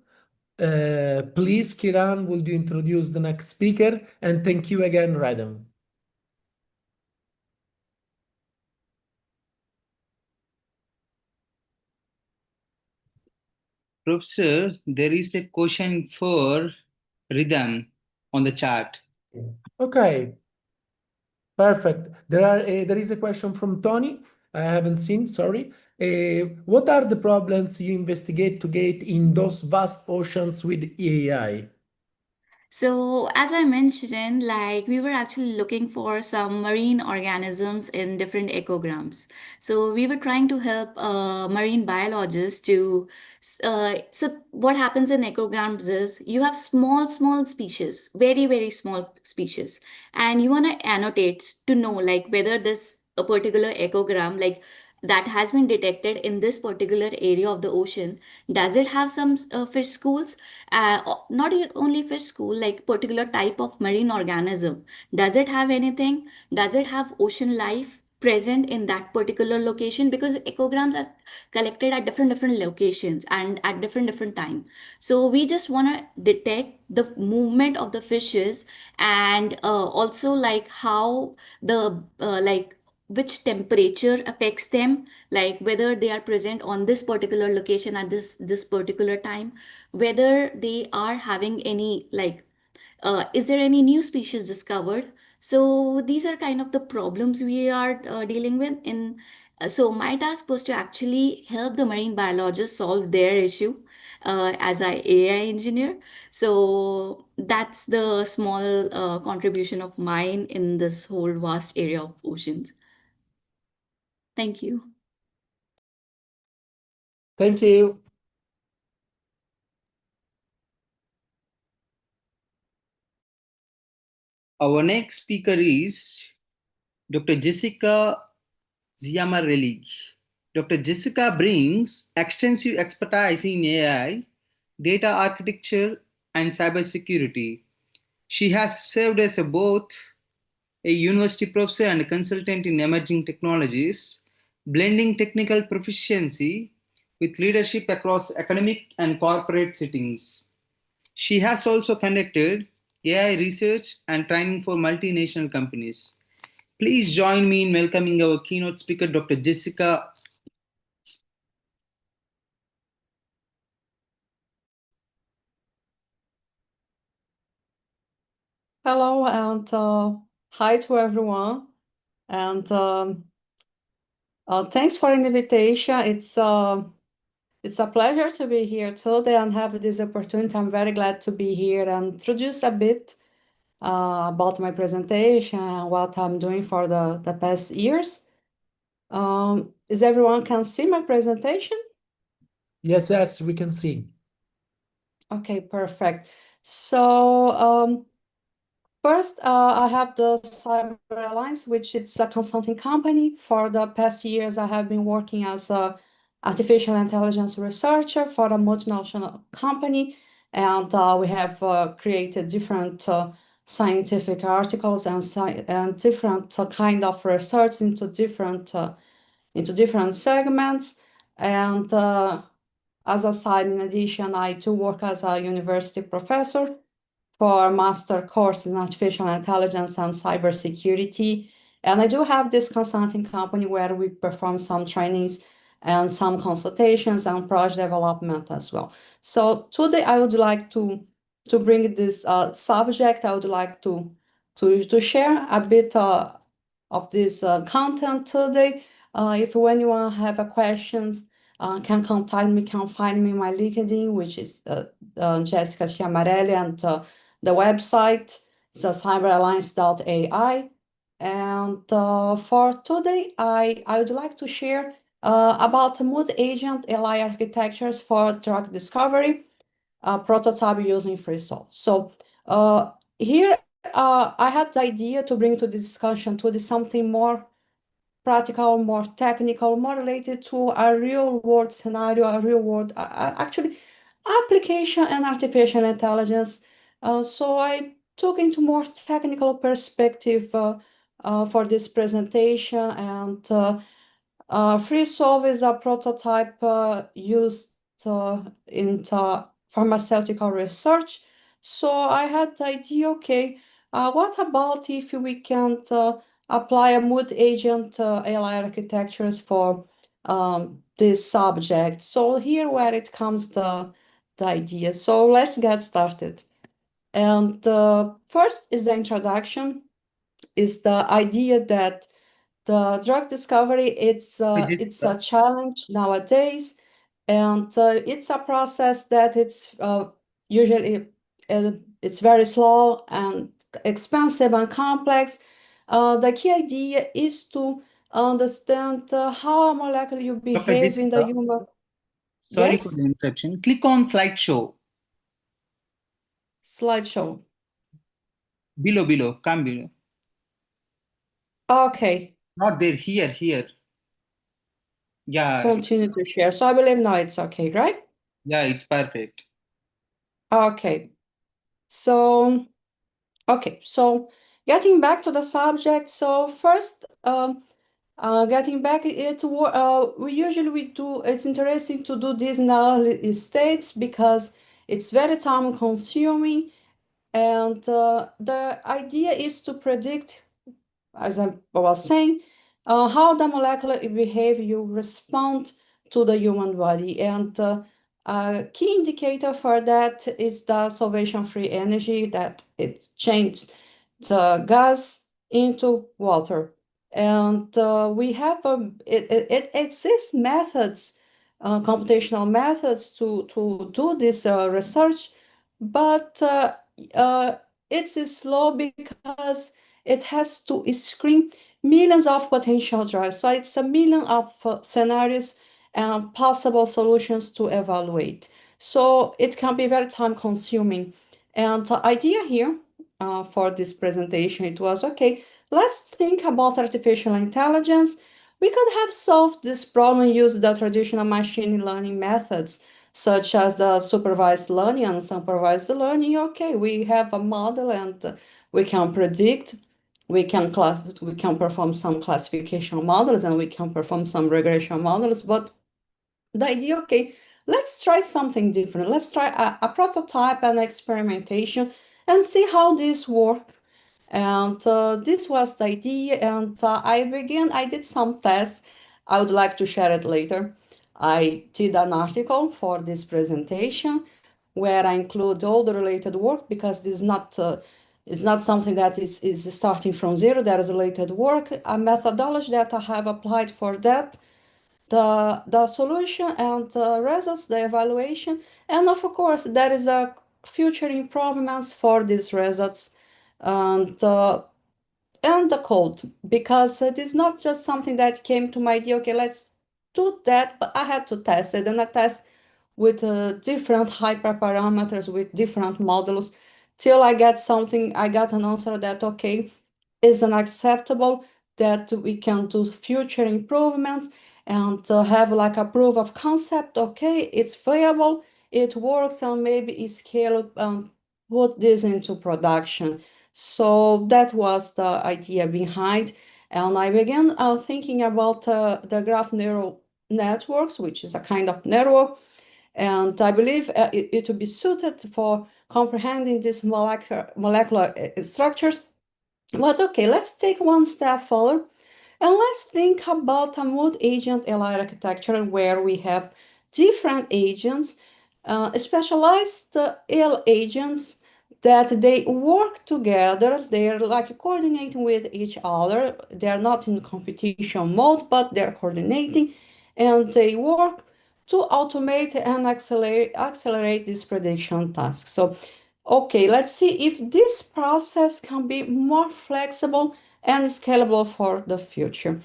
please, Kiran, would you introduce the next speaker? And thank you again, Radam. Professor, there is a question for Rhythm on the chat. Okay, perfect. There is a question from Tony. I haven't seen, sorry. What are the problems you investigate to get in those vast oceans with AI? So, as I mentioned, like we were actually looking for some marine organisms in different ecograms. So, we were trying to help marine biologists to. So, what happens in ecograms is you have small species, very, very small species, and you want to annotate to know like whether this a particular ecogram, like that has been detected in this particular area of the ocean, does it have some fish schools? Not only fish school, like particular type of marine organism, does it have anything, does it have ocean life present in that particular location? Because ecograms are collected at different locations and at different time. So we just want to detect the movement of the fishes, and also like how the which temperature affects them, like whether they are present on this particular location at this particular time, whether they are having any is there any new species discovered. So these are kind of the problems we are dealing with in so my task was to actually help the marine biologists solve their issue as a AI engineer. So that's the small contribution of mine in this whole vast area of oceans. Thank you. Thank you. Our next speaker is Dr. Jessica Ziamarelli. Dr. Jessica brings extensive expertise in AI, data architecture, and cybersecurity. She has served as both a university professor and a consultant in emerging technologies, blending technical proficiency with leadership across academic and corporate settings. She has also conducted AI research and training for multinational companies. Please join me in welcoming our keynote speaker, Dr. Jessica. Hello and hi to everyone. And thanks for the invitation. It's a pleasure to be here today and have this opportunity. I'm very glad to be here and introduce a bit about my presentation and what I'm doing for the past years. Is everyone can see my presentation? Yes, we can see. Okay, perfect. So first, I have the Cyber Alliance, which is a consulting company. For the past years, I have been working as a artificial intelligence researcher for a multinational company, and we have created different scientific articles and different kind of research into different segments. And as a side, in addition, I do work as a university professor for master course in artificial intelligence and cybersecurity. And I do have this consulting company where we perform some trainings and some consultations and project development as well. So today I would like to bring this subject. I would like to share a bit of this content today. If anyone have a question, can contact me, can find me in my LinkedIn, which is Jessica Chiamarelli, and the website is cyberalliance.ai. And for today, I would like to share about mood agent AI architectures for drug discovery, prototype using FreeSolve. So here I had the idea to bring to the discussion to something more practical, more technical, more related to a real world scenario, a real world actually application and artificial intelligence. So I took into more technical perspective for this presentation, and FreeSolve is a prototype used in the pharmaceutical research. So I had the idea, okay, what about if we can apply a mood agent AI architectures for this subject? So here where it comes the idea. So let's get started. And first is the introduction, is the idea that the drug discovery, it's a challenge nowadays, and it's a process that it's usually it's very slow and expensive and complex. The key idea is to understand how a molecule you behave in the human. Sorry Yes? for the interruption. Click on slideshow. Slideshow. Below, come below. Okay. Not there, here. Yeah. Continue to share. So I believe now it's okay, right? Yeah, it's perfect. Okay. So, getting back to the subject. So first, getting back, it's interesting to do this in early states because it's very time consuming, and the idea is to predict, as I was saying, how the molecular behavior respond to the human body. And a key indicator for that is the solvation-free energy, that it changes the gas into water. And we have it exists methods, computational methods to do this research, but it's slow because it has to screen millions of potential drugs. So it's a million of scenarios and possible solutions to evaluate. So it can be very time consuming. And the idea here for this presentation, it was, okay, let's think about artificial intelligence. We could have solved this problem using the traditional machine learning methods, such as the supervised learning and unsupervised learning. Okay, we have a model and we can predict, we can perform some classification models, and we can perform some regression models. But the idea, okay, let's try something different. Let's try a prototype and experimentation and see how this works. And this was the idea, and I did some tests. I would like to share it later. I did an article for this presentation where I include all the related work, because this is not something that is starting from zero. There is related work, a methodology that I have applied for that, the solution and results, the evaluation, and of course there is a future improvements for these results, and the code, because it is not just something that came to my idea, okay, let's do that, but I had to test it, and I test with different hyperparameters, with different models, till I got an answer that, okay, is unacceptable, that we can do future improvements and have like a proof of concept. Okay, it's viable, it works, and maybe scale and put this into production. So that was the idea behind. And I began thinking about the graph neural networks, which is a kind of network. And I believe it would be suited for comprehending these molecular structures. But okay, let's take one step forward and let's think about a mood agent AI architecture where we have different agents, specialized AI agents, that they work together. They're like coordinating with each other. They're not in competition mode, but they're coordinating, and they work to automate and accelerate this prediction task. So, okay, let's see if this process can be more flexible and scalable for the future.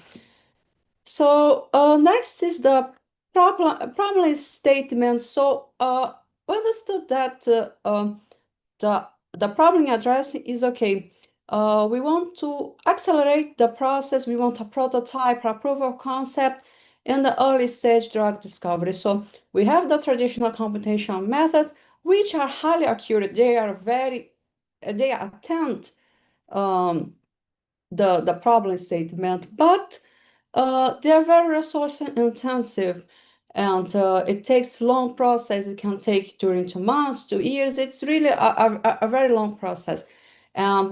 So next is the problem statement. So we understood that the problem addressing is okay. We want to accelerate the process. We want a prototype, a proof of concept in the early stage drug discovery. So we have the traditional computational methods, which are highly accurate. They attempt the problem statement, but they are very resource intensive, and it takes long process. It can take during 2 months, 2 years. It's really a very long process.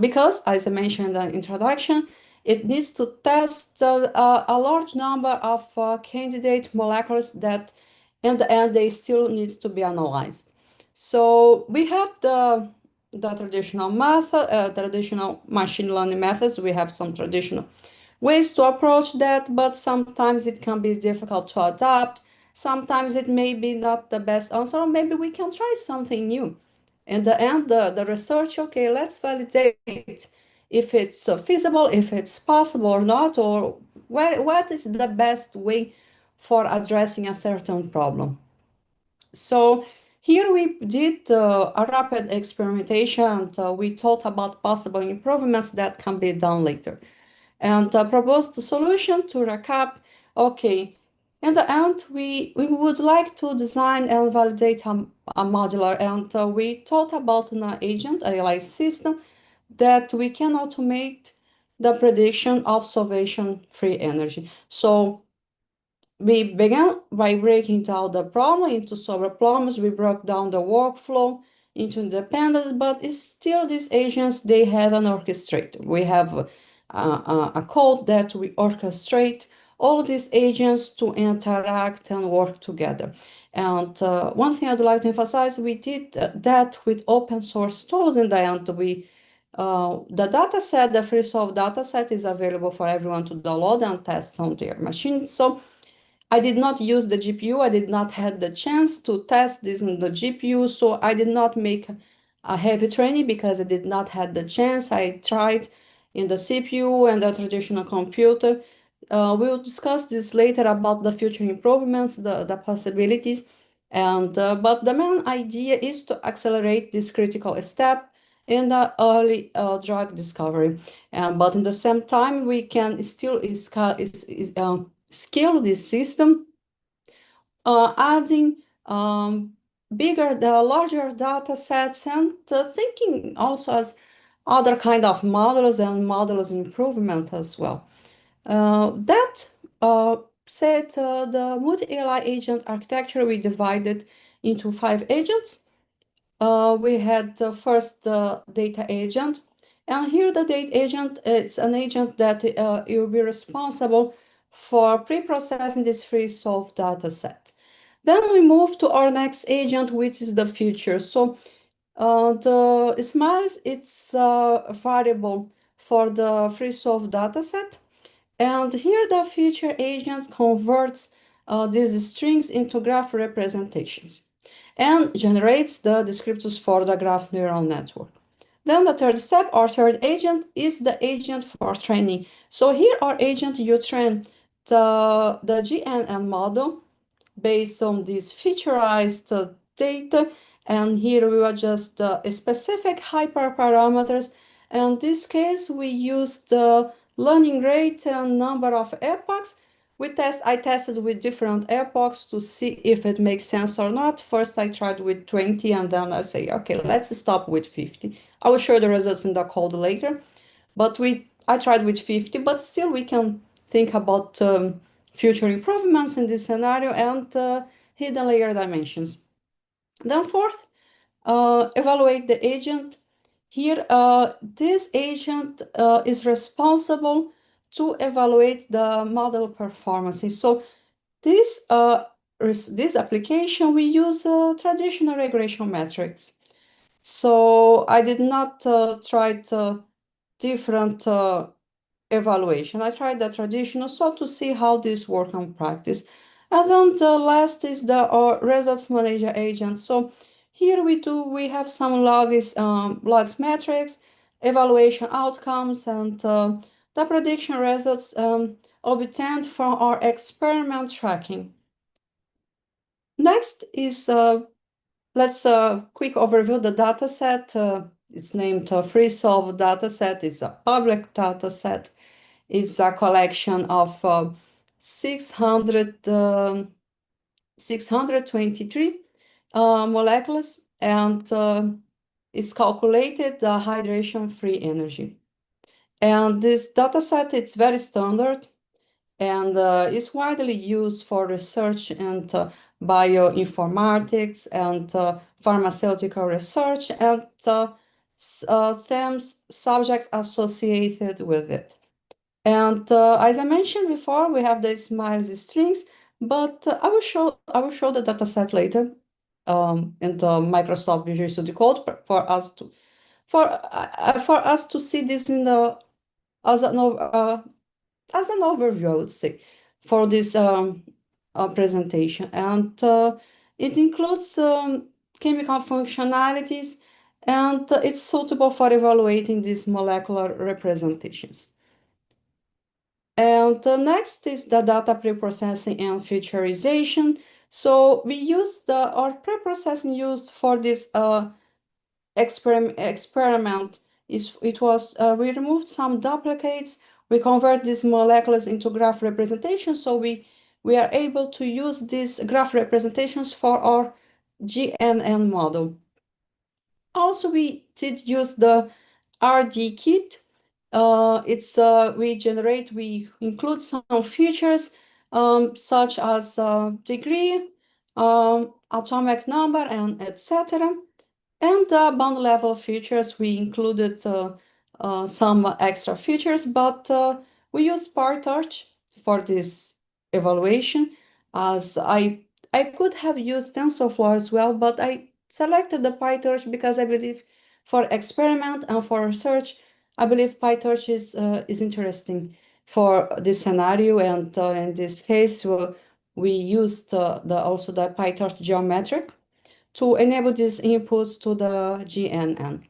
Because, as I mentioned in the introduction, it needs to test a large number of candidate molecules that in the end they still needs to be analyzed. So we have the traditional method, traditional machine learning methods. We have some traditional ways to approach that, but sometimes it can be difficult to adapt. Sometimes it may be not the best answer, or maybe we can try something new. In the end, the research, okay, let's validate if it's feasible, if it's possible or not, or what is the best way for addressing a certain problem. So here we did a rapid experimentation, and we thought about possible improvements that can be done later. And proposed the solution to recap, okay, in the end, we would like to design and validate a modular, and we thought about an agent, AI system, that we can automate the prediction of solvation-free energy. So we began by breaking down the problem into several problems. We broke down the workflow into independent, but it's still these agents, they have an orchestrator. We have a code that we orchestrate all these agents to interact and work together. And one thing I'd like to emphasize, we did that with open source tools. In the end, the dataset, the free soft dataset, is available for everyone to download and test on their machine. So I did not use the GPU. I did not have the chance to test this in the GPU, so I did not make a heavy training because I did not have the chance. I tried in the CPU and the traditional computer. We'll discuss this later about the future improvements, the possibilities, and but the main idea is to accelerate this critical step in the early drug discovery. But in the same time, we can still scale this system, adding larger data sets, and thinking also as other kind of models and models improvement as well. That said, the multi-AI agent architecture, we divided into 5 agents. We had first the data agent, and here the data agent, it's an agent that will be responsible for pre-processing this free soft data set. Then we move to our next agent, which is the feature. So the smiles, it's a variable for the free soft data set. And here the feature agent converts these strings into graph representations and generates the descriptors for the graph neural network. Then the third step, our third agent, is the agent for training. So here our agent, you train the GNN model based on these featureized data, and here we adjust specific hyperparameters. In this case, we used the learning rate and number of epochs. I tested with different epochs to see if it makes sense or not. First, I tried with 20, and then I say, okay, let's stop with 50. I will show the results in the code later. But I tried with 50, but still we can think about future improvements in this scenario and hidden layer dimensions. Then fourth, evaluate the agent. Here, this agent is responsible to evaluate the model performances. So this application, we use traditional regression metrics. So I did not try different evaluation. I tried the traditional, so to see how this works in practice. And then the last is the results manager agent. So here we have some logs metrics, evaluation outcomes, and the prediction results obtained from our experiment tracking. Next is, let's quick overview the data set. It's named FreeSolve dataset. It's a public dataset. It's a collection of 623 molecules, and it's calculated the hydration-free energy. And this dataset, it's very standard, and is widely used for research and bioinformatics and pharmaceutical research and themes, subjects associated with it. And as I mentioned before, we have the smiles strings, but I will show the dataset later in the Microsoft Visual Studio Code for us to see this in the as an overview, I would say, for this presentation. And it includes chemical functionalities, and it's suitable for evaluating these molecular representations. And next is the data preprocessing and featureization. So we use our preprocessing used for this experiment we removed some duplicates. We convert these molecules into graph representations, so we are able to use these graph representations for our GNN model. Also, we did use the RD kit. We include some features such as degree, atomic number, and etc. And the bond level features, we included some extra features, but we use PyTorch for this evaluation, as I could have used TensorFlow as well, but I selected the PyTorch because I believe for experiment and for research, I believe PyTorch is interesting for this scenario, and in this case, we used also the PyTorch geometric to enable these inputs to the GNN.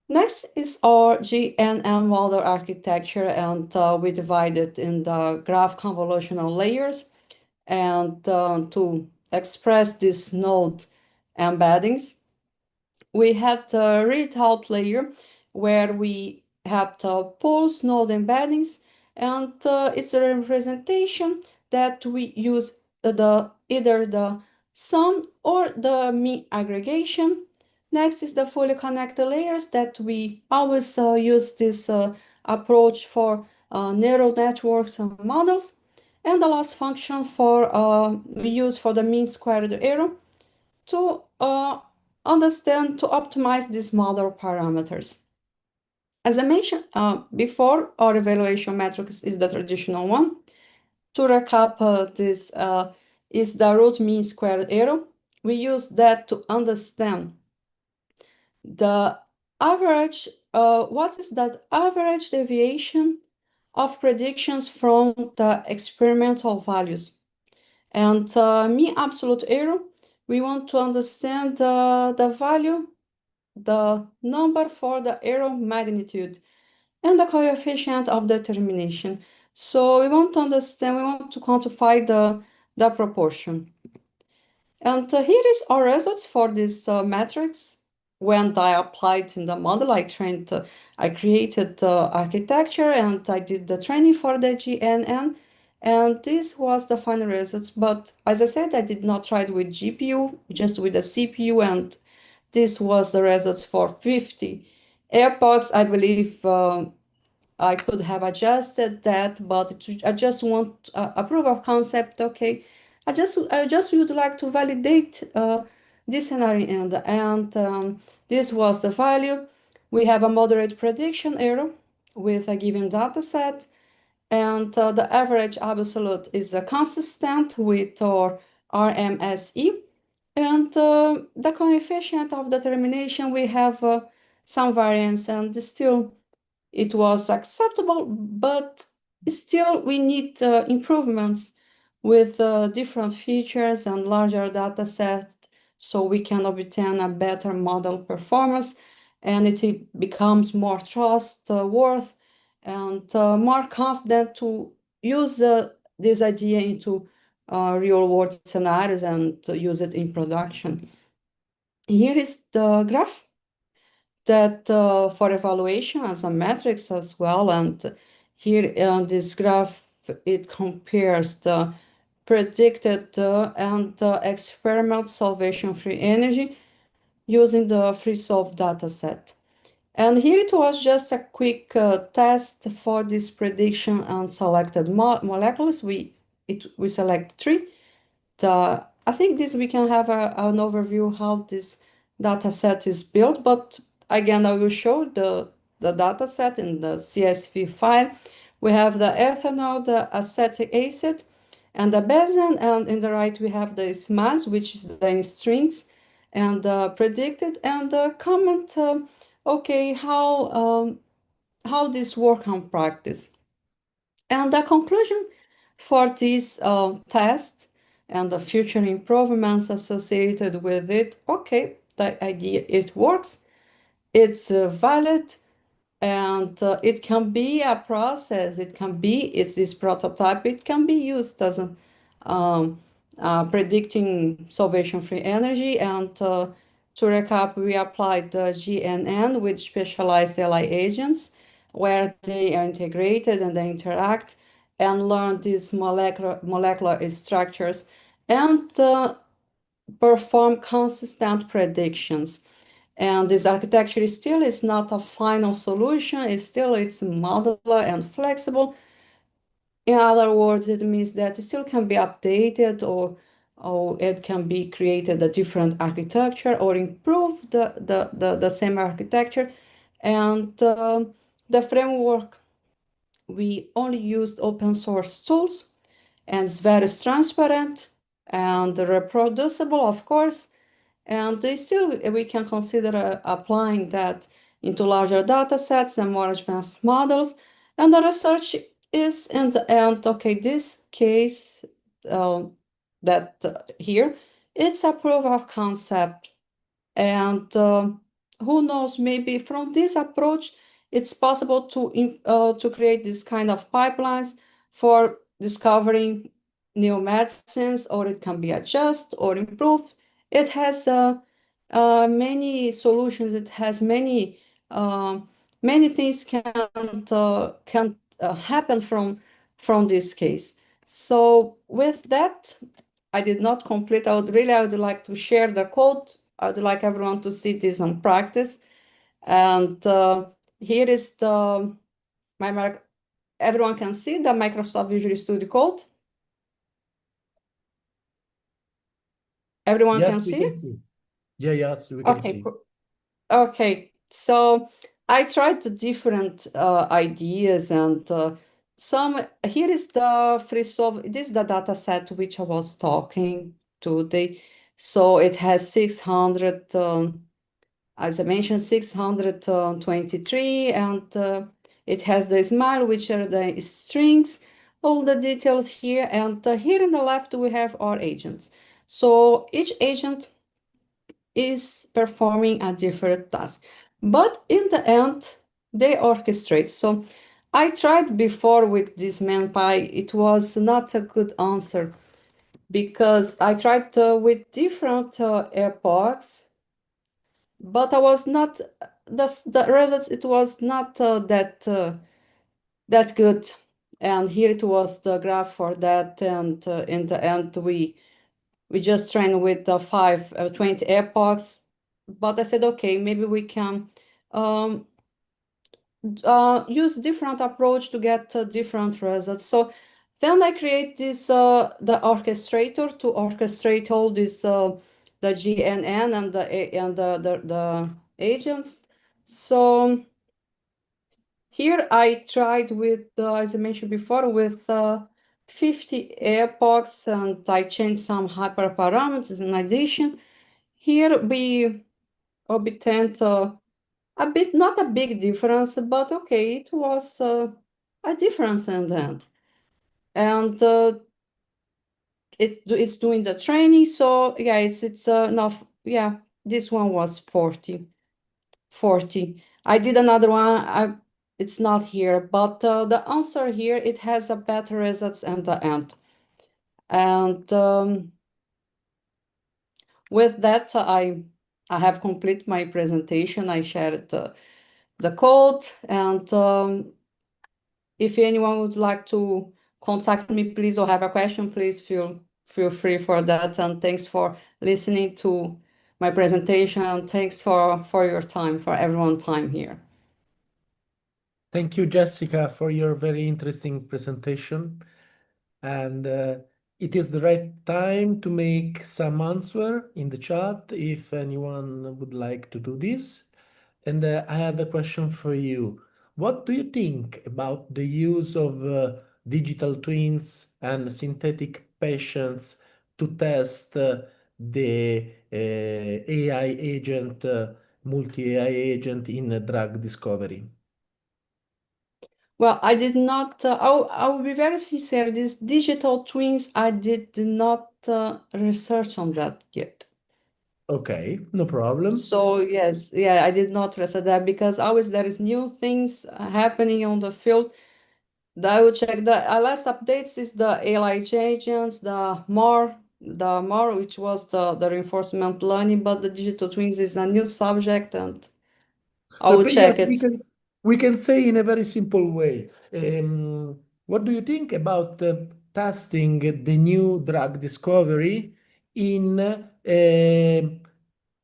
Next is our GNN model architecture, and we divide it in the graph convolutional layers, and to express these node embeddings, we have the readout layer where we have the pulse node embeddings, and it's a representation that we use either the sum or the mean aggregation. Next is the fully connected layers that we always use this approach for neural networks and models. And the loss function we use for the mean squared error to optimize these model parameters. As I mentioned before, our evaluation metrics is the traditional one. To recap, this is the root mean squared error. We use that to understand the average, what is that average deviation of predictions from the experimental values. And mean absolute error, we want to understand the value, the number for the error magnitude, and the coefficient of determination. So we want to quantify the proportion. And here is our results for these metrics. When I applied in the model, I created the architecture, and I did the training for the GNN, and this was the final results. But as I said, I did not try it with GPU, just with the CPU, and this was the results for 50 epochs. I believe I could have adjusted that, but I just want a proof of concept. Okay, I just would like to validate this scenario, and this was the value. We have a moderate prediction error with a given data set, and the average absolute is consistent with our RMSE, and the coefficient of determination, we have some variance, and still it was acceptable, but still we need improvements with different features and larger data sets, so we can obtain a better model performance, and it becomes more trustworthy, and more confident to use this idea into real world scenarios and to use it in production. Here is the graph that for evaluation as a metrics as well. And here on this graph, it compares the predicted and experiment salvation-free energy using the FreeSolve dataset. And here it was just a quick test for this prediction on selected molecules. We select 3. I think this we can have an overview how this data set is built, but again, I will show the data set in the CSV file. We have the ethanol, the acetic acid, and the benzene, and in the right we have the SMARS, which is the strings, and predicted, and the comment, okay, how this work on practice. And the conclusion for this test and the future improvements associated with it, okay, the idea, it works, it's valid, and it can be a process, it's this prototype, it can be used as predicting salvation-free energy. And to recap, we applied the GNN with specialized LI agents, where they are integrated and they interact and learn these molecular structures and perform consistent predictions. And this architecture still is not a final solution. It's modular and flexible. In other words, it means that it still can be updated, or it can be created a different architecture or improve the same architecture. And the framework, we only used open source tools, and it's very transparent and reproducible, of course. And we can consider applying that into larger data sets and more advanced models. And the research is in the end, okay, this case here, it's a proof of concept. And who knows, maybe from this approach, it's possible to create this kind of pipelines for discovering new medicines, or it can be adjusted or improved. It has many solutions. It has many things can happen from this case. So with that, I did not complete. I would like to share the code. I would like everyone to see this in practice. And here is everyone can see the Microsoft Visual Studio code. Everyone can see? Can see. Yeah, yes, we can see. Okay, so I tried the different ideas, and here is the FreeSolve. This is the data set which I was talking today. So it has 600, as I mentioned, 623, and it has the SMILE, which are the strings, all the details here. And here on the left, we have our agents. So each agent is performing a different task, but in the end, they orchestrate. So I tried before with this ManPy. It was not a good answer, because I tried with different epochs, but I was not the results. It was not that good. And here it was the graph for that. And in the end, we just trained with the 20 epochs. But I said, okay, maybe we can use different approach to get different results. So then I create this the orchestrator to orchestrate all this the GNN and the agents. So here I tried with as I mentioned before, with 50 epochs, and I changed some hyperparameters in addition. Here we obtained a bit, not a big difference, but okay, it was a difference in the end. And it's doing the training, so yeah, it's enough. Yeah, this one was 40. I did another one. it's not here, but the answer here, it has a better results in the end. And with that, I have complete my presentation. I shared the code, and if anyone would like to contact me, please, or have a question, please feel free for that. And thanks for listening to my presentation. Thanks for your time, for everyone's time here. Thank you, Jessica, for your very interesting presentation. And it is the right time to make some answer in the chat if anyone would like to do this. And I have a question for you. What do you think about the use of digital twins and synthetic patients to test the AI agent, multi-AI agent in drug discovery? Well, I did not, I will be very sincere, these digital twins, I did not research on that yet. Okay, no problem. So yes, yeah, I did not research that because always there is new things happening on the field. I will check the last updates is the AI agents, the more, which was the reinforcement learning, but the digital twins is a new subject, and I will check Yes, it. we can say in a very simple way. What do you think about testing the new drug discovery in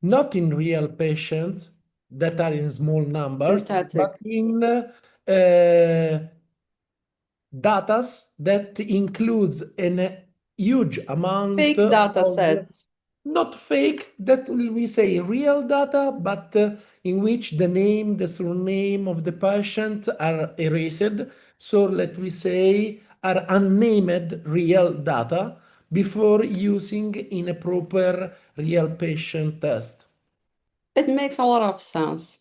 not in real patients that are in small numbers, but Synthetic. in datas that includes a huge amount Fake data of sets. not fake, that we say real data, but in which the name, the surname of the patient are erased. So let we say are unnamed real data before using in a proper real patient test. It makes a lot of sense.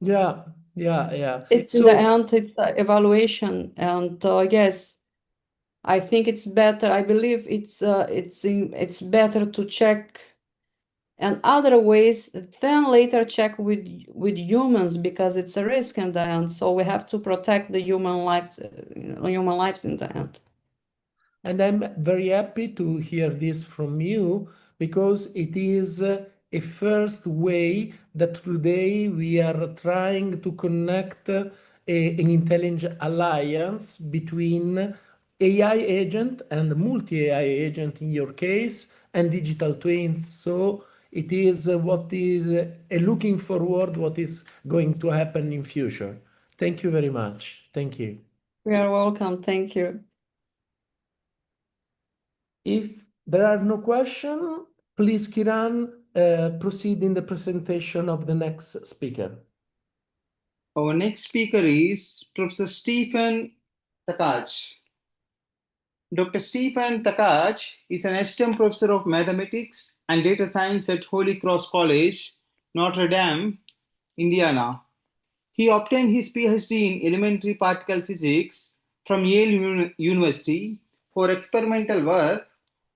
Yeah. It's in the end, it's evaluation, and yes, I think it's better. I believe it's better to check in other ways than later check with humans because it's a risk in the end. So we have to protect the human lives in the end. And I'm very happy to hear this from you because it is a first way that today we are trying to connect an intelligent alliance between AI agent and multi-AI agent in your case and digital twins. So it is what is looking forward, what is going to happen in future. Thank you very much. Thank you. We are welcome. Thank you. If there are no questions, please, Kiran, proceed in the presentation of the next speaker. Our next speaker is Professor Stephen Takach. Dr. Stephen Takach is an esteemed professor of mathematics and data science at Holy Cross College, Notre Dame, Indiana. He obtained his PhD in elementary particle physics from Yale University for experimental work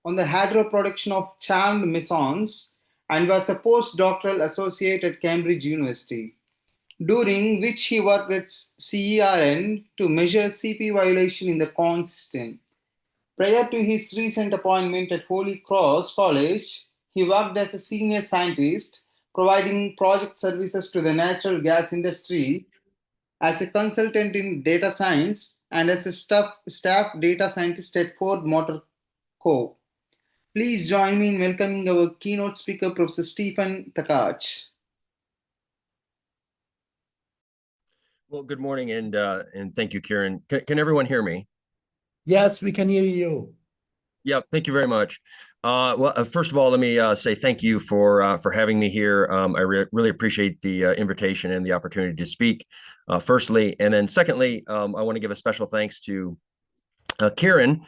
on the hadron production of charmed mesons and was a postdoctoral associate at Cambridge University, during which he worked with CERN to measure CP violation in the Corn system. Prior to his recent appointment at Holy Cross College, he worked as a senior scientist, providing project services to the natural gas industry as a consultant in data science and as a staff data scientist at Ford Motor Co. Please join me in welcoming our keynote speaker, Professor Stephen Takach. Well, good morning and thank you, Kieran. Can everyone hear me? Yes, we can hear you. Yeah, thank you very much. First of all, let me say thank you for having me here. I really appreciate the invitation and the opportunity to speak. Firstly, and then secondly, I want to give a special thanks to Kieran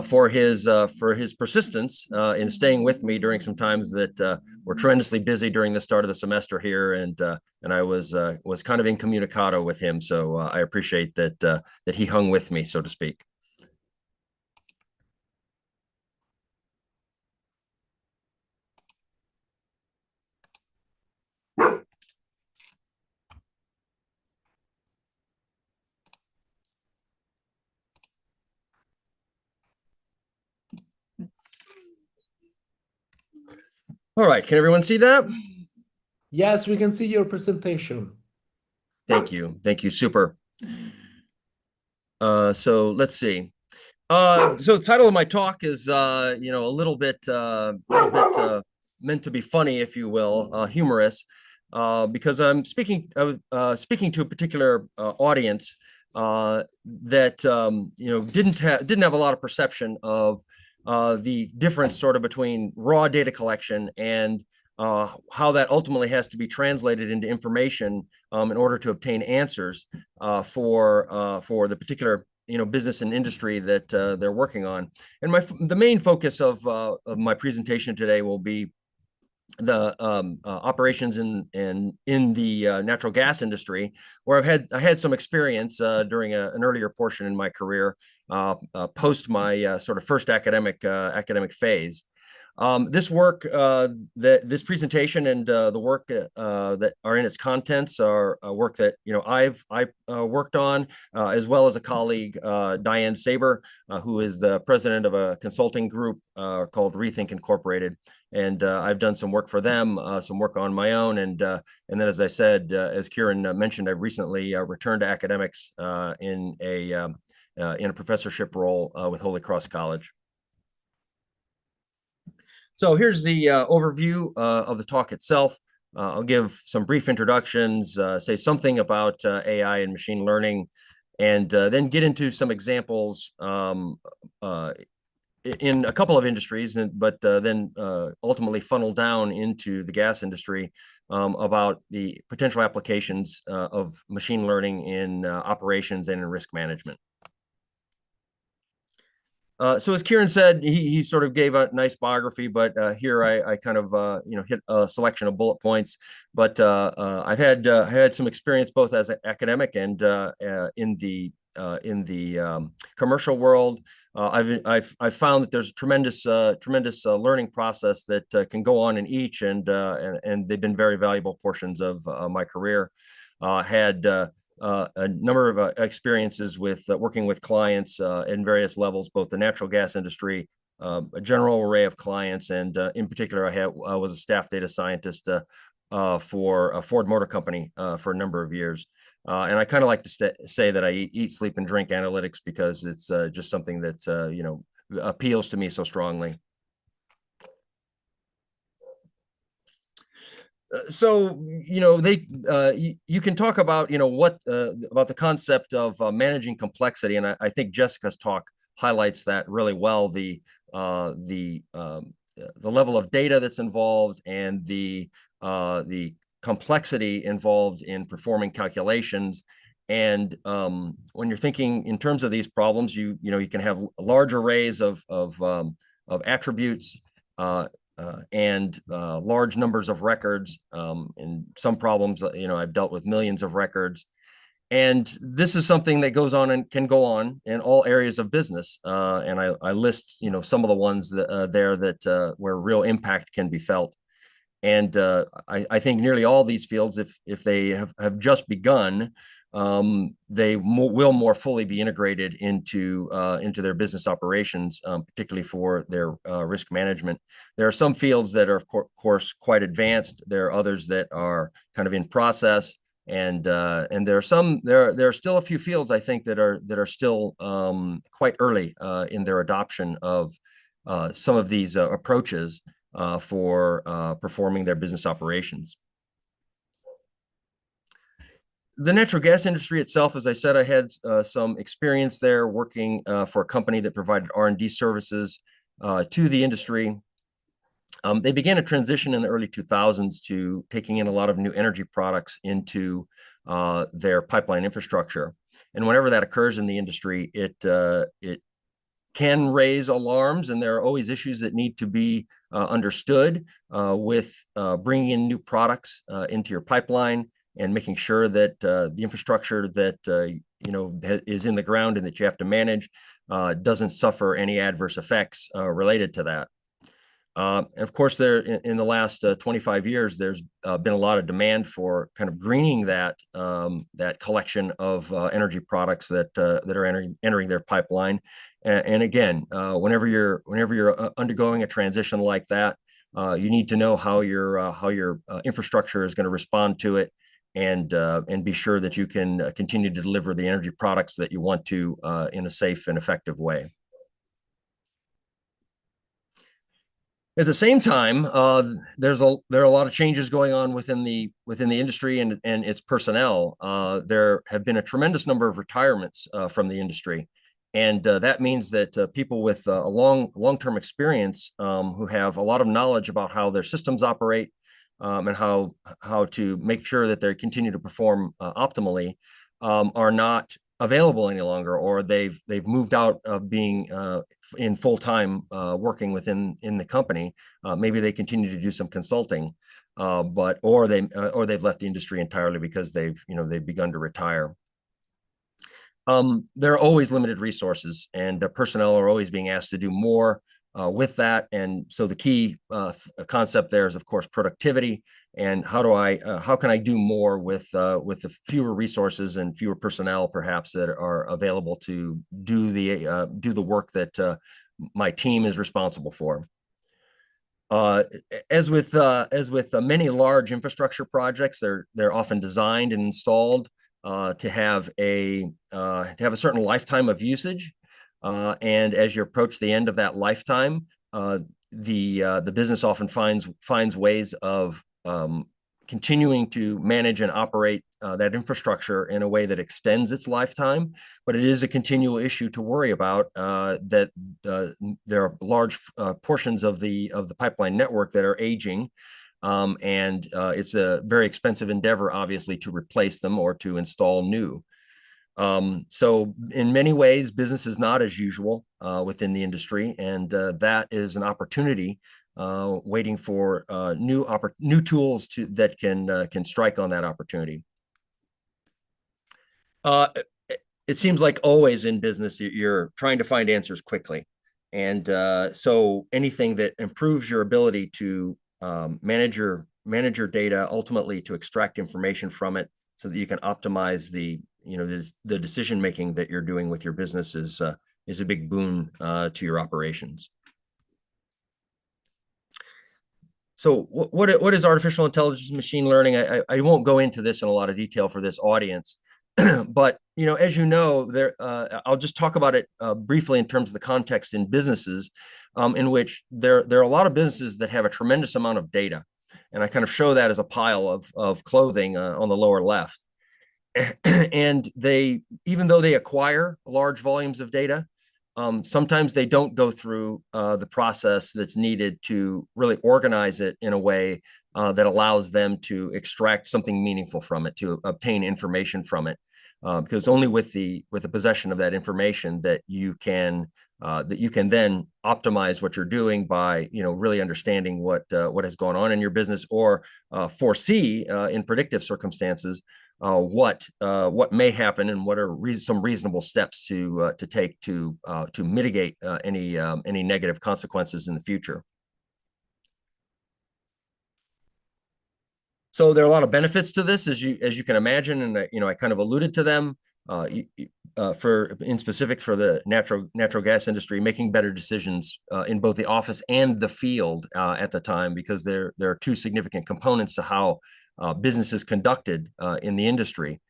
for his persistence in staying with me during some times that were tremendously busy during the start of the semester here, and I was kind of incommunicado with him. So I appreciate that he hung with me, so to speak. All right, can everyone see that? Yes, we can see your presentation. Thank you. Thank you. Super. So let's see. So the title of my talk is, you know, a little bit meant to be funny, if you will, humorous, because I'm speaking to a particular audience that you know didn't have a lot of perception of the difference sort of between raw data collection and how that ultimately has to be translated into information in order to obtain answers for the particular business and industry that they're working on. And the main focus of my presentation today will be the operations in the natural gas industry, where I had some experience during an earlier portion in my career, post my sort of first academic phase. This work, this presentation, and the work that are in its contents are work that I've worked on, as well as a colleague, Diane Saber, who is the president of a consulting group called Rethink Incorporated, and I've done some work for them, some work on my own, and then, as I said, as Kieran mentioned, I've recently returned to academics in a professorship role with Holy Cross College. So here's the overview of the talk itself. I'll give some brief introductions, say something about AI and machine learning, and then get into some examples in a couple of industries, but then ultimately funnel down into the gas industry about the potential applications of machine learning in operations and in risk management. So as Kieran said, he sort of gave a nice biography, but here I kind of hit a selection of bullet points. But I've had some experience both as an academic and in the commercial world. I've found that there's a tremendous learning process that can go on in each, and they've been very valuable portions of my career. Had a number of experiences with working with clients in various levels, both the natural gas industry, a general array of clients, and in particular, I was a staff data scientist for a Ford Motor Company for a number of years. And I kind of like to say that I eat, sleep, and drink analytics because it's just something that appeals to me so strongly. So you can talk about what about the concept of managing complexity, and I think Jessica's talk highlights that really well. The level of data that's involved and the complexity involved in performing calculations. And when you're thinking in terms of these problems, you can have large arrays of attributes. And large numbers of records. In some problems, I've dealt with millions of records. And this is something that goes on and can go on in all areas of business. And I list, some of the ones that where real impact can be felt. And I think nearly all these fields, if they have just begun, they will more fully be integrated into their business operations, particularly for their risk management. There are some fields that are, of course, quite advanced. There are others that are kind of in process, and there are still a few fields, I think, that are still quite early in their adoption of some of these approaches for performing their business operations. The natural gas industry itself, as I said, I had some experience there working for a company that provided R&D services to the industry. They began a transition in the early 2000s to taking in a lot of new energy products into their pipeline infrastructure. And whenever that occurs in the industry, it can raise alarms, and there are always issues that need to be understood with bringing in new products into your pipeline, and making sure that the infrastructure that is in the ground and that you have to manage doesn't suffer any adverse effects related to that. And of course, in the last 25 years, there's been a lot of demand for kind of greening that collection of energy products that are entering their pipeline. And again, whenever you're undergoing a transition like that, You need to know how your infrastructure is going to respond to it, and be sure that you can continue to deliver the energy products that you want to in a safe and effective way. At the same time, there are a lot of changes going on within the industry and its personnel. There have been a tremendous number of retirements from the industry, and that means that people with a long-term experience who have a lot of knowledge about how their systems operate and how to make sure that they continue to perform optimally are not available any longer, or they've moved out of being in full-time working within the company. Maybe they continue to do some consulting, or they've left the industry entirely because they've begun to retire. There are always limited resources, and personnel are always being asked to do more with that. And so the key concept there is, of course, productivity, and how can I do more with the fewer resources and fewer personnel, perhaps, that are available to do the work that my team is responsible for. As with many large infrastructure projects, they're often designed and installed to have a certain lifetime of usage, and as you approach the end of that lifetime, the business often finds ways of continuing to manage and operate that infrastructure in a way that extends its lifetime. But it is a continual issue to worry about, that there are large portions of the pipeline network that are aging, and it's a very expensive endeavor, obviously, to replace them or to install new. So in many ways, business is not as usual within the industry, and that is an opportunity waiting for new tools that can strike on that opportunity. It seems like always in business, you're trying to find answers quickly, and so anything that improves your ability to manage your data, ultimately to extract information from it, so that you can optimize the decision making that you're doing with your business is a big boon to your operations. So what is artificial intelligence, machine learning? I won't go into this in a lot of detail for this audience, but as you know, I'll just talk about it briefly in terms of the context in businesses, in which there are a lot of businesses that have a tremendous amount of data, and I kind of show that as a pile of clothing on the lower left. And even though they acquire large volumes of data, sometimes they don't go through the process that's needed to really organize it in a way that allows them to extract something meaningful from it, to obtain information from it. Because only with the possession of that information that you can then optimize what you're doing by really understanding what has gone on in your business, or foresee in predictive circumstances what may happen, and what are some reasonable steps to take to mitigate any negative consequences in the future. So there are a lot of benefits to this, as you can imagine, and I kind of alluded to them. In specific for the natural gas industry, making better decisions in both the office and the field at the time, because there are two significant components to how business is conducted in the industry.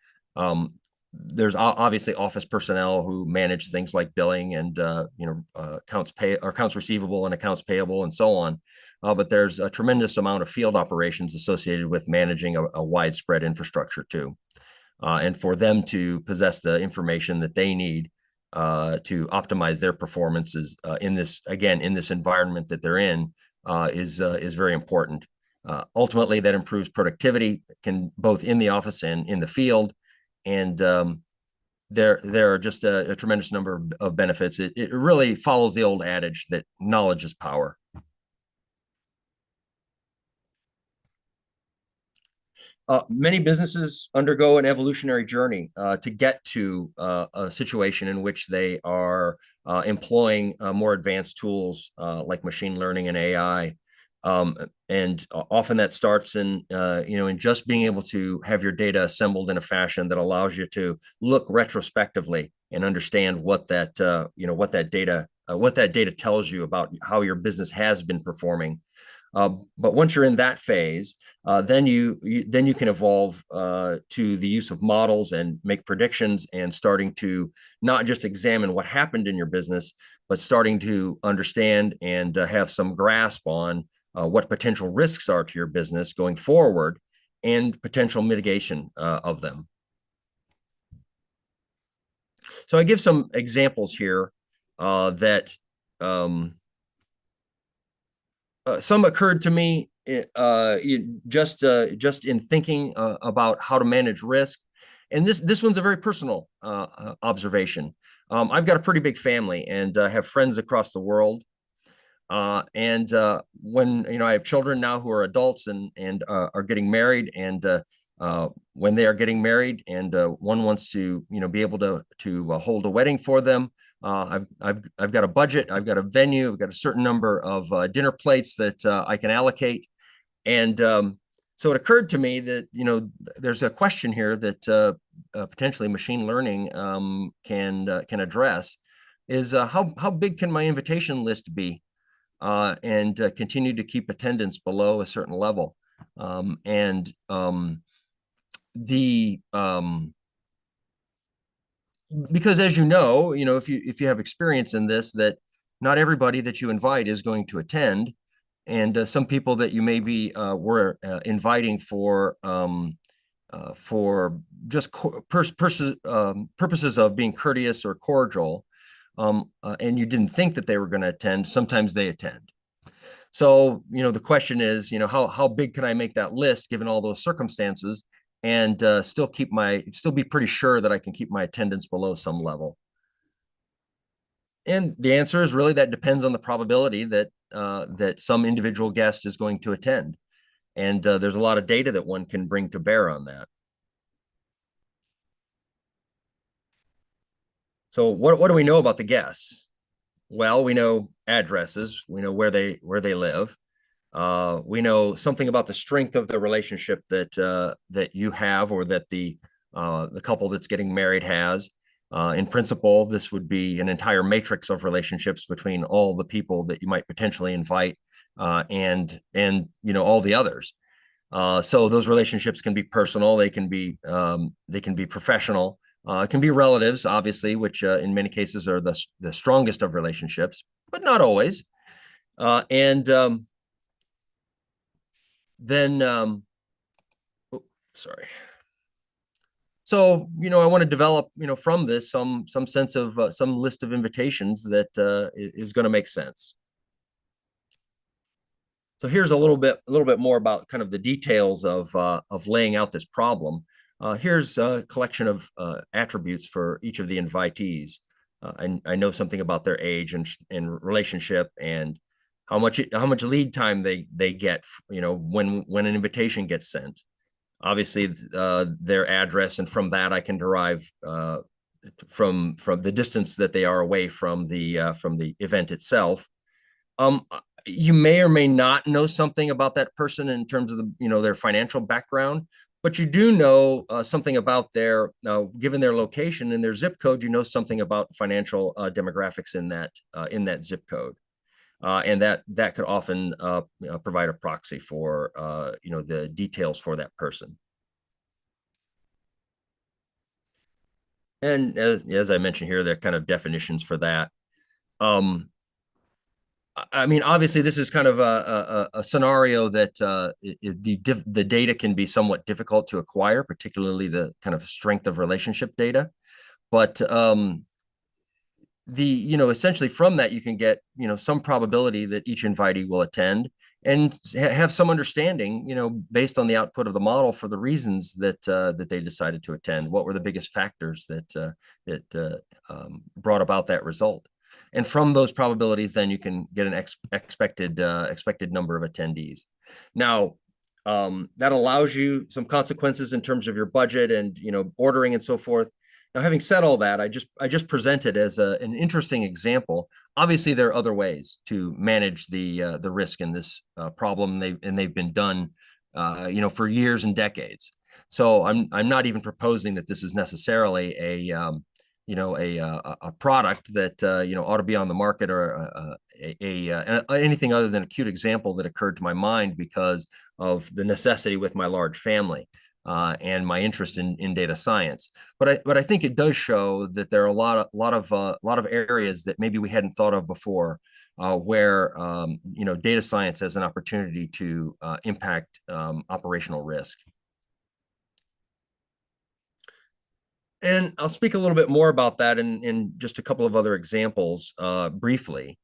There's obviously office personnel who manage things like billing and accounts receivable and accounts payable and so on. But there's a tremendous amount of field operations associated with managing a widespread infrastructure too. And for them to possess the information that they need to optimize their performances in this environment that they're in is very important. Ultimately, that improves productivity, both in the office and in the field, and there are just a tremendous number of benefits. It really follows the old adage that knowledge is power. Many businesses undergo an evolutionary journey to get to a situation in which they are employing more advanced tools like machine learning and AI. And often that starts in just being able to have your data assembled in a fashion that allows you to look retrospectively and understand what that data tells you about how your business has been performing. But once you're in that phase, then you can evolve to the use of models and make predictions and starting to not just examine what happened in your business, but starting to understand and have some grasp on what potential risks are to your business going forward and potential mitigation of them. So I give some examples here that some occurred to me just in thinking about how to manage risk. And this one's a very personal observation. I've got a pretty big family and have friends across the world. And when I have children now who are adults and are getting married, and when they are getting married, and one wants to be able to hold a wedding for them, I've got a budget, I've got a venue, I've got a certain number of dinner plates that I can allocate, and so it occurred to me that there's a question here that potentially machine learning can address, is how big can my invitation list be? And continue to keep attendance below a certain level. Because as if you have experience in this, that not everybody that you invite is going to attend, and some people that you maybe were inviting for just purposes of being courteous or cordial, and you didn't think that they were going to attend, sometimes they attend. So, the question is, how big can I make that list given all those circumstances, and still be pretty sure that I can keep my attendance below some level? And the answer is really that depends on the probability that that some individual guest is going to attend. And there's a lot of data that one can bring to bear on that. So what do we know about the guests? Well, we know addresses, we know where they live. We know something about the strength of the relationship that you have, or that the couple that's getting married has. In principle, this would be an entire matrix of relationships between all the people that you might potentially invite, and all the others. So those relationships can be personal, they can be professional. It can be relatives, obviously, which in many cases are the strongest of relationships, but not always. Sorry. So, I want to develop, from this some sense of some list of invitations that is going to make sense. So here's a little bit more about kind of the details of laying out this problem. Here's a collection of attributes for each of the invitees. I know something about their age and relationship, and how much lead time they get, when an invitation gets sent. Obviously, their address, and from that I can derive from the distance that they are away from the event itself. You may or may not know something about that person in terms of their financial background, but you do know something about their, given their location and their zip code, something about financial demographics in that zip code. And that could often provide a proxy for the details for that person. And as I mentioned here, there are kind of definitions for that. I mean, obviously, this is kind of a scenario that the data can be somewhat difficult to acquire, particularly the kind of strength of relationship data. But essentially from that, you can get, some probability that each invitee will attend, and have some understanding, based on the output of the model, for the reasons that they decided to attend. What were the biggest factors that brought about that result? And from those probabilities, then you can get an expected number of attendees. Now, that allows you some consequences in terms of your budget and ordering and so forth. Now, having said all that, I just presented as an interesting example. Obviously, there are other ways to manage the risk in this problem. They've been done, for years and decades. So I'm not even proposing that this is necessarily a product that ought to be on the market, or anything other than a cute example that occurred to my mind because of the necessity with my large family and my interest in data science. But I think it does show that there are a lot of areas that maybe we hadn't thought of before, where data science has an opportunity to impact operational risk. And I'll speak a little bit more about that in just a couple of other examples briefly.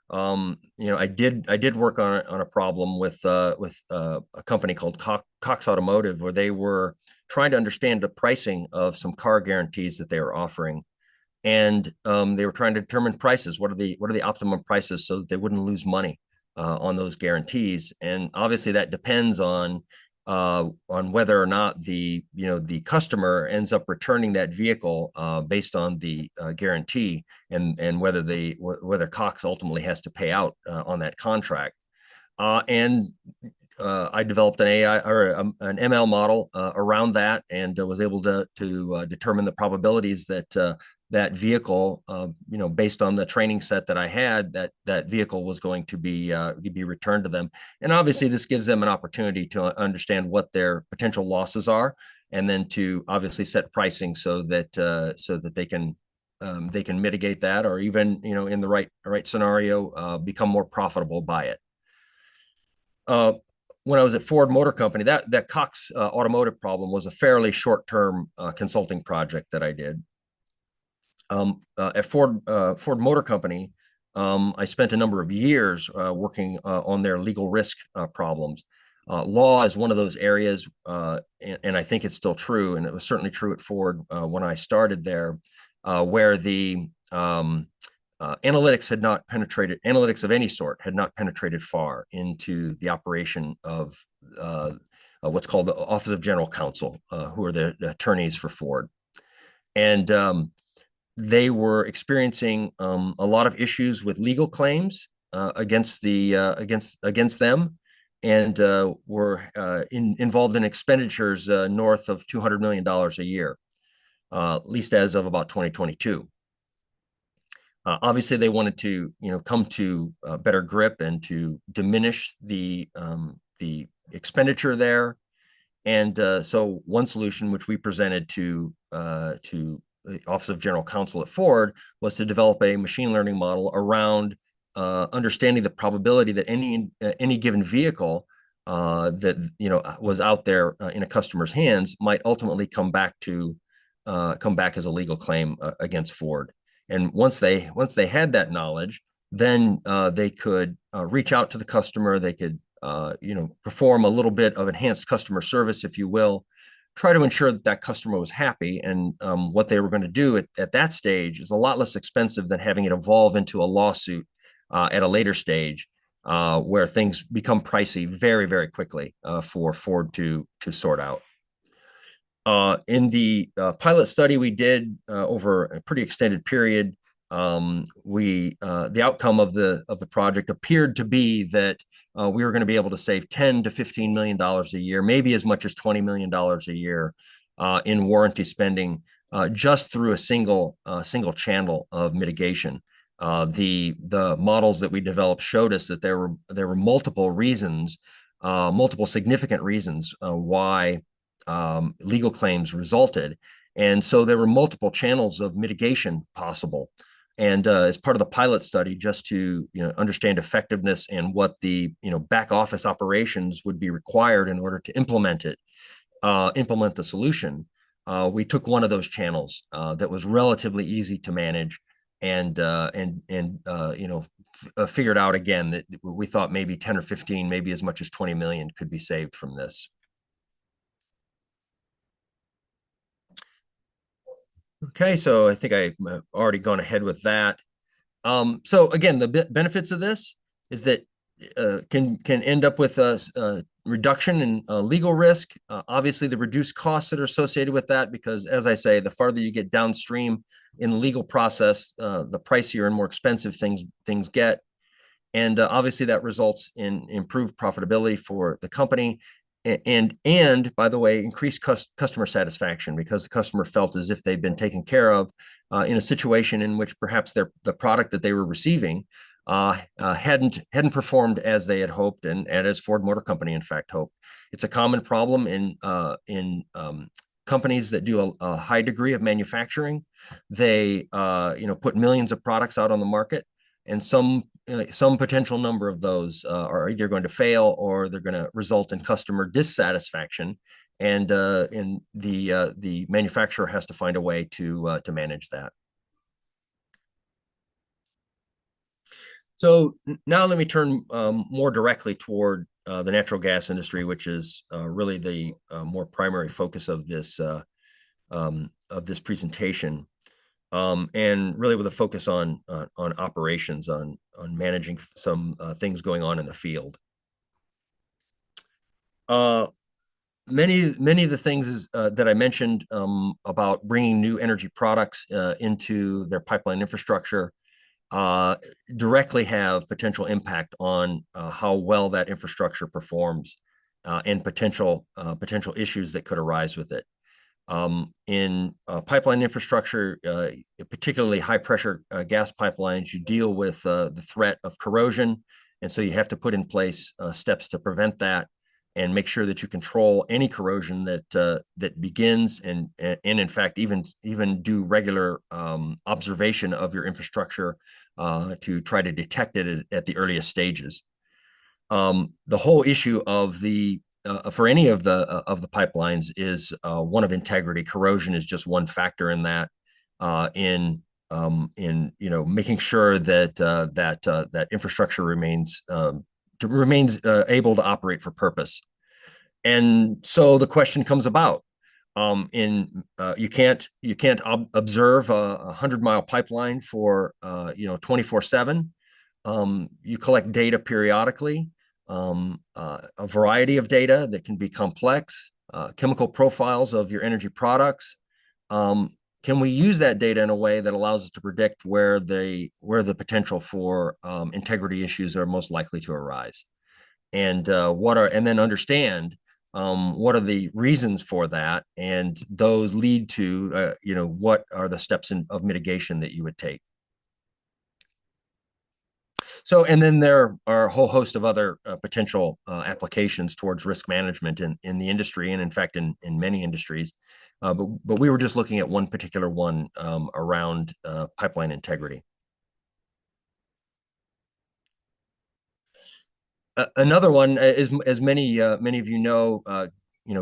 I did work on a problem with a company called Cox Automotive, where they were trying to understand the pricing of some car guarantees that they were offering, and they were trying to determine prices. What are the optimum prices so that they wouldn't lose money on those guarantees? And obviously that depends on whether or not the customer ends up returning that vehicle based on the guarantee, and whether Cox ultimately has to pay out on that contract. And I developed an AI or an ML model around that, and was able to determine the probabilities that that vehicle, based on the training set that I had, that vehicle was going to be returned to them. And obviously, this gives them an opportunity to understand what their potential losses are, and then to obviously set pricing so that they can mitigate that, or even in the right scenario become more profitable by it. When I was at Ford Motor Company, that Cox automotive problem was a fairly short-term consulting project that I did. At Ford Motor Company, I spent a number of years working on their legal risk problems. Law is one of those areas, and I think it's still true, and it was certainly true at Ford when I started there, where the analytics of any sort had not penetrated far into the operation of what's called the Office of General Counsel, who are the attorneys for Ford. And they were experiencing a lot of issues with legal claims against them, and were involved in expenditures north of $200 million a year, at least as of about 2022. Obviously, they wanted to, come to a better grip and to diminish the expenditure there. And so one solution which we presented to the Office of General Counsel at Ford was to develop a machine learning model around understanding the probability that any given vehicle that was out there in a customer's hands might ultimately come back as a legal claim against Ford. And once they had that knowledge, then they could reach out to the customer. They could perform a little bit of enhanced customer service, if you will, try to ensure that customer was happy. And what they were going to do at that stage is a lot less expensive than having it evolve into a lawsuit at a later stage, where things become pricey very, very quickly for Ford to sort out. In the pilot study we did over a pretty extended period, the outcome of the project appeared to be that we were going to be able to save $10 to $15 million a year, maybe as much as $20 million a year in warranty spending, just through a single channel of mitigation. The models that we developed showed us that there were multiple reasons, multiple significant reasons why legal claims resulted. And so there were multiple channels of mitigation possible. And as part of the pilot study, just to understand effectiveness and what the back office operations would be required in order to implement the solution, we took one of those channels that was relatively easy to manage, and figured out again that we thought maybe 10 or 15, maybe as much as 20 million could be saved from this. Okay, so I think I've already gone ahead with that. So again, the benefits of this is that can end up with a reduction in legal risk. Obviously, the reduced costs that are associated with that, because as I say, the farther you get downstream in the legal process, the pricier and more expensive things get. And obviously that results in improved profitability for the company. and by the way, increased customer satisfaction, because the customer felt as if they've been taken care of in a situation in which perhaps the product that they were receiving hadn't performed as they had hoped, and as Ford Motor Company in fact hoped. It's a common problem in companies that do a high degree of manufacturing. They put millions of products out on the market, and some potential number of those are either going to fail or they're going to result in customer dissatisfaction, and the manufacturer has to find a way to manage that. So now let me turn more directly toward the natural gas industry, which is really the more primary focus of this presentation, and really with a focus on operations, on managing some things going on in the field. Many of the things that I mentioned about bringing new energy products into their pipeline infrastructure directly have potential impact on how well that infrastructure performs, and potential issues that could arise with it. In pipeline infrastructure, particularly high pressure gas pipelines, you deal with the threat of corrosion, and so you have to put in place steps to prevent that, and make sure that you control any corrosion that begins, and in fact even do regular observation of your infrastructure to try to detect it at the earliest stages. The whole issue of for any of the pipelines is one of integrity. Corrosion is just one factor in that, in making sure that that infrastructure remains able to operate for purpose. And so the question comes about, you can't observe a 100-mile pipeline for 24/7. You collect data periodically, a variety of data that can be complex, chemical profiles of your energy products. Can we use that data in a way that allows us to predict where the potential for integrity issues are most likely to arise, and then understand what are the reasons for that, and those lead to what are the steps of mitigation that you would take. So, and then there are a whole host of other potential applications towards risk management in the industry, and in fact in many industries. But we were just looking at one particular one around pipeline integrity. Another one is, as many of you know,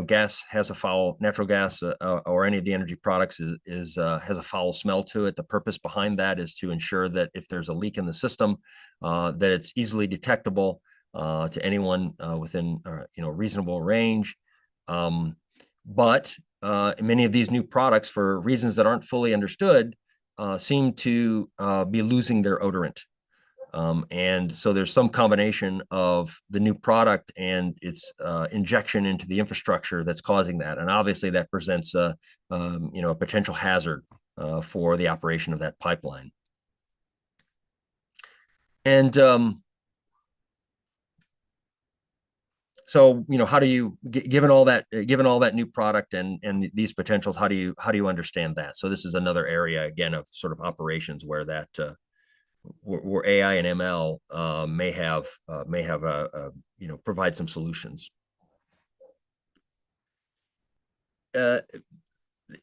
gas has a foul, natural gas or any of the energy products has a foul smell to it. The purpose behind that is to ensure that if there's a leak in the system, that it's easily detectable to anyone within reasonable range. But many of these new products, for reasons that aren't fully understood, seem to be losing their odorant. And so there's some combination of the new product and its injection into the infrastructure that's causing that. And obviously that presents a potential hazard for the operation of that pipeline. And so, how do you, given all that new product and these potentials, how do you understand that? So this is another area, again, of sort of operations where that where AI and ML may have provide some solutions. With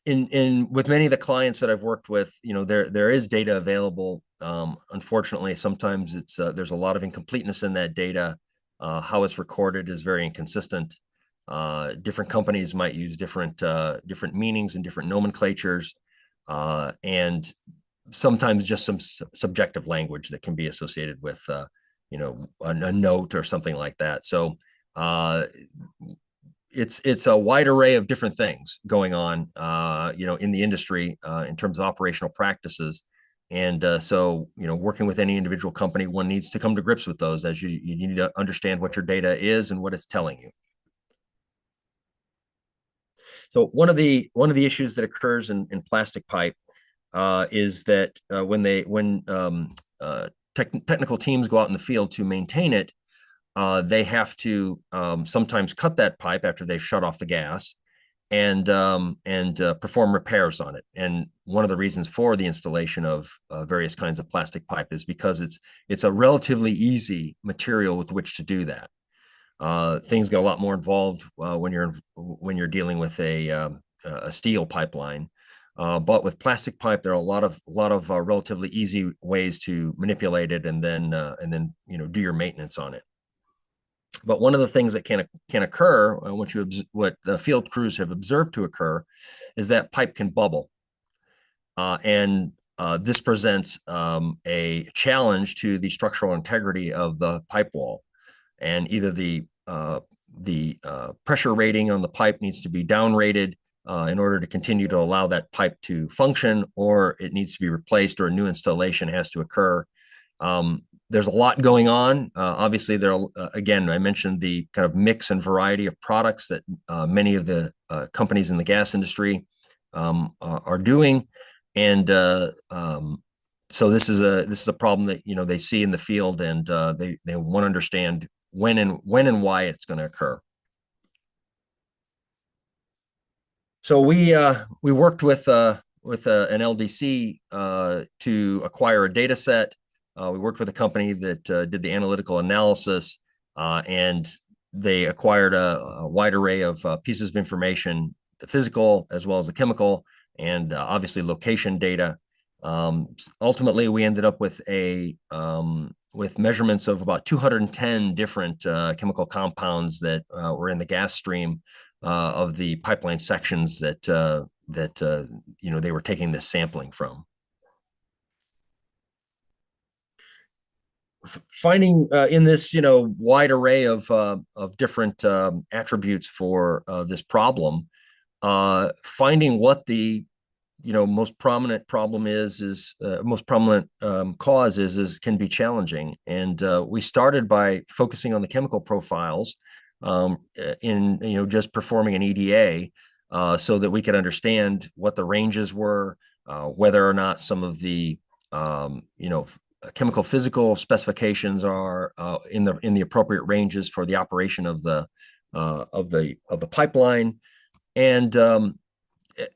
many of the clients that I've worked with, there is data available. Unfortunately, sometimes there's a lot of incompleteness in that data. How it's recorded is very inconsistent. Different companies might use different meanings and different nomenclatures, and sometimes just some subjective language that can be associated with, a note or something like that. So it's a wide array of different things going on, in the industry in terms of operational practices. And so, working with any individual company, one needs to come to grips with those, as you need to understand what your data is and what it's telling you. So one of the issues that occurs in plastic pipe is that when technical teams go out in the field to maintain it, they have to sometimes cut that pipe after they've shut off the gas and perform repairs on it. And one of the reasons for the installation of various kinds of plastic pipe is because it's a relatively easy material with which to do that. Things get a lot more involved when you're dealing with a steel pipeline. But with plastic pipe, there are a lot of relatively easy ways to manipulate it and then do your maintenance on it. But one of the things that can occur, what the field crews have observed to occur, is that pipe can bubble, and this presents a challenge to the structural integrity of the pipe wall, and either the pressure rating on the pipe needs to be downrated in order to continue to allow that pipe to function, or it needs to be replaced, or a new installation has to occur. There's a lot going on. Obviously, again, I mentioned the kind of mix and variety of products that many of the companies in the gas industry are doing, and so this is a problem that they see in the field, and they want to understand when and why it's going to occur. So we worked with an LDC to acquire a data set. We worked with a company that did the analytical analysis, and they acquired a wide array of pieces of information, the physical as well as the chemical, and obviously location data. Ultimately, we ended up with with measurements of about 210 different chemical compounds that were in the gas stream of the pipeline sections that they were taking this sampling from. Finding in this wide array of different attributes for this problem, finding what the most prominent problem most prominent cause can be challenging. And we started by focusing on the chemical profiles in just performing an EDA so that we could understand what the ranges were, whether or not some of the chemical physical specifications are in the appropriate ranges for the operation of the pipeline. And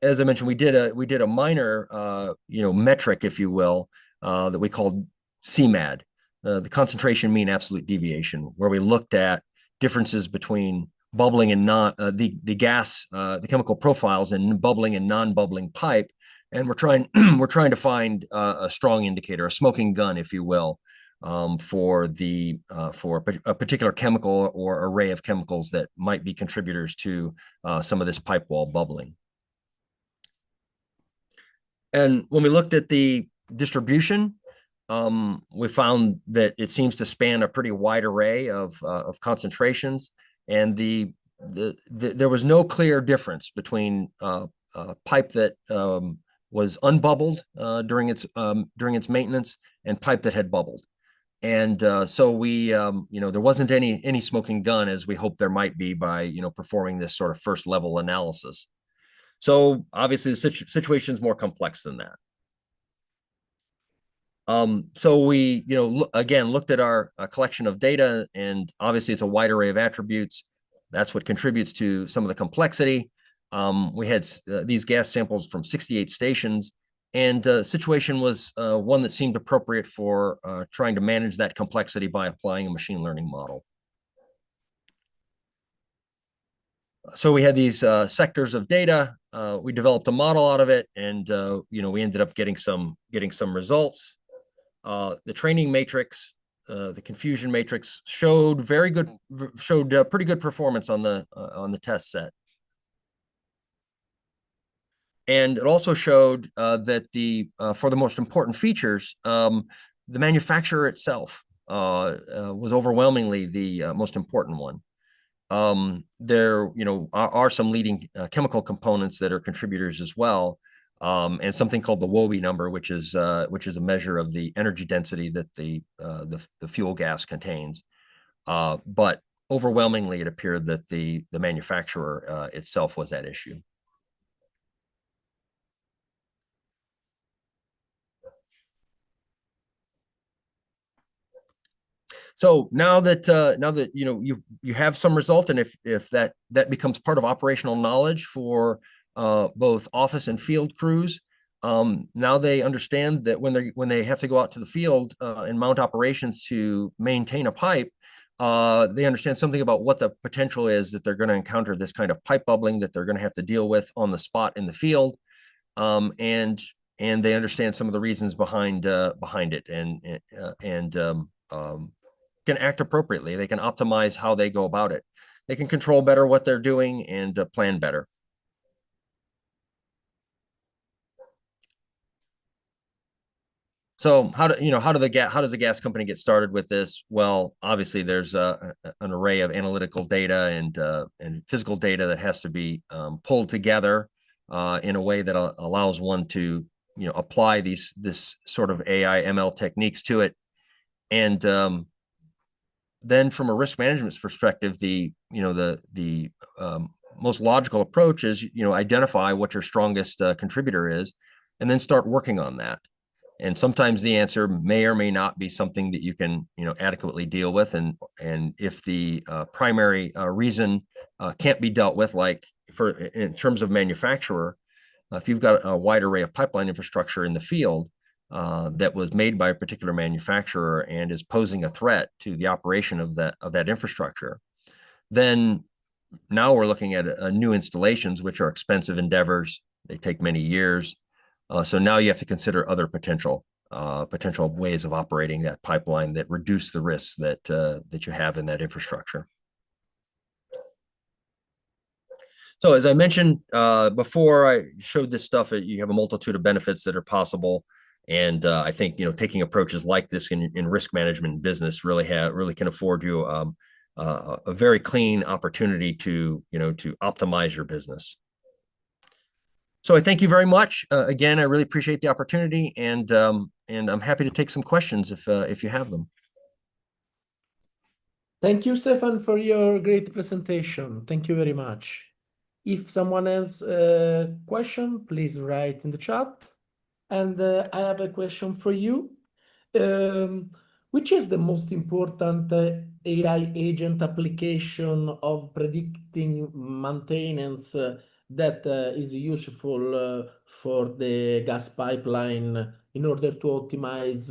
as I mentioned, we did a minor metric, if you will, that we called CMAD, the concentration mean absolute deviation, where we looked at differences between bubbling and the chemical profiles in bubbling and non-bubbling pipe. And we're trying to find a strong indicator, a smoking gun, if you will, for a particular chemical or array of chemicals that might be contributors to some of this pipe wall bubbling. And when we looked at the distribution, we found that it seems to span a pretty wide array of concentrations, and there was no clear difference between pipe that was unbubbled during its maintenance and pipe that had bubbled. And so we there wasn't any smoking gun, as we hoped there might be by performing this sort of first level analysis. So obviously the situation is more complex than that. So we again looked at our collection of data, and obviously it's a wide array of attributes. That's what contributes to some of the complexity. We had these gas samples from 68 stations, and the situation was one that seemed appropriate for trying to manage that complexity by applying a machine learning model. So we had these sectors of data. We developed a model out of it, and we ended up getting some results. The training matrix, the confusion matrix showed pretty good performance on the test set. And it also showed that for the most important features, the manufacturer itself was overwhelmingly the most important one. There are some leading chemical components that are contributors as well, and something called the WOBE number, which is a measure of the energy density that the fuel gas contains. But overwhelmingly, it appeared that the manufacturer itself was at issue. So now that you have some result, and if that becomes part of operational knowledge for both office and field crews, now they understand that when they have to go out to the field and mount operations to maintain a pipe, they understand something about what the potential is that they're going to encounter this kind of pipe bubbling that they're going to have to deal with on the spot in the field, and they understand some of the reasons behind it, and can act appropriately. They can optimize how they go about it. They can control better what they're doing and plan better. So how does the gas company get started with this? Well, obviously there's an array of analytical data and physical data that has to be pulled together in a way that allows one to apply this sort of AI ML techniques to it. And then from a risk management perspective, the most logical approach is identify what your strongest contributor is, and then start working on that. And sometimes the answer may or may not be something that you can adequately deal with, and if the primary reason can't be dealt with, like in terms of manufacturer, if you've got a wide array of pipeline infrastructure in the field that was made by a particular manufacturer and is posing a threat to the operation of that infrastructure, then now we're looking at new installations, which are expensive endeavors. They take many years. So now you have to consider other potential ways of operating that pipeline that reduce the risks that you have in that infrastructure. So as I mentioned before, I showed this stuff. You have a multitude of benefits that are possible, and I think taking approaches like this in risk management and business really can afford you a very clean opportunity to optimize your business. So I thank you very much. Again, I really appreciate the opportunity, and I'm happy to take some questions if you have them. Thank you, Stefan, for your great presentation. Thank you very much. If someone has a question, please write in the chat. And I have a question for you. Which is the most important AI agent application of predicting maintenance that is useful for the gas pipeline in order to optimize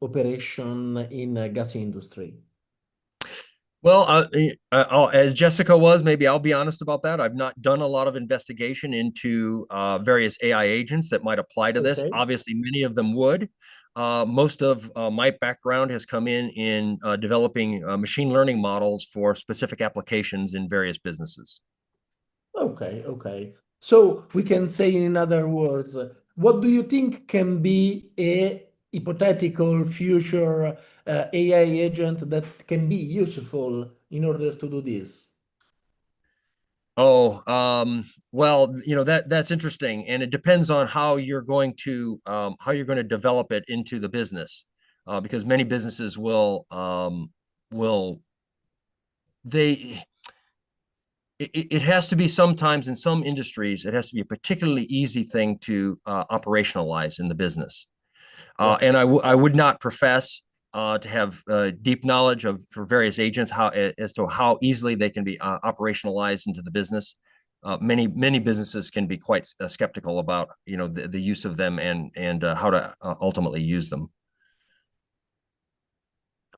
operation in gas industry? Well, as Jessica was, maybe I'll be honest about that. I've not done a lot of investigation into various AI agents that might apply to this. Obviously, many of them would. Most of my background has come in developing machine learning models for specific applications in various businesses. Okay. So we can say, in other words, what do you think can be a hypothetical future AI agent that can be useful in order to do this? Oh, well, that's interesting, and it depends on how you're going to develop it into the business, because many businesses it has to be, sometimes in some industries, it has to be a particularly easy thing to operationalize in the business. And I would not profess to have deep knowledge for various agents as to how easily they can be operationalized into the business. Many businesses can be quite skeptical about the use of them and how to ultimately use them.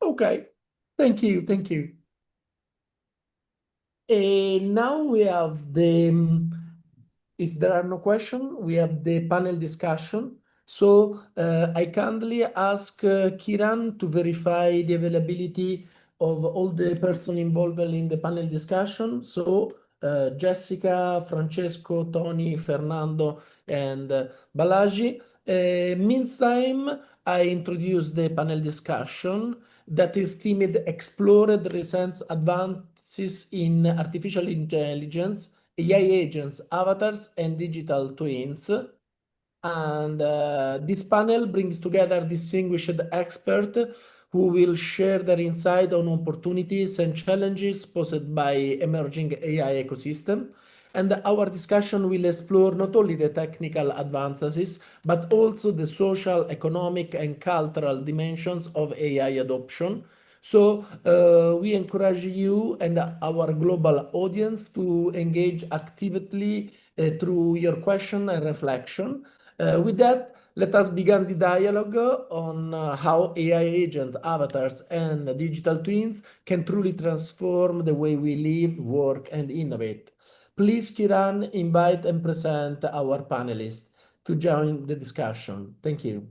Okay, thank you. Now we have if there are no questions, we have the panel discussion. So I kindly ask Kiran to verify the availability of all the persons involved in the panel discussion. So Jessica, Francesco, Tony, Fernando, and Balaji. Meantime, I introduce the panel discussion that is themed Explored Recent Advances in Artificial Intelligence, AI Agents, Avatars, and Digital Twins. And this panel brings together distinguished experts who will share their insight on opportunities and challenges posed by emerging AI ecosystem. And our discussion will explore not only the technical advances, but also the social, economic, and cultural dimensions of AI adoption, So we encourage you and our global audience to engage actively through your question and reflection. With that, let us begin the dialogue on how AI agent, avatars, and digital twins can truly transform the way we live, work, and innovate. Please, Kiran, invite and present our panelists to join the discussion. Thank you.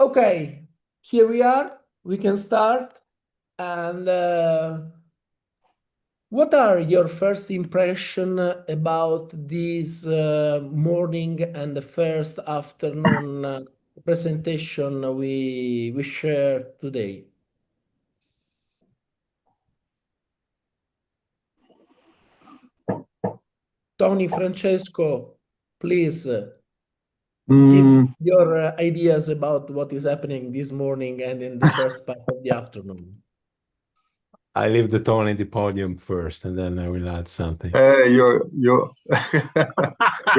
Okay, here we are. We can start. And what are your first impression about this morning and the first afternoon presentation we shared today? Tony, Francesco, please give your ideas about what is happening this morning and in the first part of the afternoon. I leave the tone in the podium first, and then I will add something. You're you're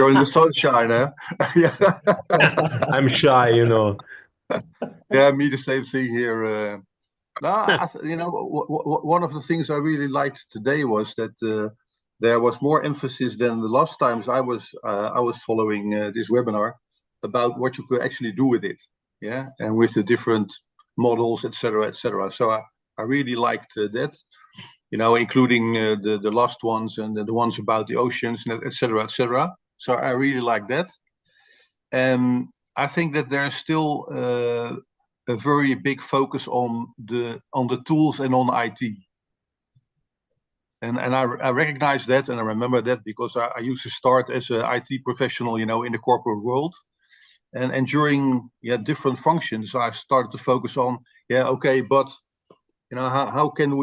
in the sunshine, huh? I'm shy, you know. Yeah, me the same thing here. No, you know, one of the things I really liked today was that there was more emphasis than the last times I was following this webinar about what you could actually do with it, yeah, and with the different models, etc., etc. So I really liked that, you know, including the last ones and the ones about the oceans, etc., etc. So I really like that. I think that there's still a very big focus on the tools and on IT. And I recognize that, and I remember that because I used to start as an IT professional, you know, in the corporate world. And during different functions, I started to focus on, okay, but you know, how can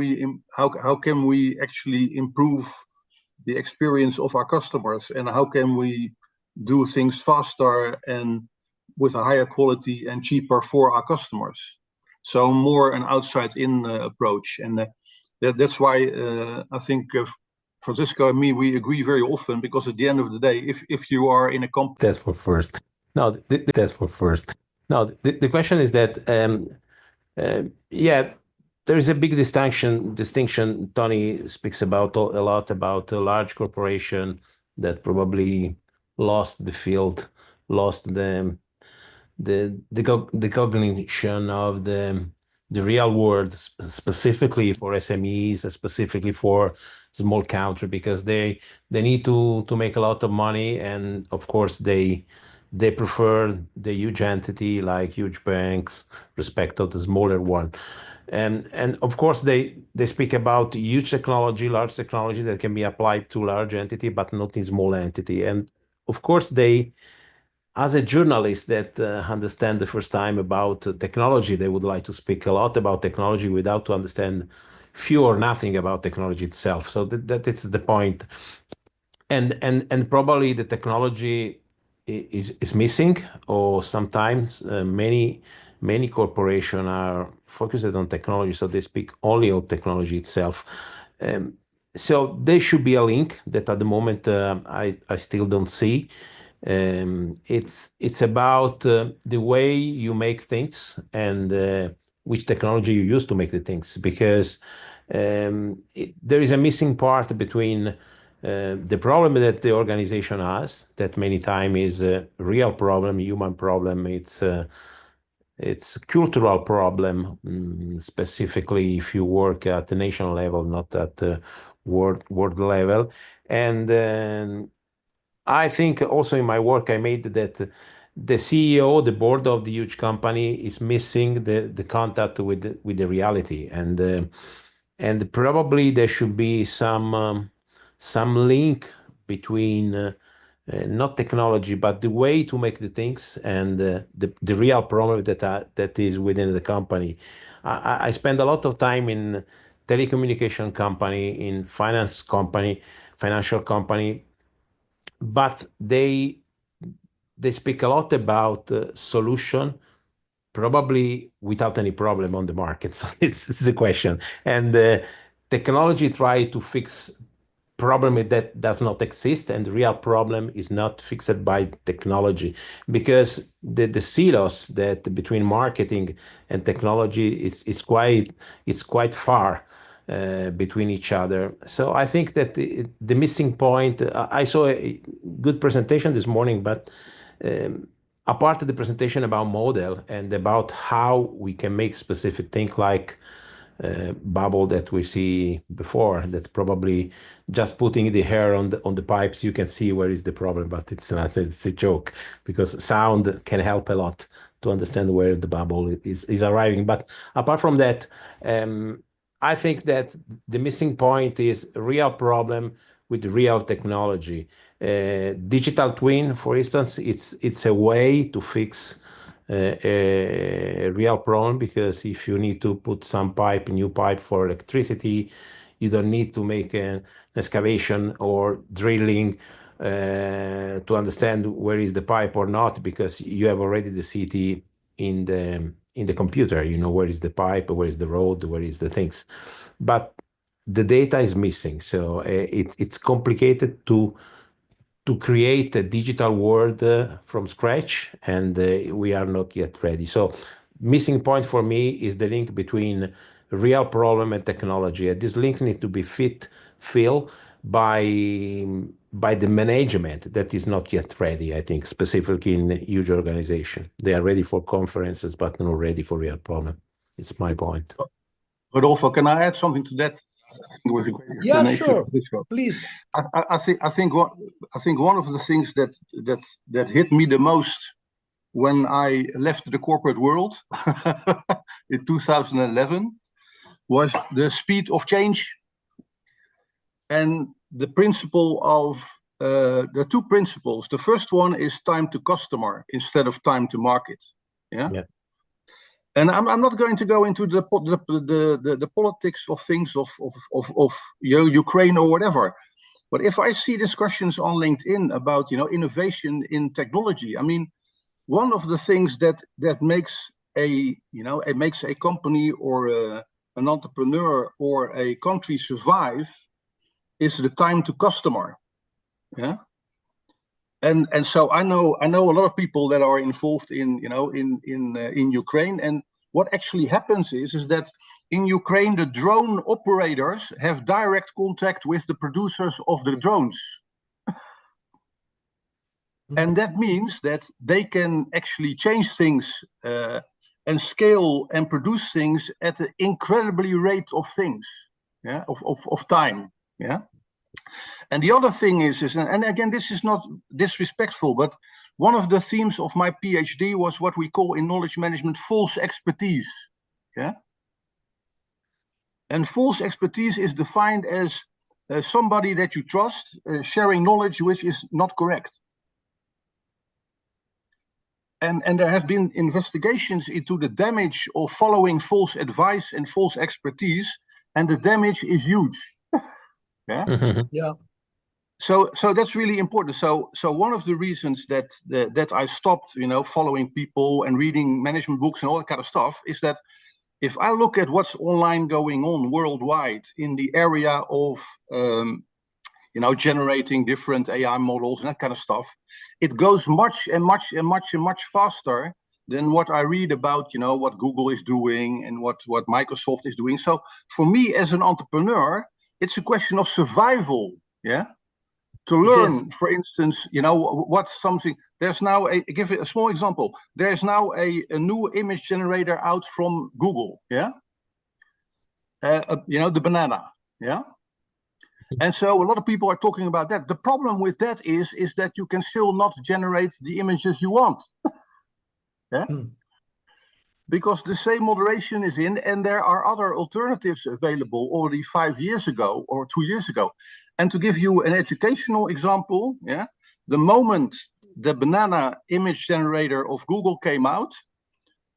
we actually improve the experience of our customers, and how can we do things faster and with a higher quality and cheaper for our customers? So more an outside-in approach, and that's why I think Francisco and me, we agree very often, because at the end of the day, if you are in a company, That's for first. No, that's for first. No, the question is that there is a big distinction. Tony speaks about a lot about a large corporation that probably lost the field, lost the cognition of the real world, specifically for SMEs, specifically for small country, because they need to make a lot of money, and of course they prefer the huge entity like huge banks respect of the smaller one. And of course they speak about huge technology, large technology that can be applied to large entity, but not in small entity. And of course they, as a journalist that understand the first time about technology, they would like to speak a lot about technology without to understand few or nothing about technology itself. So that is the point. And probably the technology is missing, or sometimes many corporations are focused on technology, so they speak only on technology itself. So there should be a link that at the moment I still don't see. It's about the way you make things and which technology you use to make the things, because there is a missing part between the problem that the organization has, that many times is a real problem, human problem. It's cultural problem, specifically if you work at the national level, not at the world level. And I think also in my work I made that the CEO, the board of the huge company, is missing the contact with the reality, and probably there should be some link between not technology, but the way to make the things and the real problem that is within the company. I spend a lot of time in telecommunication company, in financial company, but they speak a lot about solution, probably without any problem on the market. So it's a question. And technology try to fix problem that does not exist, and the real problem is not fixed by technology, because the silos that between marketing and technology is quite far between each other. So I think that the missing point, I saw a good presentation this morning, but apart of the presentation about model and about how we can make specific things like bubble that we see before, that probably just putting the hair on the pipes, you can see where is the problem, but it's not, it's a joke, because sound can help a lot to understand where the bubble is arriving. But apart from that, I think that the missing point is a real problem with real technology. Digital twin, for instance, it's a way to fix a real problem, because if you need to put some new pipe for electricity, you don't need to make an excavation or drilling to understand where is the pipe or not, because you have already the CT in the computer. You know where is the pipe, where is the road, where is the things, but the data is missing. So it's complicated to create a digital world from scratch, and we are not yet ready. So missing point for me is the link between real problem and technology. And this link needs to be filled by the management that is not yet ready, I think, specifically in huge organization. They are ready for conferences, but not ready for real problem. It's my point. Rodolfo, can I add something to that? Yeah, sure. Please. I think one of the things that hit me the most when I left the corporate world in 2011 was the speed of change and the principle of the two principles. The first one is time to customer instead of time to market. Yeah. And I'm not going to go into the politics of things of Ukraine or whatever. But if I see discussions on LinkedIn about innovation in technology, I mean, one of the things that makes a company or an entrepreneur or a country survive is the time to customer. Yeah. And so I know a lot of people that are involved in Ukraine, and what actually happens is that in Ukraine the drone operators have direct contact with the producers of the drones, and that means that they can actually change things and scale and produce things at an incredibly rate of things, of time, yeah. And the other thing is, and again, this is not disrespectful, but one of the themes of my PhD was what we call in knowledge management false expertise. Yeah. And false expertise is defined as somebody that you trust sharing knowledge which is not correct. And there have been investigations into the damage of following false advice and false expertise, and the damage is huge. Yeah. Yeah. So that's really important. So one of the reasons that I stopped, following people and reading management books and all that kind of stuff is that if I look at what's online going on worldwide in the area of generating different AI models and that kind of stuff, it goes much faster than what I read about, what Google is doing and what Microsoft is doing. So for me as an entrepreneur, it's a question of survival, yeah. To learn, for instance, what's something. There's now give a small example. There's now a new image generator out from Google, yeah. The banana, yeah. And so a lot of people are talking about that. The problem with that is that you can still not generate the images you want. Yeah. because the same moderation is in, and there are other alternatives available already 5 years ago or 2 years ago. And to give you an educational example, yeah, the moment the banana image generator of Google came out,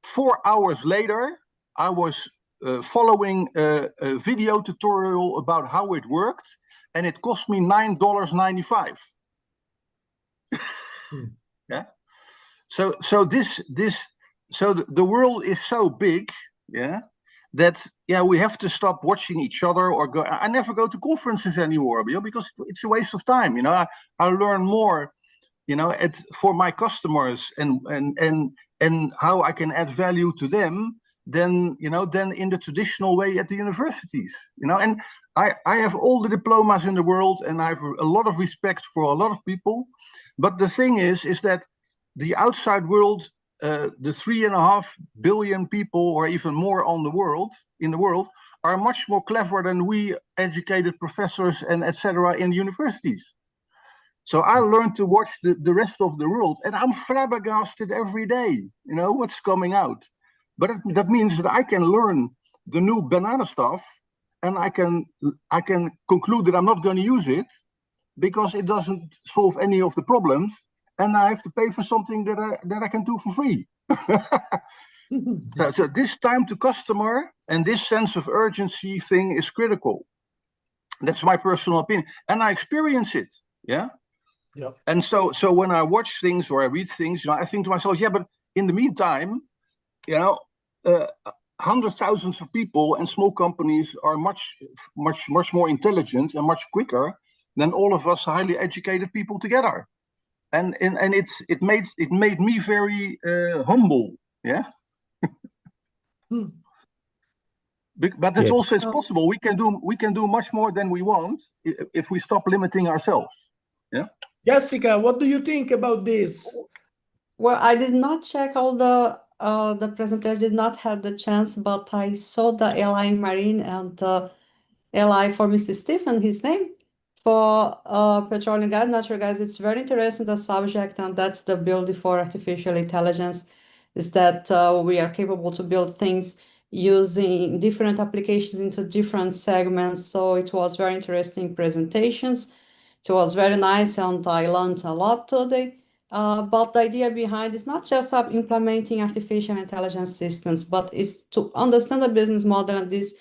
4 hours later, I was following a video tutorial about how it worked, and it cost me $9.95. Yeah. So the world is so big, yeah, that we have to stop watching each other or go. I never go to conferences anymore, because it's a waste of time. I learn more, for my customers and how I can add value to them than in the traditional way at the universities. And I have all the diplomas in the world, and I have a lot of respect for a lot of people. But the thing is that the outside world, the 3.5 billion people or even more in the world are much more clever than we educated professors and etc. in universities. So I learned to watch the rest of the world, and I'm flabbergasted every day, what's coming out. But that means that I can learn the new banana stuff, and I can conclude that I'm not going to use it because it doesn't solve any of the problems, and I have to pay for something that I can do for free. So this time to customer and this sense of urgency thing is critical. That's my personal opinion, and I experience it. Yeah. Yeah. And so when I watch things or I read things, I think to myself, yeah, but in the meantime, hundreds of thousands of people and small companies are much more intelligent and much quicker than all of us highly educated people together. And it made me very humble. Yeah. But it's also possible. We can do much more than we want if we stop limiting ourselves. Yeah. Jessica, what do you think about this? Well, I did not check all the presentation, did not have the chance, but I saw the LI Marine and LI for Mr. Stephen, his name, for petroleum gas, natural gas. It's very interesting, the subject, and that's the beauty for artificial intelligence, is that we are capable to build things using different applications into different segments. So it was very interesting presentations. It was very nice, and I learned a lot today. But the idea behind is not just implementing artificial intelligence systems, but is to understand the business model. And this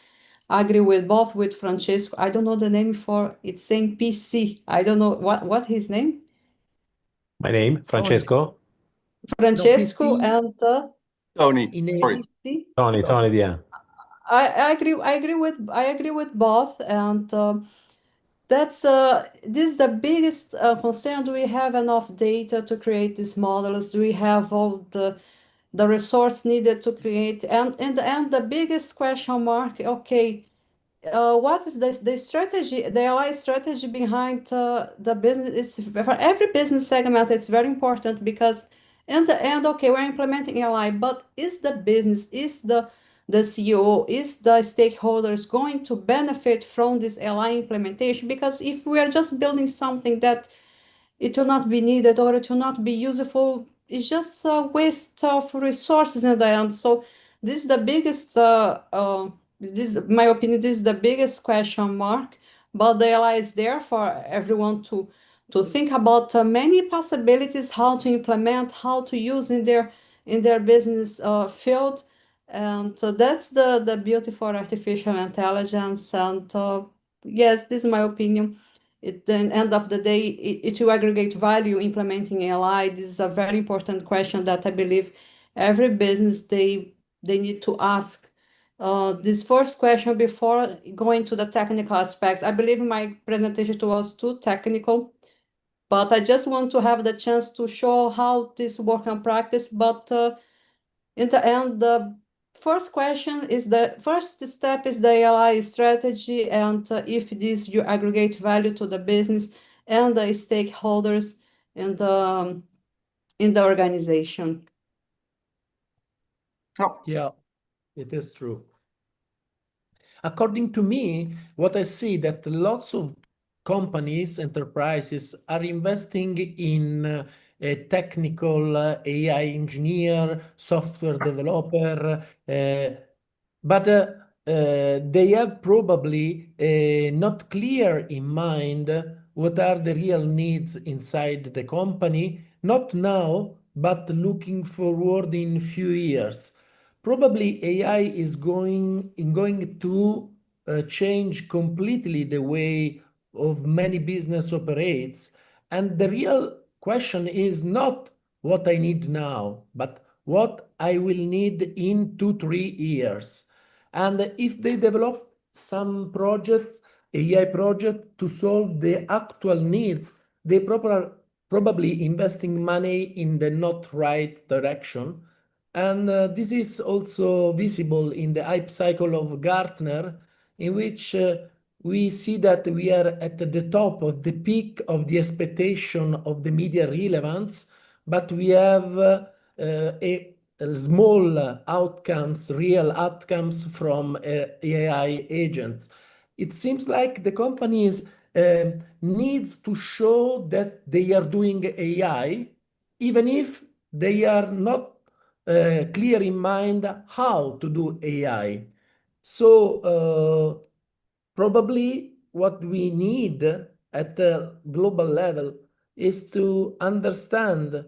I agree with both with Francesco. I don't know the name for it's saying PC. I don't know what his name. My name, Francesco. Francesco PC. and Tony. PC. Tony, yeah. I agree with both, and that's this is the biggest concern. Do we have enough data to create these models? Do we have all the resource needed to create? And in the end, the biggest question mark, okay, what is the strategy, the AI strategy behind the business? Is for every business segment, it's very important, because in the end, okay, we're implementing AI, but is the business, is the CEO, is the stakeholders going to benefit from this AI implementation? Because if we are just building something that it will not be needed or it will not be useful, it's just a waste of resources in the end. So this is the biggest, this, my opinion, this is the biggest question mark. But the AI is there for everyone to think about many possibilities, how to implement, how to use in their business field. And that's the beauty for artificial intelligence. And yes, this is my opinion. At the end of the day, it will aggregate value implementing AI. This is a very important question that I believe every business they need to ask. This first question before going to the technical aspects. I believe my presentation was too technical, but I just want to have the chance to show how this work in practice. But in the end, the first question is the first step is the AI strategy, and if this you aggregate value to the business and the stakeholders in the organization. Yeah, it is true. According to me, what I see that lots of companies, enterprises are investing in a technical AI engineer, software developer, but they have probably not clear in mind what are the real needs inside the company, not now, but looking forward in few years. Probably AI is going to change completely the way of many business operates. And the real question is not what I need now, but what I will need in 2-3 years. And if they develop some projects, AI project to solve the actual needs, they probably investing money in the not right direction. And this is also visible in the hype cycle of Gartner, in which we see that we are at the top of the peak of the expectation of the media relevance, but we have a small outcomes, real outcomes from AI agents. It seems like the companies needs to show that they are doing AI, even if they are not clear in mind how to do AI. So probably what we need at the global level is to understand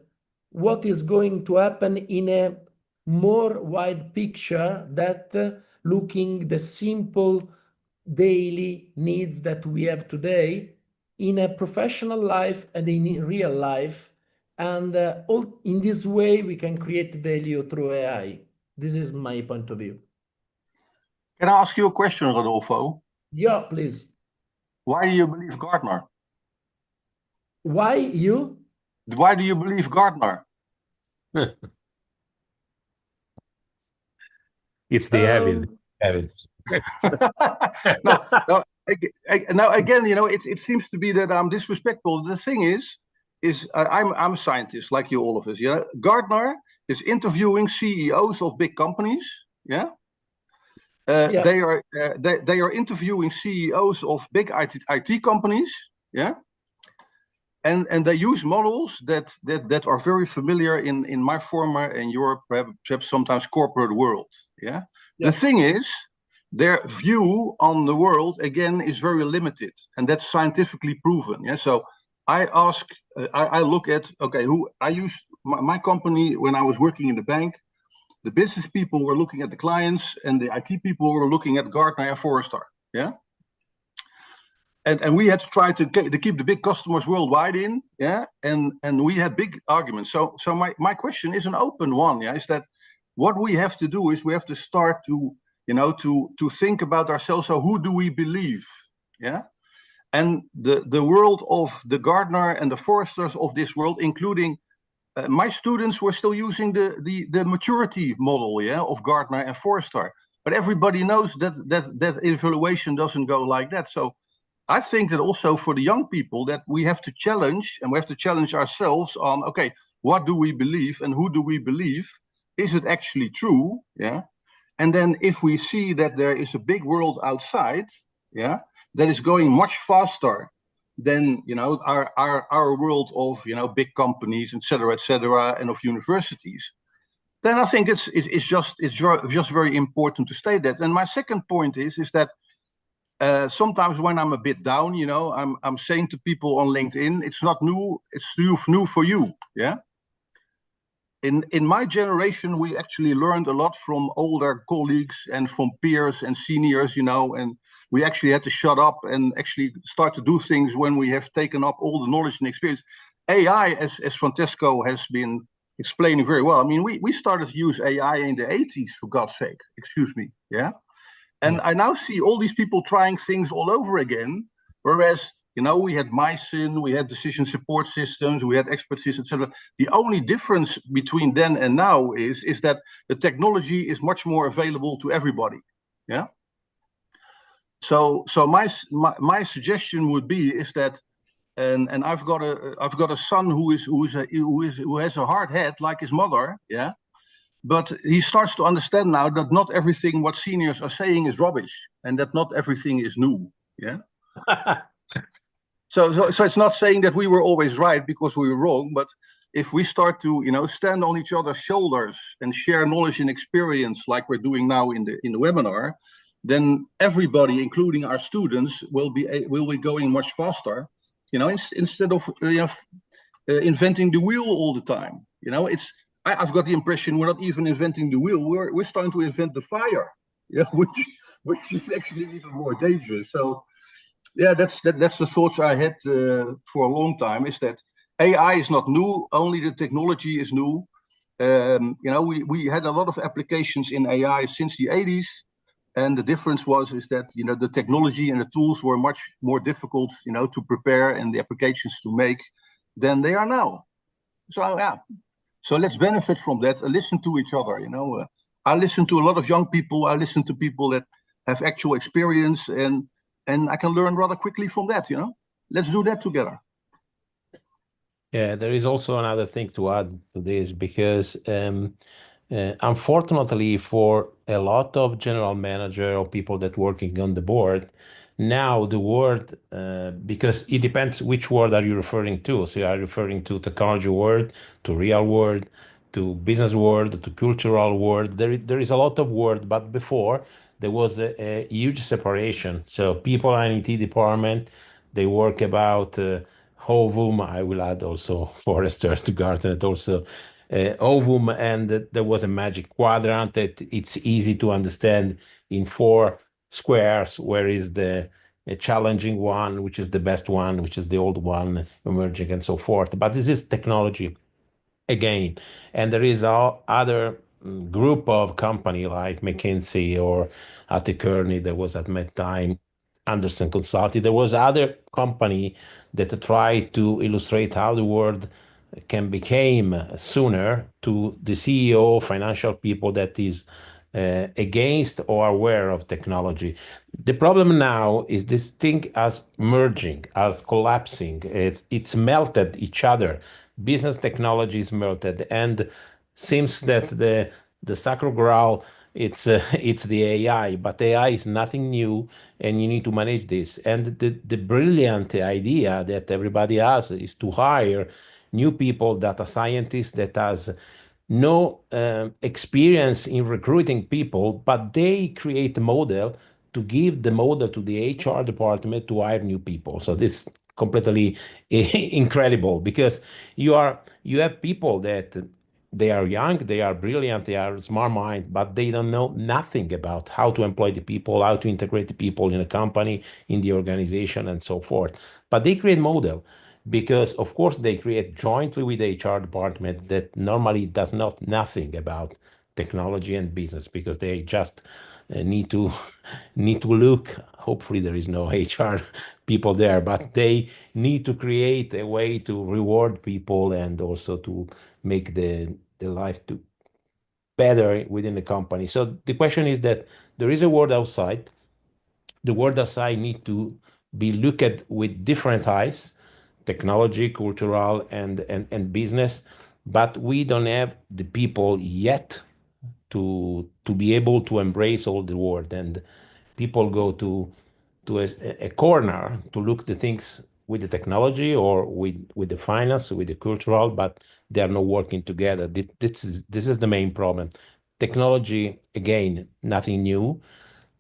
what is going to happen in a more wide picture that looking the simple daily needs that we have today in a professional life and in real life. And all in this way, we can create value through AI. This is my point of view. Can I ask you a question, Rodolfo? Yeah, please. Why do you believe Gartner? Why you? Why do you believe Gartner? It's the evidence. Now again, it seems to be that I'm disrespectful. The thing is I'm a scientist like you, all of us. Yeah, Gartner is interviewing CEOs of big companies. Yeah. They are interviewing CEOs of big IT companies, yeah, and they use models that are very familiar in my former and your perhaps sometimes corporate world, yeah? The thing is, their view on the world again is very limited, and that's scientifically proven, yeah. So I look at I use my company when I was working in the bank. The business people were looking at the clients, and the IT people were looking at Gartner and Forrester. Yeah, and we had to try to keep the big customers worldwide in. Yeah, and we had big arguments. So my question is an open one. Yeah, is that what we have to do is we have to start to think about ourselves. So who do we believe? Yeah, and the world of the Gartner and the Forresters of this world, including my students were still using the maturity model, yeah, of Gartner and Forrester, but everybody knows that evaluation doesn't go like that. So I think that also for the young people that we have to challenge, and we have to challenge ourselves on, okay, what do we believe and who do we believe? Is it actually true? Yeah, and then if we see that there is a big world outside, yeah, that is going much faster than our world of big companies, etc., and of universities, then I think it's just very important to state that. And my second point is that sometimes when I'm a bit down, I'm saying to people on LinkedIn, it's not new, it's new for you, yeah. In my generation, we actually learned a lot from older colleagues and from peers and seniors, and we actually had to shut up and actually start to do things when we have taken up all the knowledge and experience. AI, as Francesco has been explaining very well, I mean, we started to use AI in the 80s, for God's sake, excuse me, yeah? And I now see all these people trying things all over again, whereas we had MySyn, we had decision support systems, we had expertise, etc. The only difference between then and now is that the technology is much more available to everybody. Yeah. So my suggestion would be is that, and I've got a son who has a hard head like his mother. Yeah. But he starts to understand now that not everything what seniors are saying is rubbish, and that not everything is new. Yeah. So it's not saying that we were always right because we were wrong, but if we start to, stand on each other's shoulders and share knowledge and experience like we're doing now in the webinar, then everybody, including our students, will be going much faster. Instead of inventing the wheel all the time. I've got the impression we're not even inventing the wheel. We're starting to invent the fire. Which is actually even more dangerous. So, yeah, that's the thoughts I had for a long time. Is that AI is not new, only the technology is new. We had a lot of applications in AI since the 80s, and the difference is that the technology and the tools were much more difficult, to prepare and the applications to make than they are now. So yeah, so let's benefit from that and listen to each other. I listen to a lot of young people. I listen to people that have actual experience, and I can learn rather quickly from that. Let's do that together. Yeah, there is also another thing to add to this, because unfortunately for a lot of general manager or people that working on the board, now the word, because it depends which word are you referring to. So you are referring to technology word, to real word, to business word, to cultural word. There is a lot of word, but before there was a huge separation. So people in IT department, they work about Ovum. I will add also Forrester to Gartner also. Ovum, and there was a magic quadrant that it's easy to understand in 4 squares, where is the challenging one, which is the best one, which is the old one, emerging, and so forth. But this is technology again, and there is other group of company like McKinsey or at Kearney, there was at MedTime, Anderson Consulting. There was other company that tried to illustrate how the world can become sooner to the CEO, financial people that is against or aware of technology. The problem now is this thing as merging, as collapsing. It's melted each other. Business technology is melted, and seems that the sacred graal it's the AI, but AI is nothing new, and you need to manage this. And the brilliant idea that everybody has is to hire new people, data scientists that has no experience in recruiting people, but they create a model to give the model to the HR department to hire new people. So this completely incredible, because you have people that they are young, they are brilliant, they are smart mind, but they don't know nothing about how to employ the people, how to integrate the people in a company, in the organization, and so forth. But they create model because, of course, they create jointly with the HR department that normally does nothing about technology and business, because they just need to look. Hopefully, there is no HR people there, but they need to create a way to reward people and also to make the life to better within the company. So the question is that there is a world outside. The world outside need to be looked at with different eyes, technology, cultural, and business, but we don't have the people yet to be able to embrace all the world. And people go to a corner to look the things with the technology or with the finance, with the cultural, but they are not working together. This is the main problem. Technology, again, nothing new,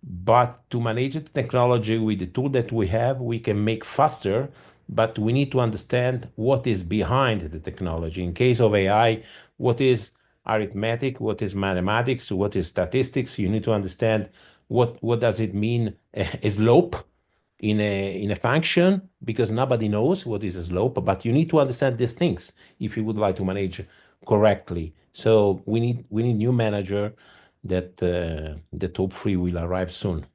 but to manage the technology with the tool that we have, we can make faster, but we need to understand what is behind the technology. In case of AI, what is arithmetic, what is mathematics, what is statistics? You need to understand what does it mean, a slope in a function, because nobody knows what is a slope, but you need to understand these things if you would like to manage correctly. So we need new manager that hopefully will arrive soon.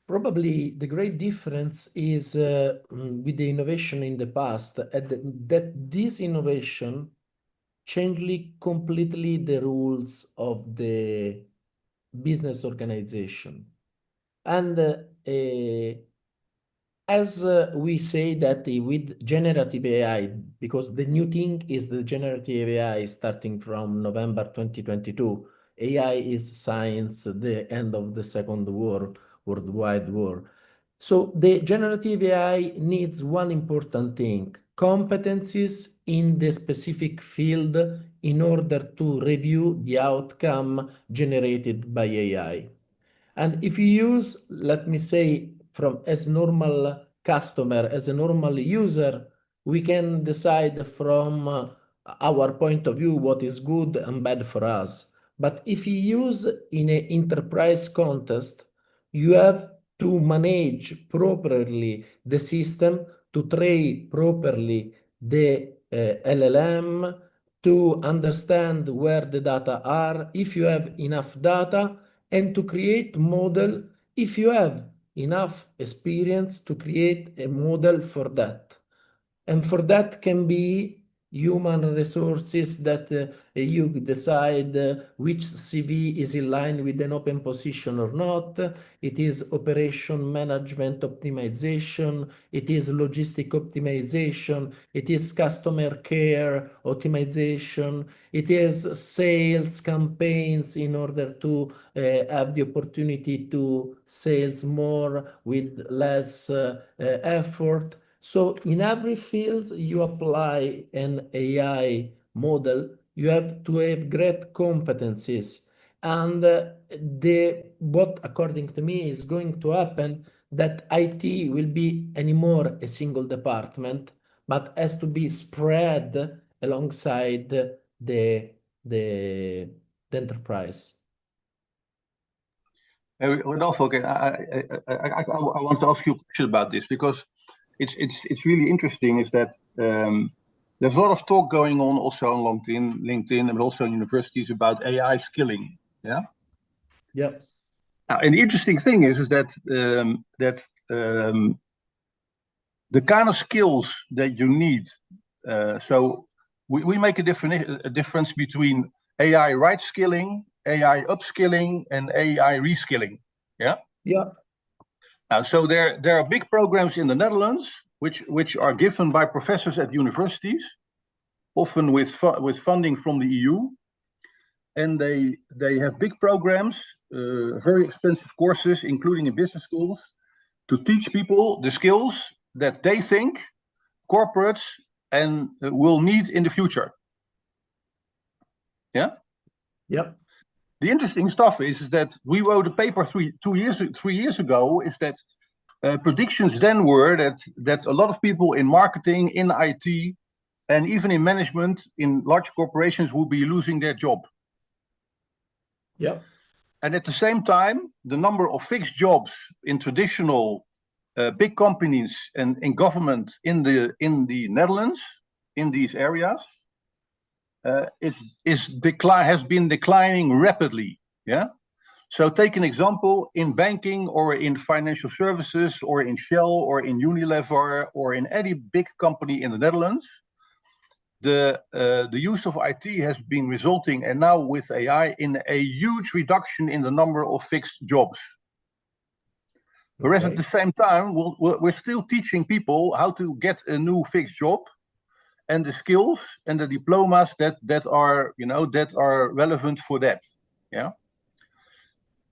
Probably the great difference is with the innovation in the past, that this innovation changed completely the rules of the business organization. And as we say that with generative AI, because the new thing is the generative AI starting from November 2022, AI is science, the end of the Second Worldwide War. So the generative AI needs one important thing: competencies in the specific field in order to review the outcome generated by AI. And if you use, let me say, from as normal customer, as a normal user, we can decide from our point of view what is good and bad for us. But if you use in an enterprise context, you have to manage properly the system, to train properly the LLM, to understand where the data are, if you have enough data, and to create model if you have enough experience to create a model for that. And for that can be human resources that you decide which CV is in line with an open position or not. It is operation management optimization. It is logistic optimization. It is customer care optimization. It is sales campaigns in order to have the opportunity to sales more with less effort. So in every field you apply an AI model, you have to have great competencies. And what, according to me, is going to happen, that IT will be anymore a single department, but has to be spread alongside the enterprise. Rodolfo, okay, I want to ask you a question about this, because it's really interesting is that there's a lot of talk going on also on LinkedIn, and also in universities about AI skilling. Yeah. Yeah. And the interesting thing is that the kind of skills that you need. So we make a difference between AI right skilling, AI upskilling, and AI reskilling. Yeah. Yeah. So there are big programs in the Netherlands which are given by professors at universities, often with funding from the EU, and they have big programs, very expensive courses, including in business schools, to teach people the skills that they think corporates and will need in the future. Yeah. Yeah. The interesting stuff is that we wrote a paper 3 years ago. Is that predictions then were that a lot of people in marketing, in IT, and even in management in large corporations will be losing their job. Yeah. And at the same time, the number of fixed jobs in traditional big companies and in government in the Netherlands, in these areas, has been declining rapidly. Yeah. So take an example in banking or in financial services or in Shell or in Unilever or in any big company in the Netherlands. The use of IT has been resulting, and now with AI, in a huge reduction in the number of fixed jobs. Whereas at the same time, we're still teaching people how to get a new fixed job, and the skills and the diplomas that are relevant for that. Yeah.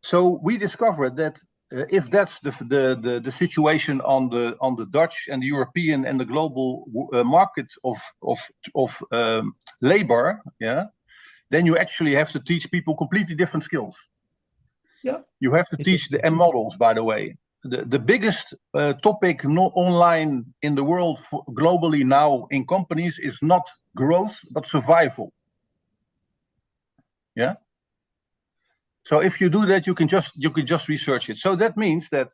So we discovered that if that's the situation on the Dutch and the European and the global market of labor, yeah, then you actually have to teach people completely different skills. Yeah. You have to teach the M models, by the way. The biggest topic online in the world globally now in companies is not growth but survival. Yeah. So if you do that, you can just research it. So that means that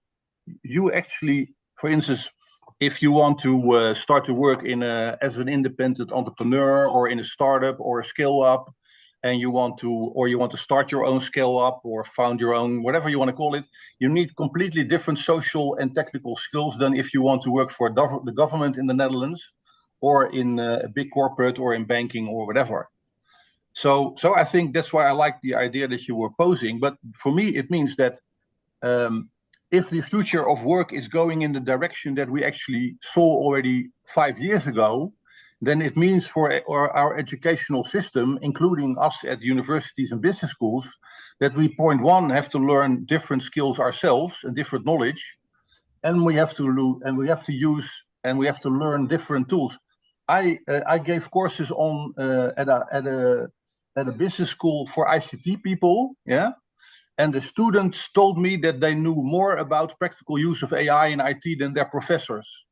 you actually, for instance, if you want to start to work as an independent entrepreneur or in a startup or a scale up, and you want to start your own scale up or found your own, whatever you want to call it, you need completely different social and technical skills than if you want to work for the government in the Netherlands or in a big corporate or in banking or whatever. So I think that's why I like the idea that you were posing. But for me, it means that if the future of work is going in the direction that we actually saw already 5 years ago, then it means for our educational system, including us at universities and business schools, that we, point one, have to learn different skills ourselves and different knowledge. and we have to use and we have to learn different tools. I gave courses on at a business school for ICT people, yeah, and the students told me that they knew more about practical use of AI in IT than their professors.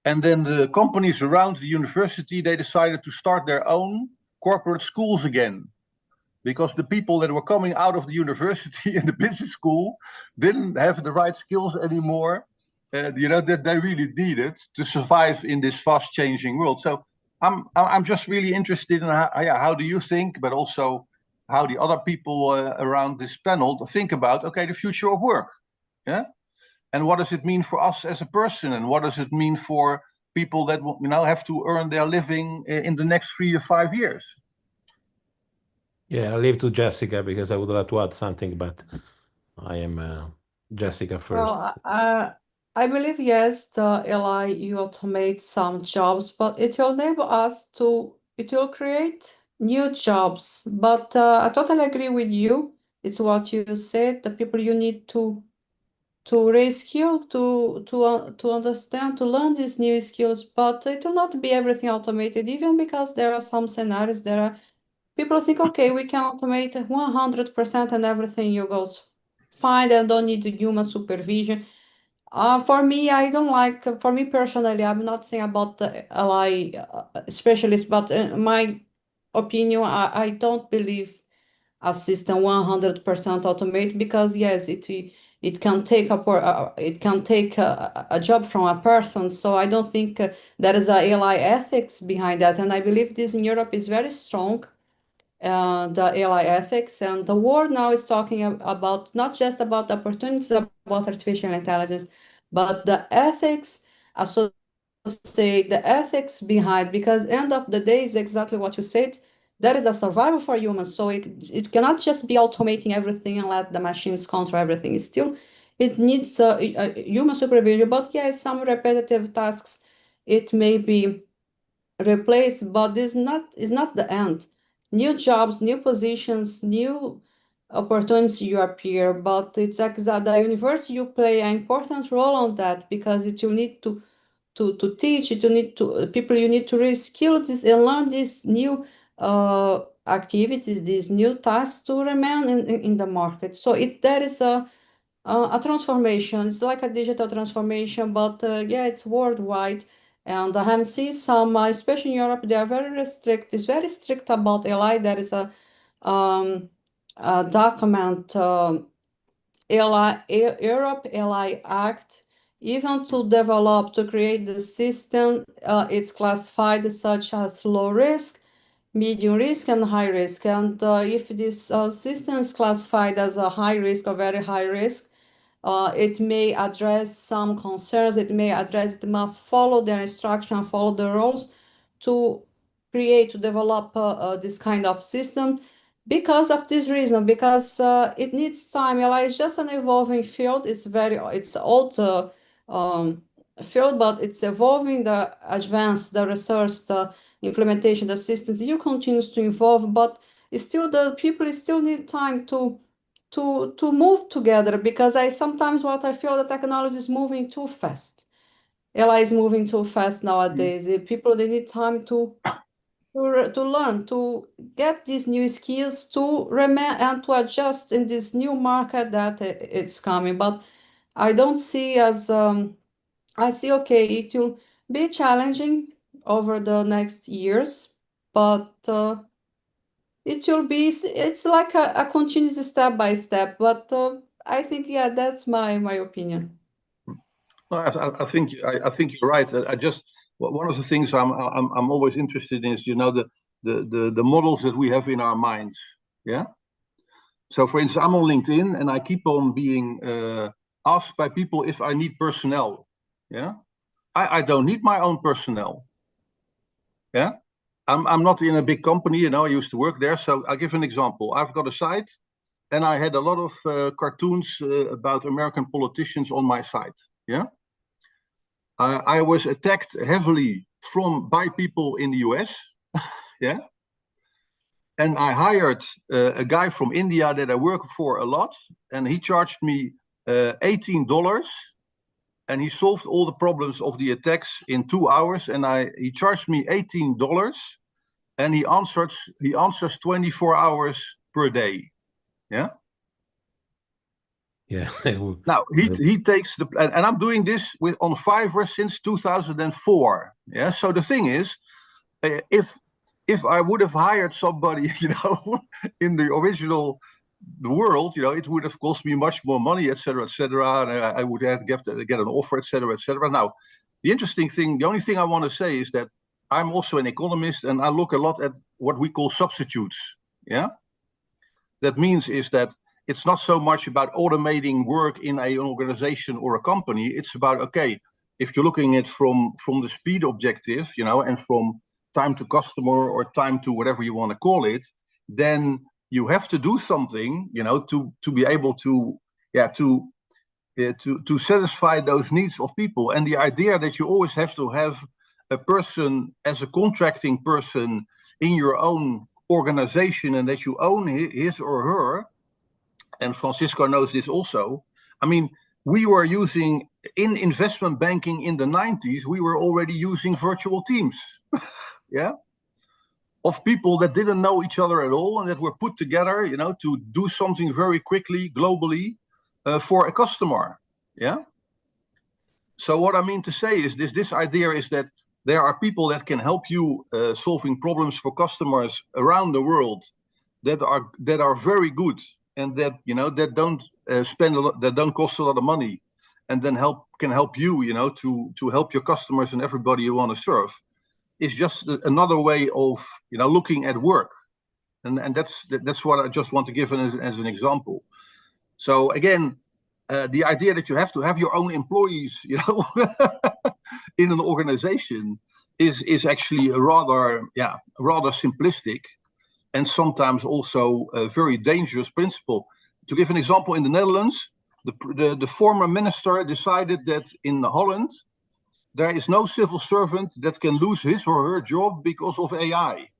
And then the companies around the university, they decided to start their own corporate schools again, because the people that were coming out of the university and the business school didn't have the right skills anymore, that they really needed to survive in this fast changing world. So I'm just really interested in how do you think, but also how the other people around this panel think about, okay, the future of work, yeah, and what does it mean for us as a person, and what does it mean for people that have to earn their living in the next 3 or 5 years. Yeah, I'll leave to Jessica because I would like to add something, but I am Jessica first. Well, I believe, yes, the AI, you automate some jobs, but it will enable us it will create new jobs. But I totally agree with you. It's what you said, the people you need to reskill, to understand, to learn these new skills, but it will not be everything automated, even because there are some scenarios people think, okay, we can automate 100% and everything goes fine and don't need human supervision. For me, I don't like, for me personally, I'm not saying about the AI specialist, but in my opinion, I don't believe a system 100% automate, because yes, it can take a job from a person. So I don't think there is a AI ethics behind that, and I believe this in Europe is very strong. The AI ethics, and the world now is talking about not just about the opportunities about artificial intelligence, but the ethics associate, the ethics behind, because end of the day is exactly what you said. That is a survival for humans, so it cannot just be automating everything and let the machines control everything. It needs human supervision, but yes, some repetitive tasks it may be replaced, but this is not the end. New jobs, new positions, new opportunities you appear, but it's exactly the university you play an important role on that, because you need to teach, you need to people, you need to reskill this and learn these new activities, these new tasks to remain in the market. So there is a transformation. It's like a digital transformation, but yeah, it's worldwide. And I have seen some, especially in Europe, they are very strict about AI. There is a document, Europe AI Act, even to create the system, it's classified such as low risk, medium risk, and high risk. And if this system is classified as a high risk or very high risk, it may address some concerns. It must follow their instruction, follow the rules to develop this kind of system. Because of this reason, because it needs time. AI is just an evolving field. It's old field, but it's evolving. The advance, the research, the implementation, the systems, continues to evolve. But the people still need time to move together, because sometimes what I feel, the technology is moving too fast. AI is moving too fast nowadays. People, they need time to learn, to get these new skills, to remain and to adjust in this new market that it's coming. But I don't see I see, okay, it will be challenging over the next years, but it's like a continuous step by step. But I think, yeah, that's my opinion. I think you're right. One of the things I'm always interested in is the models that we have in our minds. Yeah. So for instance, I'm on LinkedIn and I keep on being asked by people if I need personnel. Yeah. I don't need my own personnel. Yeah. I'm not in a big company, I used to work there. So I'll give an example. I've got a site and I had a lot of cartoons about American politicians on my site. Yeah. I was attacked heavily by people in the US. Yeah. And I hired a guy from India that I work for a lot, and he charged me $18, and he solved all the problems of the attacks in 2 hours. And he charged me $18, and he answers 24 hours per day. Yeah. Yeah. Now he takes and I'm doing this on Fiverr since 2004. Yeah. So the thing is, if I would have hired somebody, in the original world, it would have cost me much more money, etc., etc., and I would have to get an offer, etc., etc. Now, the only thing I want to say is that I'm also an economist, and I look a lot at what we call substitutes. Yeah, that means is that it's not so much about automating work in an organization or a company. It's about, okay, if you're looking at from the speed objective, and from time to customer or time to whatever you want to call it, then you have to do something, to be able to satisfy those needs of people. And the idea that you always have to have a person as a contracting person in your own organization and that you own his or her, and Francisco knows this also. I mean, we were using in investment banking in the 90s, we were already using virtual teams. Yeah. Of people that didn't know each other at all and that were put together, to do something very quickly, globally, for a customer. Yeah. So what I mean to say is this idea is that there are people that can help you solving problems for customers around the world that are very good and that that don't spend a lot, that don't cost a lot of money, and then can help you, to help your customers and everybody you want to serve. Is just another way of looking at work, and that's what I just want to give as an example. So again, the idea that you have to have your own employees, in an organization is actually a rather simplistic and sometimes also a very dangerous principle. To give an example, in the Netherlands, the former minister decided that in Holland, there is no civil servant that can lose his or her job because of AI.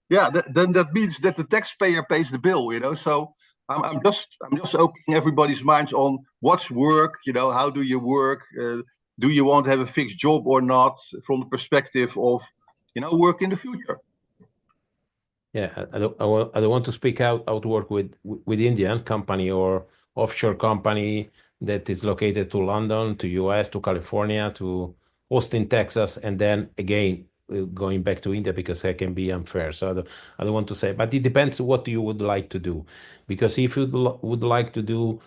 Yeah, then that means that the taxpayer pays the bill, So I'm just opening everybody's minds on what's work, how do you work? Do you want to have a fixed job or not? From the perspective of, work in the future. Yeah, I don't want to speak out work with Indian company or offshore company that is located to London, to US, to California, to Austin, Texas, and then again going back to India, because that can be unfair. So I don't want to say, but it depends what you would like to do, because if you would like to do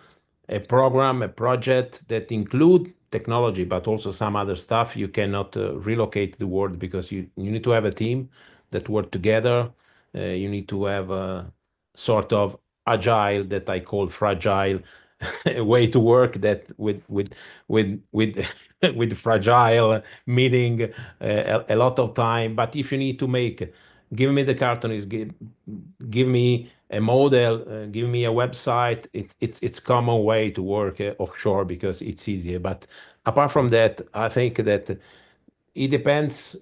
a program, a project that include technology, but also some other stuff, you cannot relocate the world, because you need to have a team that work together. You need to have a sort of agile, that I call fragile, way to work, that with with fragile, meaning a lot of time. But if you need to give me the cartoonist, give me a model, give me a website. It's common way to work offshore, because it's easier. But apart from that, I think that it depends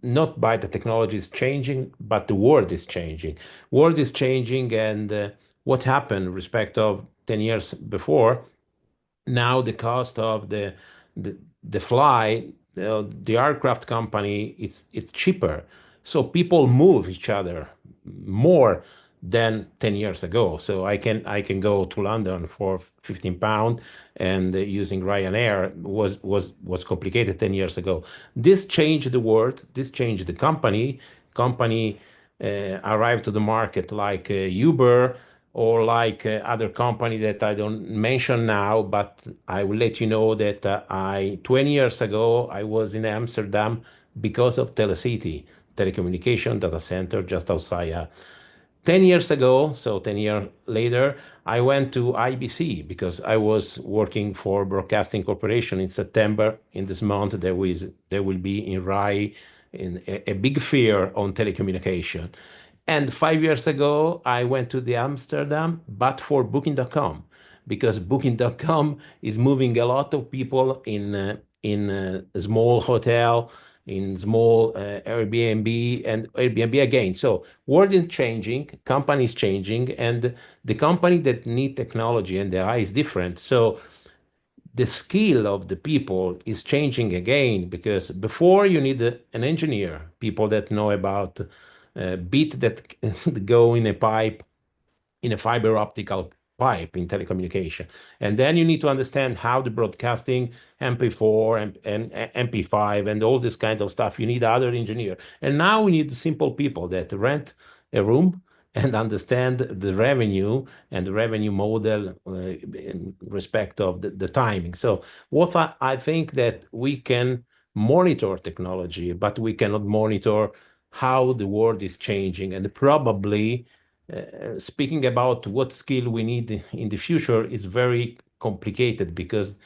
not by the technology is changing, but the world is changing. World is changing, and what happened respect of 10 years before, now the cost of the fly, the aircraft company, it's cheaper. So people move each other more than 10 years ago. So I can go to London for 15 pounds, and using Ryanair was complicated 10 years ago. This changed the world. This changed the company. Arrived to the market like Uber, or like other company that I don't mention now, but I will let you know that 20 years ago, I was in Amsterdam because of Telecity, telecommunication data center just outside. 10 years ago, so 10 years later, I went to IBC because I was working for Broadcasting Corporation. In September, in this month, there will be in RAI a big fair on telecommunication. And 5 years ago, I went to the Amsterdam, but for Booking.com, because Booking.com is moving a lot of people in a small hotel in small Airbnb and Airbnb again. So world is changing, companies changing, and the company that need technology and the AI is different. So the skill of the people is changing again, because before you need an engineer, people that know about bit that go in a pipe, in a fiber optical pipe in telecommunication. And then you need to understand how the broadcasting MP4 and MP5 and all this kind of stuff. You need other engineer. And now we need simple people that rent a room and understand the revenue and the revenue model in respect of the timing. So what I think that we can monitor technology, but we cannot monitor how the world is changing. And probably speaking about what skill we need in the future is very complicated, because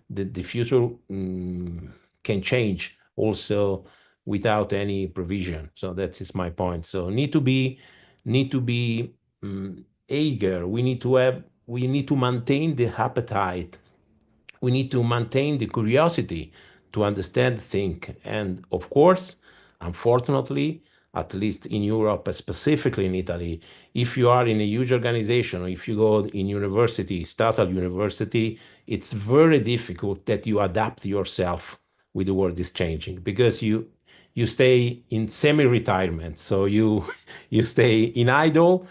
the future can change also without any provision. So that is my point. So need to be eager. We need to maintain the appetite. We need to maintain the curiosity to understand, think, and of course, unfortunately, at least in Europe, specifically in Italy, if you are in a huge organization, or if you go in university, stattal university, it's very difficult that you adapt yourself with the world is changing, because you stay in semi-retirement. So you stay in idle,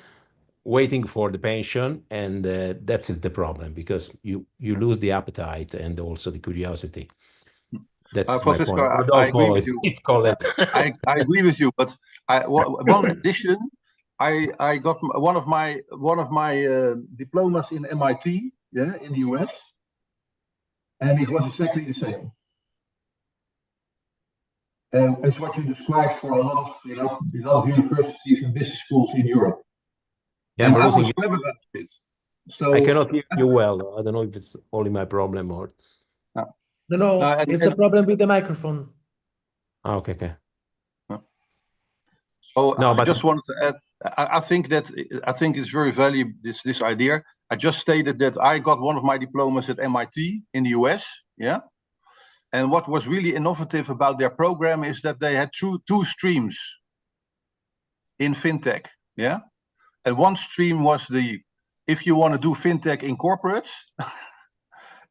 waiting for the pension, and that is the problem, because you lose the appetite and also the curiosity. That's my Francisco, point. I agree with you. I agree with you, but one addition, I got one of my diplomas in MIT, in the US, and it was exactly the same. As what you described for a lot of universities and business schools in Europe. Yeah, and I was flabbergasted. So I cannot hear you well. I don't know if it's only my problem or. No, it's a problem with the microphone. Oh, okay. Oh, no, I just wanted to add. I think it's very valuable, this idea. I just stated that I got one of my diplomas at MIT in the US. Yeah. And what was really innovative about their program is that they had two streams in fintech. Yeah. And one stream was if you want to do fintech in corporates,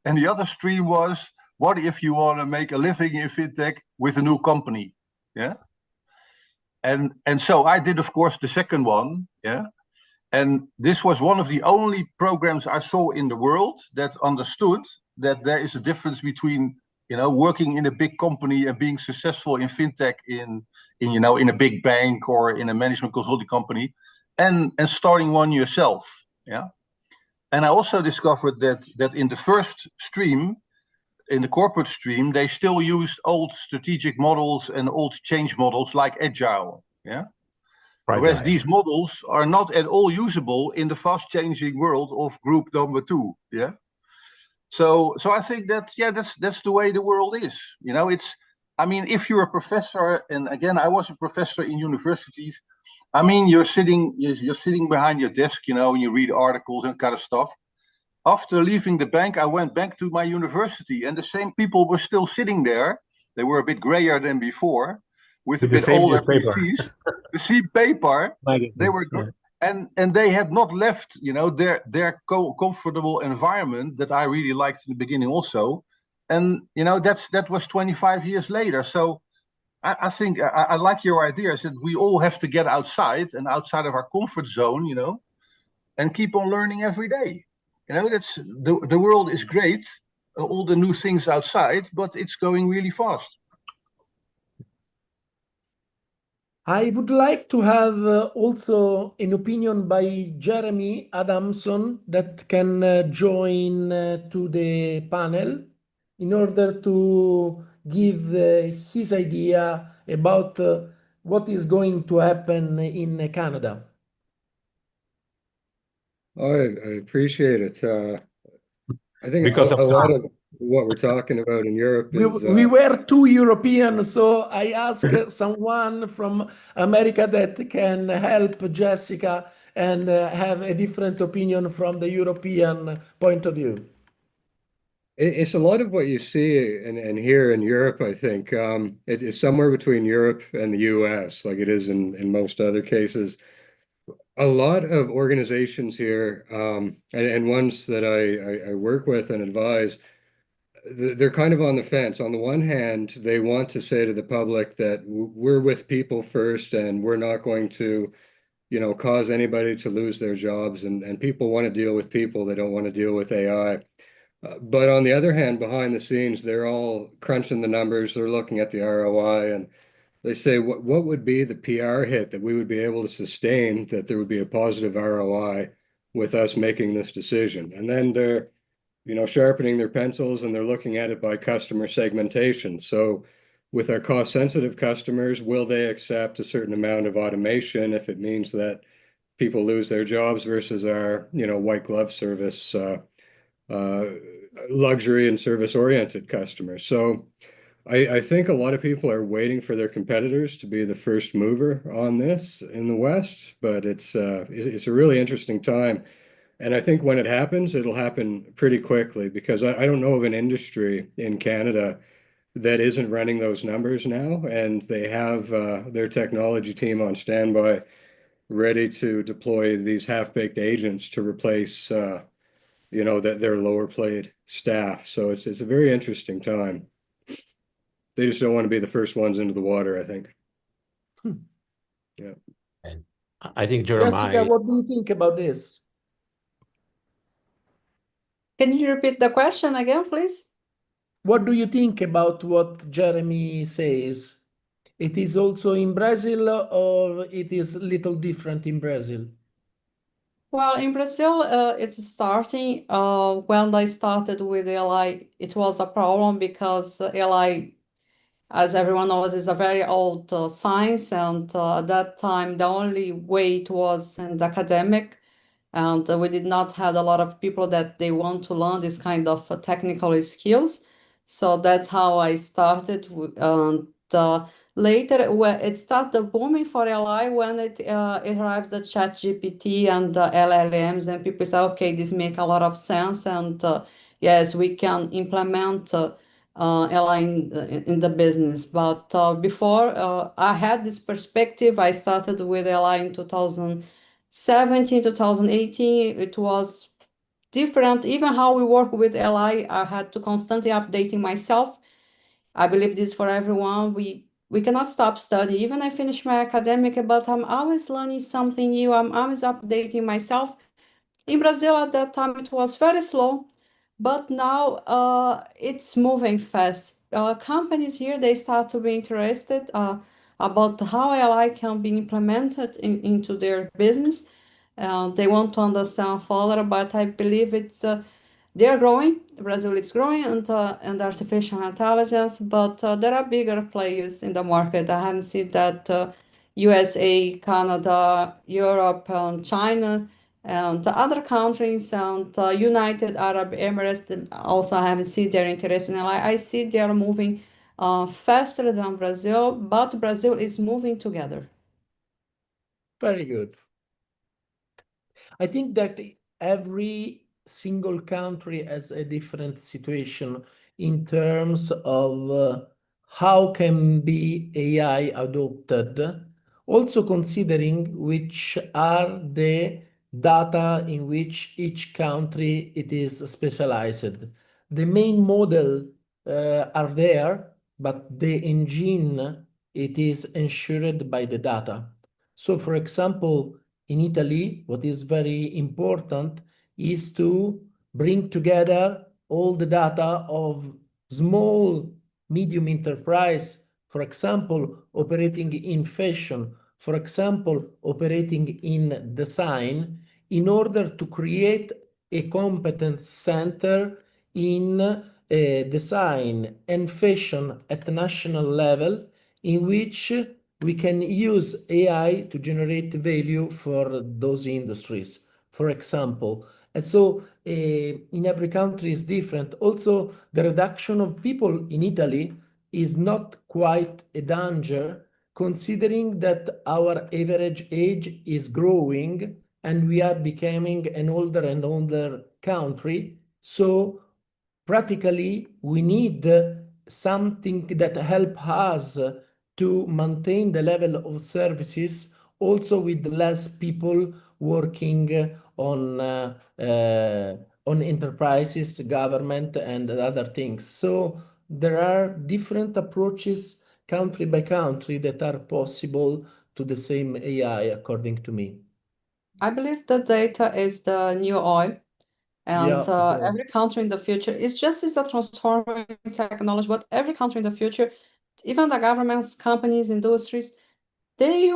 and the other stream was, what if you want to make a living in fintech with a new company? Yeah. And so I did, of course, the second one. Yeah. And this was one of the only programs I saw in the world that understood that there is a difference between, working in a big company and being successful in fintech in a big bank or in a management consulting company, and starting one yourself. Yeah. And I also discovered that in the first stream, in the corporate stream, they still used old strategic models and old change models like Agile. Yeah. Whereas these models are not at all usable in the fast changing world of group number 2. Yeah. So I think that's the way the world is. If you're a professor, and again, I was a professor in universities. You're sitting behind your desk, and you read articles and kind of stuff. After leaving the bank, I went back to my university, and the same people were still sitting there. They were a bit grayer than before, with a bit older PCs, the same paper. They were, and they had not left, their comfortable environment that I really liked in the beginning also. And that was 25 years later. So I think I like your ideas that we all have to get outside and outside of our comfort zone, and keep on learning every day. That's the world is great, all the new things outside, but it's going really fast. I would like to have also an opinion by Jeremy Adamson that can join to the panel in order to give his idea about what is going to happen in Canada. I appreciate it. I think because a lot of what we're talking about in Europe is... We were two Europeans, so I asked someone from America that can help Jessica and have a different opinion from the European point of view. It's a lot of what you see and here in Europe, I think. It's somewhere between Europe and the US, like it is in most other cases. A lot of organizations here, and ones that I work with and advise, they're kind of on the fence. On the one hand, they want to say to the public that we're with people first and we're not going to, cause anybody to lose their jobs. And people want to deal with people. They don't want to deal with AI. But on the other hand, behind the scenes, they're all crunching the numbers. They're looking at the ROI and they say, what would be the PR hit that we would be able to sustain, that there would be a positive ROI with us making this decision? And then they're, sharpening their pencils and they're looking at it by customer segmentation. So with our cost sensitive customers, will they accept a certain amount of automation if it means that people lose their jobs versus our, white glove service, luxury and service oriented customers? So I think a lot of people are waiting for their competitors to be the first mover on this in the West, but it's a really interesting time. And I think when it happens, it'll happen pretty quickly because I don't know of an industry in Canada that isn't running those numbers now, and they have their technology team on standby, ready to deploy these half-baked agents to replace, their lower paid staff. So it's a very interesting time. They just don't want to be the first ones into the water, I think. Yeah. I think Jessica, Jeremiah, what do you think about this? Can you repeat the question again, please? What do you think about what Jeremy says? It is also in Brazil or it is a little different in Brazil? Well, in Brazil, it's starting. When I started with AI, it was a problem because AI, as everyone knows, is a very old science, and at that time, the only way it was in the academic, and we did not have a lot of people that they want to learn this kind of technical skills. So that's how I started. And later, when it started booming for AI, when it arrives the ChatGPT and the LLMs, and people say, okay, this make a lot of sense, and yes, we can implement AI in the business. But before I had this perspective, I started with AI in 2017, 2018. It was different. Even how we work with AI, I had to constantly updating myself. I believe this for everyone. We cannot stop studying. Even I finished my academic, but I'm always learning something new. I'm always updating myself. In Brazil at that time, it was very slow, but now it's moving fast. Companies here, they start to be interested about how AI can be implemented into their business. They want to understand further, but I believe they are growing. Brazil is growing and artificial intelligence, but there are bigger players in the market. I haven't seen that USA, Canada, Europe, and China, and the other countries, and United Arab Emirates also haven't seen their interest in AI. I see they are moving faster than Brazil, but Brazil is moving together. Very good. I think that every single country has a different situation in terms of how can be AI adopted, also considering which are the data in which each country it is specialized. The main model are there, but the engine it is ensured by the data. So, for example, in Italy, what is very important is to bring together all the data of small, medium enterprise, for example, operating in fashion, for example, operating in design, in order to create a competence center in design and fashion at the national level, in which we can use AI to generate value for those industries, for example. And so in every country is different. Also, the reduction of people in Italy is not quite a danger, considering that our average age is growing and we are becoming an older and older country. So practically we need something that help us to maintain the level of services also with less people working on enterprises, government, and other things. So there are different approaches country by country that are possible to the same AI, according to me. I believe that data is the new oil, and every country in the future is a transforming technology, but every country in the future, even the governments, companies, industries, they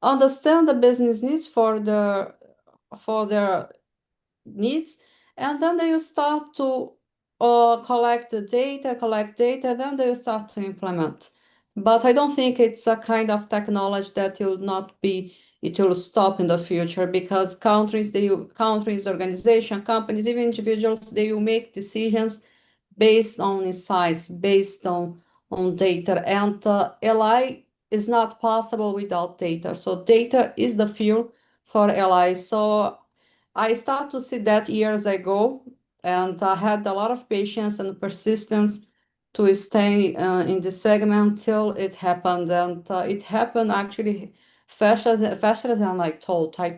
understand the business needs for their needs, and then they will start to collect data, then they will start to implement. But I don't think it's a kind of technology that it will stop in the future, because countries, organizations, companies, even individuals, they will make decisions based on insights, based on data, and AI is not possible without data. So data is the fuel for AI. So I started to see that years ago, and I had a lot of patience and persistence to stay in this segment till it happened, and it happened actually faster than I thought. I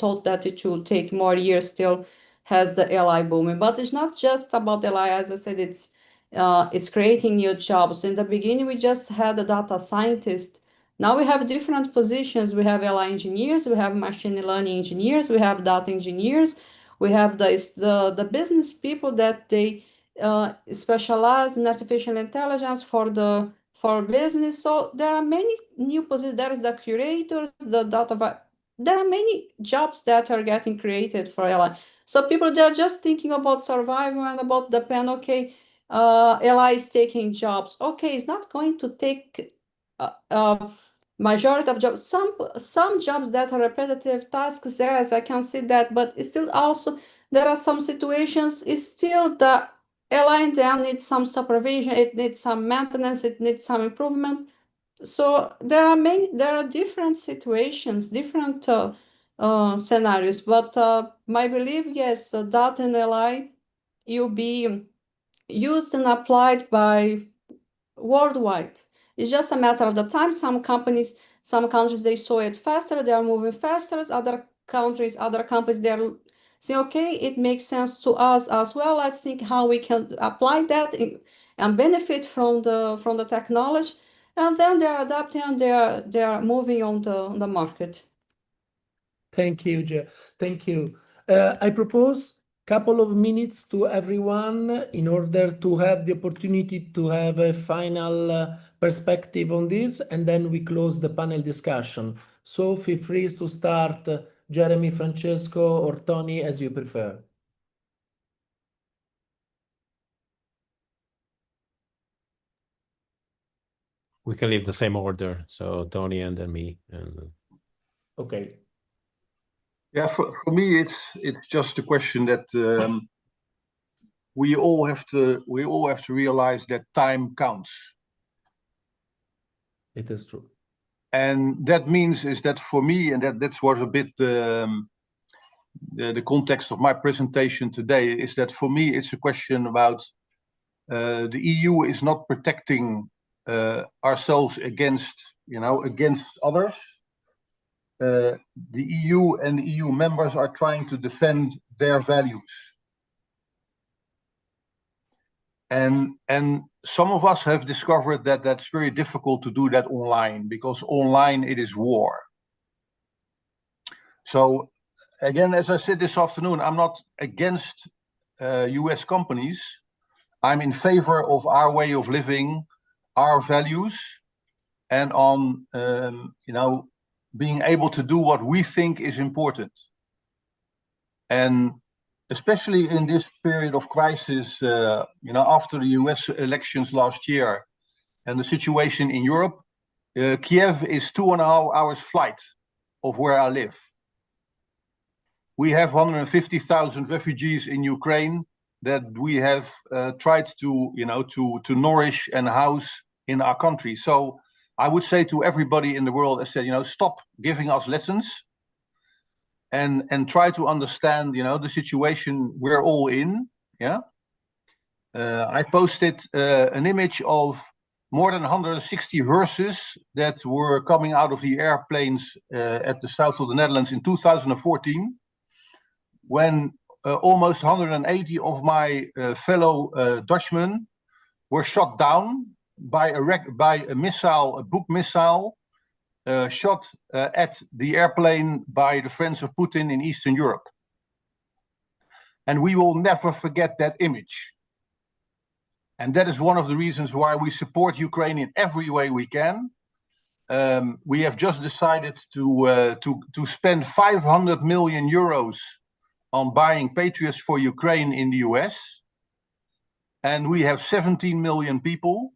thought that it would take more years still has the AI booming, but it's not just about AI. As I said, it's creating new jobs. In the beginning, we just had a data scientist. Now we have different positions. We have AI engineers, we have machine learning engineers, we have data engineers, we have the business people that they specialize in artificial intelligence for business. So there are many new positions. There is the curators, the data. There are many jobs that are getting created for AI. So people, they're just thinking about survival and about the pen. Okay, AI is taking jobs. Okay, it's not going to take majority of jobs. Some jobs that are repetitive tasks, yes, I can see that, but it's still also there are some situations. It's still the AI then needs some supervision. It needs some maintenance. It needs some improvement. So there are different situations, different scenarios. But my belief, yes, data and AI will be used and applied by worldwide. It's just a matter of the time. Some countries, they saw it faster. They are moving faster. Other companies, they're saying, okay, it makes sense to us as well. Let's think how we can apply that and benefit from the technology. And then they are adapting and they are moving on the market. Thank you, Jeff. Thank you. I propose couple of minutes to everyone in order to have the opportunity to have a final perspective on this, and then we close the panel discussion. So feel free to start, Jeremy, Francesco, or Tony, as you prefer. We can leave the same order. So Tony and then me. Okay. Yeah, for me, it's just a question that we all have to realize that time counts. It is true. And that means is that for me, and that's was a bit the context of my presentation today, is that for me it's a question about the EU is not protecting ourselves against others. The EU and the EU members are trying to defend their values. And some of us have discovered that that's very difficult to do that online, because online it is war. So again, as I said this afternoon, I'm not against US companies. I'm in favor of our way of living, our values, and on being able to do what we think is important. And especially in this period of crisis, after the US elections last year and the situation in Europe, Kiev is 2.5 hours flight of where I live. We have 150,000 refugees in Ukraine that we have tried to nourish and house in our country. So I would say to everybody in the world, I said, stop giving us lessons and try to understand, the situation we're all in. Yeah. I posted an image of more than 160 hearses that were coming out of the airplanes at the south of the Netherlands in 2014, when almost 180 of my fellow Dutchmen were shot down by a missile, a Buk missile, shot at the airplane by the friends of Putin in Eastern Europe. And we will never forget that image. And that is one of the reasons why we support Ukraine in every way we can. We have just decided to spend 500 million euros on buying Patriots for Ukraine in the US. And we have 17 million people.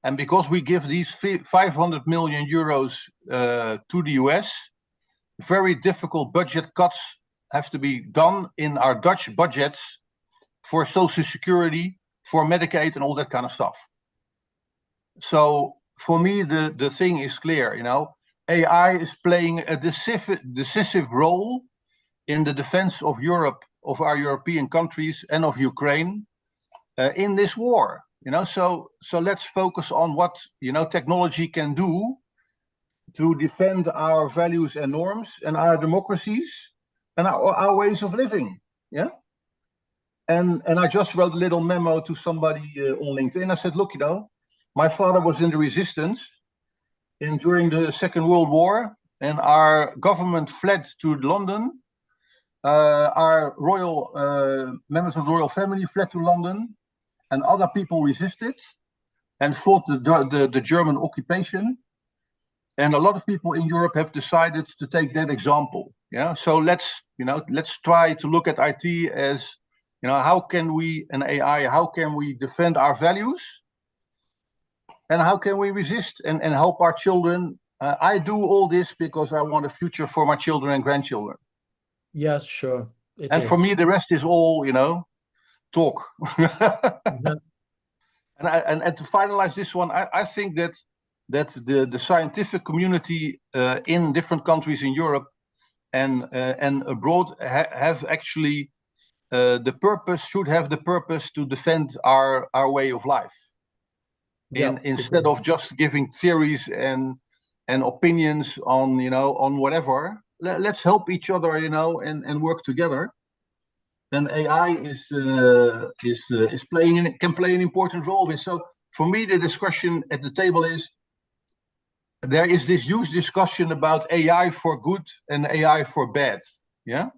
And because we give these 500 million euros to the US, very difficult budget cuts have to be done in our Dutch budgets for Social Security, for Medicaid, and all that kind of stuff. So for me, the thing is clear, you know, AI is playing a decisive role in the defense of Europe, of our European countries, and of Ukraine in this war. You know, so let's focus on what, you know, technology can do to defend our values and norms and our democracies and our ways of living. Yeah. And I just wrote a little memo to somebody on LinkedIn. I said, look, you know, my father was in the resistance during the Second World War, and our government fled to London. Our royal members of the royal family fled to London, and other people resisted and fought the German occupation. And a lot of people in Europe have decided to take that example. Yeah. So let's try to look at IT as, you know, how can we, and AI, how can we defend our values? And how can we resist and help our children? I do all this because I want a future for my children and grandchildren. Yes, sure. And for me, the rest is all, you know, talk. Yeah. And to finalize this one, I think that the scientific community in different countries in Europe and abroad have actually should have the purpose to defend our way of life. Yeah, Instead of just giving theories and opinions on, you know, on whatever, let's help each other, you know, and work together. Then AI can play an important role in. So for me, the discussion at the table is, there is this huge discussion about AI for good and AI for bad. Yeah.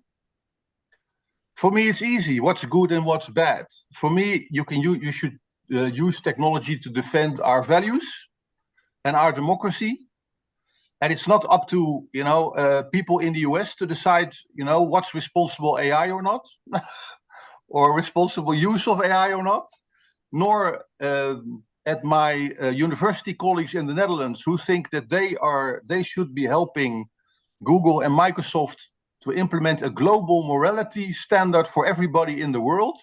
For me, it's easy. What's good and what's bad? For me, you should use technology to defend our values and our democracy. And it's not up to, you know, people in the US to decide, you know, what's responsible AI or not, or responsible use of AI or not, nor at my university colleagues in the Netherlands who think that they should be helping Google and Microsoft to implement a global morality standard for everybody in the world.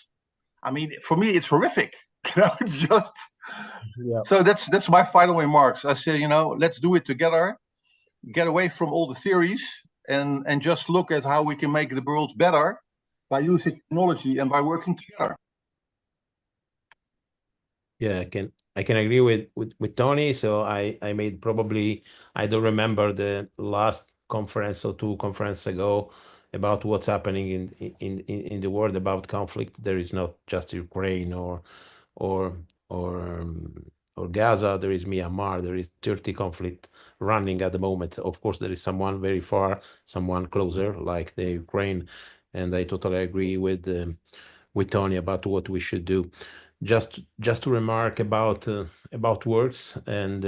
I mean, for me, it's horrific. You know, it's just. Yeah. So that's my final remarks. I say, you know, let's do it together. Get away from all the theories and just look at how we can make the world better by using technology and by working together. Yeah, I can agree with Tony. So I made probably, I don't remember the last conference or two conferences ago about what's happening in the world about conflict. There is not just Ukraine or Gaza, there is Myanmar, there is 30 conflict running at the moment. Of course, there is someone very far, someone closer, like the Ukraine, and I totally agree with Tony about what we should do. Just to remark about works, and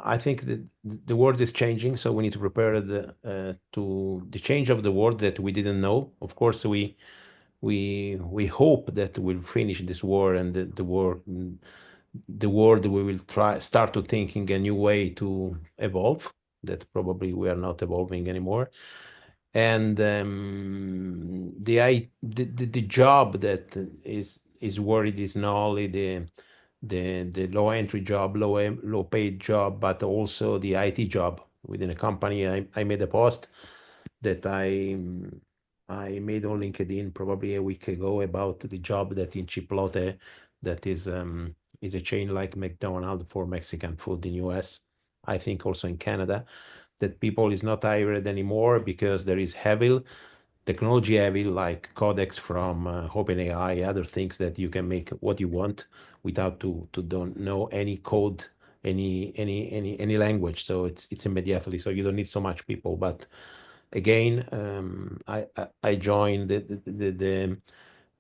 I think that the world is changing, so we need to prepare to the change of the world that we didn't know. Of course, we hope that we'll finish this war, and the world we will start to think in a new way to evolve, that probably we are not evolving anymore. And the job that is worried is not only the low entry job, low paid job, but also the IT job within a company. I made a post that I made on LinkedIn probably a week ago about the job that in Chipotle, that is a chain like McDonald's for Mexican food in US. I think also in Canada, that people is not hired anymore because there is technology heavy like Codex from OpenAI, other things that you can make what you want without to don't know any code, any language. So it's immediately. So you don't need so much people. But again, I joined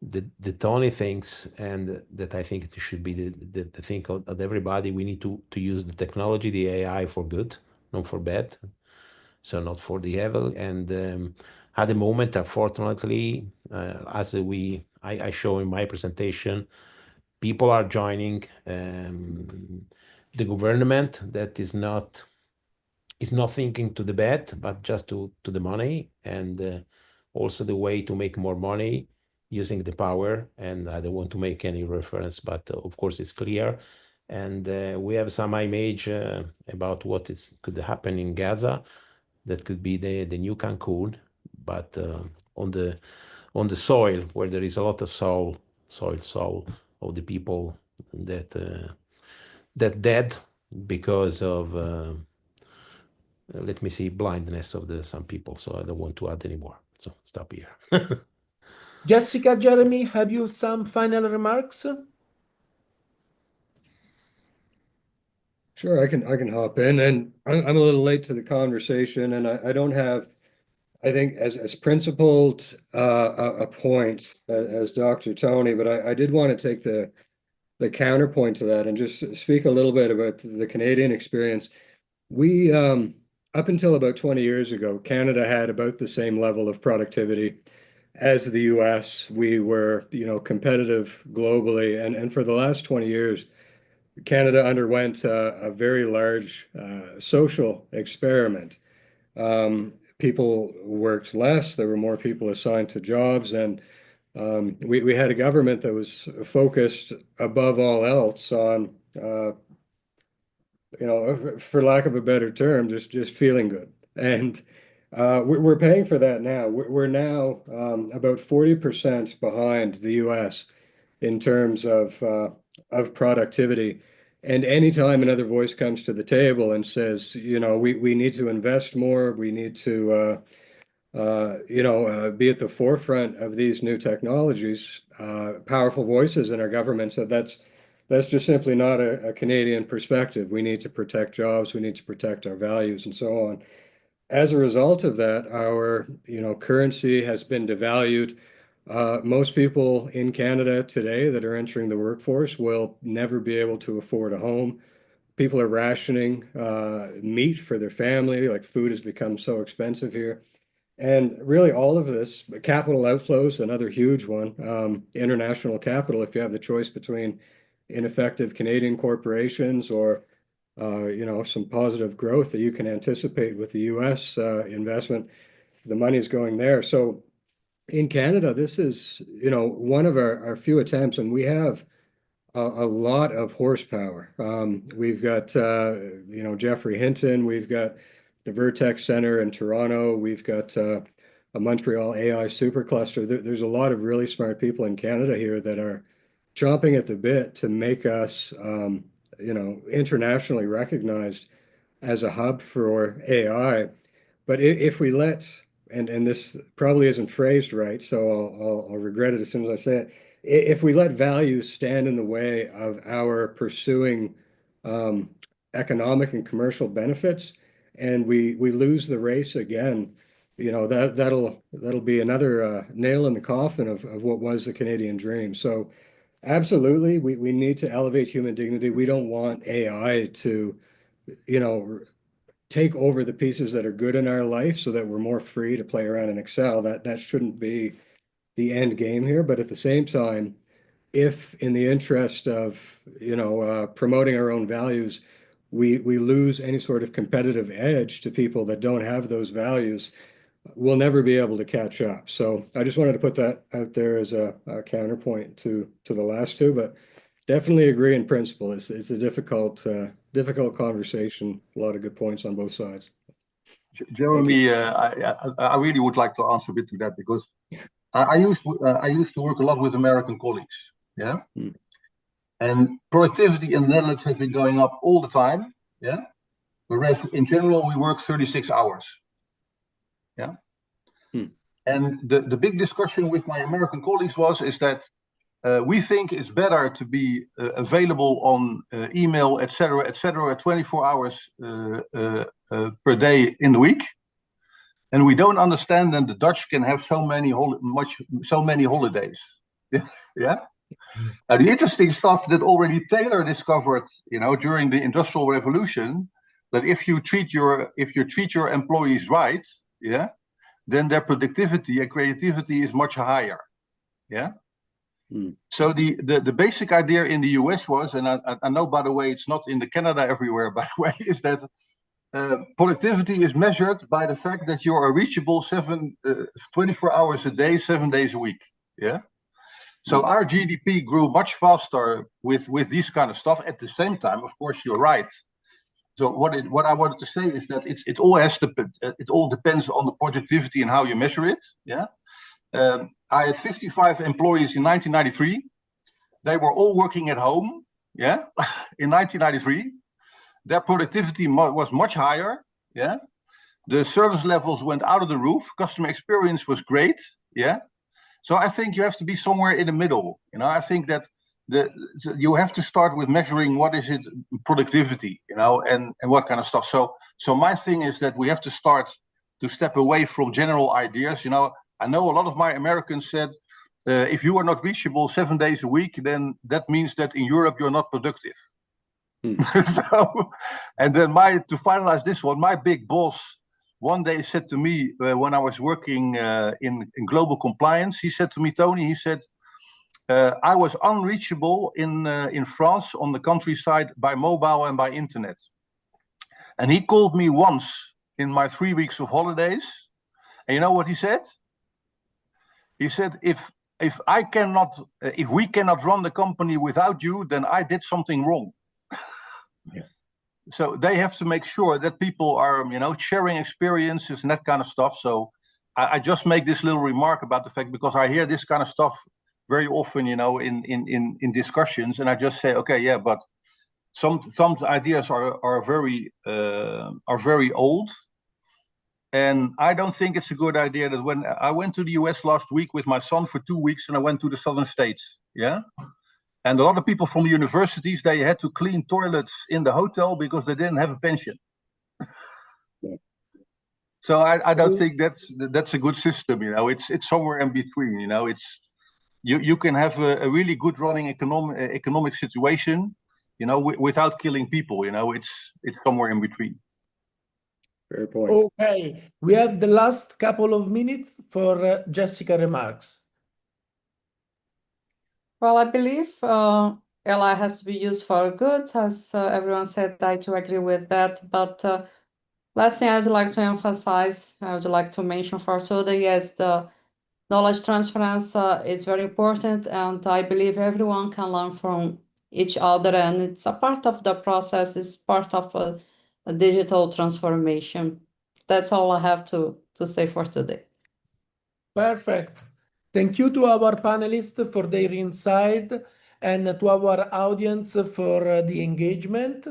the Tony things, and that I think it should be the thing of everybody. We need to use the technology, the AI for good, not for bad. So not for the evil. And at the moment, unfortunately, as I show in my presentation, people are joining the government that is not thinking to the bad, but just to the money, and also the way to make more money using the power. And I don't want to make any reference, but of course it's clear. And we have some image about what could happen in Gaza. That could be the new Cancun, but on the soil where there is a lot of soil of the people that dead because of let me see, blindness of some people. So I don't want to add anymore. So stop here. Jessica, Jeremy, have you some final remarks? Sure, I can hop in, and I'm a little late to the conversation, and I don't have, I think, as principled a point as Dr. Tony, but I did want to take the counterpoint to that and just speak a little bit about the Canadian experience. We up until about 20 years ago, Canada had about the same level of productivity as the US. We were, competitive globally, and for the last 20 years, Canada underwent a very large social experiment. People worked less, there were more people assigned to jobs, and we had a government that was focused above all else on, for lack of a better term, just feeling good. And we're paying for that now. We're now about 40% behind the US in terms of productivity. And anytime another voice comes to the table and says, we need to invest more, we need to, be at the forefront of these new technologies, powerful voices in our government. So that's just simply not a Canadian perspective. We need to protect jobs, we need to protect our values, and so on. As a result of that, our currency has been devalued. Most people in Canada today that are entering the workforce will never be able to afford a home. People are rationing meat for their family, like food has become so expensive here. And really all of this, capital outflows, another huge one, international capital, if you have the choice between ineffective Canadian corporations or some positive growth that you can anticipate with the US investment, the money's going there. So in Canada, this is, one of our few attempts, and we have a lot of horsepower. We've got, Jeffrey Hinton, we've got the Vertex Center in Toronto, we've got a Montreal AI supercluster. There's a lot of really smart people in Canada here that are chomping at the bit to make us, internationally recognized as a hub for AI. But if we let, and this probably isn't phrased right, so I'll regret it as soon as I say it. If we let values stand in the way of our pursuing economic and commercial benefits, and we lose the race again, that'll be another nail in the coffin of what was the Canadian dream. So absolutely, we need to elevate human dignity. We don't want AI to, take over the pieces that are good in our life so that we're more free to play around and excel. That shouldn't be the end game here. But at the same time, if in the interest of, promoting our own values, we lose any sort of competitive edge to people that don't have those values, we'll never be able to catch up. So I just wanted to put that out there as a counterpoint to the last two, but definitely agree in principle. It's a difficult conversation. A lot of good points on both sides. Jeremy, I really would like to answer a bit to that because I used to work a lot with American colleagues, yeah, and productivity in the Netherlands has been going up all the time, yeah. Whereas in general we work 36 hours, yeah. And the big discussion with my American colleagues is that we think it's better to be available on email, etc., 24 hours per day in the week. And we don't understand that the Dutch can have so many holidays. Yeah. Now, the interesting stuff that already Taylor discovered, during the Industrial Revolution, that if you treat your employees right, yeah, then their productivity and creativity is much higher. Yeah. So the basic idea in the US was, and I know, by the way, it's not in the Canada everywhere, by the way, is that productivity is measured by the fact that you are reachable 24 hours a day, 7 days a week. Yeah. So our GDP grew much faster with this kind of stuff. At the same time, of course, you're right. So what I wanted to say is that it all depends on the productivity and how you measure it. Yeah. I had 55 employees in 1993. They were all working at home. Yeah. In 1993. Their productivity was much higher. Yeah. The service levels went out of the roof. Customer experience was great. Yeah. So I think you have to be somewhere in the middle. I think that you have to start with measuring what is it productivity, and what kind of stuff. So my thing is that we have to start to step away from general ideas. I know a lot of my Americans said, if you are not reachable 7 days a week, then that means that in Europe you're not productive. And then to finalize this one, my big boss one day said to me when I was working in global compliance, he said to me, Tony, he said, I was unreachable in France on the countryside by mobile and by internet. And he called me once in my 3 weeks of holidays. And you know what he said? He said, if we cannot run the company without you, then I did something wrong. Yeah. So they have to make sure that people are, sharing experiences and that kind of stuff. So I just make this little remark about the fact, because I hear this kind of stuff very often, in discussions, and I just say, okay, yeah, but some ideas are very old, and I don't think it's a good idea that when I went to the US last week with my son for 2 weeks, and I went to the southern states, yeah. And a lot of people from the universities, they had to clean toilets in the hotel because they didn't have a pension. Yeah. So I don't think that's a good system. It's somewhere in between. You can have a really good running economic situation, without killing people. It's somewhere in between. Fair point. Okay, we have the last couple of minutes for Jessica remarks. Well, I believe AI has to be used for good, as everyone said. I do agree with that. But last thing I would like to emphasize, I would like to mention for today, is the knowledge transference is very important, and I believe everyone can learn from each other, and it's a part of the process, it's part of a digital transformation. That's all I have to say for today. Perfect. Thank you to our panelists for their insight and to our audience for the engagement.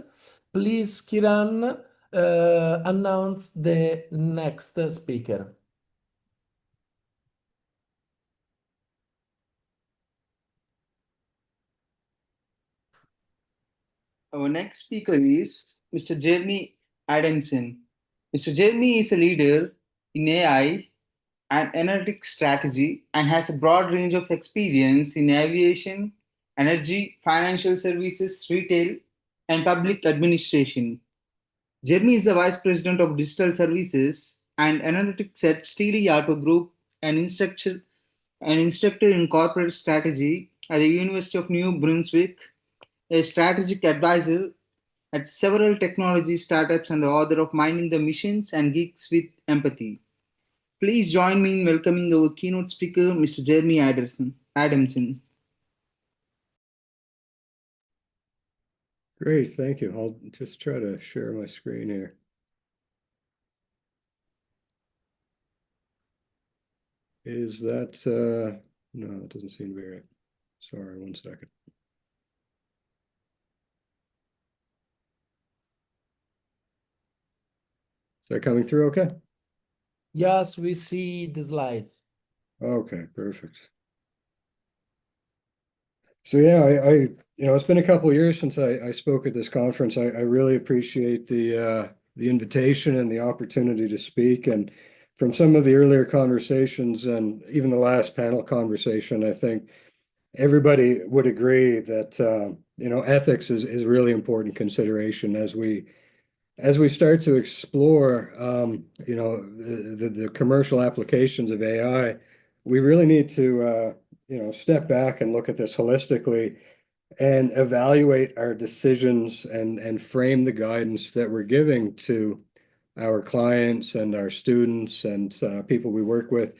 Please, Kiran, announce the next speaker. Our next speaker is Mr. Jeremy Adamson. Mr. Jeremy is a leader in AI and analytics strategy and has a broad range of experience in aviation, energy, financial services, retail, and public administration. Jeremy is the Vice President of Digital Services and Analytics at Steely Auto Group, an instructor in corporate strategy at the University of New Brunswick, a strategic advisor at several technology startups, and the author of Minding the Missions and Geeks with Empathy. Please join me in welcoming our keynote speaker, Mr. Jeremy Adamson. Great, thank you. I'll just try to share my screen here. Is that, no, it doesn't seem to be right. Sorry, one second. Is that coming through okay? Yes, we see the slides. Okay, perfect. So yeah, it's been a couple of years since I spoke at this conference. I really appreciate the invitation and the opportunity to speak. And from some of the earlier conversations and even the last panel conversation, I think everybody would agree that ethics is really important consideration as we start to explore the commercial applications of AI. We really need to step back and look at this holistically and evaluate our decisions and frame the guidance that we're giving to our clients and our students and people we work with,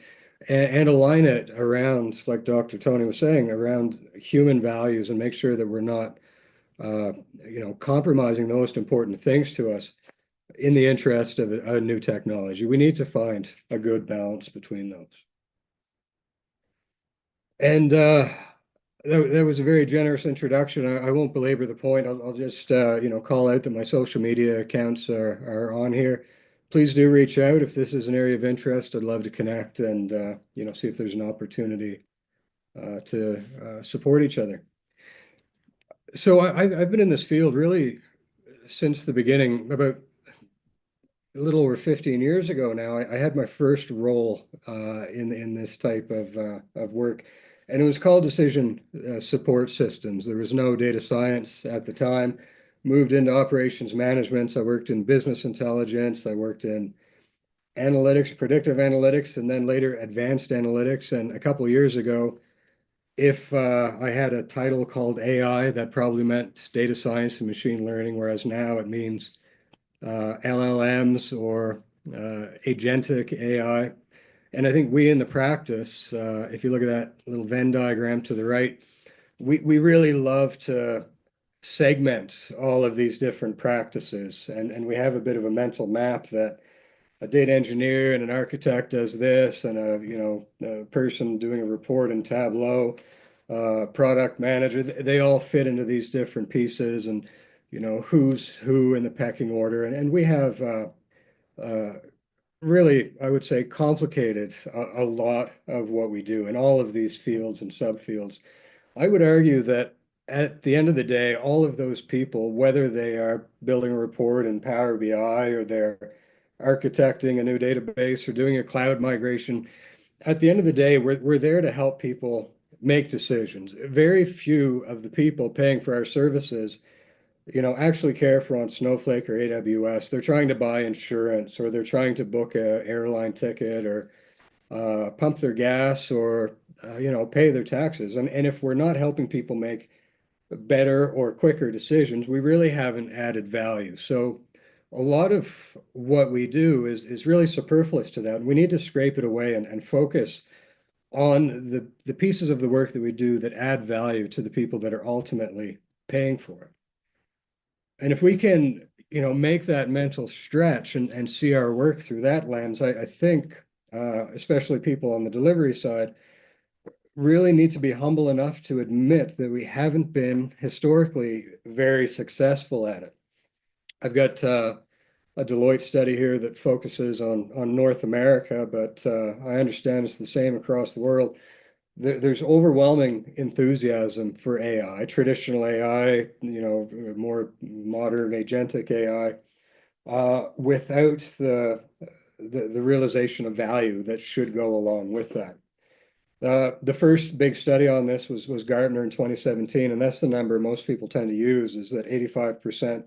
and align it around, like Dr. Tony was saying, around human values, and make sure that we're not compromising the most important things to us in the interest of a new technology. We need to find a good balance between those. And that was a very generous introduction. I won't belabor the point. I'll just call out that my social media accounts are on here. Please do reach out if this is an area of interest. I'd love to connect and see if there's an opportunity to support each other. So I've been in this field really since the beginning. About a little over 15 years ago now, I had my first role in this type of work, and it was called Decision Support Systems. There was no data science at the time. Moved into operations management. I worked in business intelligence. I worked in analytics, predictive analytics, and then later advanced analytics. And a couple of years ago, if I had a title called AI, that probably meant data science and machine learning, whereas now it means LLMs or agentic AI. And I think we in the practice, if you look at that little Venn diagram to the right, we really love to segment all of these different practices. And we have a bit of a mental map that a data engineer and an architect does this, and a person doing a report in Tableau, product manager, they all fit into these different pieces, and who's who in the pecking order. And we have really, I would say, complicated a lot of what we do in all of these fields and subfields. I would argue that at the end of the day, all of those people, whether they are building a report in Power BI or they're architecting a new database or doing a cloud migration, at the end of the day, we're there to help people make decisions. Very few of the people paying for our services actually care if we're on Snowflake or AWS. They're trying to buy insurance, or they're trying to book an airline ticket, or pump their gas, or pay their taxes. And if we're not helping people make better or quicker decisions, we really haven't added value. So a lot of what we do is really superfluous to that. We need to scrape it away and focus on the pieces of the work that we do that add value to the people that are ultimately paying for it. And if we can, make that mental stretch and see our work through that lens, I think, especially people on the delivery side, really need to be humble enough to admit that we haven't been historically very successful at it. I've got a Deloitte study here that focuses on North America, but I understand it's the same across the world. There's overwhelming enthusiasm for AI, traditional AI, more modern agentic AI, without the realization of value that should go along with that. The first big study on this was Gartner in 2017, and that's the number most people tend to use, is that 85%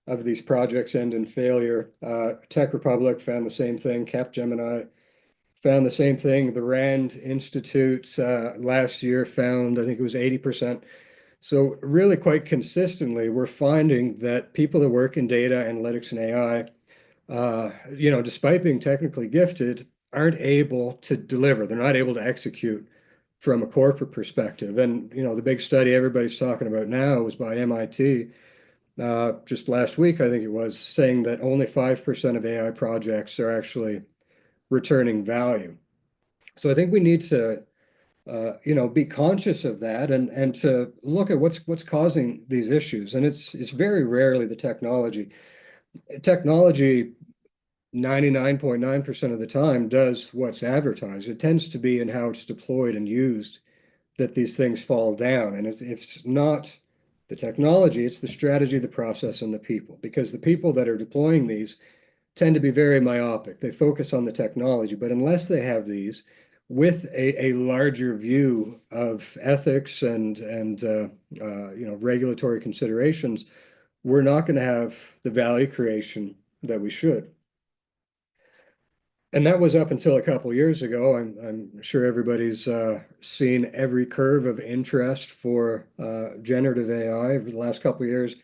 of these projects end in failure. Tech Republic found the same thing. Capgemini found the same thing. The RAND Institute last year found, I think it was 80%. So really quite consistently, we're finding that people that work in data analytics and AI, despite being technically gifted, aren't able to deliver. They're not able to execute from a corporate perspective. And, the big study everybody's talking about now was by MIT. Just last week, I think it was, saying that only 5% of AI projects are actually returning value. So I think we need to be conscious of that and to look at what's causing these issues. And it's very rarely the technology. Technology 99.9% of the time does what's advertised. It tends to be in how it's deployed and used that these things fall down. And it's not the technology, it's the strategy, the process, and the people. Because the people that are deploying these tend to be very myopic. They focus on the technology, but unless they have these with a larger view of ethics and regulatory considerations, we're not going to have the value creation that we should. And that was up until a couple of years ago. I'm sure everybody's seen every curve of interest for generative AI over the last couple of years,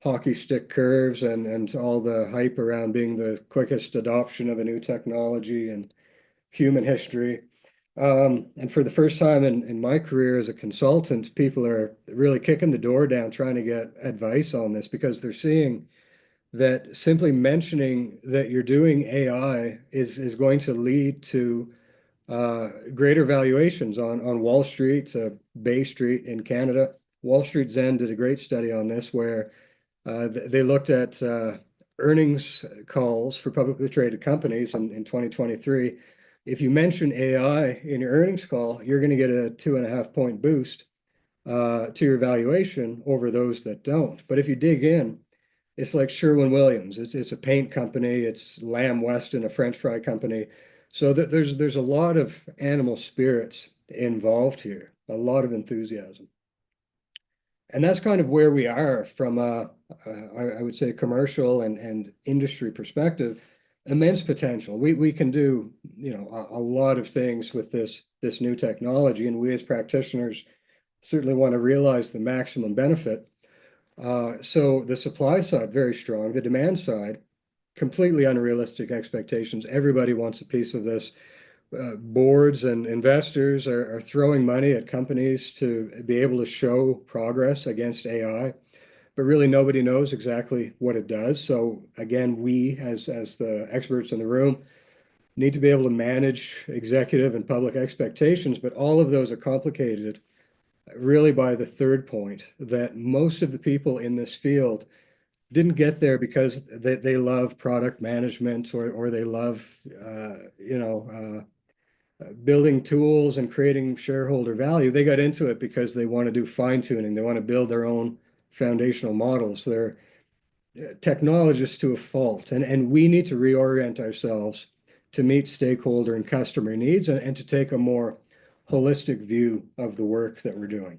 hockey stick curves and all the hype around being the quickest adoption of a new technology in human history. And for the first time in my career as a consultant, people are really kicking the door down trying to get advice on this because they're seeing that simply mentioning that you're doing AI is going to lead to greater valuations on Wall Street, Bay Street in Canada. Wall Street Zen did a great study on this where they looked at earnings calls for publicly traded companies in 2023. If you mention AI in your earnings call, you're going to get a 2.5-point boost to your valuation over those that don't. But if you dig in, it's like Sherwin-Williams. It's a paint company. It's Lamb Weston, a French fry company. So there's a lot of animal spirits involved here, a lot of enthusiasm. And that's kind of where we are from I would say commercial and industry perspective. Immense potential. We can do a lot of things with this new technology, and we as practitioners certainly want to realize the maximum benefit. So the supply side, very strong. The demand side, completely unrealistic expectations. Everybody wants a piece of this. Boards and investors are throwing money at companies to be able to show progress against AI, but really nobody knows exactly what it does. So again, we as the experts in the room need to be able to manage executive and public expectations, but all of those are complicated really by the third point that most of the people in this field didn't get there because they love product management or they love building tools and creating shareholder value. They got into it because they want to do fine tuning. They want to build their own foundational models. They're technologists to a fault, and we need to reorient ourselves to meet stakeholder and customer needs and to take a more holistic view of the work that we're doing.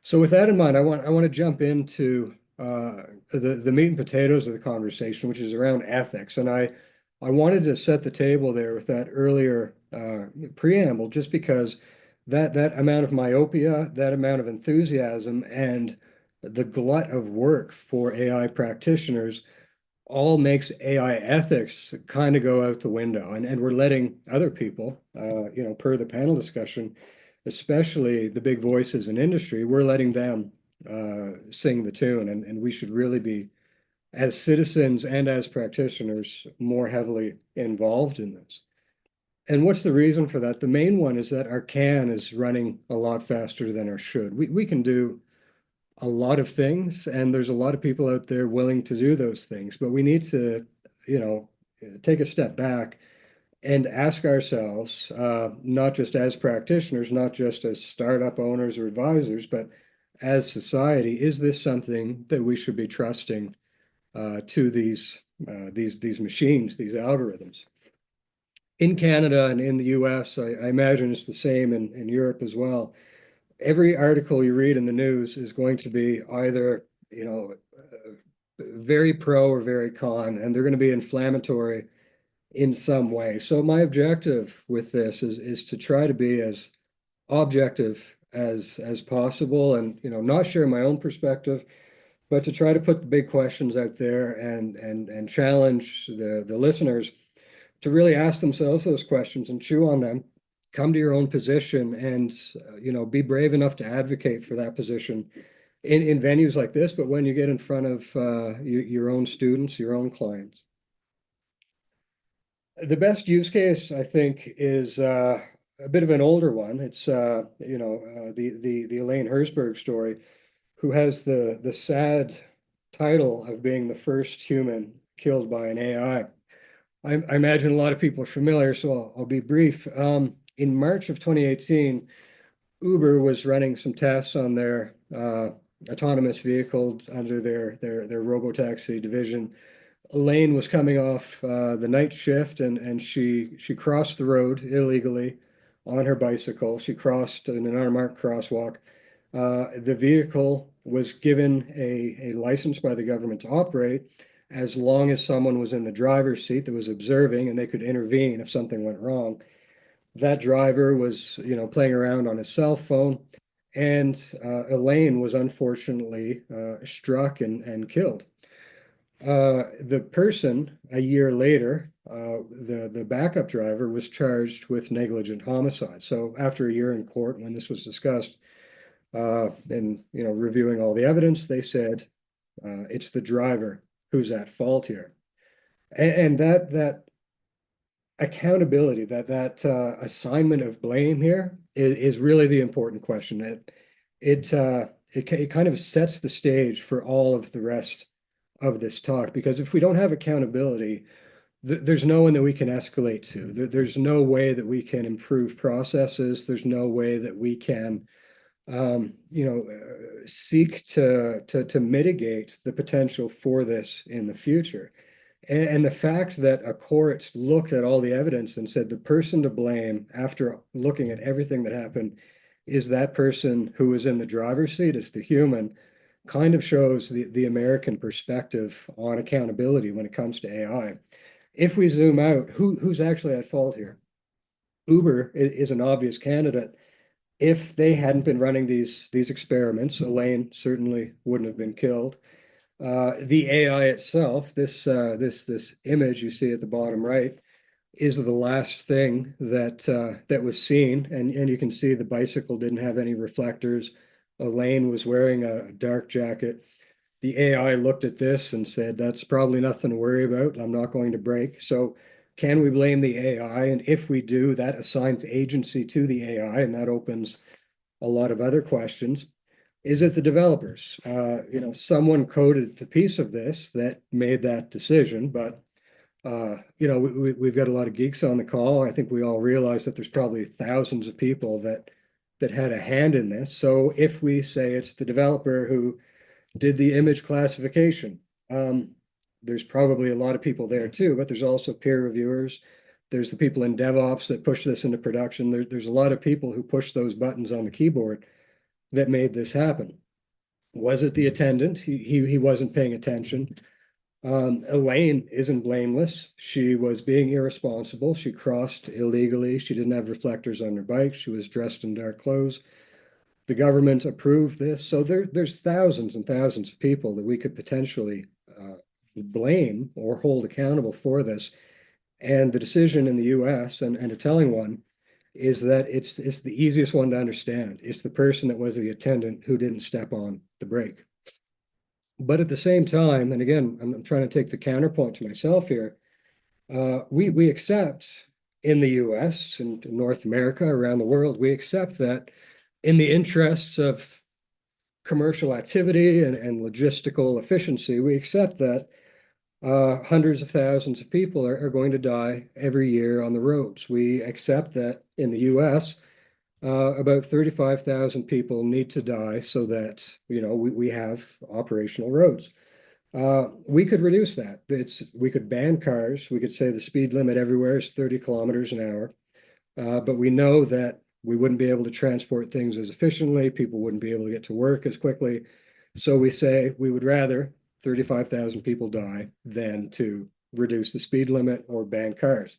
So with that in mind, I want to jump into the meat and potatoes of the conversation, which is around ethics. And I wanted to set the table there with that earlier preamble, just because that amount of myopia, that amount of enthusiasm, and the glut of work for AI practitioners all makes AI ethics kind of go out the window. And we're letting other people, per the panel discussion, especially the big voices in industry, we're letting them sing the tune. And we should really be, as citizens and as practitioners, more heavily involved in this. And what's the reason for that? The main one is that our can is running a lot faster than our should. We can do a lot of things, and there's a lot of people out there willing to do those things, but we need to, take a step back and ask ourselves, not just as practitioners, not just as startup owners or advisors, but as society, is this something that we should be trusting to these machines, these algorithms? In Canada and in the US, I imagine it's the same in Europe as well. Every article you read in the news is going to be either, very pro or very con, and they're going to be inflammatory in some way. So my objective with this is to try to be as objective as possible and, not share my own perspective, but to try to put the big questions out there and challenge the listeners to really ask themselves those questions and chew on them. Come to your own position and, be brave enough to advocate for that position in venues like this, but when you get in front of your own students, your own clients. The best use case, I think, is a bit of an older one. It's the Elaine Herzberg story, who has the sad title of being the first human killed by an AI. I imagine a lot of people are familiar, so I'll be brief. In March of 2018, Uber was running some tests on their autonomous vehicle under their Robotaxi division. Elaine was coming off the night shift, and she crossed the road illegally on her bicycle. She crossed in an unmarked crosswalk. The vehicle was given a license by the government to operate as long as someone was in the driver's seat that was observing, and they could intervene if something went wrong. That driver was, playing around on his cell phone, and Elaine was unfortunately struck and killed. The person, a year later, the backup driver was charged with negligent homicide. So after a year in court, when this was discussed, and reviewing all the evidence, they said it's the driver who's at fault here, and that accountability, that assignment of blame here is really the important question. It kind of sets the stage for all of the rest of this talk, because if we don't have accountability, there's no one that we can escalate to. There's no way that we can improve processes. There's no way that we can seek to mitigate the potential for this in the future. And the fact that a court looked at all the evidence and said the person to blame after looking at everything that happened is that person who was in the driver's seat, it's the human, kind of shows the American perspective on accountability when it comes to AI. If we zoom out, who's actually at fault here? Uber is an obvious candidate. If they hadn't been running these experiments, Elaine certainly wouldn't have been killed. The AI itself, this image you see at the bottom right, is the last thing that was seen, and you can see the bicycle didn't have any reflectors. Elaine was wearing a dark jacket. The AI looked at this and said, "That's probably nothing to worry about. I'm not going to brake." So, can we blame the AI? And if we do, that assigns agency to the AI, and that opens a lot of other questions. Is it the developers? Someone coded the piece of this that made that decision, but we've got a lot of geeks on the call. I think we all realize that there's probably thousands of people that had a hand in this. So if we say it's the developer who did the image classification, there's probably a lot of people there too, but there's also peer reviewers. There's the people in DevOps that push this into production. There's a lot of people who push those buttons on the keyboard that made this happen. Was it the attendant? He wasn't paying attention. Elaine isn't blameless. She was being irresponsible. She crossed illegally. She didn't have reflectors on her bike. She was dressed in dark clothes. The government approved this. So there's thousands and thousands of people that we could potentially blame or hold accountable for this. And the decision in the US, and a telling one, is that it's the easiest one to understand. It's the person that was the attendant who didn't step on the brake. But at the same time, and again, I'm trying to take the counterpoint to myself here, we accept in the US and North America, around the world, we accept that in the interests of commercial activity and logistical efficiency, we accept that hundreds of thousands of people are going to die every year on the roads. We accept that in the US, about 35,000 people need to die so that we have operational roads. We could reduce that. We could ban cars. We could say the speed limit everywhere is 30 kilometers an hour. But we know that we wouldn't be able to transport things as efficiently. People wouldn't be able to get to work as quickly. So we say we would rather 35,000 people die than to reduce the speed limit or ban cars.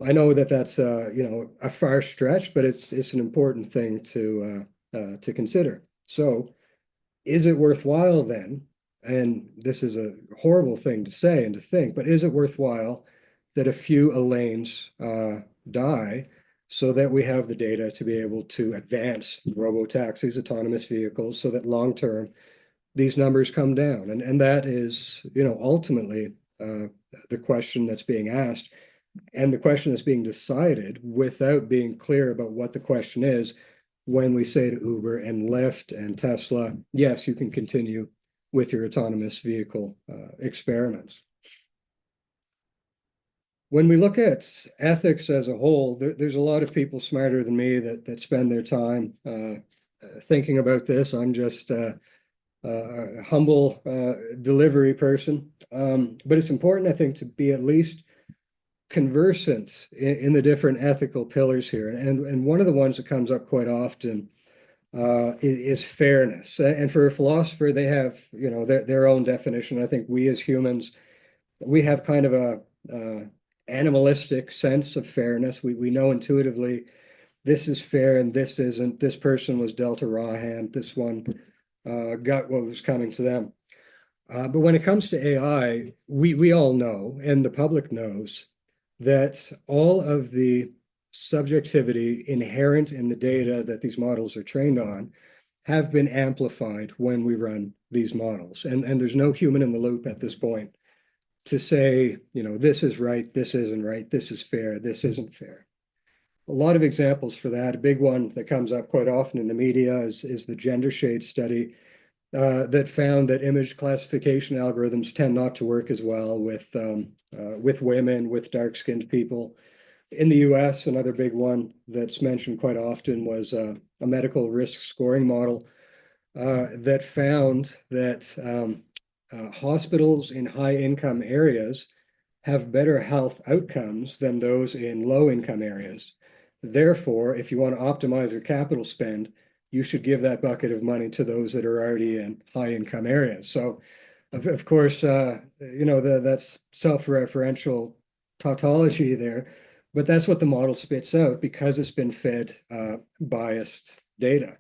I know that that's a far stretch, but it's an important thing to consider. So, is it worthwhile then? And this is a horrible thing to say and to think, but is it worthwhile that a few Elaines die so that we have the data to be able to advance robotaxis, autonomous vehicles, so that long term these numbers come down? And that is ultimately the question that's being asked. and the question is being decided without being clear about what the question is. When we say to Uber and Lyft and Tesla, yes, you can continue with your autonomous vehicle experiments. When we look at ethics as a whole, there's a lot of people smarter than me that spend their time thinking about this. I'm just a humble delivery person. But it's important, I think, to be at least conversant in the different ethical pillars here. And one of the ones that comes up quite often is fairness. And for a philosopher, they have, you know, their own definition. I think we as humans, we have kind of a animalistic sense of fairness. We know intuitively this is fair and this isn't. This person was dealt a raw hand. This one got what was coming to them. But when it comes to AI, we all know, and the public knows, that all of the subjectivity inherent in the data that these models are trained on have been amplified when we run these models. And there's no human in the loop at this point to say, you know, this is right, this isn't right, this is fair, this isn't fair. A lot of examples for that. A big one that comes up quite often in the media is the gender shade study that found that image classification algorithms tend not to work as well with women, with dark-skinned people. In the US, another big one that's mentioned quite often was a medical risk scoring model that found that hospitals in high-income areas have better health outcomes than those in low-income areas. Therefore, if you want to optimize your capital spend, you should give that bucket of money to those that are already in high-income areas. So, of course, you know, that's self-referential tautology there, but that's what the model spits out because it's been fed biased data.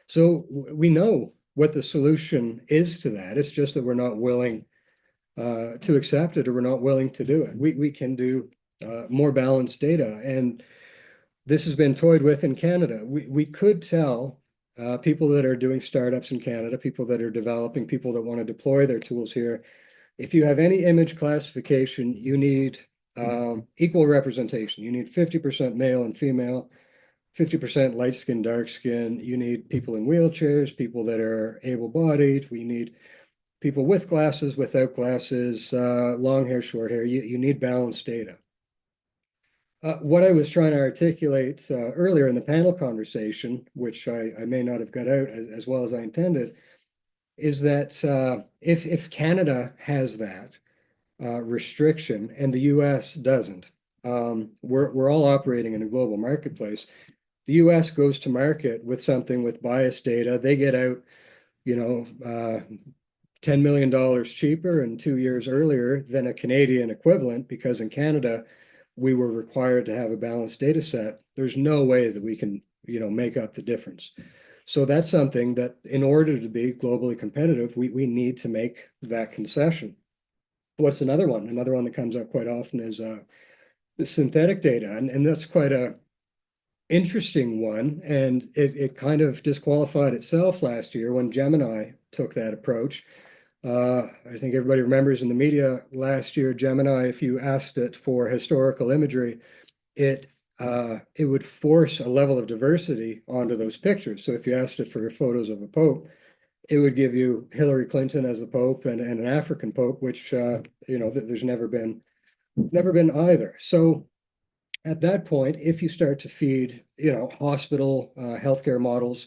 So we know what the solution is to that. It's just that we're not willing to accept it, or we're not willing to do it. We can do more balanced data, and this has been toyed with in Canada. We could tell people that are doing startups in Canada, people that are developing, people that want to deploy their tools here, if you have any image classification, you need equal representation. You need 50% male and female, 50% light skin, dark skin. You need people in wheelchairs, people that are able-bodied. We need people with glasses, without glasses, long hair, short hair. You need balanced data. What I was trying to articulate earlier in the panel conversation, which I may not have got out as well as I intended, is that if Canada has that restriction and the US doesn't, we're all operating in a global marketplace. The US goes to market with something with biased data. They get out, you know, $10 million cheaper and 2 years earlier than a Canadian equivalent, because in Canada, we were required to have a balanced data set. There's no way that we can, you know, make up the difference. So that's something that in order to be globally competitive, we need to make that concession. What's another one? Another one that comes up quite often is the synthetic data. And that's quite a interesting one. And it kind of disqualified itself last year when Gemini took that approach. I think everybody remembers in the media last year, Gemini, if you asked it for historical imagery, it would force a level of diversity onto those pictures. So if you asked it for photos of a pope, it would give you Hillary Clinton as the pope and an African pope, which you know, there's never been either. So at that point, if you start to feed, you know, hospital healthcare models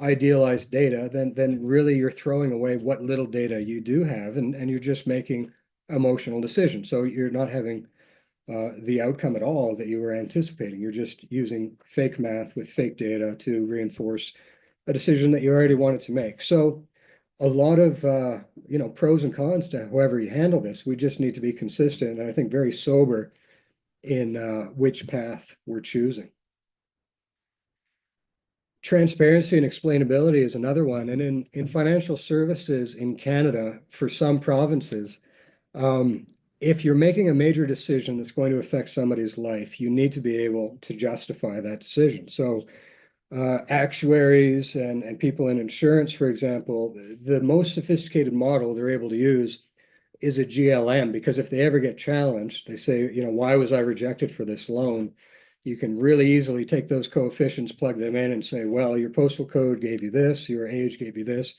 idealized data, then really you're throwing away what little data you do have, and you're just making emotional decisions. So you're not having the outcome at all that you were anticipating. You're just using fake math with fake data to reinforce a decision that you already wanted to make. So a lot of you know, pros and cons to however you handle this. We just need to be consistent, and I think very sober in which path we're choosing. Transparency and explainability is another one. And in financial services in Canada, for some provinces, if you're making a major decision that's going to affect somebody's life, you need to be able to justify that decision. So actuaries and people in insurance, for example, the most sophisticated model they're able to use is a GLM, because if they ever get challenged, they say, why was I rejected for this loan? You can really easily take those coefficients, plug them in, and say, well, your postal code gave you this, your age gave you this.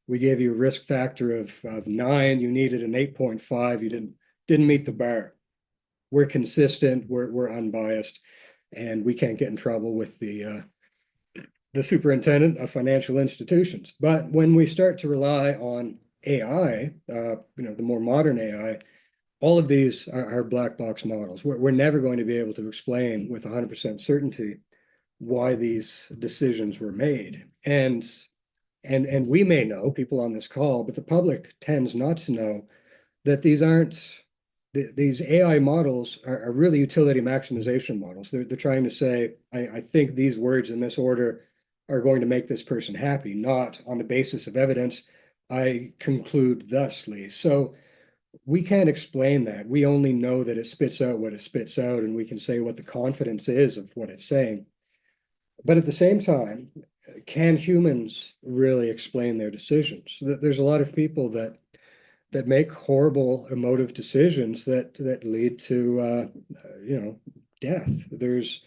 We gave you a risk factor of 9, you needed an 8.5, you didn't meet the bar. We're consistent, we're unbiased, and we can't get in trouble with the superintendent of financial institutions. But when we start to rely on AI, the more modern AI, all of these are black box models. We're never going to be able to explain with 100% certainty why these decisions were made. And we may know, people on this call, but the public tends not to know that these AI models are really utility maximization models. They're trying to say, I think these words in this order are going to make this person happy, not on the basis of evidence, I conclude thusly. So we can't explain that. We only know that it spits out what it spits out, and we can say what the confidence is of what it's saying. But at the same time, can humans really explain their decisions? There's a lot of people that make horrible emotive decisions that lead to death. There's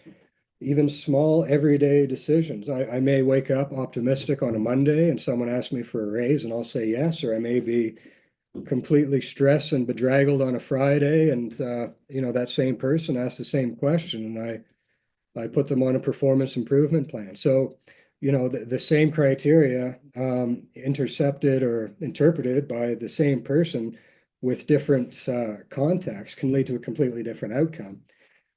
even small everyday decisions. I may wake up optimistic on a Monday and someone asks me for a raise and I'll say yes, or I may be completely stressed and bedraggled on a Friday and that same person asks the same question and I put them on a performance improvement plan. So the same criteria intercepted or interpreted by the same person with different contexts can lead to a completely different outcome.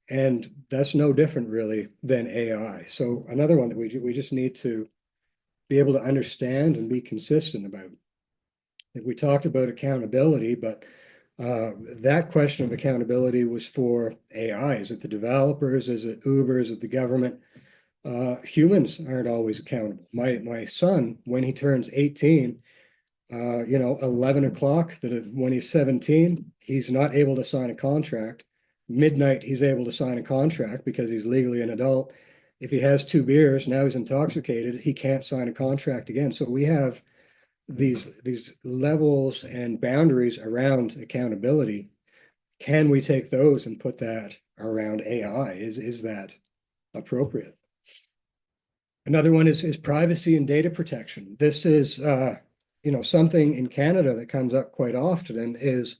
And that's no different really than AI. So another one that we just need to be able to understand and be consistent about. We talked about accountability, but that question of accountability was for AI. Is it the developers? Is it Uber? Is it the government? Humans aren't always accountable. My son, when he turns 18, 11 o'clock, when he's 17, he's not able to sign a contract. Midnight, he's able to sign a contract because he's legally an adult. If he has 2 beers, now he's intoxicated, he can't sign a contract again. So we have these levels and boundaries around accountability. Can we take those and put that around AI? Is that appropriate? Another one is privacy and data protection. This is something in Canada that comes up quite often, and is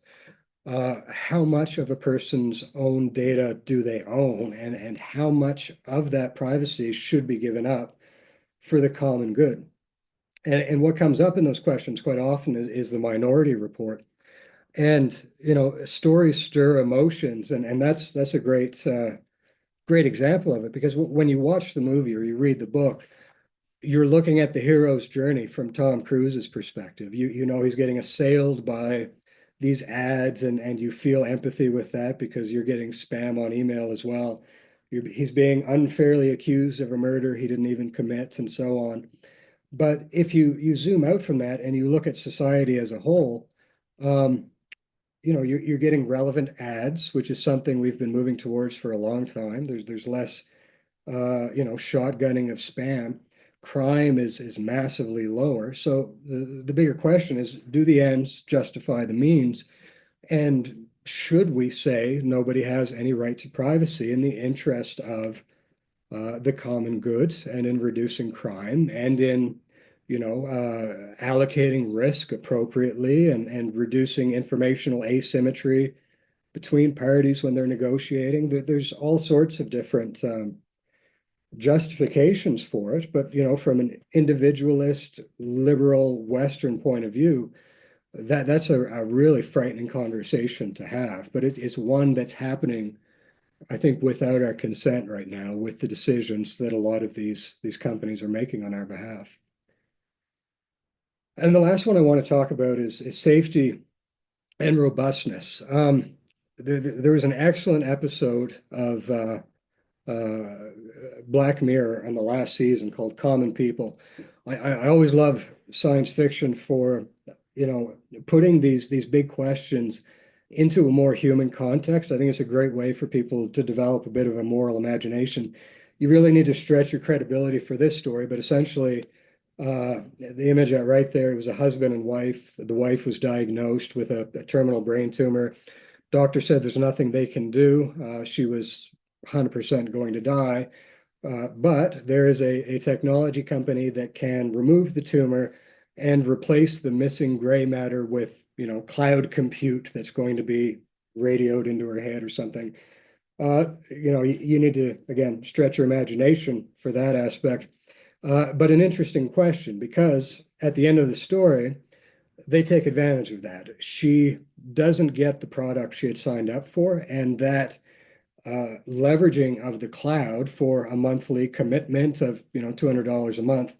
how much of a person's own data do they own, and how much of that privacy should be given up for the common good. And what comes up in those questions quite often is the Minority Report. And stories stir emotions, and that's a great example of it, because when you watch the movie or you read the book, you're looking at the hero's journey from Tom Cruise's perspective. He's getting assailed by these ads, and you feel empathy with that because you're getting spam on email as well. He's being unfairly accused of a murder he didn't even commit, and so on. But if you zoom out from that and you look at society as a whole, you're getting relevant ads, which is something we've been moving towards for a long time. There's less shotgunning of spam. Crime is massively lower. So the bigger question is, do the ends justify the means? And should we say nobody has any right to privacy in the interest of the common good, and in reducing crime, and in allocating risk appropriately, and reducing informational asymmetry between parties when they're negotiating? There's all sorts of different justifications for it, but from an individualist, liberal, Western point of view, that's a really frightening conversation to have. But it's one that's happening, I think, without our consent right now, with the decisions that a lot of these companies are making on our behalf. And the last one I want to talk about is safety and robustness. There was an excellent episode of Black Mirror on the last season called Common People. I always love science fiction for putting these big questions into a more human context. I think it's a great way for people to develop a bit of a moral imagination. You really need to stretch your credibility for this story, but essentially The image right there, it was a husband and wife. The wife was diagnosed with a terminal brain tumor. Doctor said there's nothing they can do. She was 100% going to die. But there is a technology company that can remove the tumor and replace the missing gray matter with, cloud compute that's going to be radioed into her head or something. You need to, again, stretch your imagination for that aspect. But an interesting question, because at the end of the story, they take advantage of that. She doesn't get the product she had signed up for, and that leveraging of the cloud for a monthly commitment of $200 a month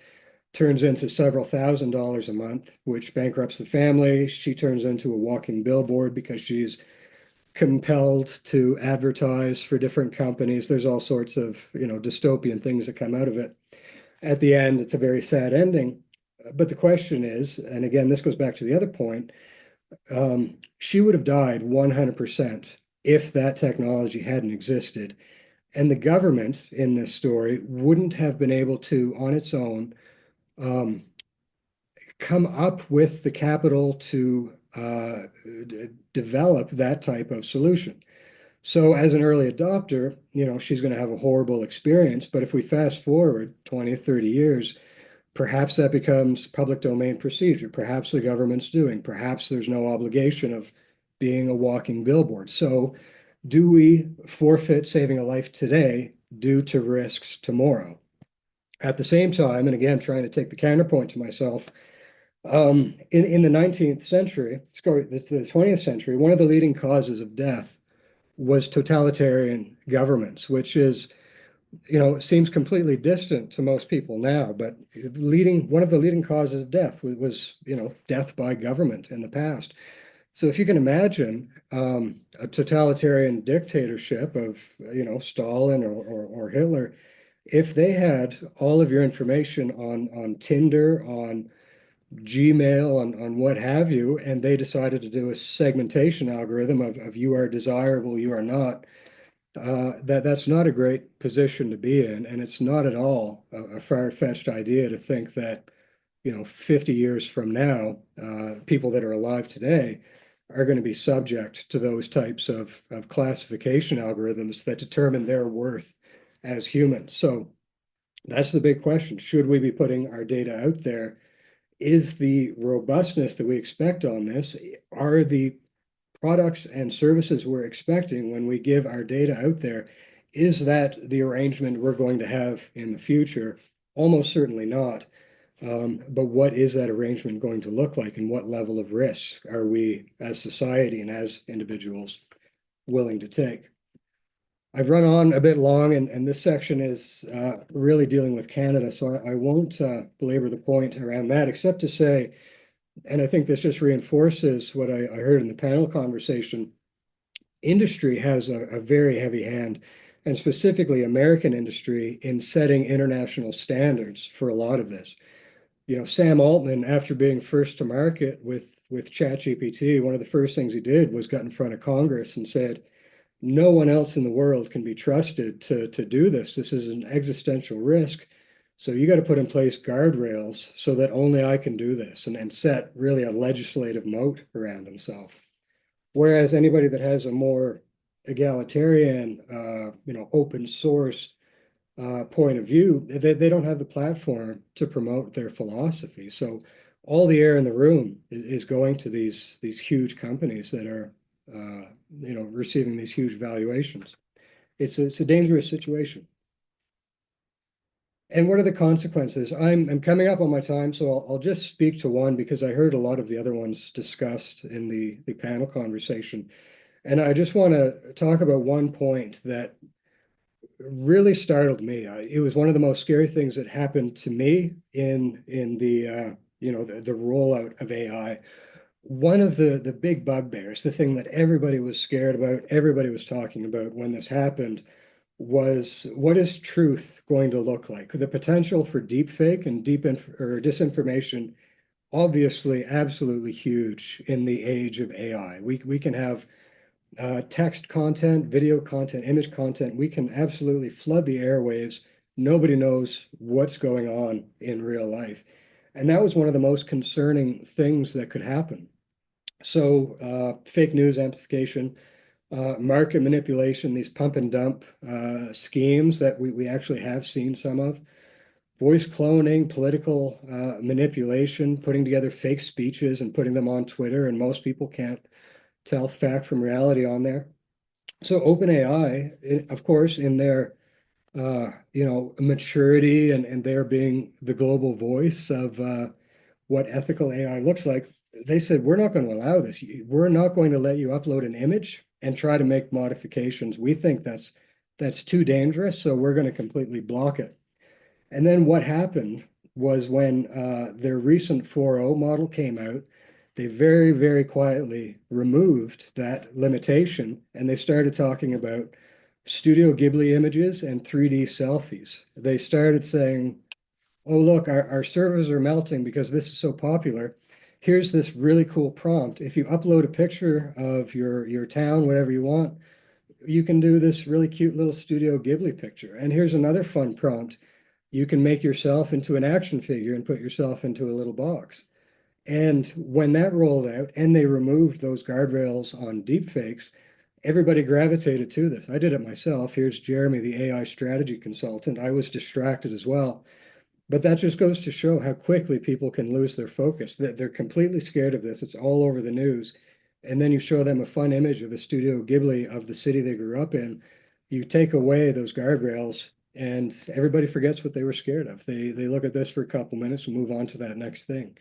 turns into several $1,000s a month, which bankrupts the family. She turns into a walking billboard because she's compelled to advertise for different companies. There's all sorts of dystopian things that come out of it. At the end, it's a very sad ending. But the question is, and again, this goes back to the other point, she would have died 100% if that technology hadn't existed. And the government in this story wouldn't have been able to, on its own, come up with the capital to develop that type of solution. So as an early adopter, she's going to have a horrible experience. But if we fast forward 20, 30 years, perhaps that becomes public domain procedure. Perhaps the government's doing. Perhaps there's no obligation of being a walking billboard. So do we forfeit saving a life today due to risks tomorrow? At the same time, and again, trying to take the counterpoint to myself, in the 19th century, the 20th century, one of the leading causes of death was totalitarian governments, which is, seems completely distant to most people now, but one of the leading causes of death was death by government in the past. So if you can imagine a totalitarian dictatorship of, Stalin or Hitler, if they had all of your information on Tinder, on Gmail, on what have you, and they decided to do a segmentation algorithm of you are desirable, you are not, that's not a great position to be in. And it's not at all a far-fetched idea to think that, 50 years from now, people that are alive today are going to be subject to those types of classification algorithms that determine their worth as humans. So that's the big question. Should we be putting our data out there? Is the robustness that we expect on this, are the products and services we're expecting when we give our data out there, is that the arrangement we're going to have in the future? Almost certainly not. But what is that arrangement going to look like, and what level of risk are we as society and as individuals willing to take? I've run on a bit long, and this section is really dealing with Canada, so I won't belabor the point around that, except to say, and I think this just reinforces what I heard in the panel conversation, industry has a very heavy hand, and specifically American industry, in setting international standards for a lot of this. Sam Altman, after being first to market with ChatGPT, one of the first things he did was got in front of Congress and said, no one else in the world can be trusted to do this. This is an existential risk. So you got to put in place guardrails so that only I can do this, and set really a legislative moat around himself. Whereas anybody that has a more egalitarian, open source point of view, they don't have the platform to promote their philosophy. So all the air in the room is going to these huge companies that are receiving these huge valuations. It's a dangerous situation. And what are the consequences? I'm coming up on my time, so I'll just speak to one, because I heard a lot of the other ones discussed in the panel conversation. And I just want to talk about one point that really startled me. It was one of the most scary things that happened to me in the rollout of AI. One of the big bugbears, the thing that everybody was scared about, everybody was talking about when this happened, was, what is truth going to look like? The potential for deepfake and disinformation, obviously absolutely huge in the age of AI. We can have text content, video content, image content. We can absolutely flood the airwaves. Nobody knows what's going on in real life. And that was one of the most concerning things that could happen. So fake news amplification, market manipulation, these pump and dump schemes that we actually have seen some of, voice cloning, political manipulation, putting together fake speeches and putting them on Twitter, and most people can't tell fact from reality on there. So OpenAI, of course, in their maturity and their being the global voice of what ethical AI looks like, they said, we're not going to allow this. We're not going to let you upload an image and try to make modifications. We think that's too dangerous, so we're going to completely block it. And then what happened was when their recent 4.0 model came out, they very, very quietly removed that limitation, and they started talking about Studio Ghibli images and 3D selfies. They started saying, oh, look, our servers are melting because this is so popular. Here's this really cool prompt. If you upload a picture of your town, whatever you want, you can do this really cute little Studio Ghibli picture. And here's another fun prompt. You can make yourself into an action figure and put yourself into a little box. And when that rolled out and they removed those guardrails on deepfakes, everybody gravitated to this. I did it myself. Here's Jeremy, the AI strategy consultant. I was distracted as well. But that just goes to show how quickly people can lose their focus. They're completely scared of this. It's all over the news. And then you show them a fun image of a Studio Ghibli of the city they grew up in. You take away those guardrails and everybody forgets what they were scared of. They look at this for a couple minutes and move on to that next thing.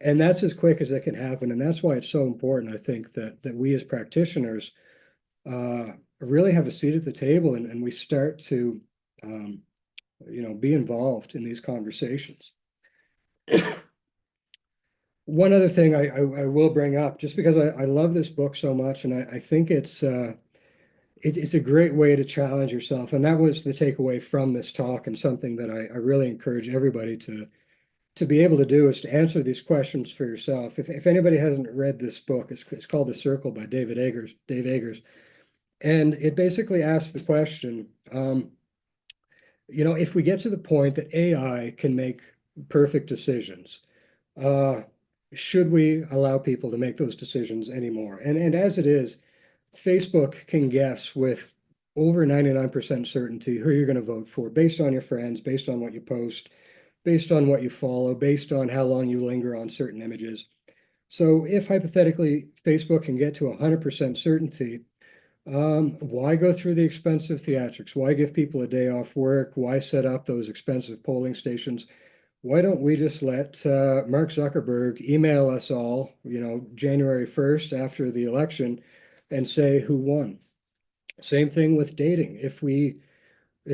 And that's as quick as it can happen. And that's why it's so important, I think, that we as practitioners really have a seat at the table and we start to be involved in these conversations. One other thing I will bring up, just because I love this book so much, and I think it's a great way to challenge yourself. And that was the takeaway from this talk, and something that I really encourage everybody to be able to do, is to answer these questions for yourself. If anybody hasn't read this book, it's called The Circle by Dave Eggers. And it basically asks the question, if we get to the point that AI can make perfect decisions, should we allow people to make those decisions anymore? And as it is, Facebook can guess with over 99% certainty who you're going to vote for based on your friends, based on what you post, based on what you follow, based on how long you linger on certain images. So if hypothetically Facebook can get to 100% certainty, why go through the expensive theatrics? Why give people a day off work? Why set up those expensive polling stations? Why don't we just let Mark Zuckerberg email us all, January 1st after the election, and say who won? Same thing with dating. If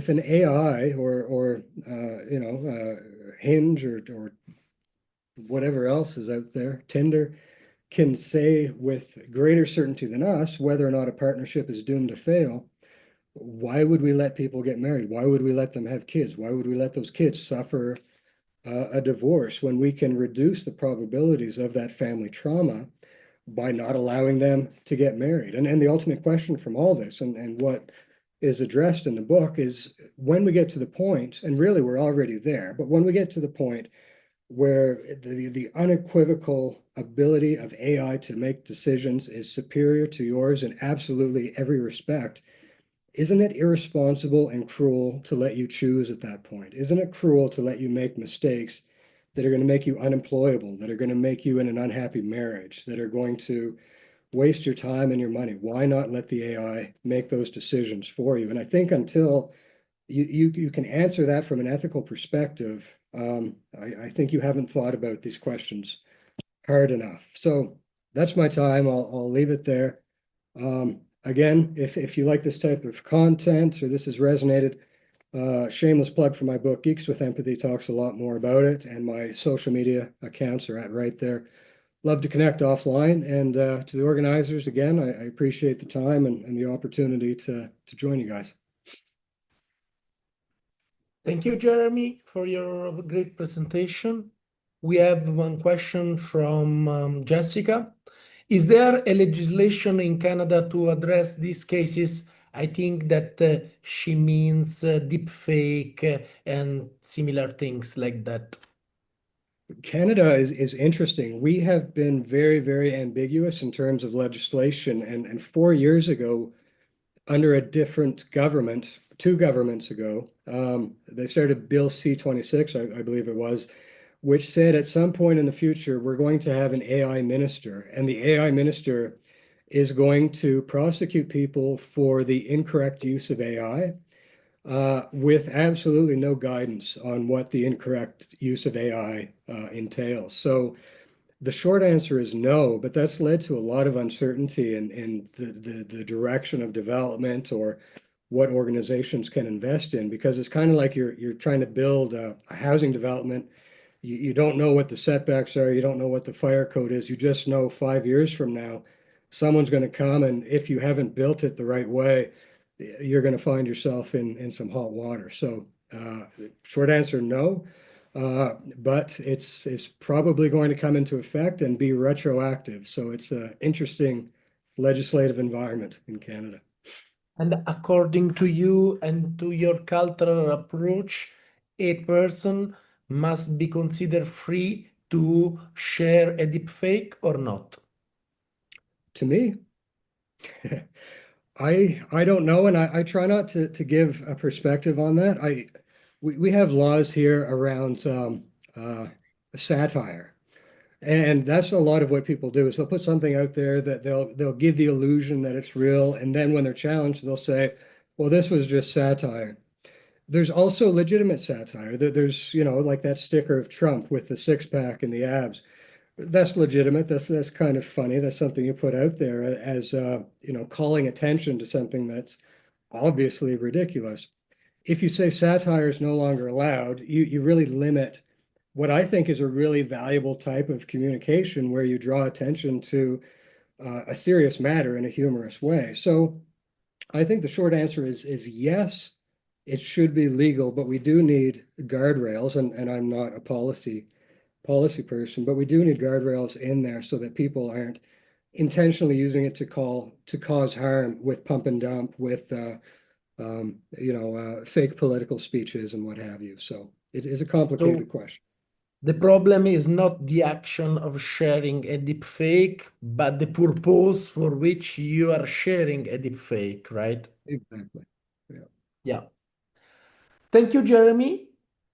an AI or Hinge or whatever else is out there, Tinder, can say with greater certainty than us whether or not a partnership is doomed to fail, why would we let people get married? Why would we let them have kids? Why would we let those kids suffer a divorce when we can reduce the probabilities of that family trauma by not allowing them to get married? And the ultimate question from all this, and what is addressed in the book, is when we get to the point, and really we're already there, but when we get to the point where the unequivocal ability of AI to make decisions is superior to yours in absolutely every respect, isn't it irresponsible and cruel to let you choose at that point? Isn't it cruel to let you make mistakes that are going to make you unemployable, that are going to make you in an unhappy marriage, that are going to waste your time and your money? Why not let the AI make those decisions for you? And I think until you can answer that from an ethical perspective, I think you haven't thought about these questions hard enough. So that's my time. I'll leave it there. Again, if you like this type of content or this has resonated, shameless plug for my book, Geeks with Empathy, talks a lot more about it, and my social media accounts are right there. Love to connect offline. And to the organizers, again, I appreciate the time and the opportunity to join you guys. Thank you, Jeremy, for your great presentation. We have one question from Jessica. Is there a legislation in Canada to address these cases? I think that she means deepfake and similar things like that. Canada is interesting. We have been very, very ambiguous in terms of legislation. And 4 years ago, under a different government, 2 governments ago, they started Bill C-26, I believe it was, which said at some point in the future, we're going to have an AI minister. And the AI minister is going to prosecute people for the incorrect use of AI. With absolutely no guidance on what the incorrect use of AI entails. So the short answer is no, but that's led to a lot of uncertainty in the direction of development or what organizations can invest in, because it's kind of like you're trying to build a housing development. You don't know what the setbacks are. You don't know what the fire code is. You just know 5 years from now, someone's going to come, and if you haven't built it the right way, you're going to find yourself in some hot water. So short answer, no. But it's probably going to come into effect and be retroactive. So it's an interesting legislative environment in Canada. And according to you and to your cultural approach, a person must be considered free to share a deepfake or not? To me, I don't know, and I try not to give a perspective on that. We have laws here around satire, and that's a lot of what people do is they'll put something out there that they'll give the illusion that it's real, and then when they're challenged, they'll say, "Well, this was just satire." There's also legitimate satire. There's, like that sticker of Trump with the six-pack and the abs. That's legitimate. That's kind of funny. That's something you put out there as calling attention to something that's obviously ridiculous. If you say satire is no longer allowed, you really limit what I think is a really valuable type of communication where you draw attention to a serious matter in a humorous way. So I think the short answer is yes, it should be legal, but we do need guardrails, and I'm not a policy person, but we do need guardrails in there so that people aren't intentionally using it to cause harm with pump and dump, with fake political speeches and what have you. So it is a complicated question. The problem is not the action of sharing a deepfake, but the purpose for which you are sharing a deepfake, right? Exactly. Yeah. Thank you, Jeremy.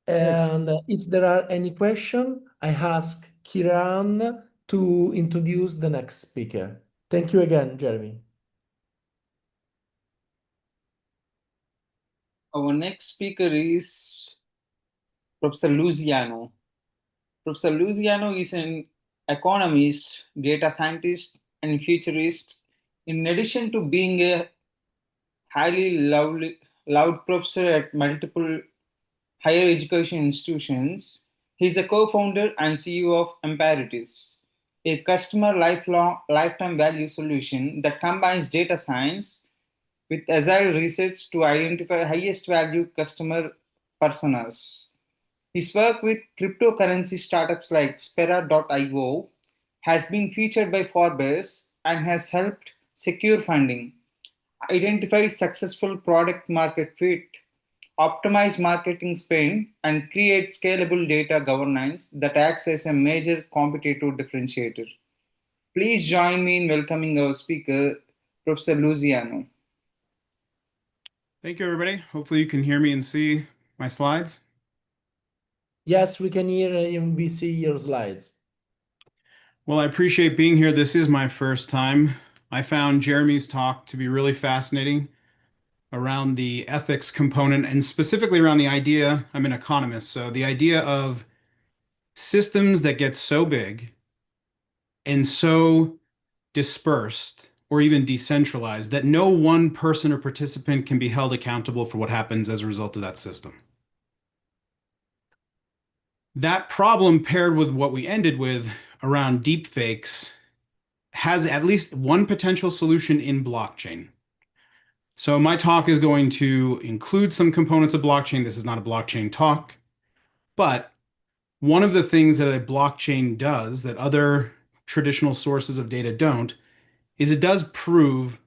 Thanks. And if there are any questions, I ask Kiran to introduce the next speaker. Thank you again, Jeremy. Our next speaker is Professor Luciano. Professor Luciano is an economist, data scientist, and futurist. In addition to being a highly loved professor at multiple higher education institutions, he is a co-founder and CEO of Imperatis, a customer lifetime value solution that combines data science with agile research to identify highest value customer personas. His work with cryptocurrency startups like Spera.io has been featured by Forbes and has helped secure funding, identify successful product market fit, optimize marketing spend, and create scalable data governance that acts as a major competitive differentiator. Please join me in welcoming our speaker, Professor Luciano. Thank you, everybody. Hopefully you can hear me and see my slides. Yes, we can hear and we see your slides. Well, I appreciate being here. This is my first time. I found Jeremy's talk to be really fascinating around the ethics component and specifically around the idea, I'm an economist, so the idea of systems that get so big and so dispersed or even decentralized that no one person or participant can be held accountable for what happens as a result of that system. That problem paired with what we ended with around deepfakes has at least one potential solution in blockchain. So my talk is going to include some components of blockchain. This is not a blockchain talk, but one of the things that a blockchain does that other traditional sources of data don't is it does prove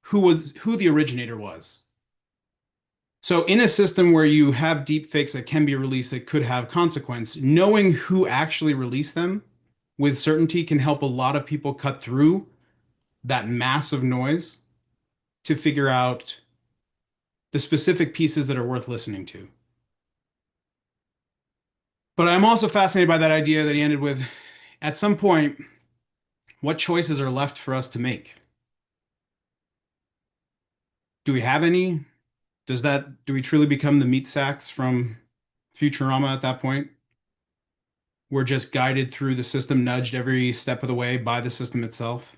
who the originator was. So in a system where you have deepfakes that can be released that could have consequence, knowing who actually released them with certainty can help a lot of people cut through that massive noise to figure out the specific pieces that are worth listening to. But I'm also fascinated by that idea that he ended with, at some point, what choices are left for us to make? Do we have any? Do we truly become the meat sacks from Futurama at that point? We're just guided through the system, nudged every step of the way by the system itself.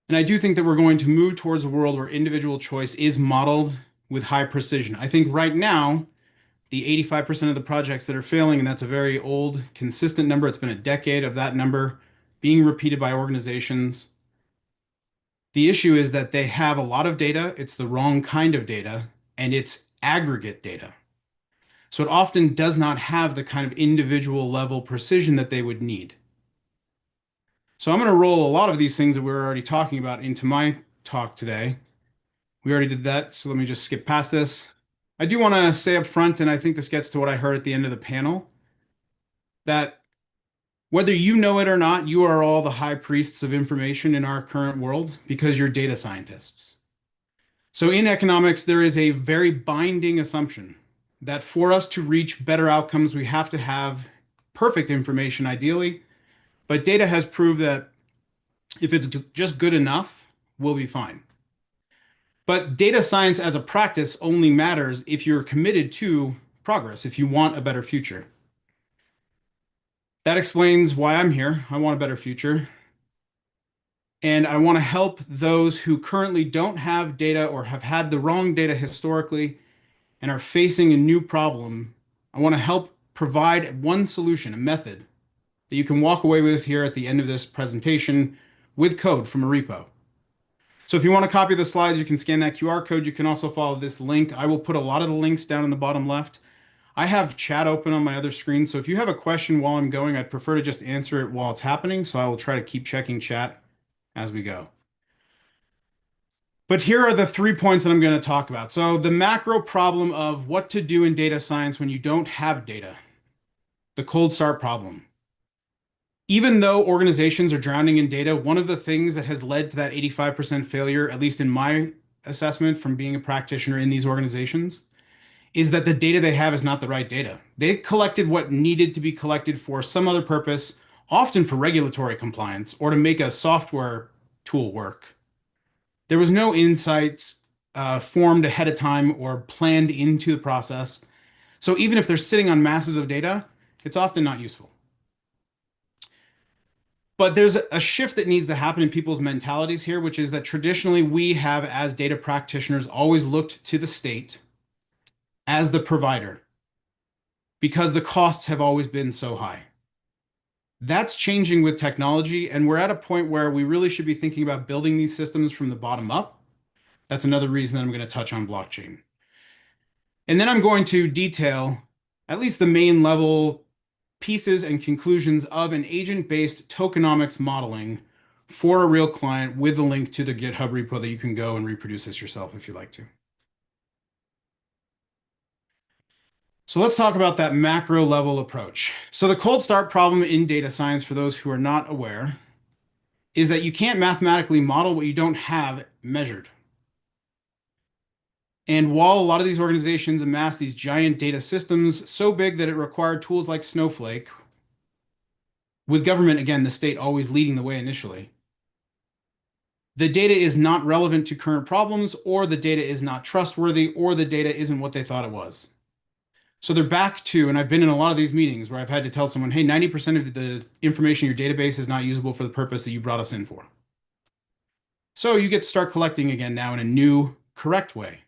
And I do think that we're going to move towards a world where individual choice is modeled with high precision. I think right now, the 85% of the projects that are failing, and that's a very old, consistent number, it's been a decade of that number being repeated by organizations. The issue is that they have a lot of data, it's the wrong kind of data, and it's aggregate data. So it often does not have the kind of individual level precision that they would need. So I'm going to roll a lot of these things that we were already talking about into my talk today. We already did that, so let me just skip past this. I do want to say up front, and I think this gets to what I heard at the end of the panel, that whether you know it or not, you are all the high priests of information in our current world because you're data scientists. So in economics, there is a very binding assumption that for us to reach better outcomes, we have to have perfect information ideally, but data has proved that if it's just good enough, we'll be fine. But data science as a practice only matters if you're committed to progress, if you want a better future. That explains why I'm here. I want a better future. And I want to help those who currently don't have data or have had the wrong data historically and are facing a new problem. I want to help provide one solution, a method that you can walk away with here at the end of this presentation with code from a repo. So if you want to copy the slides, you can scan that QR code. You can also follow this link. I will put a lot of the links down in the bottom left. I have chat open on my other screen, so if you have a question while I'm going, I'd prefer to just answer it while it's happening, so I will try to keep checking chat as we go. But here are the 3 points that I'm going to talk about. So the macro problem of what to do in data science when you don't have data. The cold start problem. Even though organizations are drowning in data, one of the things that has led to that 85% failure, at least in my assessment from being a practitioner in these organizations, is that the data they have is not the right data. They collected what needed to be collected for some other purpose, often for regulatory compliance or to make a software tool work. There was no insights formed ahead of time or planned into the process. So even if they're sitting on masses of data, it's often not useful. But there's a shift that needs to happen in people's mentalities here, which is that traditionally we have, as data practitioners, always looked to the state as the provider because the costs have always been so high. That's changing with technology, and we're at a point where we really should be thinking about building these systems from the bottom up. That's another reason that I'm going to touch on blockchain. And then I'm going to detail at least the main level pieces and conclusions of an agent-based tokenomics modeling for a real client with a link to the GitHub repo that you can go and reproduce this yourself if you'd like to. So let's talk about that macro level approach. So the cold start problem in data science, for those who are not aware, is that you can't mathematically model what you don't have measured. And while a lot of these organizations amass these giant data systems so big that it required tools like Snowflake, with government, again, the state always leading the way initially, the data is not relevant to current problems, or the data is not trustworthy, or the data isn't what they thought it was. So they're back to, and I've been in a lot of these meetings where I've had to tell someone, hey, 90% of the information in your database is not usable for the purpose that you brought us in for. So you get to start collecting again now in a new, correct way.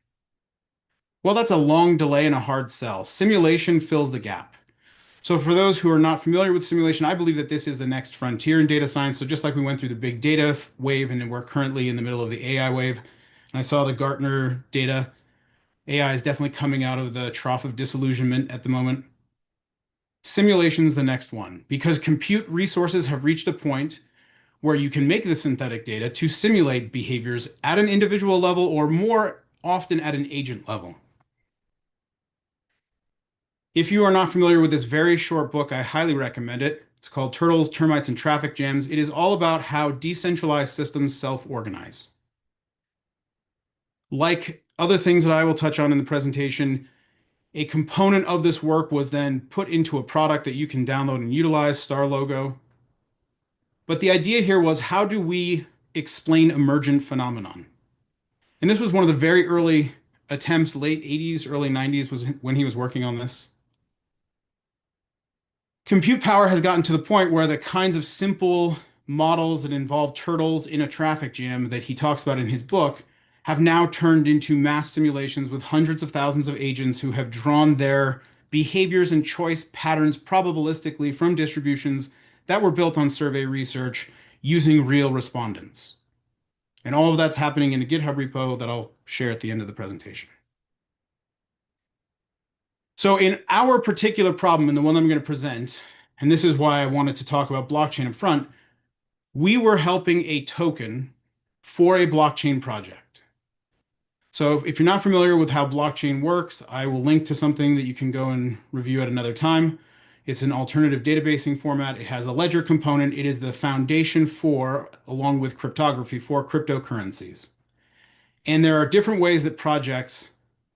Well, that's a long delay and a hard sell. Simulation fills the gap. So for those who are not familiar with simulation, I believe that this is the next frontier in data science. So just like we went through the big data wave, and we're currently in the middle of the AI wave, and I saw the Gartner data, AI is definitely coming out of the trough of disillusionment at the moment. Simulation is the next one, because compute resources have reached a point where you can make the synthetic data to simulate behaviors at an individual level, or more often at an agent level. If you are not familiar with this very short book, I highly recommend it. It's called Turtles, Termites, and Traffic Jams. It is all about how decentralized systems self-organize. Like other things that I will touch on in the presentation, a component of this work was then put into a product that you can download and utilize, Star Logo. But the idea here was, how do we explain emergent phenomenon? And this was one of the very early attempts, late 80s, early 90s was when he was working on this. Compute power has gotten to the point where the kinds of simple models that involve turtles in a traffic jam that he talks about in his book have now turned into mass simulations with hundreds of thousands of agents who have drawn their behaviors and choice patterns probabilistically from distributions that were built on survey research using real respondents. And all of that's happening in a GitHub repo that I'll share at the end of the presentation. So in our particular problem, and the one I'm going to present, and this is why I wanted to talk about blockchain up front, we were helping a token for a blockchain project. So if you're not familiar with how blockchain works, I will link to something that you can go and review at another time. It's an alternative databasing format. It has a ledger component. It is the foundation for, along with cryptography, for cryptocurrencies. And there are different ways that projects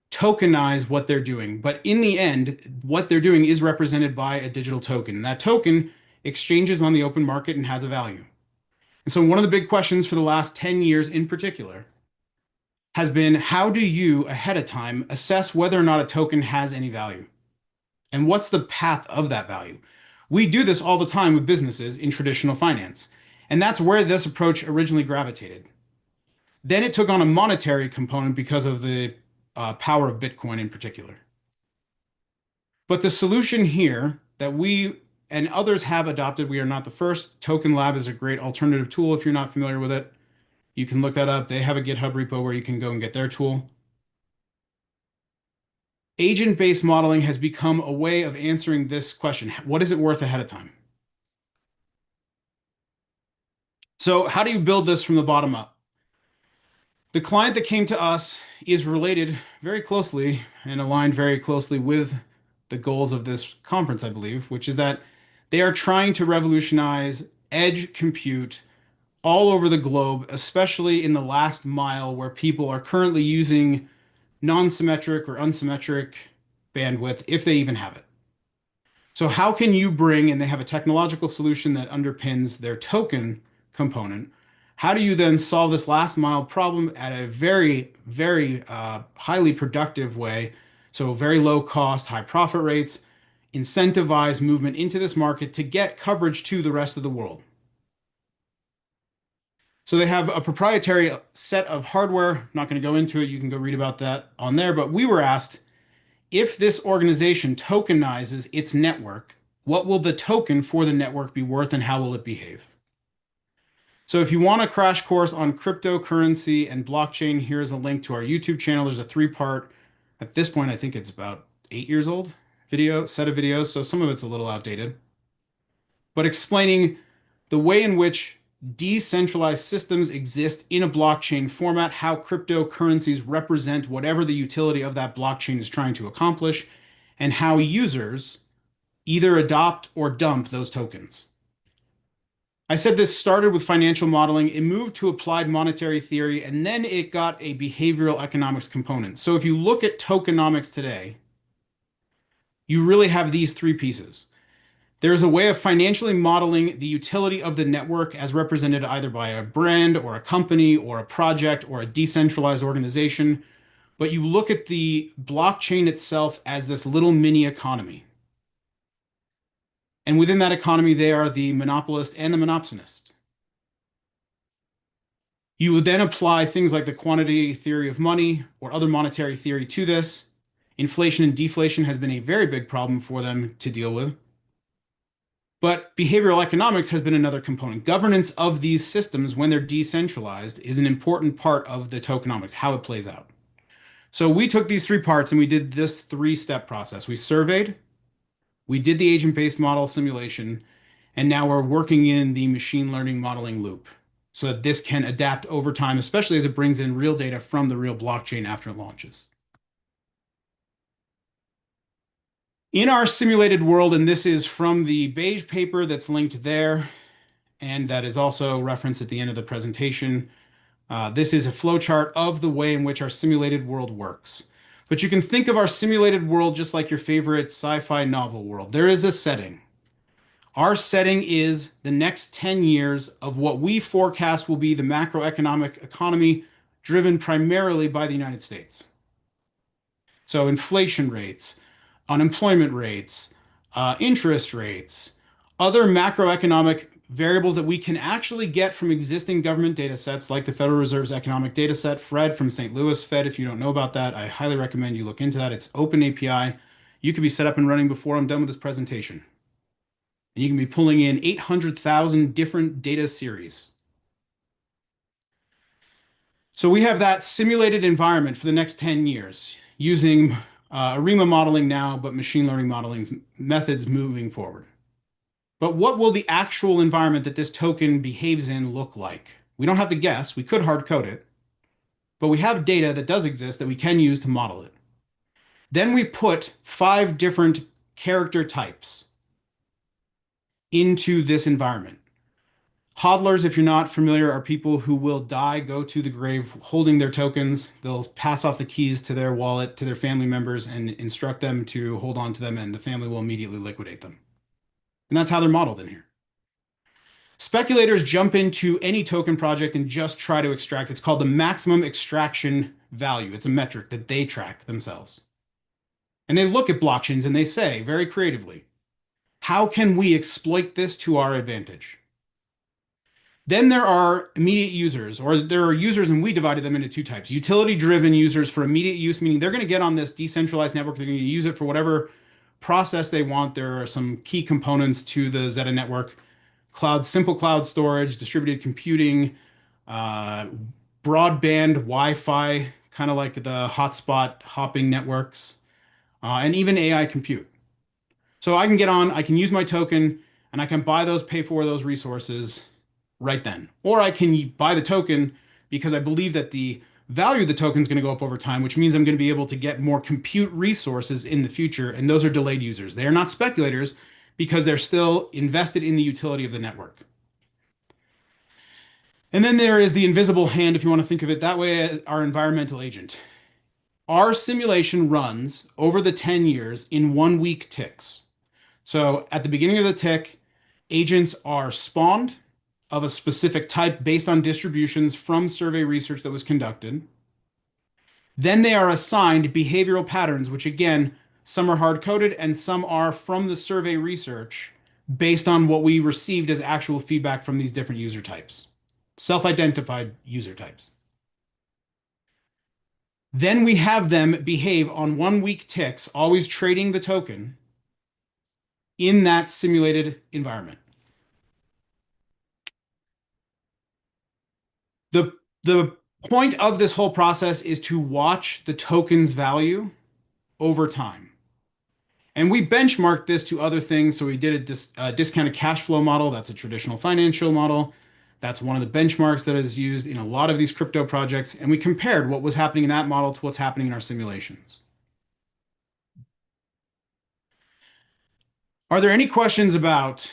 tokenize what they're doing. But in the end, what they're doing is represented by a digital token. That token exchanges on the open market and has a value. And so one of the big questions for the last 10 years in particular has been, how do you ahead of time assess whether or not a token has any value? And what's the path of that value? We do this all the time with businesses in traditional finance. And that's where this approach originally gravitated. Then it took on a monetary component because of the power of Bitcoin in particular. But the solution here that we and others have adopted, we are not the first. Token Lab is a great alternative tool if you're not familiar with it. You can look that up. They have a GitHub repo where you can go and get their tool. Agent-based modeling has become a way of answering this question. What is it worth ahead of time? So how do you build this from the bottom up? The client that came to us is related very closely and aligned very closely with the goals of this conference, I believe, which is that they are trying to revolutionize edge compute all over the globe, especially in the last mile where people are currently using non-symmetric or unsymmetric bandwidth, if they even have it. So how can you bring, and they have a technological solution that underpins their token component, how do you then solve this last mile problem at a very, very highly productive way? So very low cost, high profit rates, incentivize movement into this market to get coverage to the rest of the world. So they have a proprietary set of hardware. I'm not going to go into it. You can go read about that on there. But we were asked, if this organization tokenizes its network, what will the token for the network be worth and how will it behave? So if you want a crash course on cryptocurrency and blockchain, here's a link to our YouTube channel. There's a 3-part, at this point, I think it's about 8 years old set of videos. So some of it's a little outdated, but explaining the way in which decentralized systems exist in a blockchain format, how cryptocurrencies represent whatever the utility of that blockchain is trying to accomplish, and how users either adopt or dump those tokens. I said this started with financial modeling, it moved to applied monetary theory, and then it got a behavioral economics component. So if you look at tokenomics today, you really have these 3 pieces. There's a way of financially modeling the utility of the network as represented either by a brand or a company or a project or a decentralized organization. But you look at the blockchain itself as this little mini economy. And within that economy, they are the monopolist and the monopsonist. You would then apply things like the quantity theory of money or other monetary theory to this. Inflation and deflation has been a very big problem for them to deal with. But behavioral economics has been another component. Governance of these systems when they're decentralized is an important part of the tokenomics, how it plays out. So we took these 3 parts and we did this 3-step process. We surveyed, we did the agent-based model simulation, and now we're working in the machine learning modeling loop. so that this can adapt over time, especially as it brings in real data from the real blockchain after it launches. In our simulated world, and this is from the beige paper that's linked there, and that is also referenced at the end of the presentation, this is a flowchart of the way in which our simulated world works. But you can think of our simulated world just like your favorite sci-fi novel world. There is a setting. Our setting is the next 10 years of what we forecast will be the macroeconomic economy driven primarily by the United States. So inflation rates, unemployment rates, interest rates, other macroeconomic variables that we can actually get from existing government data sets like the Federal Reserve's economic data set, FRED from St. Louis Fed. If you don't know about that, I highly recommend you look into that. It's open API. You could be set up and running before I'm done with this presentation. And you can be pulling in 800,000 different data series. So we have that simulated environment for the next 10 years using ARIMA modeling now, but machine learning modeling methods moving forward. But what will the actual environment that this token behaves in look like? We don't have to guess. We could hard code it, but we have data that does exist that we can use to model it. Then we put 5 different character types into this environment. Hodlers, if you're not familiar, are people who will die, go to the grave holding their tokens. They'll pass off the keys to their wallet to their family members and instruct them to hold on to them, and the family will immediately liquidate them. And that's how they're modeled in here. Speculators jump into any token project and just try to extract. It's called the maximum extraction value. It's a metric that they track themselves. And they look at blockchains and they say very creatively, how can we exploit this to our advantage? Then there are immediate users, or there are users, and we divided them into 2 types. Utility-driven users for immediate use, meaning they're going to get on this decentralized network. They're going to use it for whatever process they want. There are some key components to the Zeta network: simple cloud storage, distributed computing, broadband Wi-Fi, kind of like the hotspot hopping networks, and even AI compute. So I can get on, I can use my token, and I can pay for those resources right then. Or I can buy the token because I believe that the value of the token is going to go up over time, which means I'm going to be able to get more compute resources in the future. And those are delayed users. They are not speculators because they're still invested in the utility of the network. And then there is the invisible hand, if you want to think of it that way, our environmental agent. Our simulation runs over the 10 years in 1-week ticks. So at the beginning of the tick, agents are spawned of a specific type based on distributions from survey research that was conducted. Then they are assigned behavioral patterns, which again, some are hard-coded and some are from the survey research based on what we received as actual feedback from these different user types, self-identified user types. Then we have them behave on 1-week ticks, always trading the token in that simulated environment. The point of this whole process is to watch the token's value over time. And we benchmarked this to other things. So we did a discounted cash flow model. That's a traditional financial model. That's one of the benchmarks that is used in a lot of these crypto projects. And we compared what was happening in that model to what's happening in our simulations. Are there any questions about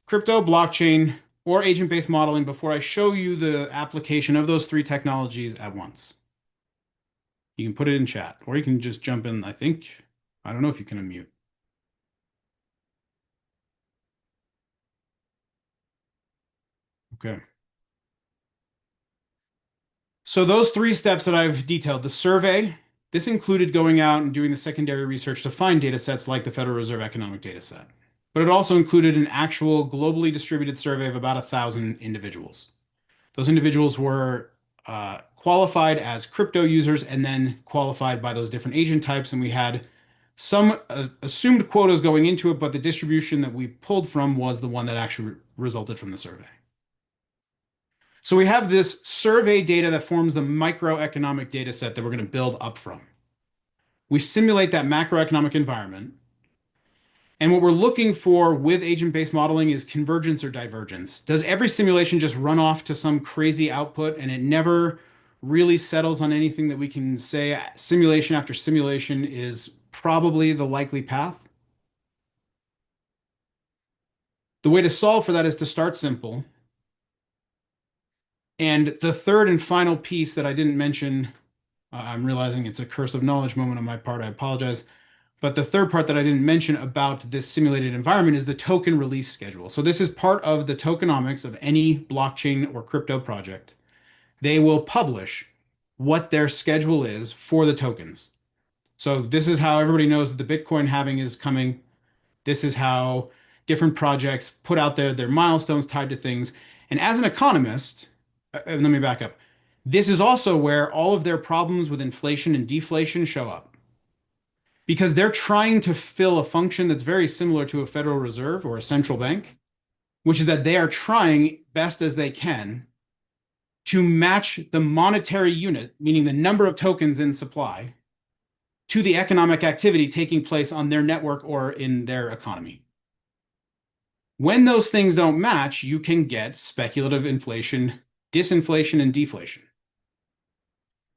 crypto, blockchain, or agent-based modeling before I show you the application of those 3 technologies at once? You can put it in chat, or you can just jump in, I don't know if you can unmute. Okay. So those 3 steps that I've detailed, the survey, this included going out and doing the secondary research to find data sets like the Federal Reserve Economic Data Set. But it also included an actual globally distributed survey of about 1,000 individuals. Those individuals were qualified as crypto users and then qualified by those different agent types. And we had some assumed quotas going into it, but the distribution that we pulled from was the one that actually resulted from the survey. So we have this survey data that forms the microeconomic data set that we're going to build up from. We simulate that macroeconomic environment. And what we're looking for with agent-based modeling is convergence or divergence. Does every simulation just run off to some crazy output and it never really settles on anything that we can say simulation after simulation is probably the likely path? The way to solve for that is to start simple. And the third and final piece that I didn't mention, I'm realizing it's a curse of knowledge moment on my part, I apologize. But the third part that I didn't mention about this simulated environment is the token release schedule. So this is part of the tokenomics of any blockchain or crypto project. They will publish what their schedule is for the tokens. So this is how everybody knows that the Bitcoin halving is coming. This is how different projects put out their milestones tied to things. And as an economist, let me back up. This is also where all of their problems with inflation and deflation show up. Because they're trying to fill a function that's very similar to a Federal Reserve or a central bank, which is that they are trying best as they can to match the monetary unit, meaning the number of tokens in supply, to the economic activity taking place on their network or in their economy. When those things don't match, you can get speculative inflation, disinflation, and deflation.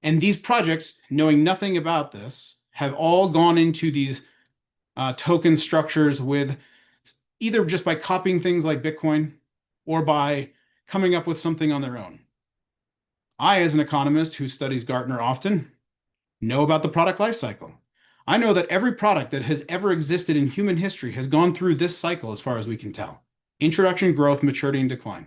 And these projects, knowing nothing about this, have all gone into these token structures with either just by copying things like Bitcoin or by coming up with something on their own. I, as an economist who studies Gartner often, know about the product life cycle. I know that every product that has ever existed in human history has gone through this cycle as far as we can tell. Introduction, growth, maturity, and decline.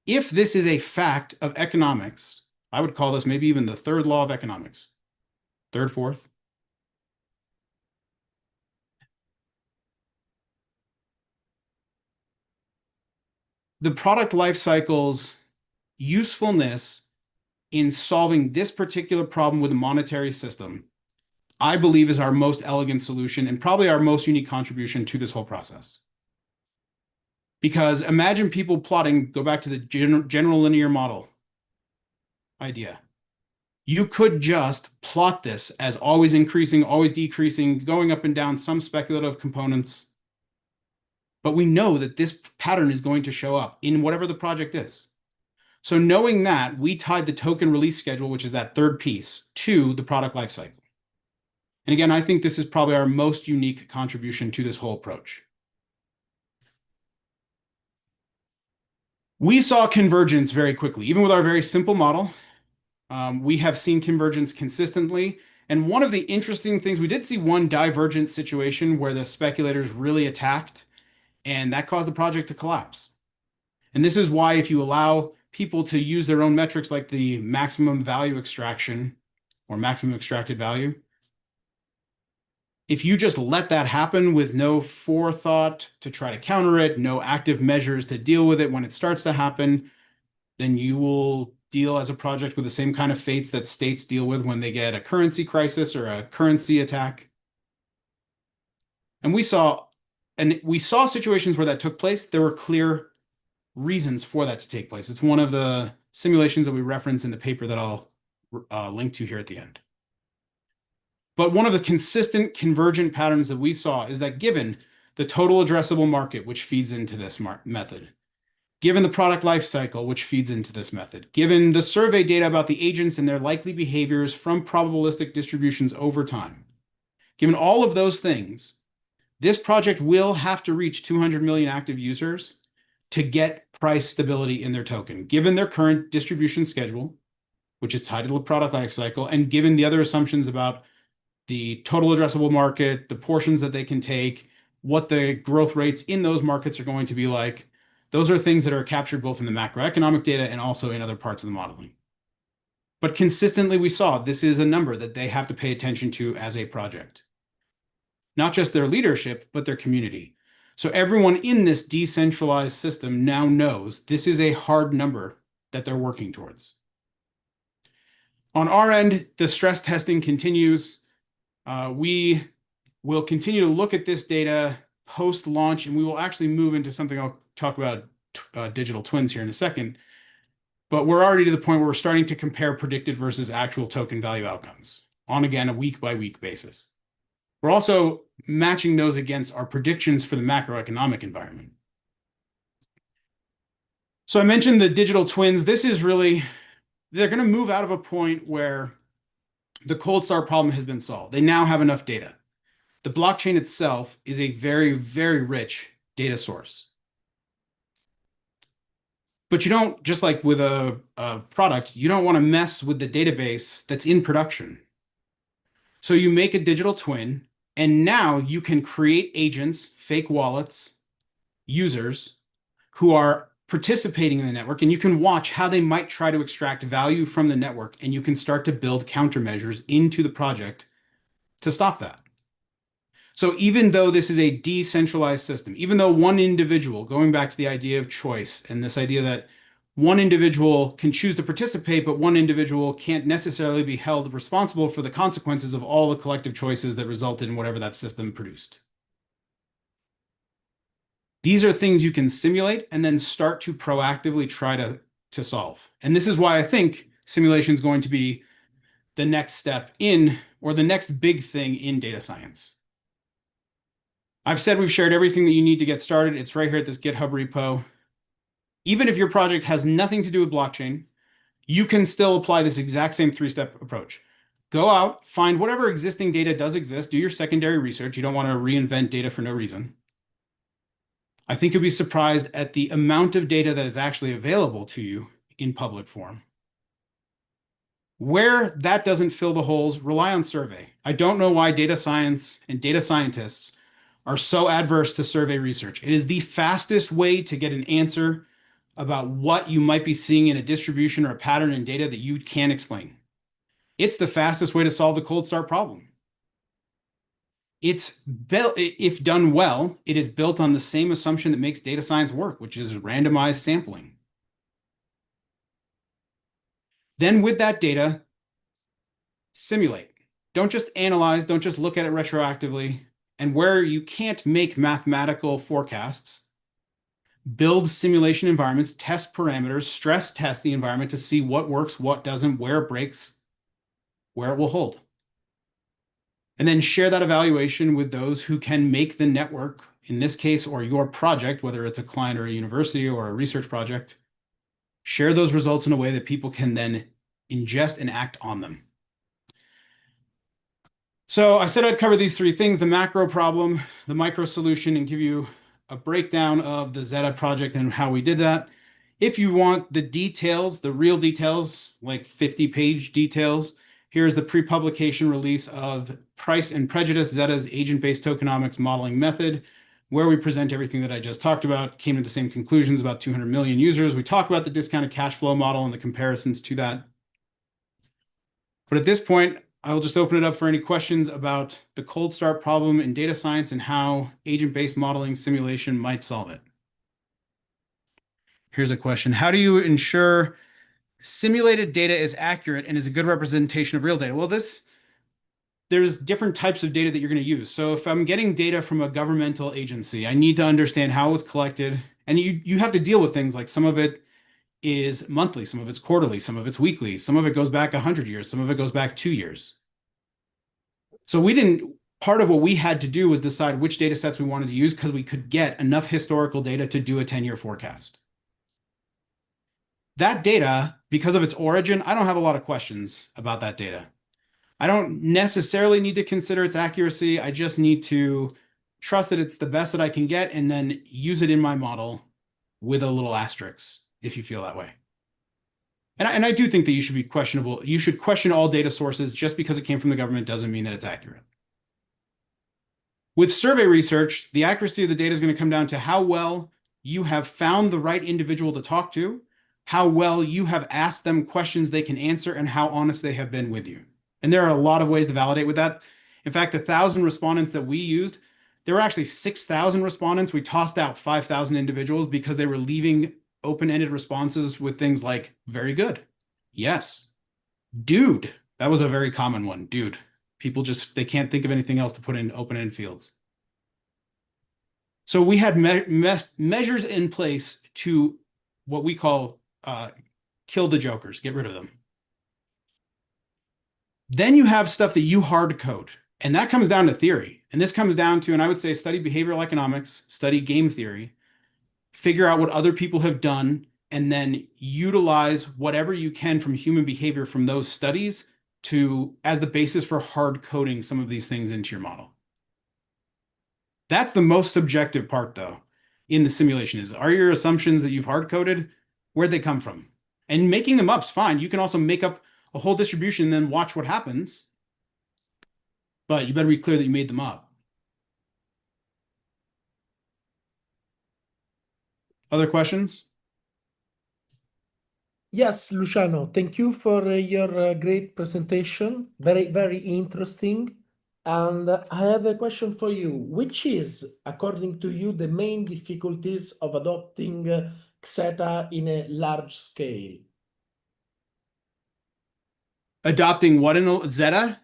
If this is a fact of economics, I would call this maybe even the third law of economics. Third, fourth. The product life cycle's usefulness in solving this particular problem with a monetary system, I believe, is our most elegant solution and probably our most unique contribution to this whole process. Because imagine people plotting, go back to the general linear model idea. You could just plot this as always increasing, always decreasing, going up and down some speculative components. But we know that this pattern is going to show up in whatever the project is. So knowing that, we tied the token release schedule, which is that third piece, to the product lifecycle. And again, I think this is probably our most unique contribution to this whole approach. We saw convergence very quickly. Even with our very simple model, we have seen convergence consistently. And one of the interesting things, we did see one divergent situation where the speculators really attacked, and that caused the project to collapse. And this is why if you allow people to use their own metrics like the maximum value extraction or maximum extracted value, if you just let that happen with no forethought to try to counter it, no active measures to deal with it when it starts to happen, then you will deal as a project with the same kind of fates that states deal with when they get a currency crisis or a currency attack. And we saw situations where that took place. There were clear reasons for that to take place. It's one of the simulations that we reference in the paper that I'll link to here at the end. But one of the consistent convergent patterns that we saw is that given the total addressable market, which feeds into this method, given the product life cycle, which feeds into this method, given the survey data about the agents and their likely behaviors from probabilistic distributions over time, given all of those things, this project will have to reach 200 million active users to get price stability in their token, given their current distribution schedule, which is tied to the product life cycle, and given the other assumptions about the total addressable market, the portions that they can take, what the growth rates in those markets are going to be like. Those are things that are captured both in the macroeconomic data and also in other parts of the modeling. But consistently, we saw this is a number that they have to pay attention to as a project. Not just their leadership, but their community. So everyone in this decentralized system now knows this is a hard number that they're working towards. On our end, the stress testing continues. We will continue to look at this data post-launch, and we will actually move into something I'll talk about, digital twins here in a second. But we're already to the point where we're starting to compare predicted versus actual token value outcomes on, again, a week-by-week basis. We're also matching those against our predictions for the macroeconomic environment. So I mentioned the digital twins. This is really, they're going to move out of a point where the cold start problem has been solved. They now have enough data. The blockchain itself is a very, very rich data source. But you don't, just like with a product, you don't want to mess with the database that's in production. So you make a digital twin, and now you can create agents, fake wallets, users who are participating in the network, and you can watch how they might try to extract value from the network, and you can start to build countermeasures into the project to stop that. So even though this is a decentralized system, even though one individual, going back to the idea of choice and this idea that one individual can choose to participate, but one individual can't necessarily be held responsible for the consequences of all the collective choices that resulted in whatever that system produced. These are things you can simulate and then start to proactively try to solve. And this is why I think simulation is going to be the next step in, or the next big thing in data science. I've said we've shared everything that you need to get started. It's right here at this GitHub repo. Even if your project has nothing to do with blockchain, you can still apply this exact same three-step approach. Go out, find whatever existing data does exist, do your secondary research. You don't want to reinvent data for no reason. I think you'll be surprised at the amount of data that is actually available to you in public form. Where that doesn't fill the holes, rely on survey. I don't know why data science and data scientists are so adverse to survey research. It is the fastest way to get an answer about what you might be seeing in a distribution or a pattern in data that you can't explain. It's the fastest way to solve the cold start problem. It's built, if done well, it is built on the same assumption that makes data science work, which is randomized sampling. Then with that data, simulate. Don't just analyze, don't just look at it retroactively. And where you can't make mathematical forecasts, build simulation environments, test parameters, stress test the environment to see what works, what doesn't, where it breaks, where it will hold. And then share that evaluation with those who can make the network, in this case, or your project, whether it's a client or a university or a research project, share those results in a way that people can then ingest and act on them. So I said I'd cover these three things: the macro problem, the micro solution, and give you a breakdown of the Zeta project and how we did that. If you want the details, the real details, like 50-page details, here's the pre-publication release of Price and Prejudice, Zeta's agent-based tokenomics modeling method, where we present everything that I just talked about, came to the same conclusions, about 200 million users. We talk about the discounted cash flow model and the comparisons to that. But at this point, I will just open it up for any questions about the cold start problem in data science and how agent-based modeling simulation might solve it. Here's a question. How do you ensure simulated data is accurate and is a good representation of real data? Well, there's different types of data that you're going to use. So if I'm getting data from a governmental agency, I need to understand how it was collected. And you have to deal with things like some of it is monthly, some of it's quarterly, some of it's weekly, some of it goes back 100 years, some of it goes back 2 years. So part of what we had to do was decide which data sets we wanted to use because we could get enough historical data to do a 10-year forecast. That data, because of its origin, I don't have a lot of questions about that data. I don't necessarily need to consider its accuracy. I just need to trust that it's the best that I can get and then use it in my model with a little asterisk, if you feel that way. And I do think that you should be questionable. You should question all data sources. Just because it came from the government doesn't mean that it's accurate. With survey research, the accuracy of the data is going to come down to how well you have found the right individual to talk to, how well you have asked them questions they can answer, and how honest they have been with you. And there are a lot of ways to validate with that. In fact, the 1,000 respondents that we used, there were actually 6,000 respondents. We tossed out 5,000 individuals because they were leaving open-ended responses with things like, very good, yes, dude. That was a very common one, dude. People they can't think of anything else to put in open-ended fields. So we had measures in place to what we call kill the jokers, get rid of them. Then you have stuff that you hard code. And that comes down to theory. And this comes down to, and I would say, study behavioral economics, study game theory, figure out what other people have done, and then utilize whatever you can from human behavior from those studies as the basis for hard coding some of these things into your model. That's the most subjective part, though, in the simulation is, are your assumptions that you've hard coded, where'd they come from? And making them up's fine. You can also make up a whole distribution and then watch what happens. But you better be clear that you made them up. Other questions? Yes, Luciano, thank you for your great presentation. Very, very interesting. And I have a question for you. Which is, according to you, the main difficulties of adopting XETA in a large scale? Adopting what in a Zeta?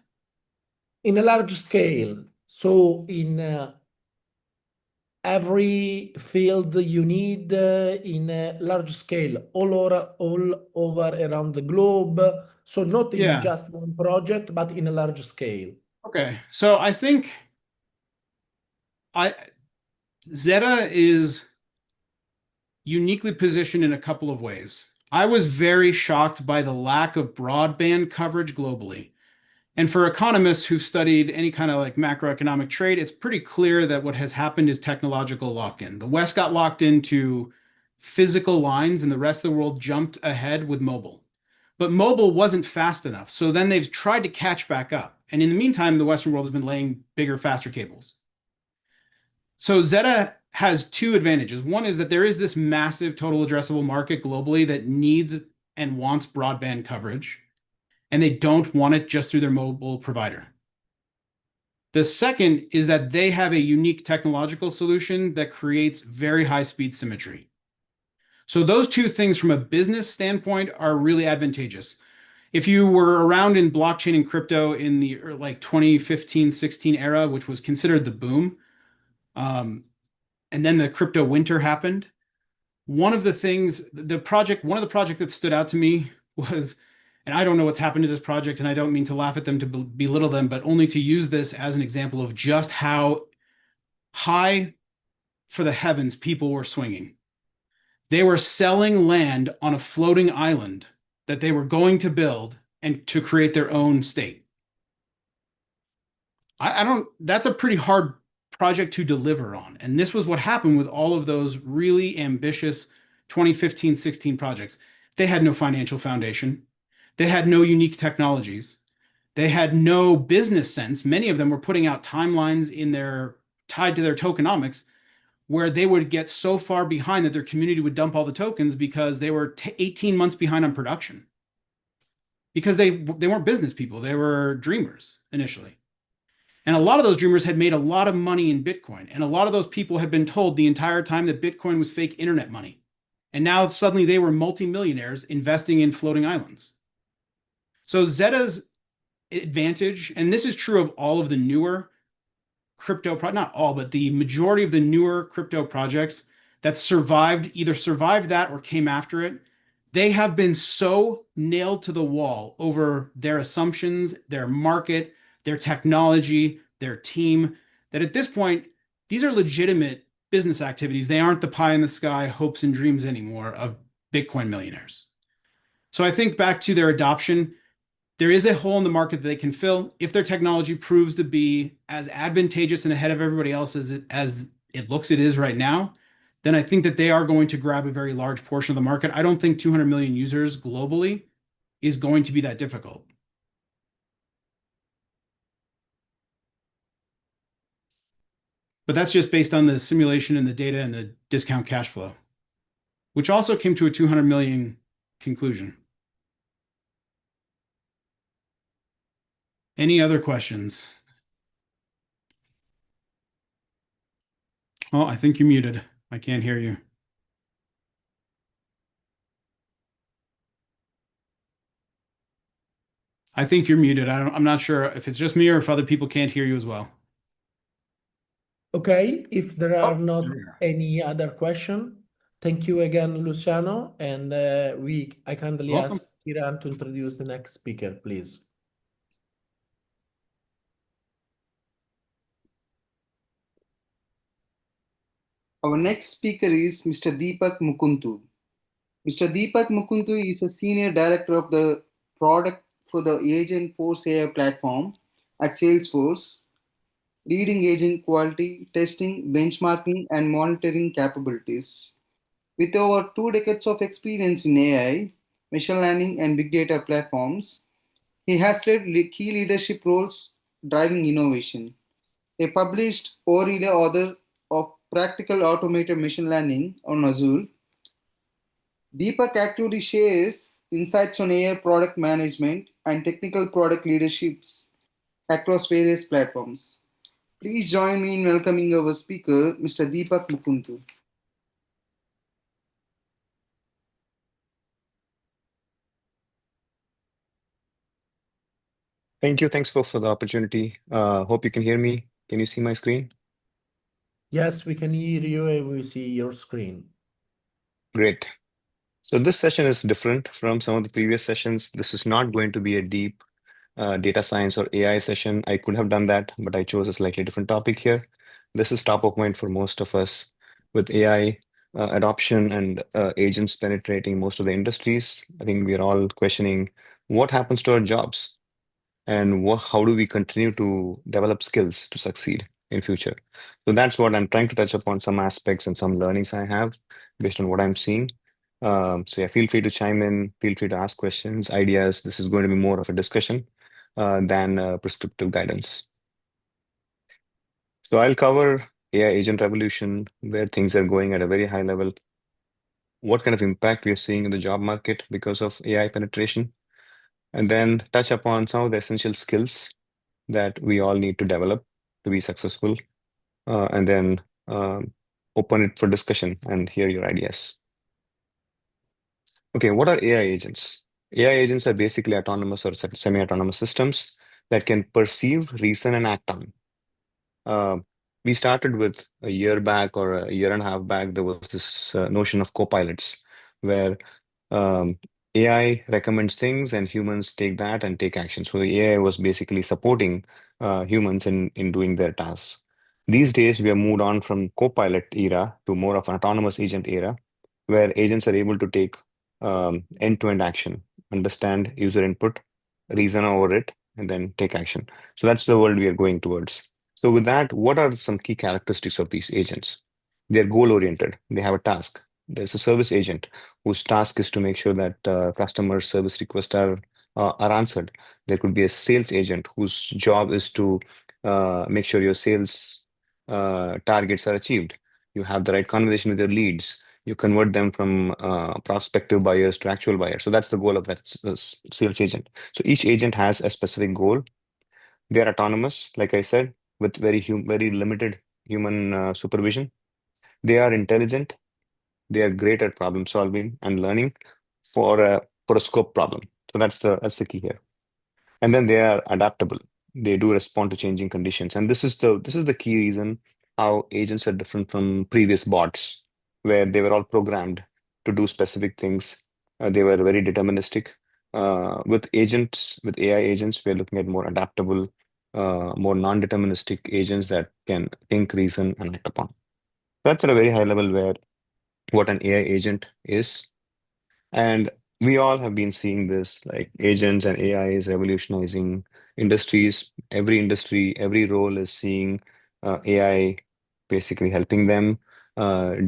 In a large scale. So in every field you need in a large scale, all over around the globe. So not in just one project, but in a large scale. Okay, so I think Zeta is uniquely positioned in a couple of ways. I was very shocked by the lack of broadband coverage globally. And for economists who've studied any kind of like macroeconomic trade, it's pretty clear that what has happened is technological lock-in. The West got locked into physical lines and the rest of the world jumped ahead with mobile. But mobile wasn't fast enough. So then they've tried to catch back up. And in the meantime, the Western world has been laying bigger, faster cables. So Zeta has two advantages. One is that there is this massive total addressable market globally that needs and wants broadband coverage, and they don't want it just through their mobile provider. The second is that they have a unique technological solution that creates very high speed symmetry. So those two things from a business standpoint are really advantageous. If you were around in blockchain and crypto in the like 2015-16 era, which was considered the boom, and then the crypto winter happened, one of the projects that stood out to me was, and I don't know what's happened to this project, and I don't mean to laugh at them to belittle them, but only to use this as an example of just how high for the heavens people were swinging. They were selling land on a floating island that they were going to build and to create their own state. That's a pretty hard project to deliver on. And this was what happened with all of those really ambitious 2015-16 projects. They had no financial foundation. They had no unique technologies. They had no business sense. Many of them were putting out timelines tied to their tokenomics where they would get so far behind that their community would dump all the tokens because they were 18 months behind on production. Because they weren't business people. They were dreamers initially. And a lot of those dreamers had made a lot of money in Bitcoin. And a lot of those people had been told the entire time that Bitcoin was fake internet money. And now suddenly they were multimillionaires investing in floating islands. So Zeta's advantage, and this is true of all of the newer crypto, not all, but the majority of the newer crypto projects that either survived that or came after it, they have been so nailed to the wall over their assumptions, their market, their technology, their team, that at this point, these are legitimate business activities. They aren't the pie in the sky hopes and dreams anymore of Bitcoin millionaires. So I think back to their adoption, there is a hole in the market that they can fill. If their technology proves to be as advantageous and ahead of everybody else as it looks it is right now, then I think that they are going to grab a very large portion of the market. I don't think 200 million users globally is going to be that difficult. But that's just based on the simulation and the data and the discount cash flow, which also came to a 200 million conclusion. Any other questions? Oh, I think you're muted. I can't hear you. I think you're muted. I'm not sure if it's just me or if other people can't hear you as well. Okay, if there are not any other question, thank you again, Luciano, and I kindly ask Kiran to introduce the next speaker, please. Our next speaker is Mr. Deepak Mukundu. Mr. Deepak Mukundu is a Senior Director of the Product for the Agent Force AI platform at Salesforce, leading agent quality, testing, benchmarking, and monitoring capabilities. With over 2 decades of experience in AI, machine learning, and big data platforms, he has led key leadership roles driving innovation. A published ORIDA author of Practical Automated Machine Learning on Azure, Deepak actively shares insights on AI product management and technical product leaderships across various platforms. Please join me in welcoming our speaker, Mr. Deepak Mukundu. Thank you. Thanks for the opportunity. Hope you can hear me. Can you see my screen? Yes, we can hear you and we see your screen. Great. So this session is different from some of the previous sessions. This is not going to be a deep data science or AI session. I could have done that, but I chose a slightly different topic here. This is top of mind for most of us with AI adoption and agents penetrating most of the industries. I think we are all questioning what happens to our jobs and how do we continue to develop skills to succeed in future. So that's what I'm trying to touch upon, some aspects and some learnings I have based on what I'm seeing. So yeah, feel free to chime in, feel free to ask questions, ideas. This is going to be more of a discussion than prescriptive guidance. So I'll cover AI agent revolution, where things are going at a very high level, what kind of impact we are seeing in the job market because of AI penetration, and then touch upon some of the essential skills that we all need to develop to be successful, and then open it for discussion and hear your ideas. Okay, what are AI agents? AI agents are basically autonomous or semi-autonomous systems that can perceive, reason, and act on. We started with a year back or a year and a half back, there was this notion of co-pilots where AI recommends things and humans take that and take action. So the AI was basically supporting humans in doing their tasks. These days, we have moved on from co-pilot era to more of an autonomous agent era, where agents are able to take end-to-end action, understand user input, reason over it, and then take action. So that's the world we are going towards. So with that, what are some key characteristics of these agents? They're goal-oriented. They have a task. There's a service agent whose task is to make sure that customer service requests are answered. There could be a sales agent whose job is to make sure your sales targets are achieved. You have the right conversation with your leads. You convert them from prospective buyers to actual buyers. So that's the goal of that sales agent. So each agent has a specific goal. They are autonomous, like I said, with very limited human supervision. They are intelligent. They are great at problem solving and learning for a scope problem. So that's the key here. And then they are adaptable. They do respond to changing conditions. And this is the key reason how agents are different from previous bots, where they were all programmed to do specific things. They were very deterministic. With AI agents, we're looking at more adaptable, more non-deterministic agents that can think, reason, and act upon. That's at a very high level where what an AI agent is. And we all have been seeing this, like agents and AI is revolutionizing industries. Every industry, every role is seeing AI basically helping them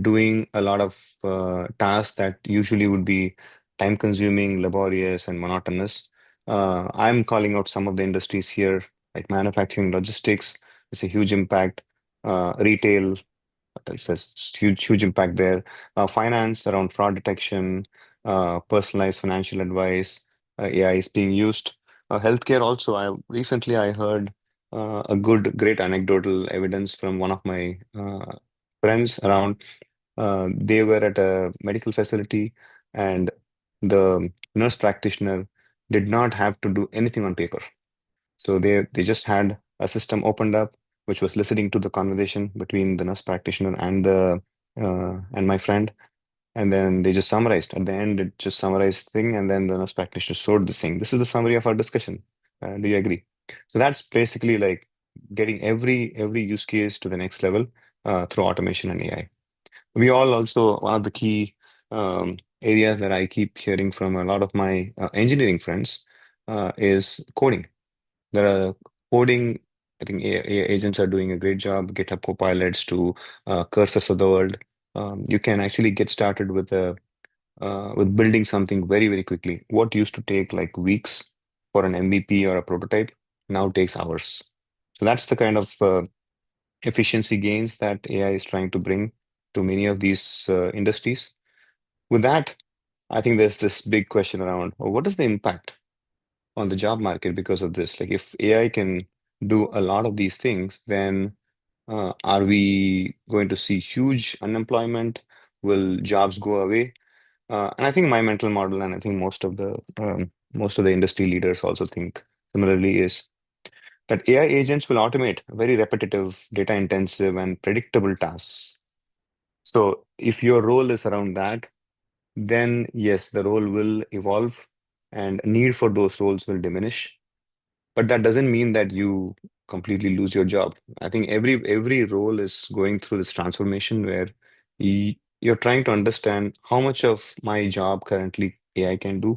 doing a lot of tasks that usually would be time-consuming, laborious, and monotonous. I'm calling out some of the industries here, like manufacturing, logistics. It's a huge impact. Retail, it's a huge impact there. Finance around fraud detection, personalized financial advice, AI is being used. Healthcare also. Recently I heard a great anecdotal evidence from one of my friends around. They were at a medical facility, and the nurse practitioner did not have to do anything on paper. So they just had a system opened up, which was listening to the conversation between the nurse practitioner and my friend, and then they just summarized. At the end, it just summarized thing, and then the nurse practitioner showed this thing. This is the summary of our discussion. Do you agree? So that's basically like getting every use case to the next level through automation and AI. We all also, one of the key areas that I keep hearing from a lot of my engineering friends is coding. There are coding, I think agents are doing a great job, GitHub Copilots to cursors of the world. You can actually get started with building something very, very quickly. What used to take like weeks for an MVP or a prototype now takes hours. So that's the kind of efficiency gains that AI is trying to bring to many of these industries. With that, I think there's this big question around, well, what is the impact on the job market because of this? Like if AI can do a lot of these things, then are we going to see huge unemployment? Will jobs go away? And I think my mental model, and I think most of the industry leaders also think similarly, is that AI agents will automate very repetitive, data intensive, and predictable tasks. So if your role is around that, then yes, the role will evolve and need for those roles will diminish. But that doesn't mean that you completely lose your job. I think every role is going through this transformation where you're trying to understand how much of my job currently AI can do,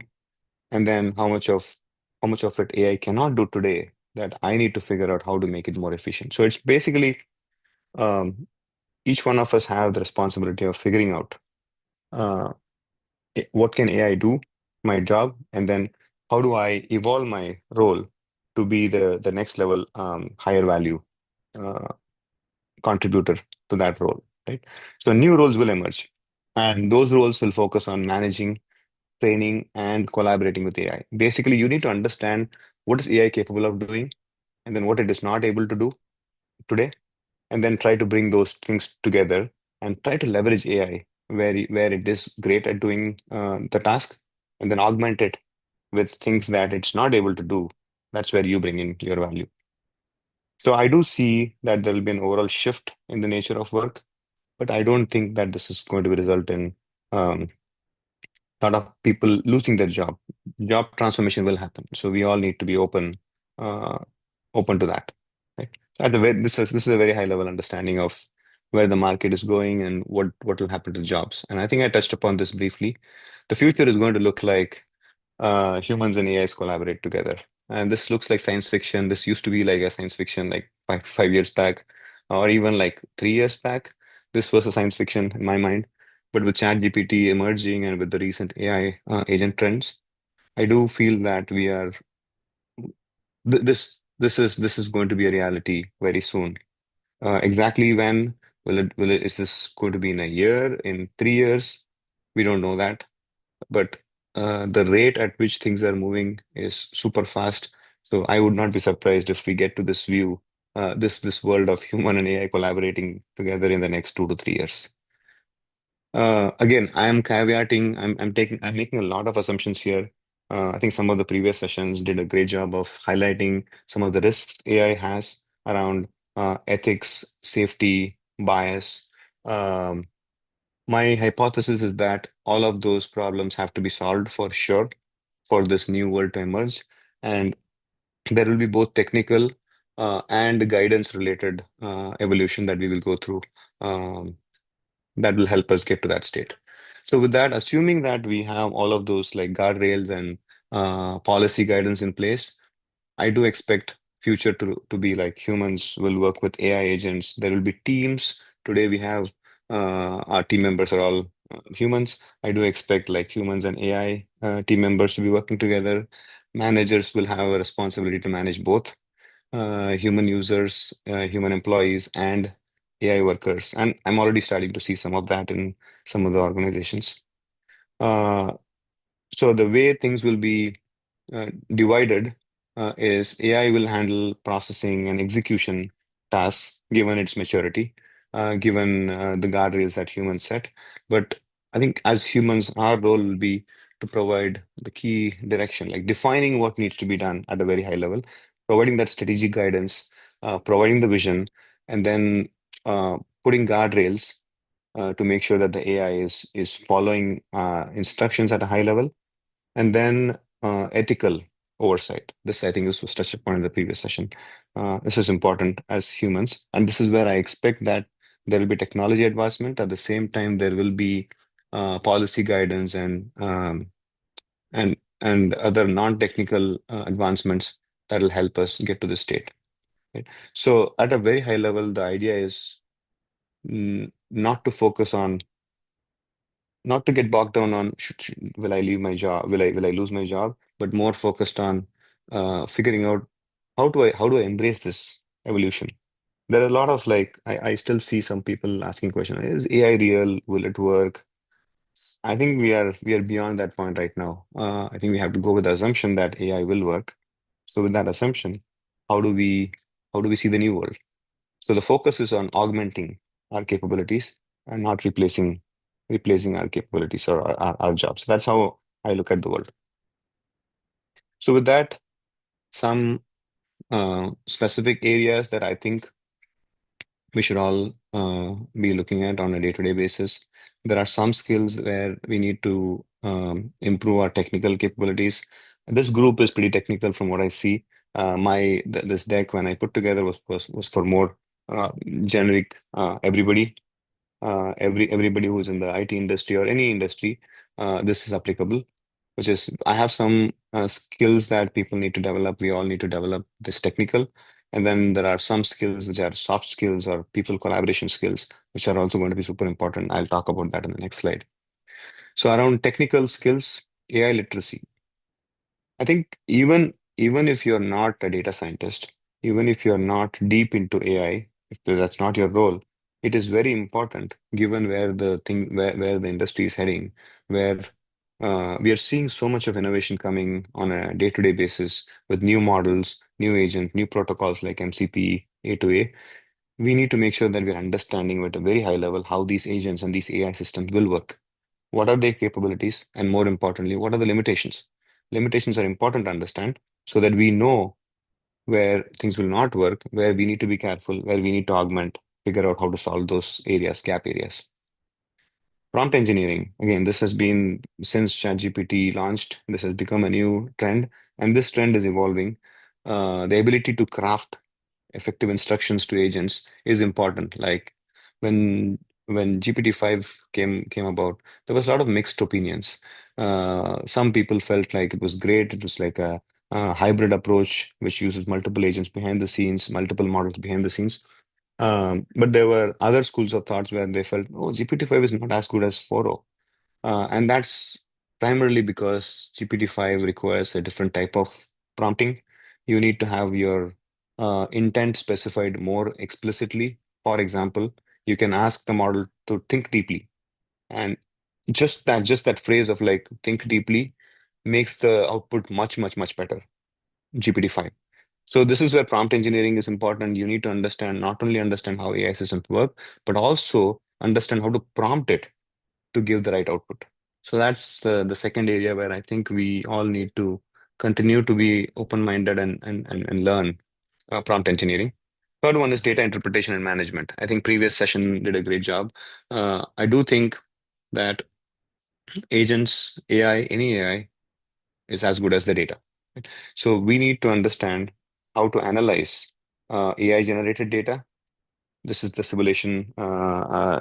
and then how much of it AI cannot do today that I need to figure out how to make it more efficient. So it's basically um, each one of us have the responsibility of figuring out uh, what can AI do, my job, and then how do I evolve my role to be the next level higher value uh, contributor to that role, right? So new roles will emerge, and those roles will focus on managing, training, and collaborating with AI. Basically, you need to understand what is AI capable of doing, and then what it is not able to do today, and then try to bring those things together and try to leverage AI where it is great at doing the task, and then augment it with things that it's not able to do. That's where you bring in your value. So I do see that there will be an overall shift in the nature of work, but I don't think that this is going to result in a lot of people losing their job. Job transformation will happen. So we all need to be uh, open to that. Right? This is a very high level understanding of where the market is going and what will happen to jobs. And I think I touched upon this briefly. The future is going to look like humans and AIs collaborate together. And this looks like science fiction. This used to be like a science fiction like 5 years back, or even like 3 years back. This was a science fiction in my mind. But with ChatGPT emerging and with the recent AI agent trends, I do feel that we are this is going to be a reality very soon. Exactly when will it is this going to be in a year, in 3 years? We don't know that, but the rate at which things are moving is super fast. So I would not be surprised if we get to this view, this world of human and AI collaborating together in the next 2 to 3 years. Again, I am caveating. I'm making a lot of assumptions here. I think some of the previous sessions did a great job of highlighting some of the risks AI has around ethics, safety, bias. Um, my hypothesis is that all of those problems have to be solved for sure for this new world to emerge, and there will be both technical and guidance related evolution that we will go through. That will help us get to that state. So with that, assuming that we have all of those like guardrails and policy guidance in place, I do expect future to be like humans will work with AI agents. There will be teams. Today we have our team members are all humans. I do expect like humans and AI team members to be working together. Managers will have a responsibility to manage both human users, human employees, and AI workers. And I'm already starting to see some of that in some of the organizations. So the way things will be divided is AI will handle processing and execution tasks given its maturity, given the guardrails that humans set. But I think as humans, our role will be to provide the key direction, like defining what needs to be done at a very high level, providing that strategic guidance, providing the vision, and then putting guardrails to make sure that the AI is following instructions at a high level, and then ethical oversight. This, I think, this was touched upon in the previous session. This is important as humans, and this is where I expect that there will be technology advancement. At the same time, there will be policy guidance and other non-technical advancements that will help us get to the state. Right? So at a very high level, the idea is not to focus on, not to get bogged down on will I leave my job, will I lose my job, but more focused on figuring out how do I embrace this evolution. There are a lot of I still see some people asking questions, is AI real? Will it work? I think we are beyond that point right now. I think we have to go with the assumption that AI will work. So with that assumption, how do we see the new world? So the focus is on augmenting our capabilities and not replacing our capabilities or our jobs. That's how I look at the world. So with that, some specific areas that I think we should all be looking at on a day-to-day basis. There are some skills where we need to improve our technical capabilities. This group is pretty technical from what I see. This deck, when I put together, was for more generic everybody. Everybody who's in the IT industry or any industry, this is applicable. Which is, I have some skills that people need to develop. We all need to develop this technical. And then there are some skills which are soft skills or people collaboration skills, which are also going to be super important. I'll talk about that in the next slide. So around technical skills, AI literacy. I think even if you're not a data scientist, even if you're not deep into AI, if that's not your role, it is very important given where the industry is heading, where we are seeing so much of innovation coming on a day-to-day basis with new models, new agents, new protocols like MCP, A2A. We need to make sure that we're understanding at a very high level how these agents and these AI systems will work. What are their capabilities? And more importantly, what are the limitations? Limitations are important to understand so that we know where things will not work, where we need to be careful, where we need to augment, figure out how to solve those areas, gap areas. Prompt engineering, again, this has been since ChatGPT launched, this has become a new trend, and this trend is evolving. The ability to craft effective instructions to agents is important. Like when GPT-5 came about, there was a lot of mixed opinions. Some people felt like it was great. It was like a hybrid approach, which uses multiple agents behind the scenes, multiple models behind the scenes. But there were other schools of thoughts where they felt, oh, GPT-5 is not as good as 4.0. And that's primarily because GPT-5 requires a different type of prompting. You need to have your intent specified more explicitly. For example, you can ask the model to think deeply. And just that phrase of like think deeply makes the output much, much, much better. GPT-5. So this is where prompt engineering is important. You need to not only understand how AI systems work, but also understand how to prompt it to give the right output. So that's the second area where I think we all need to continue to be open-minded and learn prompt engineering. Third one is data interpretation and management. I think previous session did a great job. I do think that agents, AI, any AI is as good as the data. Right? So we need to understand how to analyze AI-generated data. This is the simulation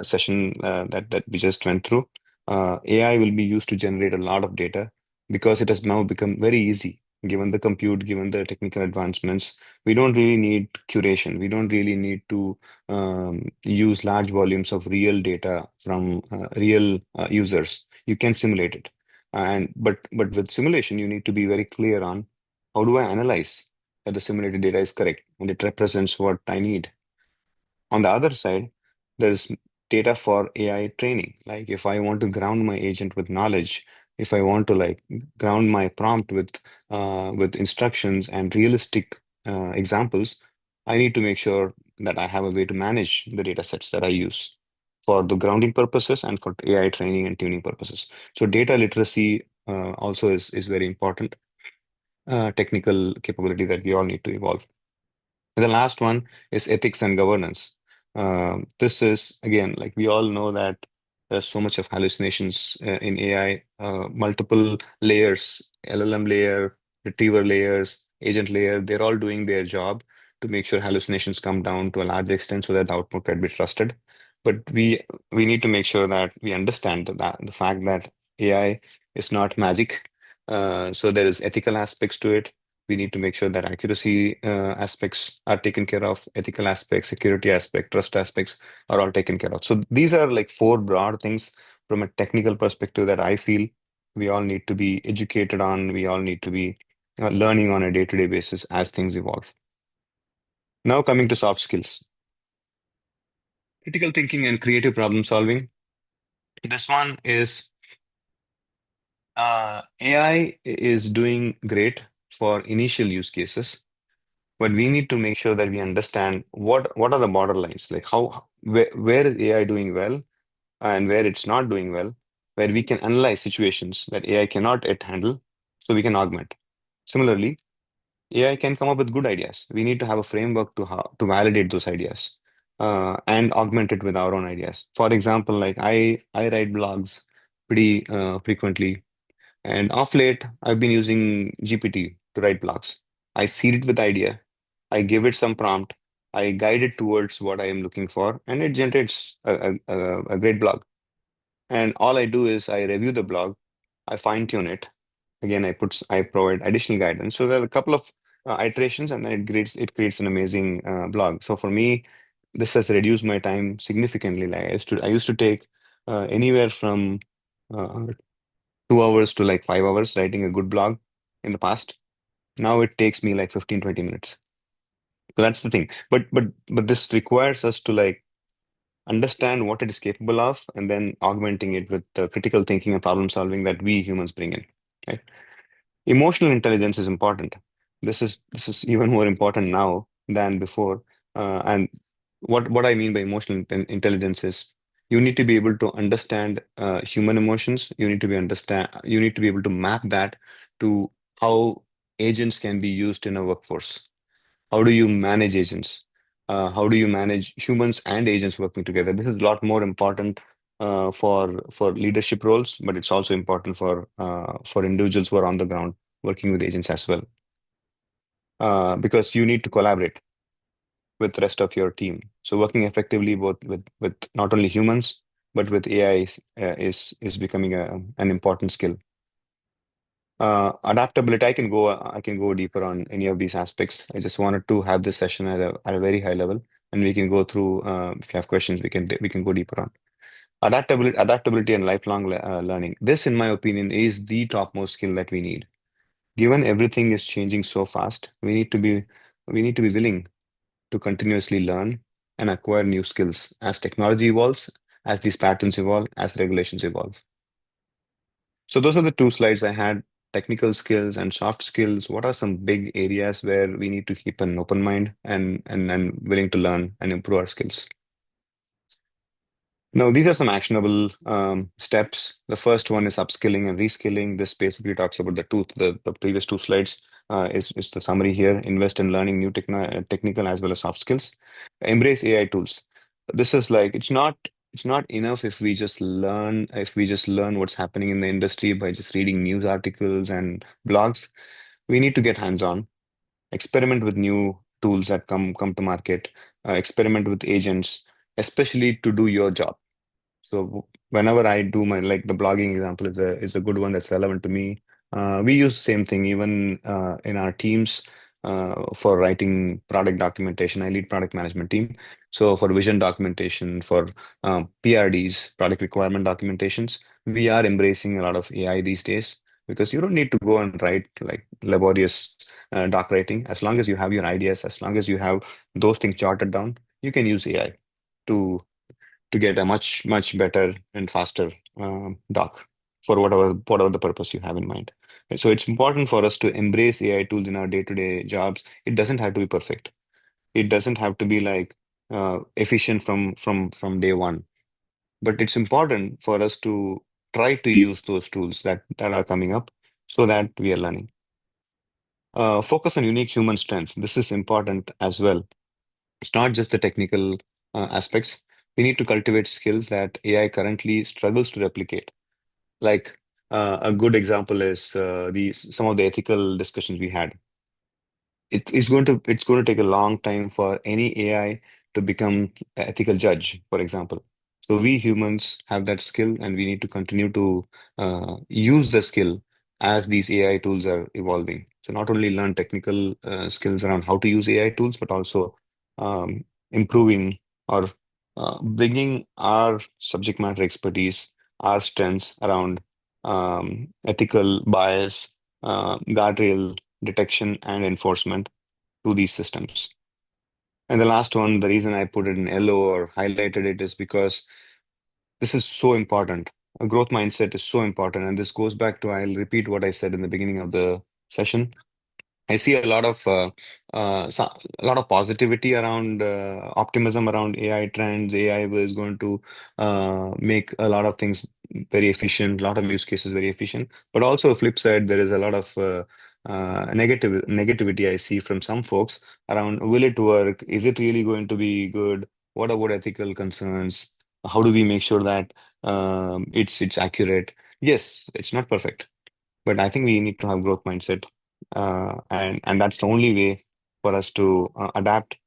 session that we just went through. AI will be used to generate a lot of data because it has now become very easy, given the compute, given the technical advancements. We don't really need curation. We don't really need to use large volumes of real data from real users. You can simulate it. But with simulation, you need to be very clear on how do I analyze that the simulated data is correct and it represents what I need. On the other side, there's data for AI training. Like if I want to ground my agent with knowledge, if I want to like ground my prompt with instructions and realistic examples, I need to make sure that I have a way to manage the data sets that I use for the grounding purposes and for AI training and tuning purposes. So data literacy also is very important technical capability that we all need to evolve. And the last one is ethics and governance. This is, again, like we all know that there's so much of hallucinations in AI, multiple layers, LLM layer, retriever layers, agent layer, they're all doing their job to make sure hallucinations come down to a large extent so that the output can be trusted. but we need to make sure that we understand that the fact that AI is not magic. So there is ethical aspects to it. We need to make sure that accuracy aspects are taken care of, ethical aspects, security aspect, trust aspects are all taken care of. So these are like four broad things from a technical perspective that I feel we all need to be educated on. We all need to be learning on a day-to-day basis as things evolve. Now coming to soft skills. Critical thinking and creative problem solving. This one is AI is doing great for initial use cases, but we need to make sure that we understand what are the borderlines, like where is AI doing well and where it's not doing well, where we can analyze situations that AI cannot yet handle, so we can augment. Similarly, AI can come up with good ideas. We need to have a framework to validate those ideas and augment it with our own ideas. For example, like I write blogs pretty frequently, and of late I've been using GPT to write blogs. I seed it with idea, I give it some prompt, I guide it towards what I am looking for, and it generates a great blog. And all I do is I review the blog, I fine tune it. Again, I provide additional guidance. So there are a couple of iterations, and then it creates an amazing blog. So for me, this has reduced my time significantly. Like I used to take anywhere from 2 hours to like 5 hours writing a good blog in the past. Now it takes me like 15-20 minutes. So that's the thing. But this requires us to like understand what it is capable of, and then augmenting it with the critical thinking and problem solving that we humans bring in. Right? Emotional intelligence is important. This is even more important now than before. And what I mean by emotional intelligence is you need to be able to understand human emotions. You need to be able to map that to how agents can be used in a workforce. How do you manage agents? How do you manage humans and agents working together? This is a lot more important for leadership roles, but it's also important for individuals who are on the ground working with agents as well, because you need to collaborate with the rest of your team. So working effectively both with not only humans but with AI is becoming an important skill. Adaptability, I can go deeper on any of these aspects. I just wanted to have this session at a very high level, and we can go through. If you have questions, we can go deeper on adaptability and lifelong learning. This, in my opinion, is the topmost skill that we need. Given everything is changing so fast, we need to be willing to continuously learn and acquire new skills as technology evolves, as these patterns evolve, as regulations evolve. So those are the two slides I had. Technical skills and soft skills. What are some big areas where we need to keep an open mind and willing to learn and improve our skills? Now, these are some actionable steps. The first one is upskilling and reskilling. This basically talks about the previous two slides. Is the summary here. Invest in learning new technical as well as soft skills. Embrace AI tools. This is like it's not enough if we just learn what's happening in the industry by just reading news articles and blogs. We need to get hands-on, experiment with new tools that come to market, experiment with agents, especially to do your job. So whenever I do my, like the blogging example is a good one that's relevant to me. We use the same thing even in our teams for writing product documentation. I lead product management team. So for vision documentation, for PRDs, product requirement documentations, we are embracing a lot of AI these days, because you don't need to go and write like laborious doc writing. As long as you have your ideas, as long as you have those things charted down, you can use AI to get a much better and faster doc for whatever the purpose you have in mind. And so it's important for us to embrace AI tools in our day-to-day jobs. It doesn't have to be perfect. It doesn't have to be like efficient from day one. But it's important for us to try to use those tools that are coming up so that we are learning. Focus on unique human strengths. This is important as well. It's not just the technical aspects. We need to cultivate skills that AI currently struggles to replicate. Like a good example is some of the ethical discussions we had. It's going to take a long time for any AI to become an ethical judge, for example. So we humans have that skill, and we need to continue to use the skill as these AI tools are evolving. So not only learn technical skills around how to use AI tools, but also improving or bringing our subject matter expertise, our strengths around ethical bias, guardrail detection and enforcement to these systems. And the last one, the reason I put it in yellow or highlighted it is because this is so important. A growth mindset is so important. And this goes back to, I'll repeat what I said in the beginning of the session. I see a lot of a lot of positivity around optimism around AI trends. AI was going to make a lot of things very efficient, a lot of use cases very efficient. But also, flip side, there is a lot of negativity I see from some folks around, will it work? Is it really going to be good? What about ethical concerns? How do we make sure that it's accurate? Yes, it's not perfect, but I think we need to have growth mindset, and that's the only way for us to adapt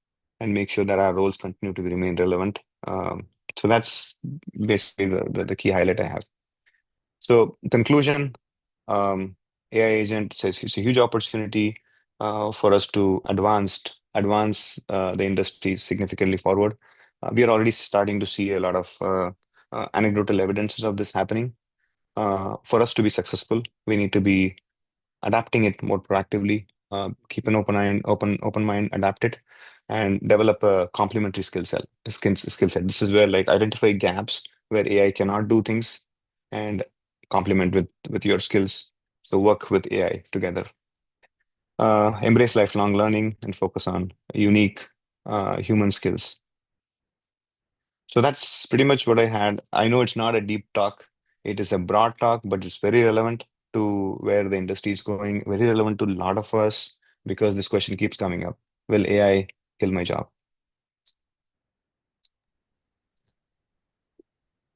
and make sure that our roles continue to remain relevant. So that's basically the key highlight I have. So conclusion, AI agent, it's a huge opportunity for us to advance the industry significantly forward. We are already starting to see a lot of anecdotal evidences of this happening. For us to be successful, we need to be adapting it more proactively, keep an open mind, adapt it, and develop a complementary skill set. This is where, like, identify gaps where AI cannot do things and complement with your skills. So work with AI together. Embrace lifelong learning and focus on unique human skills. So that's pretty much what I had. I know it's not a deep talk. It is a broad talk, but it's very relevant to where the industry is going, very relevant to a lot of us, because this question keeps coming up. Will AI kill my job?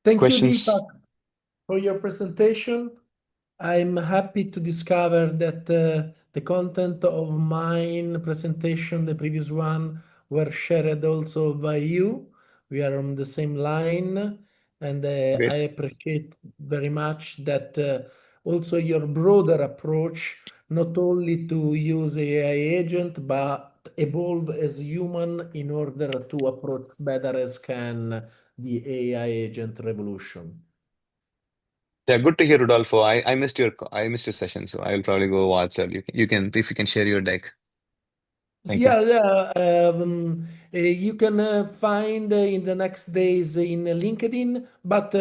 Thank you, Questions? Deepak, for your presentation. I'm happy to discover that the content of mine presentation, the previous one, were shared also by you. We are on the same line, and Great. I appreciate very much that also your broader approach, not only to use AI agent, but evolve as human in order to approach better as can the AI agent revolution. Yeah, good to hear, Rodolfo. I missed your session, so I'll probably go watch it. You can, if you can share your deck. Thank you. You can find in the next days in LinkedIn, but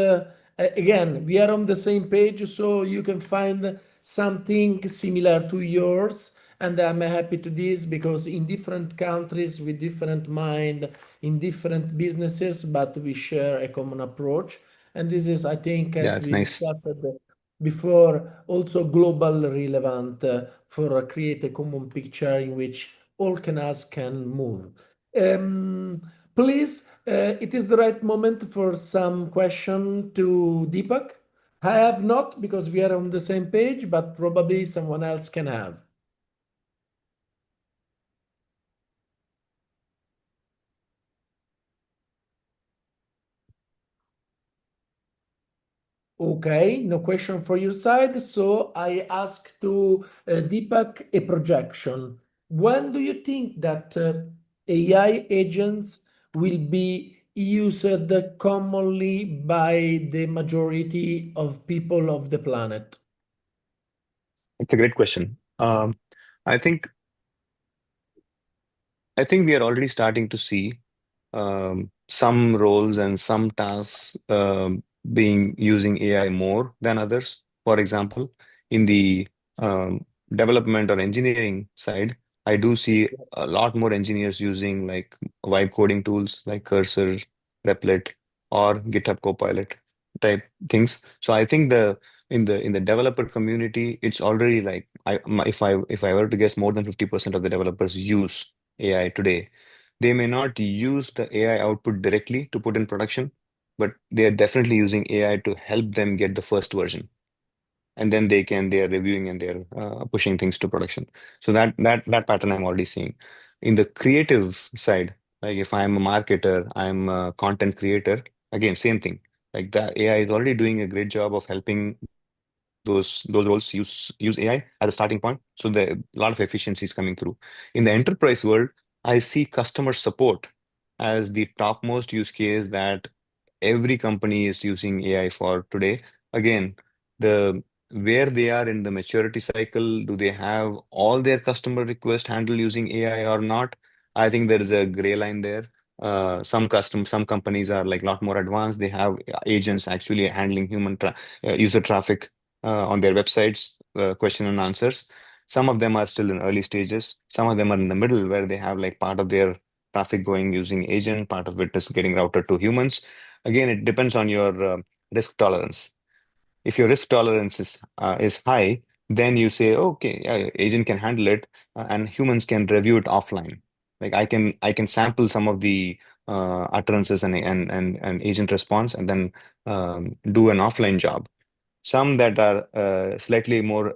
again, we are on the same page, so you can find something similar to yours. And I'm happy to this because in different countries with different mind, in different businesses, but we share a common approach. And this is, I think, Yeah, as it's we nice. discussed before, also global relevant for create a common picture in which all canals can move. Please, it is the right moment for some question to Deepak. I have not because we are on the same page, but probably someone else can have. Okay, no question for your side. So I ask to Deepak a projection. When do you think that AI agents will be used commonly by the majority of people of the planet? It's a great question. I think we are already starting to see some roles and some tasks being using AI more than others. For example, in the development or engineering side, I do see a lot more engineers using like vibe coding tools like Cursor, Replit, or GitHub Copilot type things. So I think in the developer community, it's already like if I were to guess, more than 50% of the developers use AI today. They may not use the AI output directly to put in production, but they are definitely using AI to help them get the first version. And then they are reviewing and they're pushing things to production. So that pattern I'm already seeing. In the creative side, like if I'm a marketer, I'm a content creator, again, same thing. Like the AI is already doing a great job of helping those roles use AI as a starting point. So there a lot of efficiencies coming through. In the enterprise world, I see customer support as the topmost use case that every company is using AI for today. Again, where they are in the maturity cycle, do they have all their customer requests handled using AI or not? I think there is a gray line there. Some companies are like a lot more advanced. They have agents actually handling user traffic on their websites, question and answers. Some of them are still in early stages. Some of them are in the middle where they have like part of their traffic going using agent, part of it is getting routed to humans. Again, it depends on your risk tolerance. If your risk tolerance is high, then you say, okay, yeah, agent can handle it, and humans can review it offline. Like I can sample some of the utterances and agent response, and then do an offline job. Some that are slightly more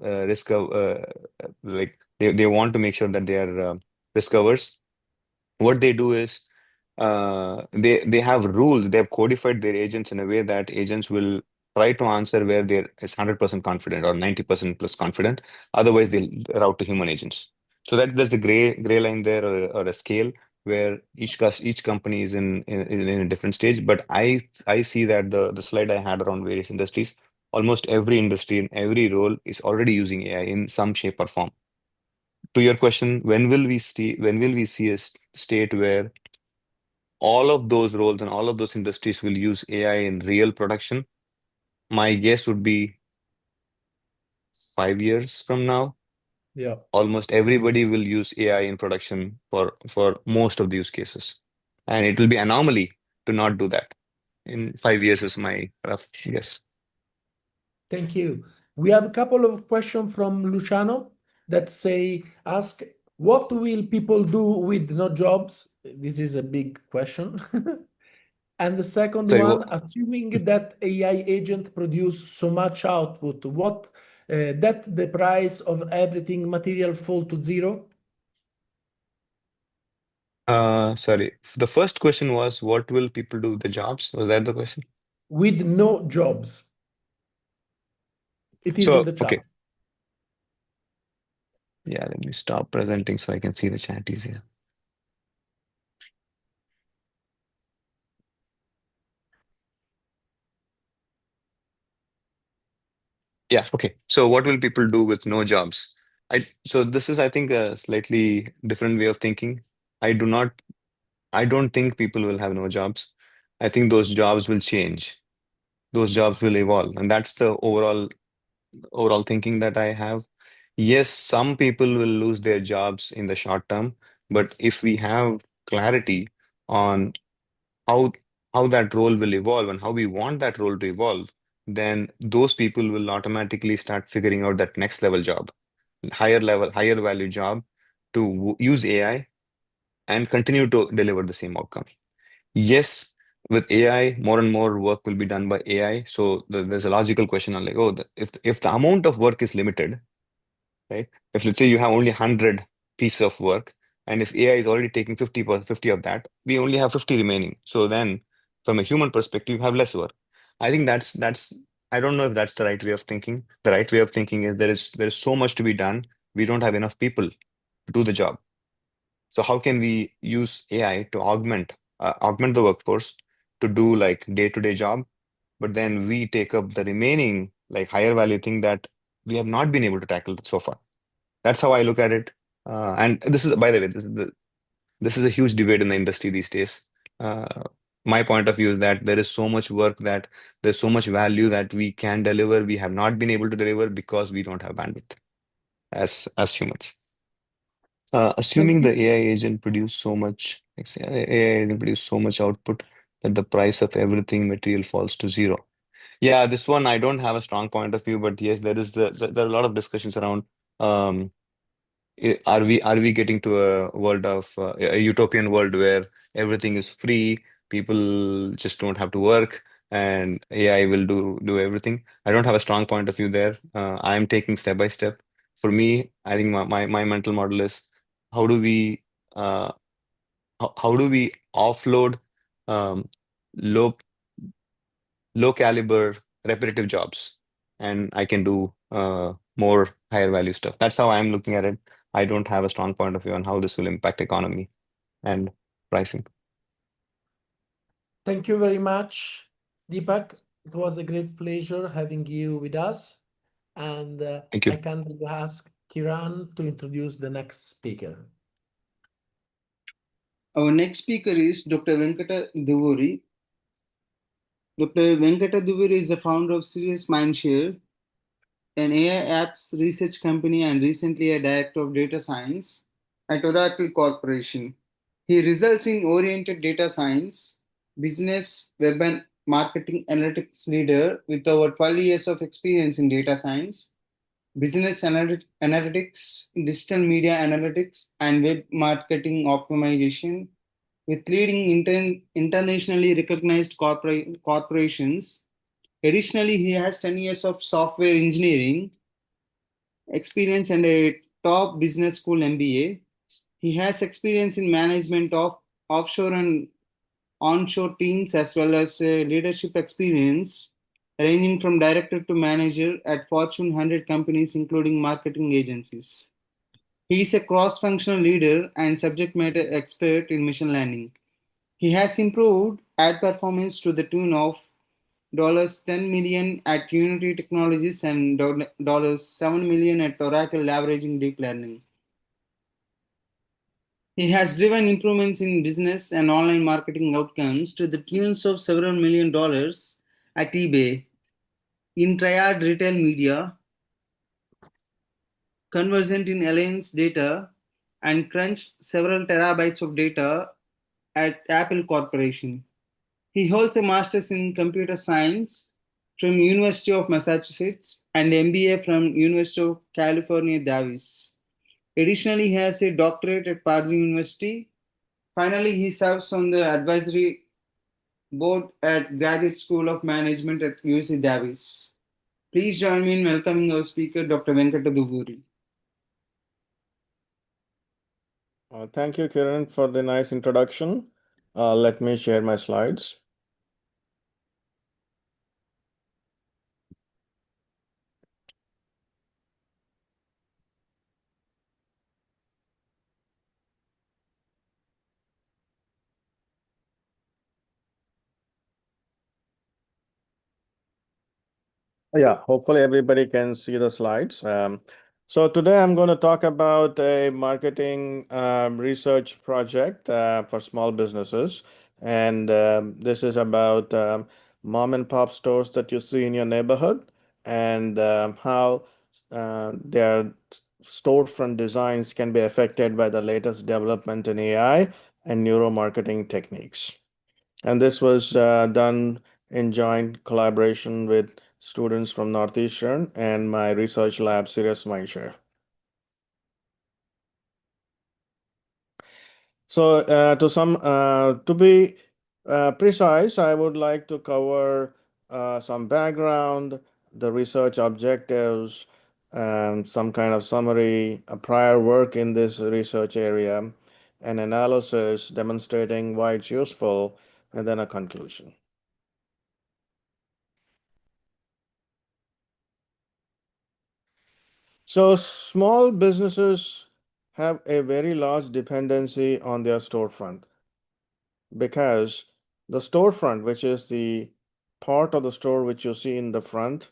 like they want to make sure that they are risk averse. What they do is they have rules. They have codified their agents in a way that agents will try to answer where they're 100% confident or 90% plus confident. Otherwise, they'll route to human agents. So there's the gray line there, or a scale where each company is in a different stage. But I see that the slide I had around various industries, almost every industry and every role is already using AI in some shape or form. To your question, when will we see a state where all of those roles and all of those industries will use AI in real production? My guess would be 5 years from now. Yeah. Almost everybody will use AI in production for most of the use cases. And it will be anomaly to not do that. In 5 years is my rough guess. Thank you. We have a couple of questions from Luciano that ask, what will people do with no jobs? This is a big question. And the second Sorry, one, assuming that AI agent produce so much output, that the price of everything material fall to zero? Sorry. The first question was, what will people do with the jobs? Was that the question? With no jobs. It is in the chat. Okay. Yeah, let me stop presenting so I can see the chat easier. Yeah, okay. So what will people do with no jobs? So this is, I think, a slightly different way of thinking. I don't think people will have no jobs. I think those jobs will change. Those jobs will evolve. And that's the overall thinking that I have. Yes, some people will lose their jobs in the short term, but if we have clarity on how that role will evolve and how we want that role to evolve, then those people will automatically start figuring out that next level job, higher level, higher value job to use AI and continue to deliver the same outcome. Yes, with AI, more and more work will be done by AI. So there's a logical question on like, oh, if the amount of work is limited, right? If let's say you have only 100 pieces of work, and if AI is already taking 50 of that, we only have 50 remaining. So then from a human perspective, you have less work. I think that's I don't know if that's the right way of thinking. The right way of thinking is there is so much to be done. We don't have enough people to do the job. So how can we use AI to augment the workforce to do like day-to-day job, but then we take up the remaining like higher value thing that we have not been able to tackle so far. That's how I look at it. And this is, by the way, this is a huge debate in the industry these days. My point of view is that there is so much work, that there's so much value that we can deliver. We have not been able to deliver because we don't have bandwidth as humans. Assuming the AI agent produce so much, AI agent produce so much output that the price of everything material falls to zero. Yeah, this one I don't have a strong point of view, but yes, there are a lot of discussions around. Are we getting to a world of a utopian world where everything is free, people just don't have to work, and AI will do everything? I don't have a strong point of view there. I'm taking step by step. For me, I think my mental model is how do we uh, how do we offload um, low low caliber, repetitive jobs, and I can do more higher value stuff. That's how I'm looking at it. I don't have a strong point of view on how this will impact economy and pricing. Thank you very much, Deepak. It was a great pleasure having you with us. And Thank you. I can ask Kiran to introduce the next speaker. Our next speaker is Dr. Venkata Duvuri. Dr. Venkata Duvuri is the founder of Serious Mindshare, an AI apps research company, and recently a director of data science at Oracle Corporation. He results in oriented data science, business, web and marketing analytics leader with over 12 years of experience in data science, business analytics, digital media analytics, and web marketing optimization with leading internationally recognized corporations. Additionally, he has 10 years of software engineering experience and a top business school MBA. He has experience in management of offshore and onshore teams as well as leadership experience ranging from director to manager at Fortune 100 companies including marketing agencies. He is a cross-functional leader and subject matter expert in machine learning. He has improved ad performance to the tune of $10 million at Unity Technologies and $7 million at Oracle leveraging deep learning. He has driven improvements in business and online marketing outcomes to the tunes of several million dollars at eBay, in Triad Retail Media, Convergent in Alliance Data, and crunched several terabytes of data at Apple Corporation. He holds a master's in computer science from University of Massachusetts and MBA from University of California, Davis. Additionally, he has a doctorate at Pardue University. Finally, he serves on the advisory board at Graduate School of Management at UC Davis. Please join me in welcoming our speaker, Dr. Venkata Duvuri. Thank you, Kiran, for the nice introduction. Let me share my slides. Yeah, hopefully everybody can see the slides. So today I'm going to talk about a marketing research project for small businesses. And this is about mom and pop stores that you see in your neighborhood and how their storefront designs can be affected by the latest development in AI and neuromarketing techniques. And this was done in joint collaboration with students from Northeastern and my research lab, Serious Mindshare. So to be precise, I would like to cover some background, the research objectives, some kind of summary, a prior work in this research area, an analysis demonstrating why it's useful, and then a conclusion. So small businesses have a very large dependency on their storefront because the storefront, which is the part of the store which you see in the front,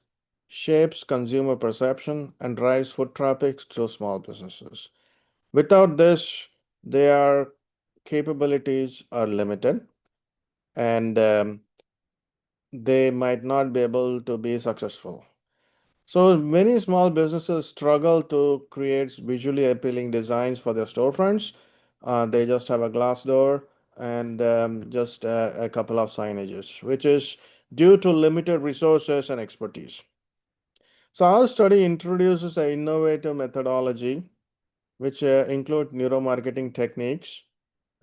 shapes consumer perception and drives foot traffic to small businesses. Without this, their capabilities are limited and they might not be able to be successful. So many small businesses struggle to create visually appealing designs for their storefronts. They just have a glass door and just a couple of signages, which is due to limited resources and expertise. So our study introduces an innovative methodology, which include neuromarketing techniques,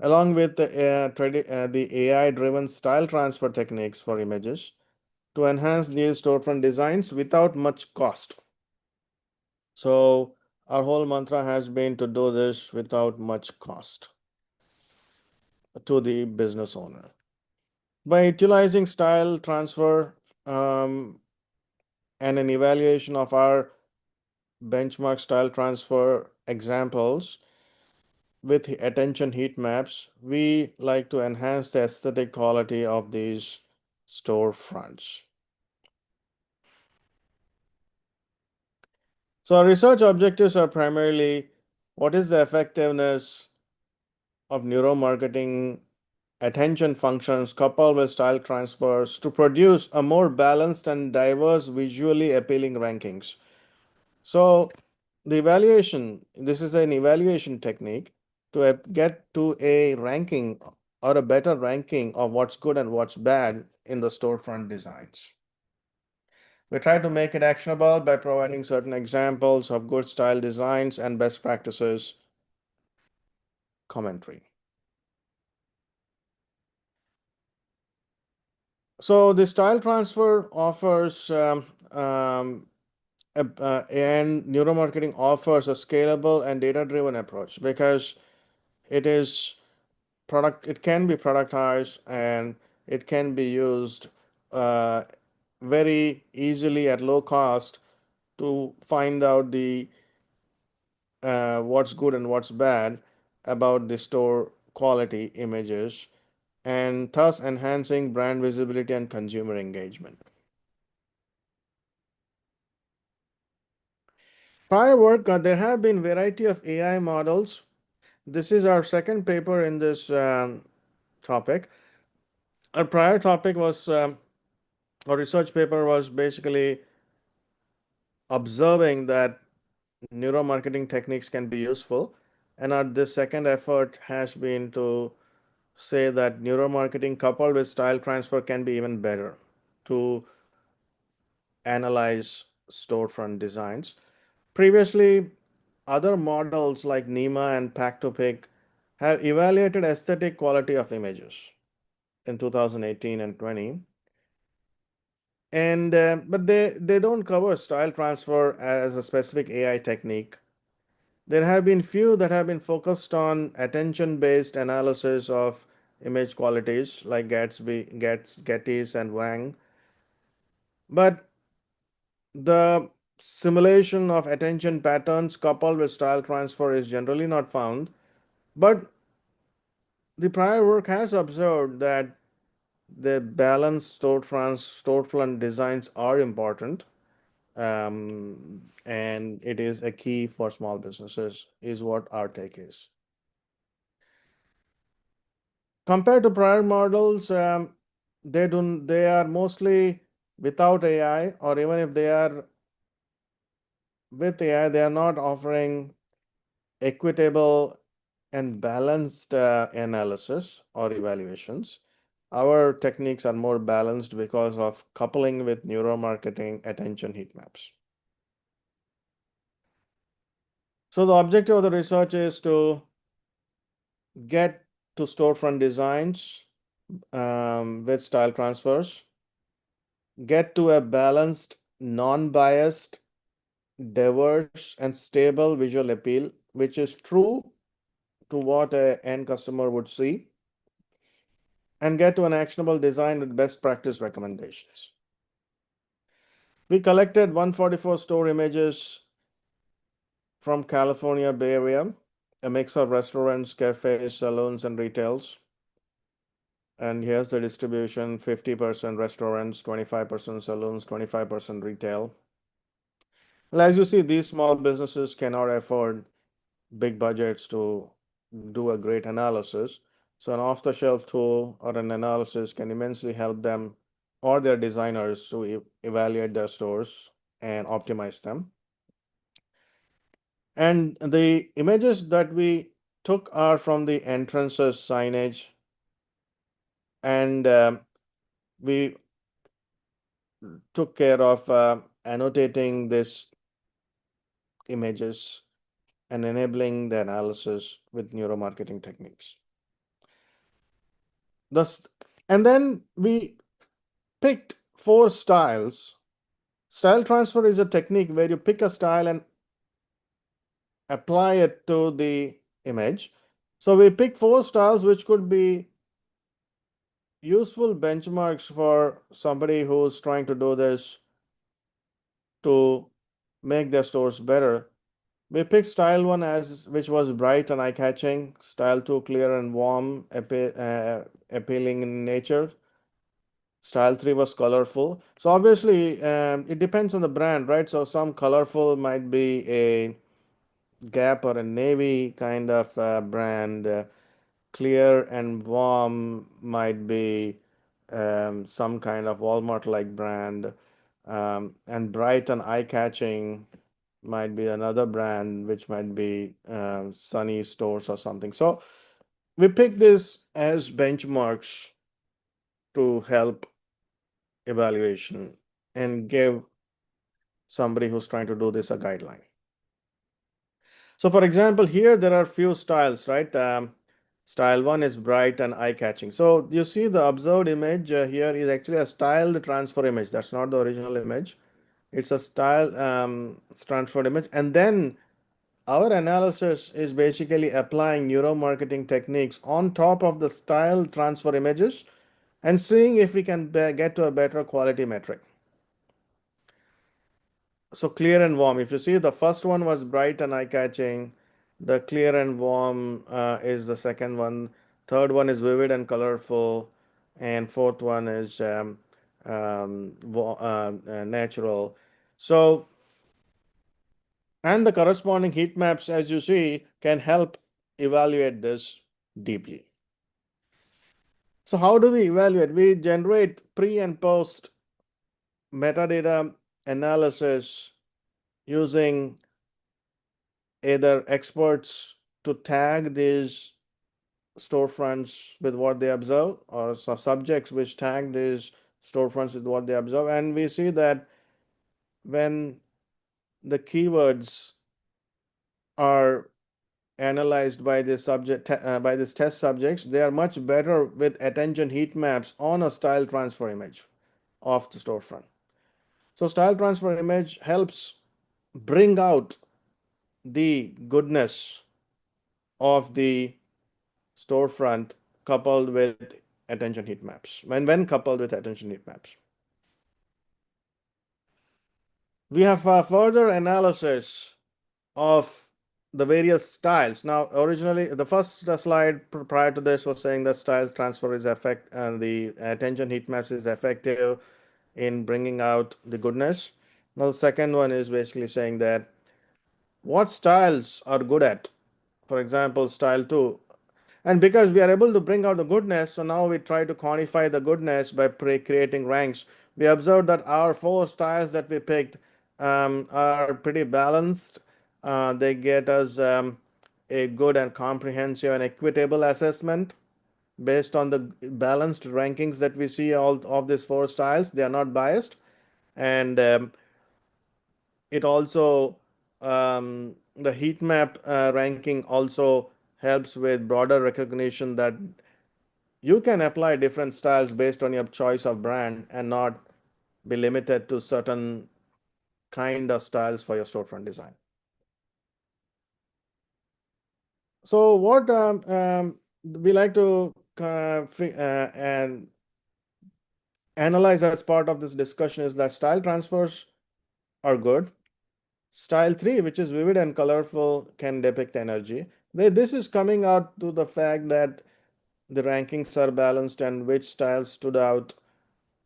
along with the AI-driven style transfer techniques for images, to enhance these storefront designs without much cost. So our whole mantra has been to do this without much cost to the business owner. By utilizing style transfer and an evaluation of our benchmark style transfer examples with attention heat maps, we like to enhance the aesthetic quality of these storefronts. So our research objectives are primarily what is the effectiveness of neuromarketing attention functions coupled with style transfers to produce a more balanced and diverse visually appealing rankings. So the evaluation, this is an evaluation technique to get to a ranking or a better ranking of what's good and what's bad in the storefront designs. We try to make it actionable by providing certain examples of good style designs and best practices commentary. So the style transfer offers and neuromarketing offers a scalable and data-driven approach because it can be productized and it can be used very easily at low cost to find out the what's good and what's bad about the store quality images, and thus enhancing brand visibility and consumer engagement. Prior work, there have been variety of AI models. This is our second paper in this topic. Our prior topic was, our research paper was basically observing that neuromarketing techniques can be useful. And this second effort has been to say that neuromarketing coupled with style transfer can be even better to analyze storefront designs. Previously, other models like NEMA and Pack2Pick have evaluated aesthetic quality of images in 2018 and 20. And but they don't cover style transfer as a specific AI technique. There have been few that have been focused on attention-based analysis of image qualities like Gettys and Wang. But the simulation of attention patterns coupled with style transfer is generally not found. But the prior work has observed that the balanced storefront designs are important, and it is a key for small businesses, is what our take is. Compared to prior models, they are mostly without AI, or even if they are with AI, they are not offering equitable and balanced analysis or evaluations. Our techniques are more balanced because of coupling with neuromarketing attention heat maps. So the objective of the research is to get to storefront designs with style transfers, get to a balanced, non-biased, diverse, and stable visual appeal, which is true to what an end customer would see, and get to an actionable design with best practice recommendations. We collected 144 store images from California Bay Area, a mix of restaurants, cafes, salons, and retails. And here's the distribution: 50% restaurants, 25% salons, 25% retail. Well, as you see, these small businesses cannot afford big budgets to do a great analysis. So an off-the-shelf tool or an analysis can immensely help them or their designers to evaluate their stores and optimize them. And the images that we took are from the entrances signage, and we took care of annotating these images and enabling the analysis with neuromarketing techniques. And then we picked 4 styles. Style transfer is a technique where you pick a style and apply it to the image. So we picked 4 styles which could be useful benchmarks for somebody who's trying to do this to make their stores better. We picked style 1 as which was bright and eye-catching, style 2 clear and warm, appealing in nature. Style 3 was colorful. So obviously, it depends on the brand, right? So some colorful might be a Gap or a Navy kind of brand. Clear and warm might be some kind of Walmart-like brand. And bright and eye-catching might be another brand, which might be Sunny Stores or something. So we pick this as benchmarks to help evaluation and give somebody who's trying to do this a guideline. So for example, here there are few styles, right? Style 1 is bright and eye-catching. So you see the observed image here is actually a styled transfer image. That's not the original image. It's a style transferred image. And then our analysis is basically applying neuromarketing techniques on top of the style transfer images and seeing if we can get to a better quality metric. So clear and warm. If you see, the first one was bright and eye-catching. The clear and warm is the second one. Third one is vivid and colorful. And fourth one is natural. So, and the corresponding heat maps, as you see, can help evaluate this deeply. So how do we evaluate? We generate pre and post metadata analysis using either experts to tag these storefronts with what they observe, or subjects which tag these storefronts with what they observe. And we see that when the keywords are analyzed by this by this test subjects, they are much better with attention heat maps on a style transfer image of the storefront. So style transfer image helps bring out the goodness of the storefront coupled with attention heat maps. When coupled with attention heat maps, we have further analysis of the various styles. Now, originally, the first slide prior to this was saying that style transfer is and the attention heat maps is effective in bringing out the goodness. Now, the second one is basically saying that what styles are good at. For example, style 2. And because we are able to bring out the goodness, so now we try to quantify the goodness by creating ranks. We observed that our 4 styles that we picked are pretty balanced. They get us a good and comprehensive and equitable assessment based on the balanced rankings that we see all of these 4 styles. They are not biased. And it also, the heat map ranking also helps with broader recognition that you can apply different styles based on your choice of brand and not be limited to certain kind of styles for your storefront design. So what we like to and analyze as part of this discussion is that style transfers are good. Style 3, which is vivid and colorful, can depict energy. This is coming out to the fact that the rankings are balanced and which styles stood out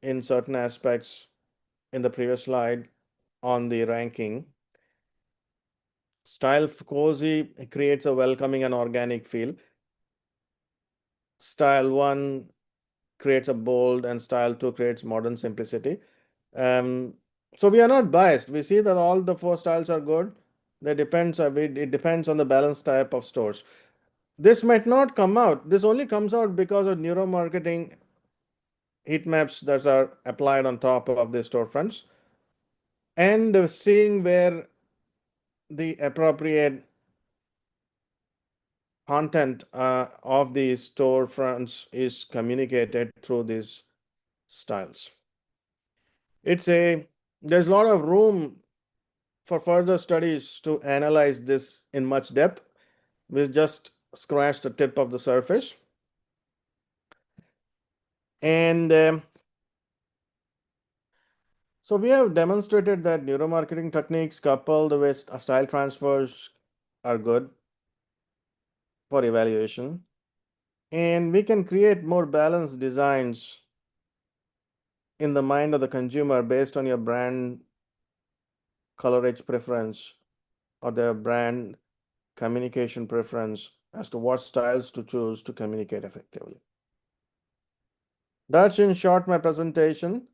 in certain aspects in the previous slide on the ranking. Style cozy creates a welcoming and organic feel. Style 1 creates a bold, and style 2 creates modern simplicity. So we are not biased. We see that all the 4 styles are good. It depends on the balance type of stores. This might not come out. This only comes out because of neuromarketing heat maps that are applied on top of the storefronts and seeing where the appropriate content of the storefronts is communicated through these styles. There's a lot of room for further studies to analyze this in much depth. We just scratched the tip of the surface. And so we have demonstrated that neuromarketing techniques coupled with style transfers are good for evaluation. And we can create more balanced designs in the mind of the consumer based on your brand colorage preference or their brand communication preference as to what styles to choose to communicate effectively. That's in short my presentation,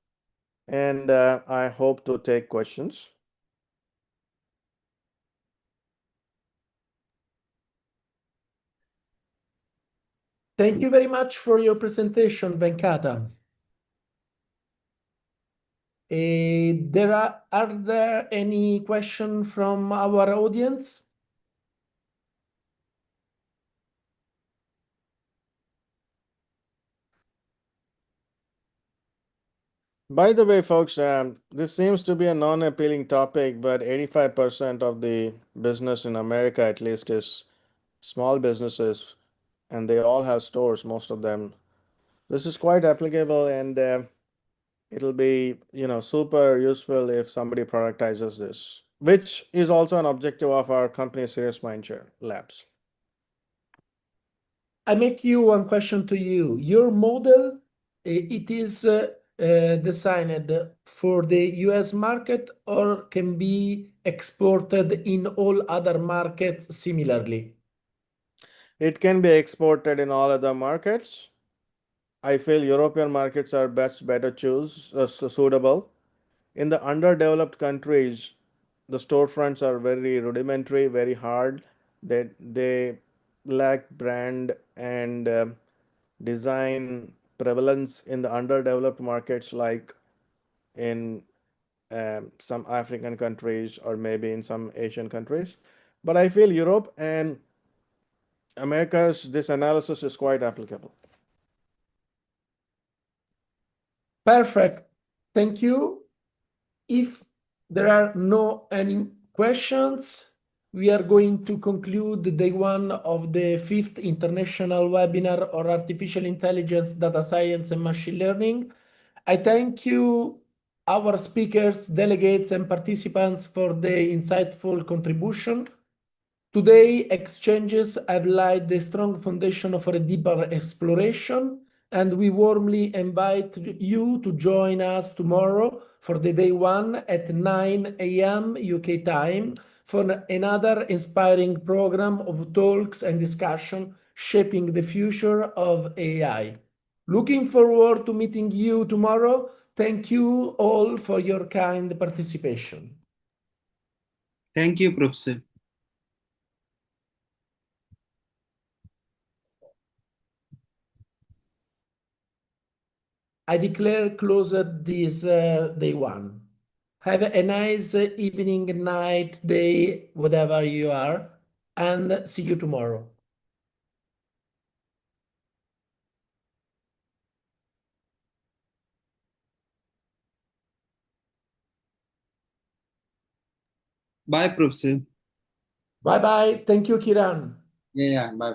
and I hope to take questions. Thank you very much for your presentation, Venkata. Are there any questions from our audience? By the way, folks, this seems to be a non-appealing topic, but 85% of the business in America, at least, is small businesses, and they all have stores, most of them. This is quite applicable, and it'll be, super useful if somebody productizes this, which is also an objective of our company, Serious Mindshare Labs. I make you one question to you. Your model, it is designed for the US market or can be exported in all other markets similarly? It can be exported in all other markets. I feel European markets are better suitable. In the underdeveloped countries, the storefronts are very rudimentary, very hard. They lack brand and design prevalence in the underdeveloped markets, like in some African countries or maybe in some Asian countries. But I feel Europe and America's this analysis is quite applicable. Perfect. Thank you. If there are no any questions, we are going to conclude day one of the 5th International Webinar on Artificial Intelligence, Data Science, and Machine Learning. I thank you, our speakers, delegates, and participants for the insightful contribution. Today, exchanges have laid the strong foundation for a deeper exploration, and we warmly invite you to join us tomorrow for the day one at 9 a.m. UK time for another inspiring program of talks and discussion shaping the future of AI. Looking forward to meeting you tomorrow. Thank you all for your kind participation. Thank you, Professor. I declare closed this day one. Have a nice evening, night, day, whatever you are, and see you tomorrow. Bye, Professor. Bye-bye. Thank you, Kiran. Yeah, bye.